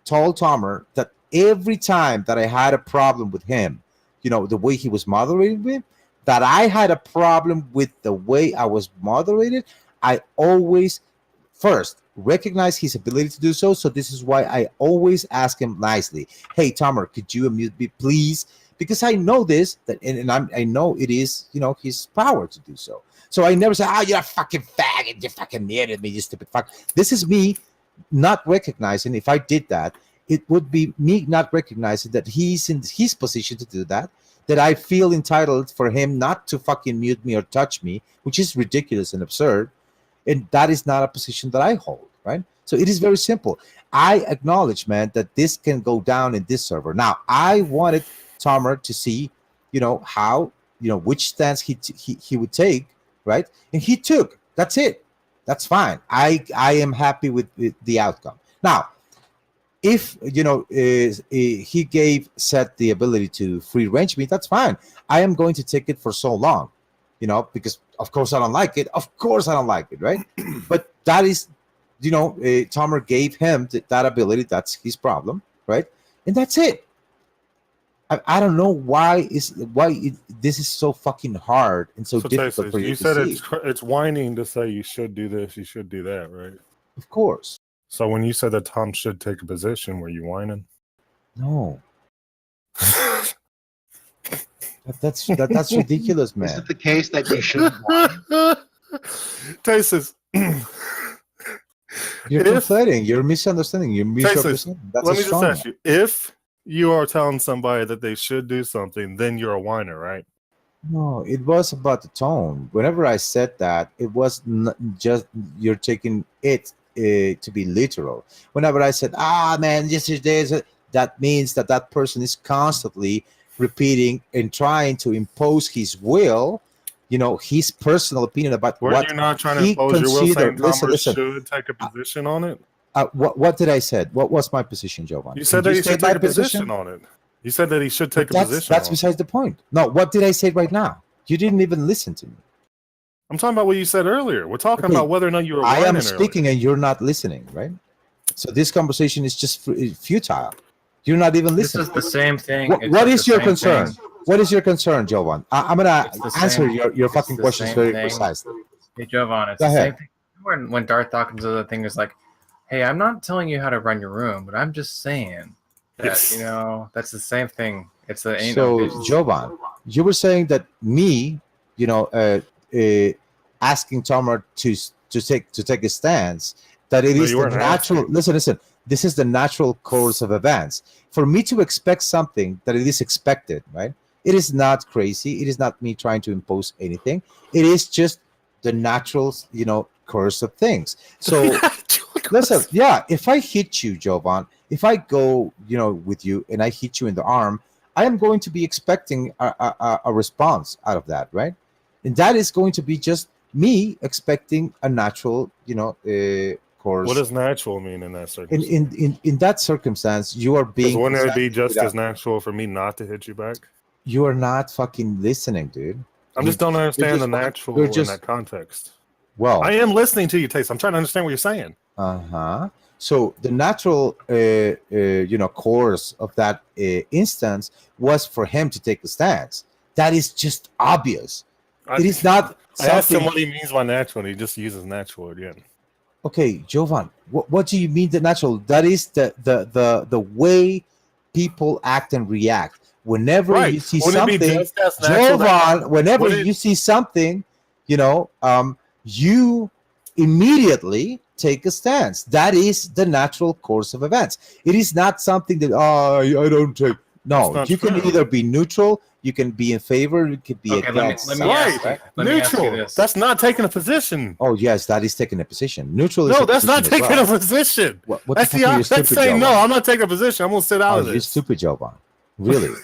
Speaker 1: told Tomer that every time that I had a problem with him, the way he was moderating me, that I had a problem with the way I was moderated, I always first recognize his ability to do so. So this is why I always ask him nicely, "Hey, Tomer, could you unmute me, please?" Because I know this, I know it is, his power to do so. So I never say, "You're a fucking faggot. You fucking muted me, you stupid fuck." This is me not recognizing. If I did that, it would be me not recognizing that he's in his position to do that, that I feel entitled for him not to fucking mute me or touch me, which is ridiculous and absurd. And that is not a position that I hold, right? So it is very simple. I acknowledge, man, that this can go down in this server. Now, I wanted Tomer to see, how, which stance he would take, right? And he took. That's it. That's fine. I am happy with the outcome. Now, if he set the ability to free range me, that's fine. I am going to take it for so long, because of course I don't like it. Of course I don't like it, right? But that is, Tomer gave him that ability. That's his problem, right? And that's it. I don't know why this is so fucking hard and so difficult for you
Speaker 21: you
Speaker 1: to
Speaker 21: said
Speaker 1: see.
Speaker 21: it's whining to say you should do this, you should do that, right?
Speaker 1: Of course.
Speaker 21: So when you said that Tom should take a position, were you whining?
Speaker 1: No. That's ridiculous, man.
Speaker 18: Is it the case that you shouldn't whine?
Speaker 21: Tasteless.
Speaker 1: You're conflating. You're misunderstanding. You're misrepresenting. That's
Speaker 21: Let me
Speaker 1: strong
Speaker 21: just ask you: if you are telling somebody that they should do something, then you're a whiner, right?
Speaker 1: No, it was about the tone. Whenever I said that, it was not just you're taking it to be literal. Whenever I said, man, yesterday, that means that person is constantly repeating and trying to impose his will, his personal opinion about
Speaker 21: Were
Speaker 1: what
Speaker 21: you not trying to
Speaker 1: he
Speaker 21: impose your will, saying
Speaker 1: considered.
Speaker 21: Thomas should take a position on it?
Speaker 1: What did I say? What was my position, Giovanni?
Speaker 21: You said that he should take a position on it. You said that he should take a position.
Speaker 1: That's besides the point. No, what did I say right now? You didn't even listen to me.
Speaker 21: I'm talking about what you said earlier. We're talking
Speaker 1: Okay,
Speaker 21: about whether or not you were
Speaker 1: I am
Speaker 21: whining
Speaker 1: speaking and you're not listening, right? So this conversation is just futile. You're not even
Speaker 19: This
Speaker 1: listening.
Speaker 19: is the same thing.
Speaker 1: What,
Speaker 19: It's
Speaker 1: what
Speaker 19: just
Speaker 1: is
Speaker 19: the
Speaker 1: your
Speaker 19: same
Speaker 1: concern?
Speaker 19: thing.
Speaker 1: What is your concern, Jovan? I'm gonna
Speaker 19: It's the
Speaker 1: answer
Speaker 19: same.
Speaker 1: your
Speaker 19: It's
Speaker 1: fucking
Speaker 19: the
Speaker 1: questions
Speaker 19: same
Speaker 1: very
Speaker 19: thing.
Speaker 1: precisely.
Speaker 19: Hey, Jovan, it's
Speaker 1: Go
Speaker 19: the
Speaker 1: ahead.
Speaker 19: same thing. When Darth Dawkins does the thing is like, hey, I'm not telling you how to run your room, but I'm just saying that,
Speaker 21: Yes.
Speaker 19: that's the same thing. It's the ain't
Speaker 1: So,
Speaker 19: no bitch.
Speaker 1: Jovan, you were saying that me, asking Tomer to take a stance, that it
Speaker 21: No,
Speaker 1: is
Speaker 21: you
Speaker 1: the
Speaker 21: weren't
Speaker 1: natural.
Speaker 21: asking.
Speaker 1: Listen. This is the natural course of events. For me to expect something that it is expected, right? It is not crazy. It is not me trying to impose anything. It is just the natural, course of things. So, listen, yeah. If I hit you, Jovan, if I go, with you and I hit you in the arm, I am going to be expecting a response out of that, right? And that is going to be just me expecting a natural, course.
Speaker 21: What does natural mean in that circumstance?
Speaker 1: In that circumstance, you are
Speaker 21: Because
Speaker 1: being.
Speaker 21: wouldn't it be just
Speaker 1: without-
Speaker 21: as natural for me not to hit you back?
Speaker 1: You are not fucking listening, dude.
Speaker 21: I just don't understand the
Speaker 1: you're
Speaker 21: natural in
Speaker 1: just-
Speaker 21: that context.
Speaker 1: Well,
Speaker 21: I am listening to you, Taste. I'm trying to understand what you're saying.
Speaker 1: Uh-huh. So the natural, course of that instance was for him to take a stance. That is just obvious. It is not
Speaker 21: I asked him
Speaker 1: something.
Speaker 21: what he means by natural, and he just uses natural again.
Speaker 1: Okay, Jovan, what do you mean the natural? That is the way people act and react. Whenever
Speaker 21: Right.
Speaker 1: you see
Speaker 21: Wouldn't it be
Speaker 1: something,
Speaker 21: just as natural
Speaker 1: Jovan, whenever
Speaker 21: would it-
Speaker 1: you see something, you immediately take a stance. That is the natural course of events. It is not something that I don't take. No,
Speaker 21: That's not
Speaker 1: you can
Speaker 21: true.
Speaker 1: either be neutral, you can be in favor, you could be
Speaker 19: Okay, let me
Speaker 1: against.
Speaker 19: ask you.
Speaker 1: right?
Speaker 19: Let me ask you
Speaker 21: Neutral.
Speaker 19: this.
Speaker 21: That's not taking a position.
Speaker 1: Oh yes, that is taking a position. Neutral is
Speaker 21: No,
Speaker 1: a
Speaker 21: that's not
Speaker 1: position as
Speaker 21: taking
Speaker 1: well.
Speaker 21: a position.
Speaker 1: What the
Speaker 21: That's
Speaker 1: fuck
Speaker 21: the
Speaker 1: are you
Speaker 21: opposite. That's
Speaker 1: stupid,
Speaker 21: saying no.
Speaker 1: Jovan?
Speaker 21: I'm not taking a position. I'm gonna sit out
Speaker 1: Oh,
Speaker 21: of
Speaker 1: you're
Speaker 21: this.
Speaker 1: stupid, Jovan. Really?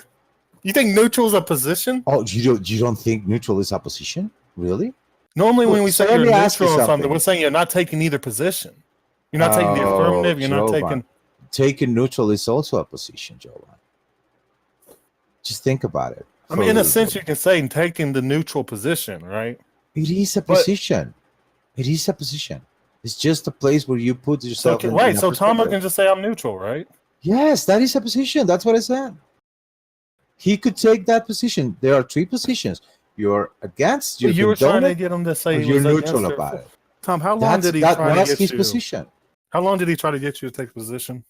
Speaker 21: You think neutral is a position?
Speaker 1: Oh, you don't think neutral is opposition? Really?
Speaker 21: Normally,
Speaker 1: Well,
Speaker 21: when we
Speaker 1: so
Speaker 21: say
Speaker 1: let
Speaker 21: you're
Speaker 1: me ask you
Speaker 21: neutral on something,
Speaker 1: something.
Speaker 21: we're saying you're not taking either position. You're not taking the
Speaker 1: Oh,
Speaker 21: affirmative. You're not
Speaker 1: Jovan.
Speaker 21: taking.
Speaker 1: Taking neutral is also a position, Jovan. Just think about it.
Speaker 21: I
Speaker 1: for
Speaker 21: mean, in a
Speaker 1: little
Speaker 21: sense,
Speaker 1: bit.
Speaker 21: you can say taking the neutral position, right?
Speaker 1: It is a
Speaker 21: But-
Speaker 1: position. It is a position. It's just a place where you put
Speaker 21: So
Speaker 1: yourself in.
Speaker 21: right.
Speaker 1: in a
Speaker 21: So Tom
Speaker 1: perspective.
Speaker 21: can just say I'm neutral, right?
Speaker 1: Yes, that is a position. That's what I said. He could take that position. There are three positions. You're against.
Speaker 21: But you were
Speaker 1: condone
Speaker 21: trying to
Speaker 1: it,
Speaker 21: get him to
Speaker 1: or
Speaker 21: say he
Speaker 1: you're
Speaker 21: was
Speaker 1: neutral
Speaker 21: against
Speaker 1: about
Speaker 21: it.
Speaker 1: it.
Speaker 21: Tom, how long did he
Speaker 1: that
Speaker 21: try to
Speaker 1: was
Speaker 21: get
Speaker 1: his
Speaker 21: you?
Speaker 1: position.
Speaker 21: How long did he try to get you to take a position?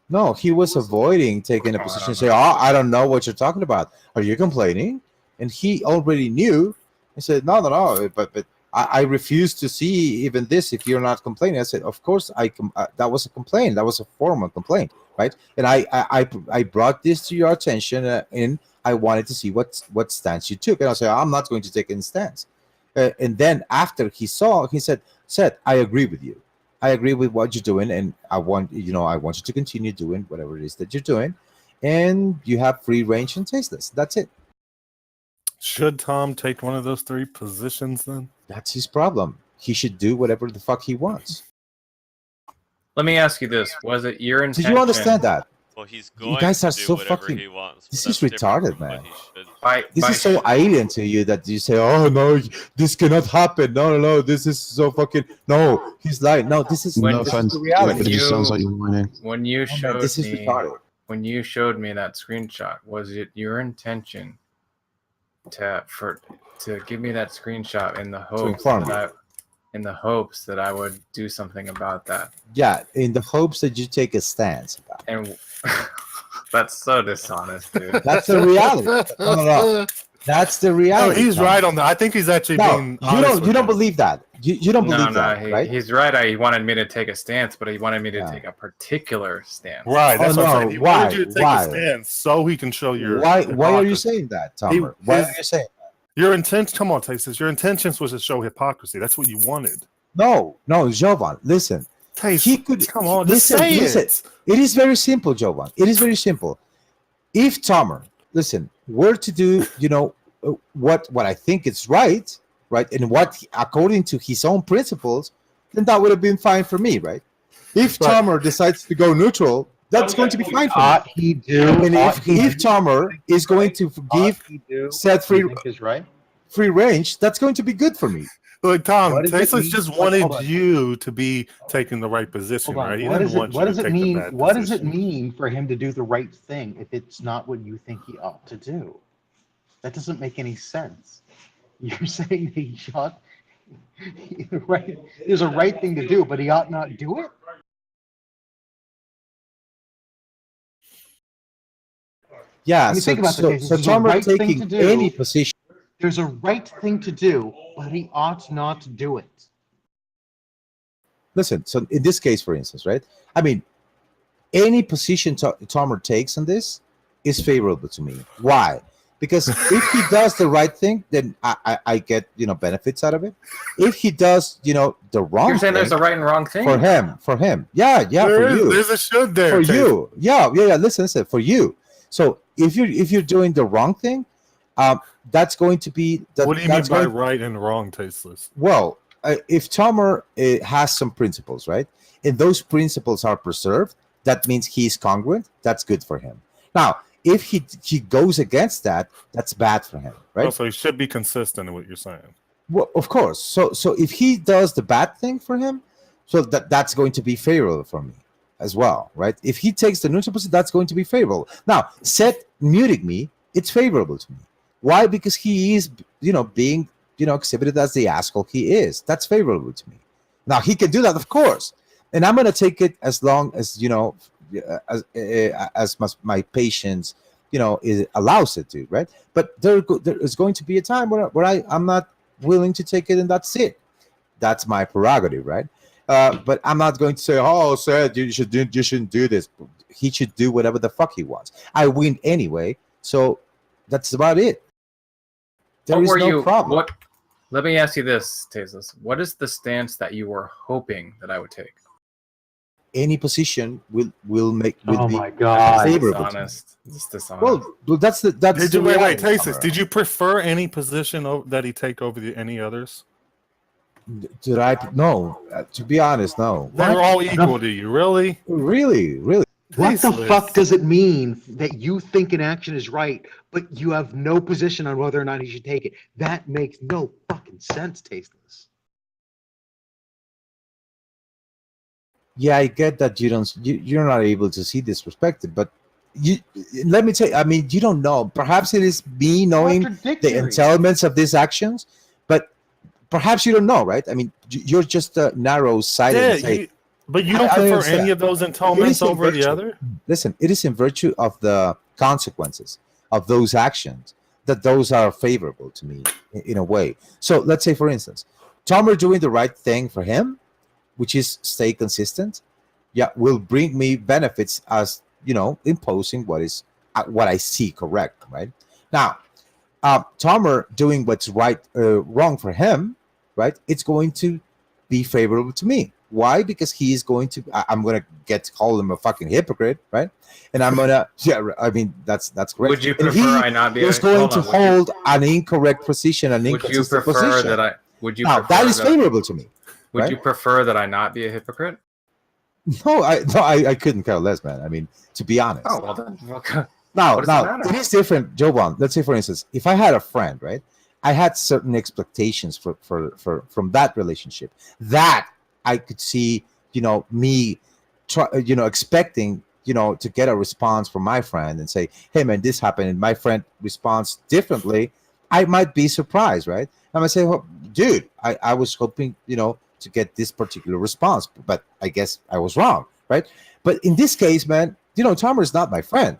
Speaker 1: No, he was avoiding taking a position. Say, I don't know what you're talking about. Are you complaining? And he already knew. He said, no. But I refuse to see even this if you're not complaining. I said, of course that was a complaint. That was a formal complaint, right? And I brought this to your attention, and I wanted to see what stance you took. And I said, I'm not going to take any stance. And then after he saw, he said, I agree with you. I agree with what you're doing, and I want you to continue doing whatever it is that you're doing, and you have free range and tasteless. That's it.
Speaker 21: Should Tom take one of those three positions then?
Speaker 1: That's his problem. He should do whatever the fuck he wants.
Speaker 19: Let me ask you this: was it your
Speaker 1: Do
Speaker 19: intention?
Speaker 1: you understand that?
Speaker 3: Well, he's
Speaker 1: You
Speaker 3: going
Speaker 1: guys
Speaker 3: to
Speaker 1: are
Speaker 3: do
Speaker 1: so
Speaker 3: whatever
Speaker 1: fucking.
Speaker 3: he wants.
Speaker 1: This
Speaker 3: but
Speaker 1: is
Speaker 3: that's different
Speaker 1: retarded,
Speaker 3: from what
Speaker 1: man.
Speaker 3: he should.
Speaker 1: This is so alien to you that you say, "Oh no, this cannot happen." No, this is so fucking. No, he's lying. No, this is
Speaker 19: When-
Speaker 1: this
Speaker 19: when-
Speaker 1: is the reality.
Speaker 19: when you- When you
Speaker 1: man,
Speaker 19: showed
Speaker 1: this is
Speaker 19: me,
Speaker 1: retarded.
Speaker 19: when you showed me that screenshot, was it your intention to give me that screenshot in the hopes
Speaker 1: inform
Speaker 19: that I would do something about that?
Speaker 1: Yeah, in the hopes that you take a stance about it.
Speaker 19: And that's so dishonest, dude.
Speaker 1: That's the reality. No. That's the
Speaker 21: No,
Speaker 1: reality.
Speaker 21: he's
Speaker 1: Tom.
Speaker 21: right on that. I think he's actually
Speaker 1: No,
Speaker 21: being
Speaker 1: you
Speaker 21: honest
Speaker 1: don't.
Speaker 21: with
Speaker 1: You don't
Speaker 21: him.
Speaker 1: believe that. You don't believe that, right?
Speaker 19: He's right. He wanted me to take a stance, but he wanted me to take a particular stance.
Speaker 21: Right, that's
Speaker 1: Oh,
Speaker 21: what I'm
Speaker 1: no,
Speaker 21: saying. He
Speaker 1: why?
Speaker 21: wanted you to take
Speaker 1: Why?
Speaker 21: a stance so he can show your.
Speaker 1: Why are you
Speaker 21: hypocrisy.
Speaker 1: saying that,
Speaker 21: He-
Speaker 1: Tomer? Why
Speaker 21: his-
Speaker 1: are you saying?
Speaker 21: Your intention? Come on, Tasteless. Your intentions was to show hypocrisy. That's what you wanted.
Speaker 1: No, Jovan. Listen,
Speaker 21: Taste.
Speaker 1: he could.
Speaker 21: Come on, just
Speaker 1: listen.
Speaker 21: say
Speaker 1: Listen.
Speaker 21: it.
Speaker 1: It is very simple, Jovan. It is very simple. If Tomer, listen, were to do, what I think is right, and what according to his own principles, then that would have been fine for me, right? If Tomer decides to go neutral, that's going to be fine for me.
Speaker 18: Ought he do?
Speaker 1: And
Speaker 18: Ought
Speaker 1: if
Speaker 18: he do?
Speaker 1: Tomer is going to give set free,
Speaker 18: is right.
Speaker 1: free range, that's going to be good for me.
Speaker 21: Like Tom,
Speaker 18: What does it
Speaker 21: Tasteless
Speaker 18: mean-
Speaker 21: just
Speaker 18: what-
Speaker 21: wanted
Speaker 18: hold on.
Speaker 21: you to be taking the right position,
Speaker 18: Hold on.
Speaker 21: right? He
Speaker 18: What
Speaker 21: didn't
Speaker 18: does it?
Speaker 21: want
Speaker 18: What
Speaker 21: you
Speaker 18: does
Speaker 21: to
Speaker 18: it
Speaker 21: take
Speaker 18: mean?
Speaker 21: the bad
Speaker 18: What does it
Speaker 21: position.
Speaker 18: mean for him to do the right thing if it's not what you think he ought to do? That doesn't make any sense. You're saying that he ought, right? There's a right thing to do, but he ought not do it.
Speaker 1: Yeah,
Speaker 18: I mean,
Speaker 1: so
Speaker 18: think about
Speaker 1: so
Speaker 18: this.
Speaker 1: so
Speaker 18: There's a
Speaker 1: Tomer
Speaker 18: right thing
Speaker 1: taking
Speaker 18: to do.
Speaker 1: any position.
Speaker 18: There's a right thing to do, but he ought not to do it.
Speaker 1: Listen, so in this case, for instance, right? I mean, any position Tomer takes on this is favorable to me. Why? Because if he does the right thing, then I get benefits out of it. If he does the wrong,
Speaker 19: You're saying
Speaker 1: thing,
Speaker 19: there's a right and wrong thing?
Speaker 1: for him, yeah,
Speaker 21: There
Speaker 1: for
Speaker 21: is-
Speaker 1: you,
Speaker 21: there's a should there,
Speaker 1: for
Speaker 21: Taste.
Speaker 1: you, yeah. Listen, for you. So if you're doing the wrong thing, that's going to be.
Speaker 21: What do you mean
Speaker 1: that's
Speaker 21: by
Speaker 1: going-
Speaker 21: right and wrong, Tasteless?
Speaker 1: Well, if Tomer has some principles, right, and those principles are preserved, that means he's congruent. That's good for him. Now, if he goes against that, that's bad for him, right?
Speaker 21: Oh, so he should be consistent in what you're saying.
Speaker 1: Well, of course. So if he does the bad thing for him, so that's going to be favorable for me as well, right? If he takes the neutral position, that's going to be favorable. Now, Seth muting me, it's favorable to me. Why? Because he is, being, exhibited as the asshole he is. That's favorable to me. Now he can do that, of course, and I'm going to take it as long as as my patience, allows it to, right? But there is going to be a time where I'm not willing to take it, and that's it. That's my prerogative, right? But I'm not going to say, "Oh, Seth, you shouldn't do this." He should do whatever the fuck he wants. I win anyway, so that's about it. There is no problem.
Speaker 19: Let me ask you this, Tasteless. What is the stance that you were hoping that I would take?
Speaker 1: Any position will be
Speaker 19: That's
Speaker 1: favorable.
Speaker 19: dishonest. It's dishonest.
Speaker 1: Well, that's the
Speaker 21: Did you wait,
Speaker 1: reality,
Speaker 21: Tasteless?
Speaker 1: Tomer.
Speaker 21: Did you prefer any position that he take over any others?
Speaker 1: Did I? No. To be honest, no.
Speaker 21: They're all equal to you, really?
Speaker 1: Really?
Speaker 18: What the fuck does it mean that you think an action is right, but you have no position on whether or not he should take it? That makes no fucking sense, Tasteless.
Speaker 1: Yeah, I get that you're not able to see this perspective, but let me tell you, I mean, you don't know. Perhaps it is me knowing the entailments of these actions, but perhaps you don't know, right? I mean, you're just narrow-sighted.
Speaker 21: Yeah, but you don't prefer any of those entailments over the other?
Speaker 1: Listen, it is in virtue of the consequences of those actions that those are favorable to me in a way. So let's say, for instance, Tomer doing the right thing for him, which is stay consistent, will bring me benefits as, imposing what I see correct, right? Now, Tomer doing what's wrong for him, right? It's going to be favorable to me. Why? Because he's going to. I'm going to get to call him a fucking hypocrite, right? And I'm gonna. Yeah, I mean that's correct.
Speaker 19: Would you
Speaker 1: And
Speaker 19: prefer
Speaker 1: he
Speaker 19: I not be?
Speaker 1: is going to hold an incorrect position, an
Speaker 19: Would you
Speaker 1: inconsistent
Speaker 19: prefer
Speaker 1: position.
Speaker 19: that I? Would you?
Speaker 1: Now
Speaker 19: prefer
Speaker 1: that is
Speaker 19: that-
Speaker 1: favorable to me.
Speaker 19: Would
Speaker 1: right?
Speaker 19: you prefer that I not be a hypocrite?
Speaker 1: No, I couldn't care less, man. I mean, to be honest.
Speaker 19: Oh well, then.
Speaker 1: Now,
Speaker 19: What does it matter?
Speaker 1: it is different, Jovan. Let's say, for instance, if I had a friend, right, I had certain expectations from that relationship that I could see, me, expecting, to get a response from my friend and say, "Hey, man, this happened," and my friend responds differently. I might be surprised, right? I might say, well, "Dude, I was hoping, to get this particular response, but I guess I was wrong," right? But in this case, man, Tomer is not my friend.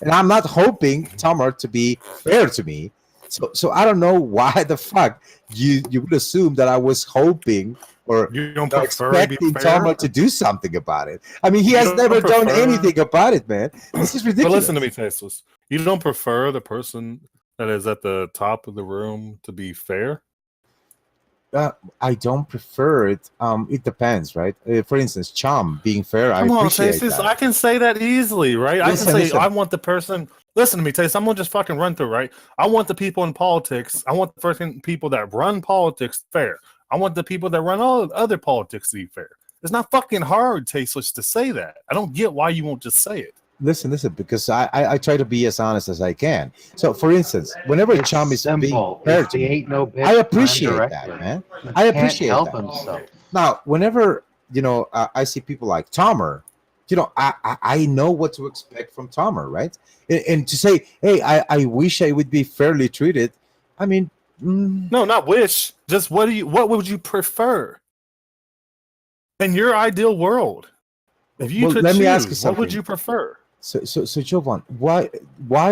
Speaker 1: And I'm not hoping Tomer to be fair to me. So I don't know why the fuck you would assume that I was hoping or
Speaker 21: you don't prefer to be
Speaker 1: expecting
Speaker 21: fair?
Speaker 1: Tomer to do something about it. I mean, he
Speaker 21: You
Speaker 1: has
Speaker 21: don't
Speaker 1: never done
Speaker 21: prefer-
Speaker 1: anything about it, man. This is ridiculous.
Speaker 21: But listen to me, Tasteless. You don't prefer the person that is at the top of the room to be fair?
Speaker 1: I don't prefer it. It depends, right? For instance, Chum being fair, I
Speaker 21: Come on,
Speaker 1: appreciate
Speaker 21: Tasteless.
Speaker 1: that.
Speaker 21: I can say that easily, right?
Speaker 1: Listen,
Speaker 21: I can say
Speaker 1: listen.
Speaker 21: I want the person. Listen to me, Tasteless. I'm gonna just fucking run through, right? I want the people in politics. I want the fucking people that run politics fair. I want the people that run all other politics to be fair. It's not fucking hard, Tasteless, to say that. I don't get why you won't just say it.
Speaker 1: listen, because I try to be as honest as I can. So, for instance, whenever
Speaker 18: It's
Speaker 1: Chum is being
Speaker 18: simple.
Speaker 1: fair
Speaker 18: It's
Speaker 1: to
Speaker 18: the
Speaker 1: me,
Speaker 18: ain't no bitch
Speaker 1: I
Speaker 18: prime
Speaker 1: appreciate that,
Speaker 18: directive.
Speaker 1: man.
Speaker 18: He
Speaker 1: I
Speaker 18: can't
Speaker 1: appreciate
Speaker 18: help
Speaker 1: that.
Speaker 18: himself.
Speaker 1: Now, whenever I see people like Tomer, I know what to expect from Tomer, right? And to say, hey, I wish I would be fairly treated. I mean,
Speaker 21: No, not wish. Just what would you prefer in your ideal world? If you
Speaker 1: well,
Speaker 21: could
Speaker 1: let
Speaker 21: choose,
Speaker 1: me ask you
Speaker 21: what would
Speaker 1: something.
Speaker 21: you prefer?
Speaker 1: So, Jovan, why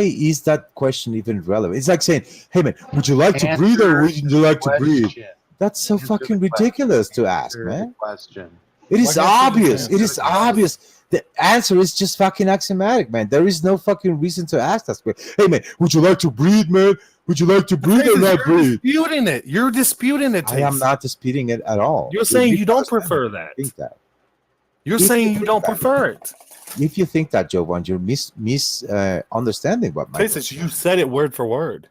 Speaker 1: is that question even relevant? It's like saying, "Hey, man, would you like to breathe or
Speaker 18: Answer
Speaker 1: wouldn't you like to breathe?"
Speaker 18: question.
Speaker 1: That's so
Speaker 18: Answer
Speaker 1: fucking
Speaker 18: the question.
Speaker 1: ridiculous to ask,
Speaker 18: Answer the
Speaker 1: man.
Speaker 18: question.
Speaker 1: It is
Speaker 21: Why can't you just
Speaker 1: obvious. It
Speaker 21: answer
Speaker 1: is
Speaker 21: the question?
Speaker 1: obvious. The answer is just fucking axiomatic, man. There is no fucking reason to ask that question. Hey, man, would you like to breathe, man? Would you like to breathe or not
Speaker 21: You're
Speaker 1: breathe?
Speaker 21: disputing it. You're disputing it.
Speaker 1: I am not disputing it at all.
Speaker 21: You're saying
Speaker 1: If
Speaker 21: you don't
Speaker 1: understand
Speaker 21: prefer
Speaker 1: it,
Speaker 21: that.
Speaker 1: think that.
Speaker 21: You're
Speaker 1: If you
Speaker 21: saying you
Speaker 1: think
Speaker 21: don't
Speaker 1: that-
Speaker 21: prefer it.
Speaker 1: If you think that, Jovan, you're understanding what my
Speaker 21: Tasteless, you said it word for word.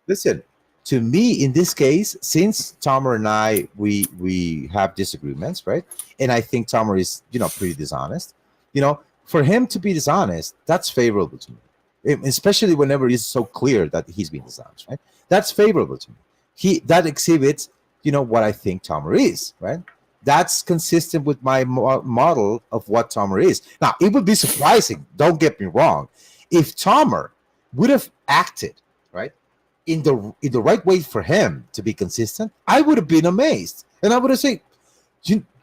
Speaker 1: Listen, to me, in this case, since Tomer and I we have disagreements, right? And I think Tomer is pretty dishonest. For him to be dishonest, that's favorable to me, especially whenever it's so clear that he's being dishonest, right? That's favorable to me. That exhibits what I think Tomer is, right? That's consistent with my model of what Tomer is. Now, it would be surprising, don't get me wrong, if Tomer would have acted, right, in the right way for him to be consistent. I would have been amazed. And I would have said,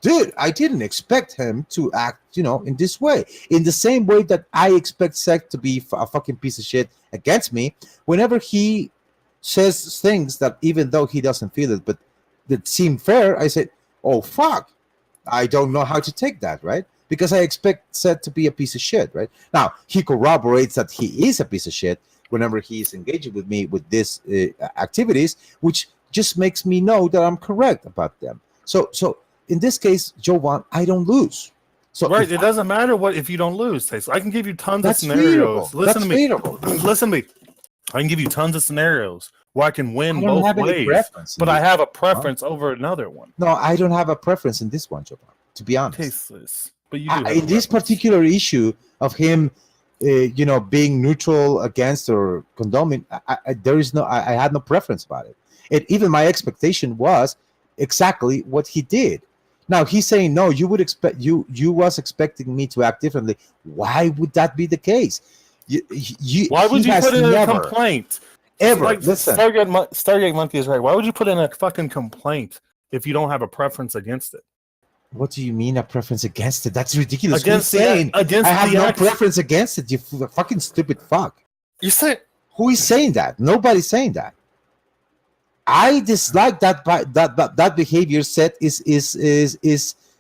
Speaker 1: dude, I didn't expect him to act, in this way. In the same way that I expect Seth to be a fucking piece of shit against me whenever he says things that, even though he doesn't feel it, but that seem fair, I said, oh, fuck. I don't know how to take that, right? Because I expect Seth to be a piece of shit, right? Now, he corroborates that he is a piece of shit whenever he is engaging with me with these activities, which just makes me know that I'm correct about them. So in this case, Jovan, I don't lose. So
Speaker 21: Right, it doesn't matter what if you don't lose, Tasteless. I can give you tons of
Speaker 1: That's
Speaker 21: scenarios.
Speaker 1: favorable.
Speaker 21: Listen
Speaker 1: That's
Speaker 21: to me.
Speaker 1: favorable.
Speaker 21: Listen to me. I can give you tons of scenarios where I can win
Speaker 1: I don't
Speaker 21: both
Speaker 1: have any
Speaker 21: ways,
Speaker 1: preference in
Speaker 21: but I
Speaker 1: this
Speaker 21: have a
Speaker 1: one,
Speaker 21: preference over another one.
Speaker 1: No, I don't have a preference in this one, Jovan, to be honest.
Speaker 21: Tasteless, but you do have a
Speaker 1: In this
Speaker 21: preference.
Speaker 1: particular issue of him, being neutral against or condoning, there is no. I had no preference about it. Even my expectation was exactly what he did. Now he's saying no. You would expect you was expecting me to act differently. Why would that be the case?
Speaker 21: Why would
Speaker 1: he
Speaker 21: you
Speaker 1: has
Speaker 21: put in a
Speaker 1: never,
Speaker 21: complaint?
Speaker 1: ever
Speaker 21: Like
Speaker 1: listen.
Speaker 21: Stargate Monkey is right. Why would you put in a fucking complaint if you don't have a preference against it?
Speaker 1: What do you mean a preference against it? That's ridiculous.
Speaker 21: Against
Speaker 1: Who's saying
Speaker 21: against
Speaker 1: I have
Speaker 21: the
Speaker 1: no
Speaker 21: act.
Speaker 1: preference against it? You fucking stupid fuck.
Speaker 21: You said
Speaker 1: who is saying that? Nobody's saying that. I dislike that behavior set is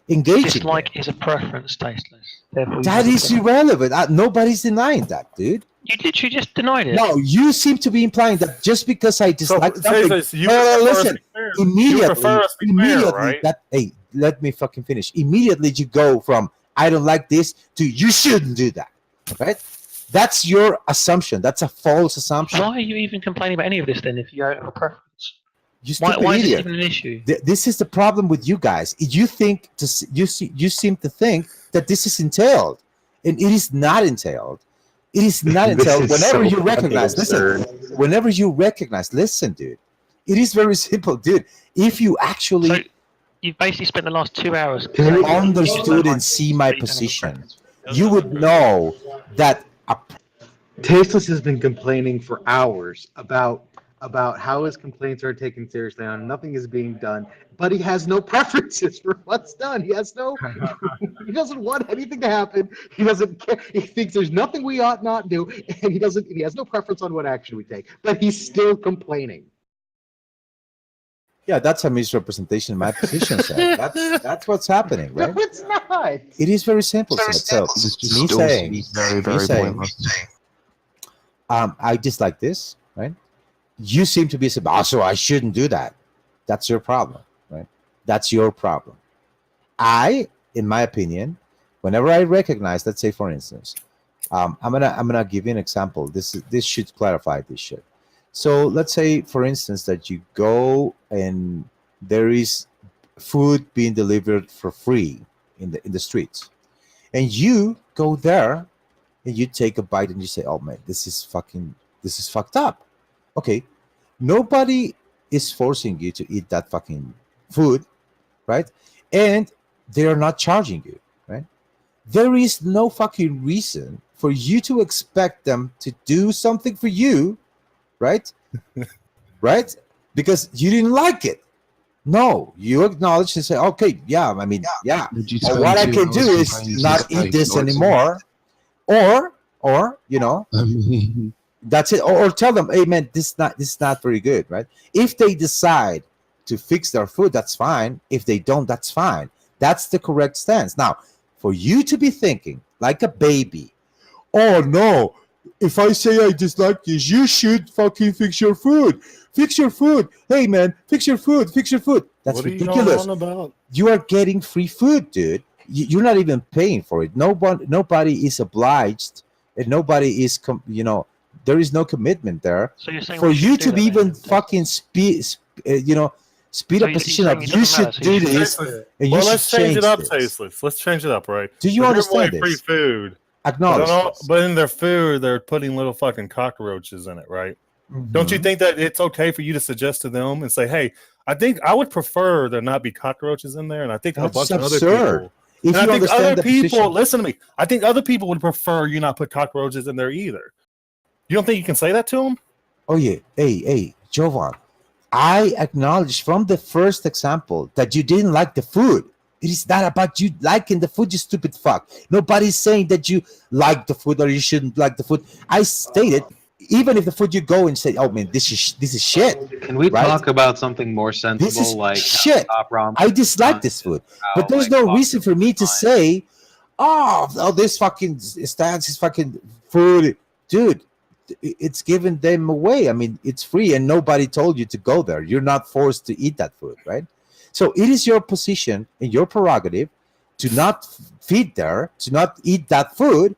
Speaker 1: engaging.
Speaker 20: Dislike is a preference, Tasteless. Therefore, you
Speaker 1: That
Speaker 20: have a
Speaker 1: is
Speaker 20: preference.
Speaker 1: irrelevant. Nobody's denying that, dude.
Speaker 20: You literally just denied it.
Speaker 1: No, you seem to be implying that just because I dislike something.
Speaker 21: Tasteless, you prefer us
Speaker 1: Listen,
Speaker 21: to be fair.
Speaker 1: immediately,
Speaker 21: You prefer us to be fair, right?
Speaker 1: hey, let me fucking finish. Immediately, you go from I don't like this to you shouldn't do that, right? That's your assumption. That's a false assumption.
Speaker 20: Why are you even complaining about any of this then if you don't have a preference?
Speaker 1: You
Speaker 20: Why
Speaker 1: stupid
Speaker 20: is this
Speaker 1: idiot.
Speaker 20: even an issue?
Speaker 1: This is the problem with you guys. You seem to think that this is entailed, and it is not entailed. It is not
Speaker 8: This
Speaker 1: entailed.
Speaker 8: is
Speaker 1: Whenever
Speaker 8: so
Speaker 1: you
Speaker 8: fucking
Speaker 1: recognize,
Speaker 8: absurd.
Speaker 1: whenever you recognize, listen, dude. It is very simple, dude. If you actually
Speaker 20: So you've basically spent the last 2 hours
Speaker 1: understood and see my position, you would know that
Speaker 18: Tasteless has been complaining for hours about how his complaints are taken seriously and nothing is being done, but he has no preferences for what's done. He has no he doesn't want anything to happen. He doesn't care. He thinks there's nothing we ought not do, and he has no preference on what action we take. But he's still complaining.
Speaker 1: yeah, that's a misrepresentation of my position, Seth. That's what's happening, right?
Speaker 18: No, it's not.
Speaker 1: It is very simple, Seth. So me saying, I dislike this, right? You seem to be saying, oh, so I shouldn't do that. That's your problem, right? That's your problem. In my opinion, whenever I recognize, let's say for instance, I'm gonna give you an example. This should clarify this shit. So let's say for instance that you go and there is food being delivered for free in the streets, and you go there and you take a bite and you say, "Oh man, this is fucked up." Okay, nobody is forcing you to eat that fucking food, right? And they are not charging you, right? There is no fucking reason for you to expect them to do something for you, right? Right? Because you didn't like it. No, you acknowledge and say, okay, yeah, I mean, yeah.
Speaker 6: Would you
Speaker 1: Or
Speaker 6: spend
Speaker 1: what I
Speaker 6: 2
Speaker 1: can
Speaker 6: hours
Speaker 1: do is
Speaker 6: complaining
Speaker 1: not
Speaker 6: just by
Speaker 1: eat this
Speaker 6: ignoring
Speaker 1: anymore, or you know,
Speaker 6: I mean,
Speaker 1: that's it. Or tell them, hey man, this is not very good, right? If they decide to fix their food, that's fine. If they don't, that's fine. That's the correct stance. Now, for you to be thinking like a baby, oh no, if I say I dislike this, you should fucking fix your food. Fix your food. Hey man, fix your food. Fix your food. That's
Speaker 21: What are you
Speaker 1: ridiculous.
Speaker 21: going on about?
Speaker 1: You are getting free food, dude. You're not even paying for it. Nobody is obliged, and nobody is, there is no commitment there
Speaker 20: So you're saying
Speaker 1: for
Speaker 20: we should
Speaker 1: you
Speaker 20: do
Speaker 1: to
Speaker 20: that
Speaker 1: be
Speaker 20: then,
Speaker 1: even
Speaker 20: Tasteless?
Speaker 1: fucking speed
Speaker 20: So
Speaker 1: a
Speaker 20: you're
Speaker 1: position
Speaker 20: saying
Speaker 1: of
Speaker 20: it
Speaker 1: you
Speaker 20: doesn't
Speaker 1: should
Speaker 20: matter, so
Speaker 1: do
Speaker 20: you should
Speaker 1: this
Speaker 20: do it.
Speaker 1: and you
Speaker 21: Well,
Speaker 1: should
Speaker 21: let's change it up,
Speaker 1: this.
Speaker 21: Tasteless. Let's change it up, right?
Speaker 1: Do you
Speaker 21: So
Speaker 1: understand
Speaker 21: they're free
Speaker 1: this?
Speaker 21: food.
Speaker 1: Acknowledge this.
Speaker 21: But in their food, they're putting little fucking cockroaches in it, right? Don't you
Speaker 1: Mhm.
Speaker 21: think that it's okay for you to suggest to them and say, "Hey, I think I would prefer there not be cockroaches in there," and I think a
Speaker 1: That's
Speaker 21: bunch of other
Speaker 1: absurd.
Speaker 21: people.
Speaker 1: If
Speaker 21: And I
Speaker 1: you
Speaker 21: think
Speaker 1: understand
Speaker 21: other
Speaker 1: the
Speaker 21: people
Speaker 1: position.
Speaker 21: listen to me. I think other people would prefer you not put cockroaches in there either. You don't think you can say that to them?
Speaker 1: Oh yeah, hey, Jovan, I acknowledge from the first example that you didn't like the food. It is not about you liking the food, you stupid fuck. Nobody's saying that you like the food or you shouldn't like the food. I stated, even if the food you go and say, "Oh man, this is shit,"
Speaker 18: Can we
Speaker 1: right?
Speaker 18: talk about something more
Speaker 1: This
Speaker 18: sensible,
Speaker 1: is
Speaker 18: like
Speaker 1: shit.
Speaker 18: how Top Rom
Speaker 1: I dislike this food, but there's no reason for me to say, "Oh, this fucking stance is fucking food, dude." It's giving them away. I mean, it's free, and nobody told you to go there. You're not forced to eat that food, right? So it is your position and your prerogative to not feed there, to not eat that food,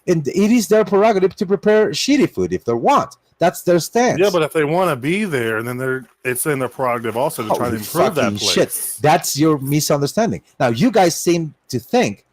Speaker 1: and it is their prerogative to prepare shitty food if they want. That's their stance.
Speaker 21: Yeah, but if they want to be there, then it's in their prerogative also to try to
Speaker 1: Holy
Speaker 21: improve that
Speaker 1: fucking
Speaker 21: place.
Speaker 1: shit. That's your misunderstanding. Now, you guys seem to think,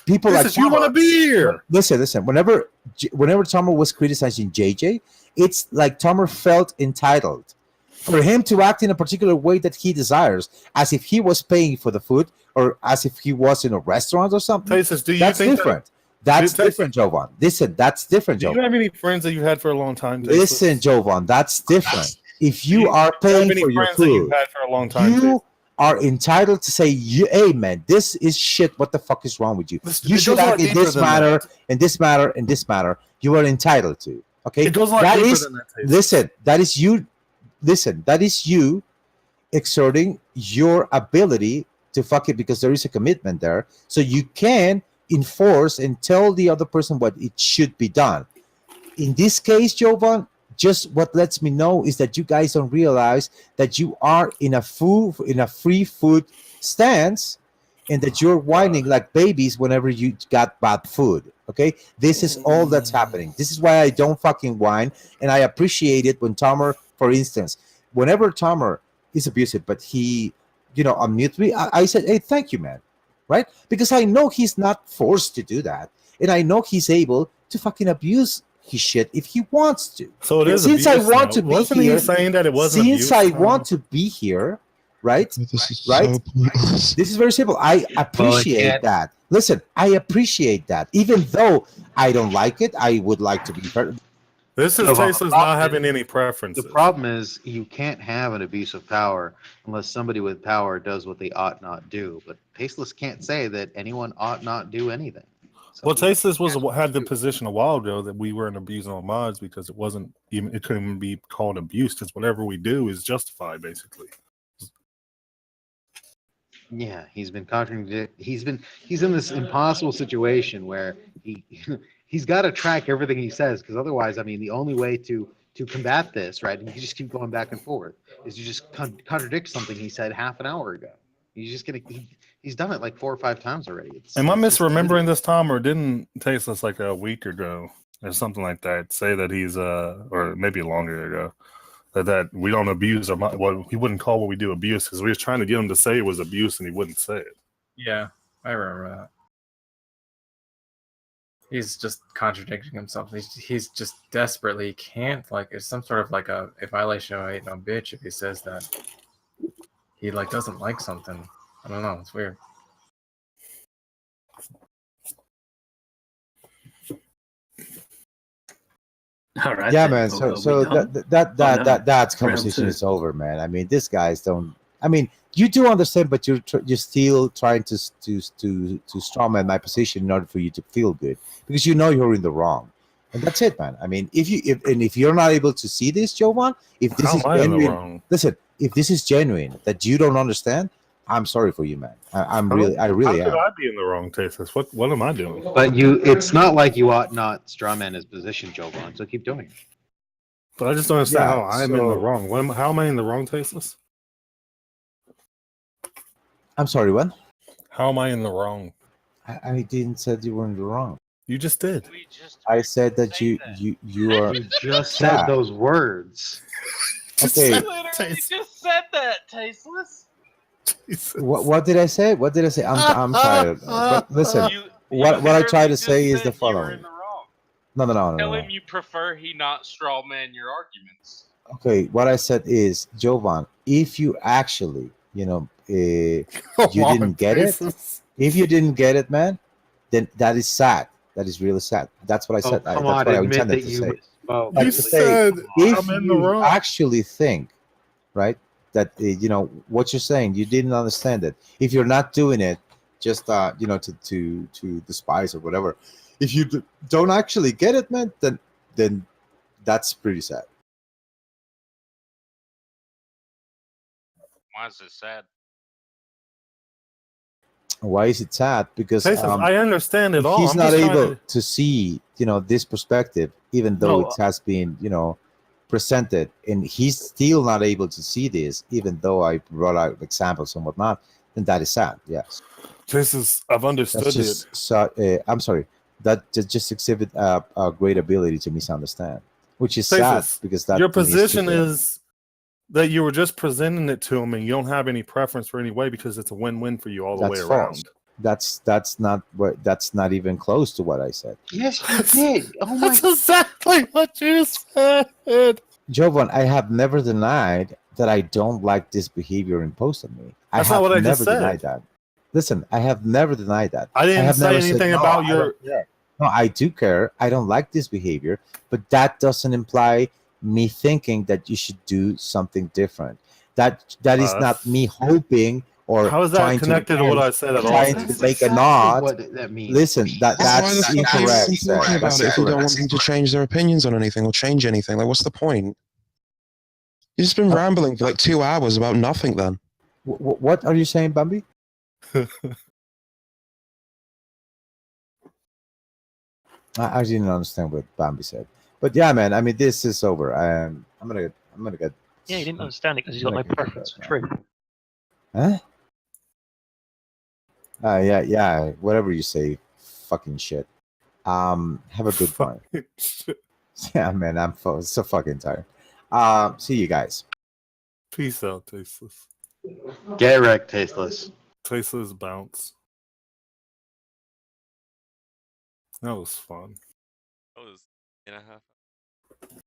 Speaker 1: people like
Speaker 21: You want to
Speaker 1: Tomo-
Speaker 21: be here.
Speaker 1: Listen. Whenever Tomer was criticizing JJ, it's like Tomer felt entitled for him to act in a particular way that he desires, as if he was paying for the food or as if he was in a restaurant or something.
Speaker 21: Tasteless, do you
Speaker 1: That's
Speaker 21: think
Speaker 1: different.
Speaker 21: That's
Speaker 1: different, Jovan. Listen, that's different,
Speaker 21: Do you
Speaker 1: Jovan.
Speaker 21: have any friends that you had for a long time? Tasteless?
Speaker 1: Listen, Jovan, that's different. If
Speaker 21: Do
Speaker 1: you are
Speaker 21: do you have
Speaker 1: paying
Speaker 21: any
Speaker 1: for your
Speaker 21: friends that you've
Speaker 1: food,
Speaker 21: had for a long time?
Speaker 1: you are entitled to say, "Hey, man, this is shit. What the fuck is wrong with you? You
Speaker 21: it
Speaker 1: should
Speaker 21: goes a lot
Speaker 1: act in
Speaker 21: deeper
Speaker 1: this
Speaker 21: than
Speaker 1: matter,
Speaker 21: that.
Speaker 1: and this matter, and this matter." You are entitled to. Okay,
Speaker 21: It goes a lot
Speaker 1: that
Speaker 21: deeper
Speaker 1: is
Speaker 21: than that, Tasteless.
Speaker 1: listen. That is you. Listen, that is you exerting your ability to fuck it because there is a commitment there, so you can enforce and tell the other person what it should be done. In this case, Jovan, just what lets me know is that you guys don't realize that you are in a free food stance, and that you're whining like babies whenever you got bad food. Okay, this is all that's happening. This is why I don't fucking whine, and I appreciate it when Tomer, for instance, whenever Tomer is abusive, but he, unmute me, I said, "Hey, thank you, man," right? Because I know he's not forced to do that, and I know he's able to fucking abuse his shit if he wants to.
Speaker 21: So it is
Speaker 1: Since I
Speaker 21: abuse
Speaker 1: want
Speaker 21: now.
Speaker 1: to be
Speaker 21: Wasn't
Speaker 1: here,
Speaker 21: he saying that it wasn't
Speaker 1: since
Speaker 21: abuse?
Speaker 1: I
Speaker 21: Tom?
Speaker 1: want to be here, right?
Speaker 6: this is
Speaker 1: Right?
Speaker 6: so pointless.
Speaker 1: This is very simple. I appreciate
Speaker 18: can't-
Speaker 1: that. Listen, I appreciate that. Even though I don't like it, I would like to be fair.
Speaker 21: This is
Speaker 18: Jovan,
Speaker 21: Tasteless not having any preferences.
Speaker 18: The problem is you can't have an abuse of power unless somebody with power does what they ought not do. But Tasteless can't say that anyone ought not do anything. So
Speaker 21: Well,
Speaker 18: he-
Speaker 21: Tasteless had the position a while ago that we weren't abusing our mods because it couldn't even be called abuse because whatever we do is justified basically.
Speaker 18: Yeah, he's been contradicting. He's in this impossible situation where he's got to track everything he says, because otherwise, I mean, the only way to combat this, right? And you just keep going back and forth, is you just contradict something he said half an hour ago. He's just he's done it like 4 or 5 times already.
Speaker 21: Am I
Speaker 18: it's just
Speaker 21: misremembering this, Tom, or didn't Tasteless like a week ago or something like that say that he's or maybe longer ago that we don't abuse or well, he wouldn't call what we do abuse because we was trying to get him to say it was abuse and he wouldn't say it.
Speaker 19: Yeah, I remember that. He's just contradicting himself. He's just desperately can't, like, it's some sort of like a violation of ain't no bitch if he says that. He like doesn't like something. I don't know. It's weird.
Speaker 12: All right.
Speaker 1: Yeah,
Speaker 12: then.
Speaker 1: man.
Speaker 12: Are
Speaker 1: So
Speaker 12: we done?
Speaker 1: that
Speaker 12: Round
Speaker 1: conversation
Speaker 12: two.
Speaker 1: is over, man. I mean, these guys don't. I mean, you do understand, but you're still trying to strawman my position in order for you to feel good because you know you're in the wrong, and that's it, man. I mean, if you're not able to see this, Jovan, if this
Speaker 21: How
Speaker 1: is
Speaker 21: am I in the
Speaker 1: genuine,
Speaker 21: wrong?
Speaker 1: listen. If this is genuine that you don't understand, I'm sorry for you, man. I really
Speaker 21: How
Speaker 1: am.
Speaker 21: could I be in the wrong, Tasteless? What am I doing?
Speaker 18: But it's not like you ought not strawman his position, Jovan. So keep doing it.
Speaker 21: But I just don't understand
Speaker 1: Yeah,
Speaker 21: how I'm in the
Speaker 1: so-
Speaker 21: wrong. How am I in the wrong, Tasteless?
Speaker 1: I'm sorry. What?
Speaker 21: How am I in the wrong?
Speaker 1: I didn't say you were in the wrong.
Speaker 21: You just did.
Speaker 1: I said that you are.
Speaker 18: You just said those words.
Speaker 1: Okay.
Speaker 6: Literally just said that, Tasteless.
Speaker 1: What did I say? What did I say? I'm tired. But listen, what I try to say is the following. No.
Speaker 6: Tell him you prefer he not straw man your arguments.
Speaker 1: Okay, what I said is, Jovan, if you actually, you didn't get it. If you didn't get it, man, then that is sad. That is really sad. That's what I said.
Speaker 18: come
Speaker 1: that's
Speaker 18: on,
Speaker 1: what I
Speaker 18: admit
Speaker 1: intended
Speaker 18: that
Speaker 1: to
Speaker 18: you
Speaker 1: say.
Speaker 18: misspoke.
Speaker 1: Like
Speaker 18: You
Speaker 1: to say,
Speaker 21: said
Speaker 1: if
Speaker 21: I'm in the
Speaker 1: you
Speaker 21: wrong.
Speaker 1: actually think, right, that what you're saying, you didn't understand it. If you're not doing it, just to despise or whatever. If you don't actually get it, man, then that's pretty sad.
Speaker 6: Why is it sad?
Speaker 1: Why is it sad? Because
Speaker 21: Tasteless, I understand it all.
Speaker 1: he's
Speaker 21: I'm
Speaker 1: not
Speaker 21: just trying
Speaker 1: able
Speaker 21: to.
Speaker 1: to see this perspective, even though
Speaker 21: No.
Speaker 1: it has been presented, and he's still not able to see this, even though I brought out examples and whatnot. Then that is sad. Yes,
Speaker 21: I've understood
Speaker 1: that's
Speaker 21: it.
Speaker 1: just I'm sorry. That just exhibit a great ability to misunderstand, which is sad
Speaker 21: Tasteless,
Speaker 1: because that
Speaker 21: your
Speaker 1: to me
Speaker 21: position
Speaker 1: stupid.
Speaker 21: is that you were just presenting it to him, and you don't have any preference for any way because it's a win-win for you all the way
Speaker 1: That's
Speaker 21: around.
Speaker 1: false. That's not even close to what I said.
Speaker 18: Yes, you did. Oh my!
Speaker 21: That's exactly what you said.
Speaker 1: Jovan, I have never denied that I don't like this behavior imposed on me.
Speaker 21: That's
Speaker 1: I
Speaker 21: not
Speaker 1: have
Speaker 21: what I
Speaker 1: never
Speaker 21: just said.
Speaker 1: denied that. Listen, I have never denied that.
Speaker 21: I didn't
Speaker 1: have
Speaker 21: say
Speaker 1: never
Speaker 21: anything
Speaker 1: said, "No,
Speaker 21: about
Speaker 1: I
Speaker 21: your.
Speaker 1: don't care." No, I do care. I don't like this behavior, but that doesn't imply me thinking that you should do something different. That is not me hoping or
Speaker 21: How is that
Speaker 1: trying
Speaker 21: connected to what I said at all?
Speaker 1: trying to make a nod.
Speaker 18: What that means.
Speaker 1: Listen,
Speaker 22: Why
Speaker 1: that's
Speaker 22: the fuck are you
Speaker 1: incorrect.
Speaker 22: even
Speaker 1: Sir.
Speaker 22: talking about
Speaker 1: That's
Speaker 22: it if you don't
Speaker 1: incorrect.
Speaker 22: want them to change their opinions on anything or change anything? Like, what's the point? You've just been rambling for like 2 hours about nothing then.
Speaker 1: What are you saying, Bambi? I didn't understand what Bambi said, but yeah, man. I mean, this is over. I'm gonna get.
Speaker 20: Yeah, he didn't understand it because he's got no preference for truth.
Speaker 1: Huh? Yeah. Whatever you say, fucking shit. Have a good one. Yeah, man. I'm so fucking tired. See you guys.
Speaker 21: Peace out, Tasteless.
Speaker 18: Get wrecked, Tasteless.
Speaker 21: Tasteless bounce. That was fun.
Speaker 3: That was 2.5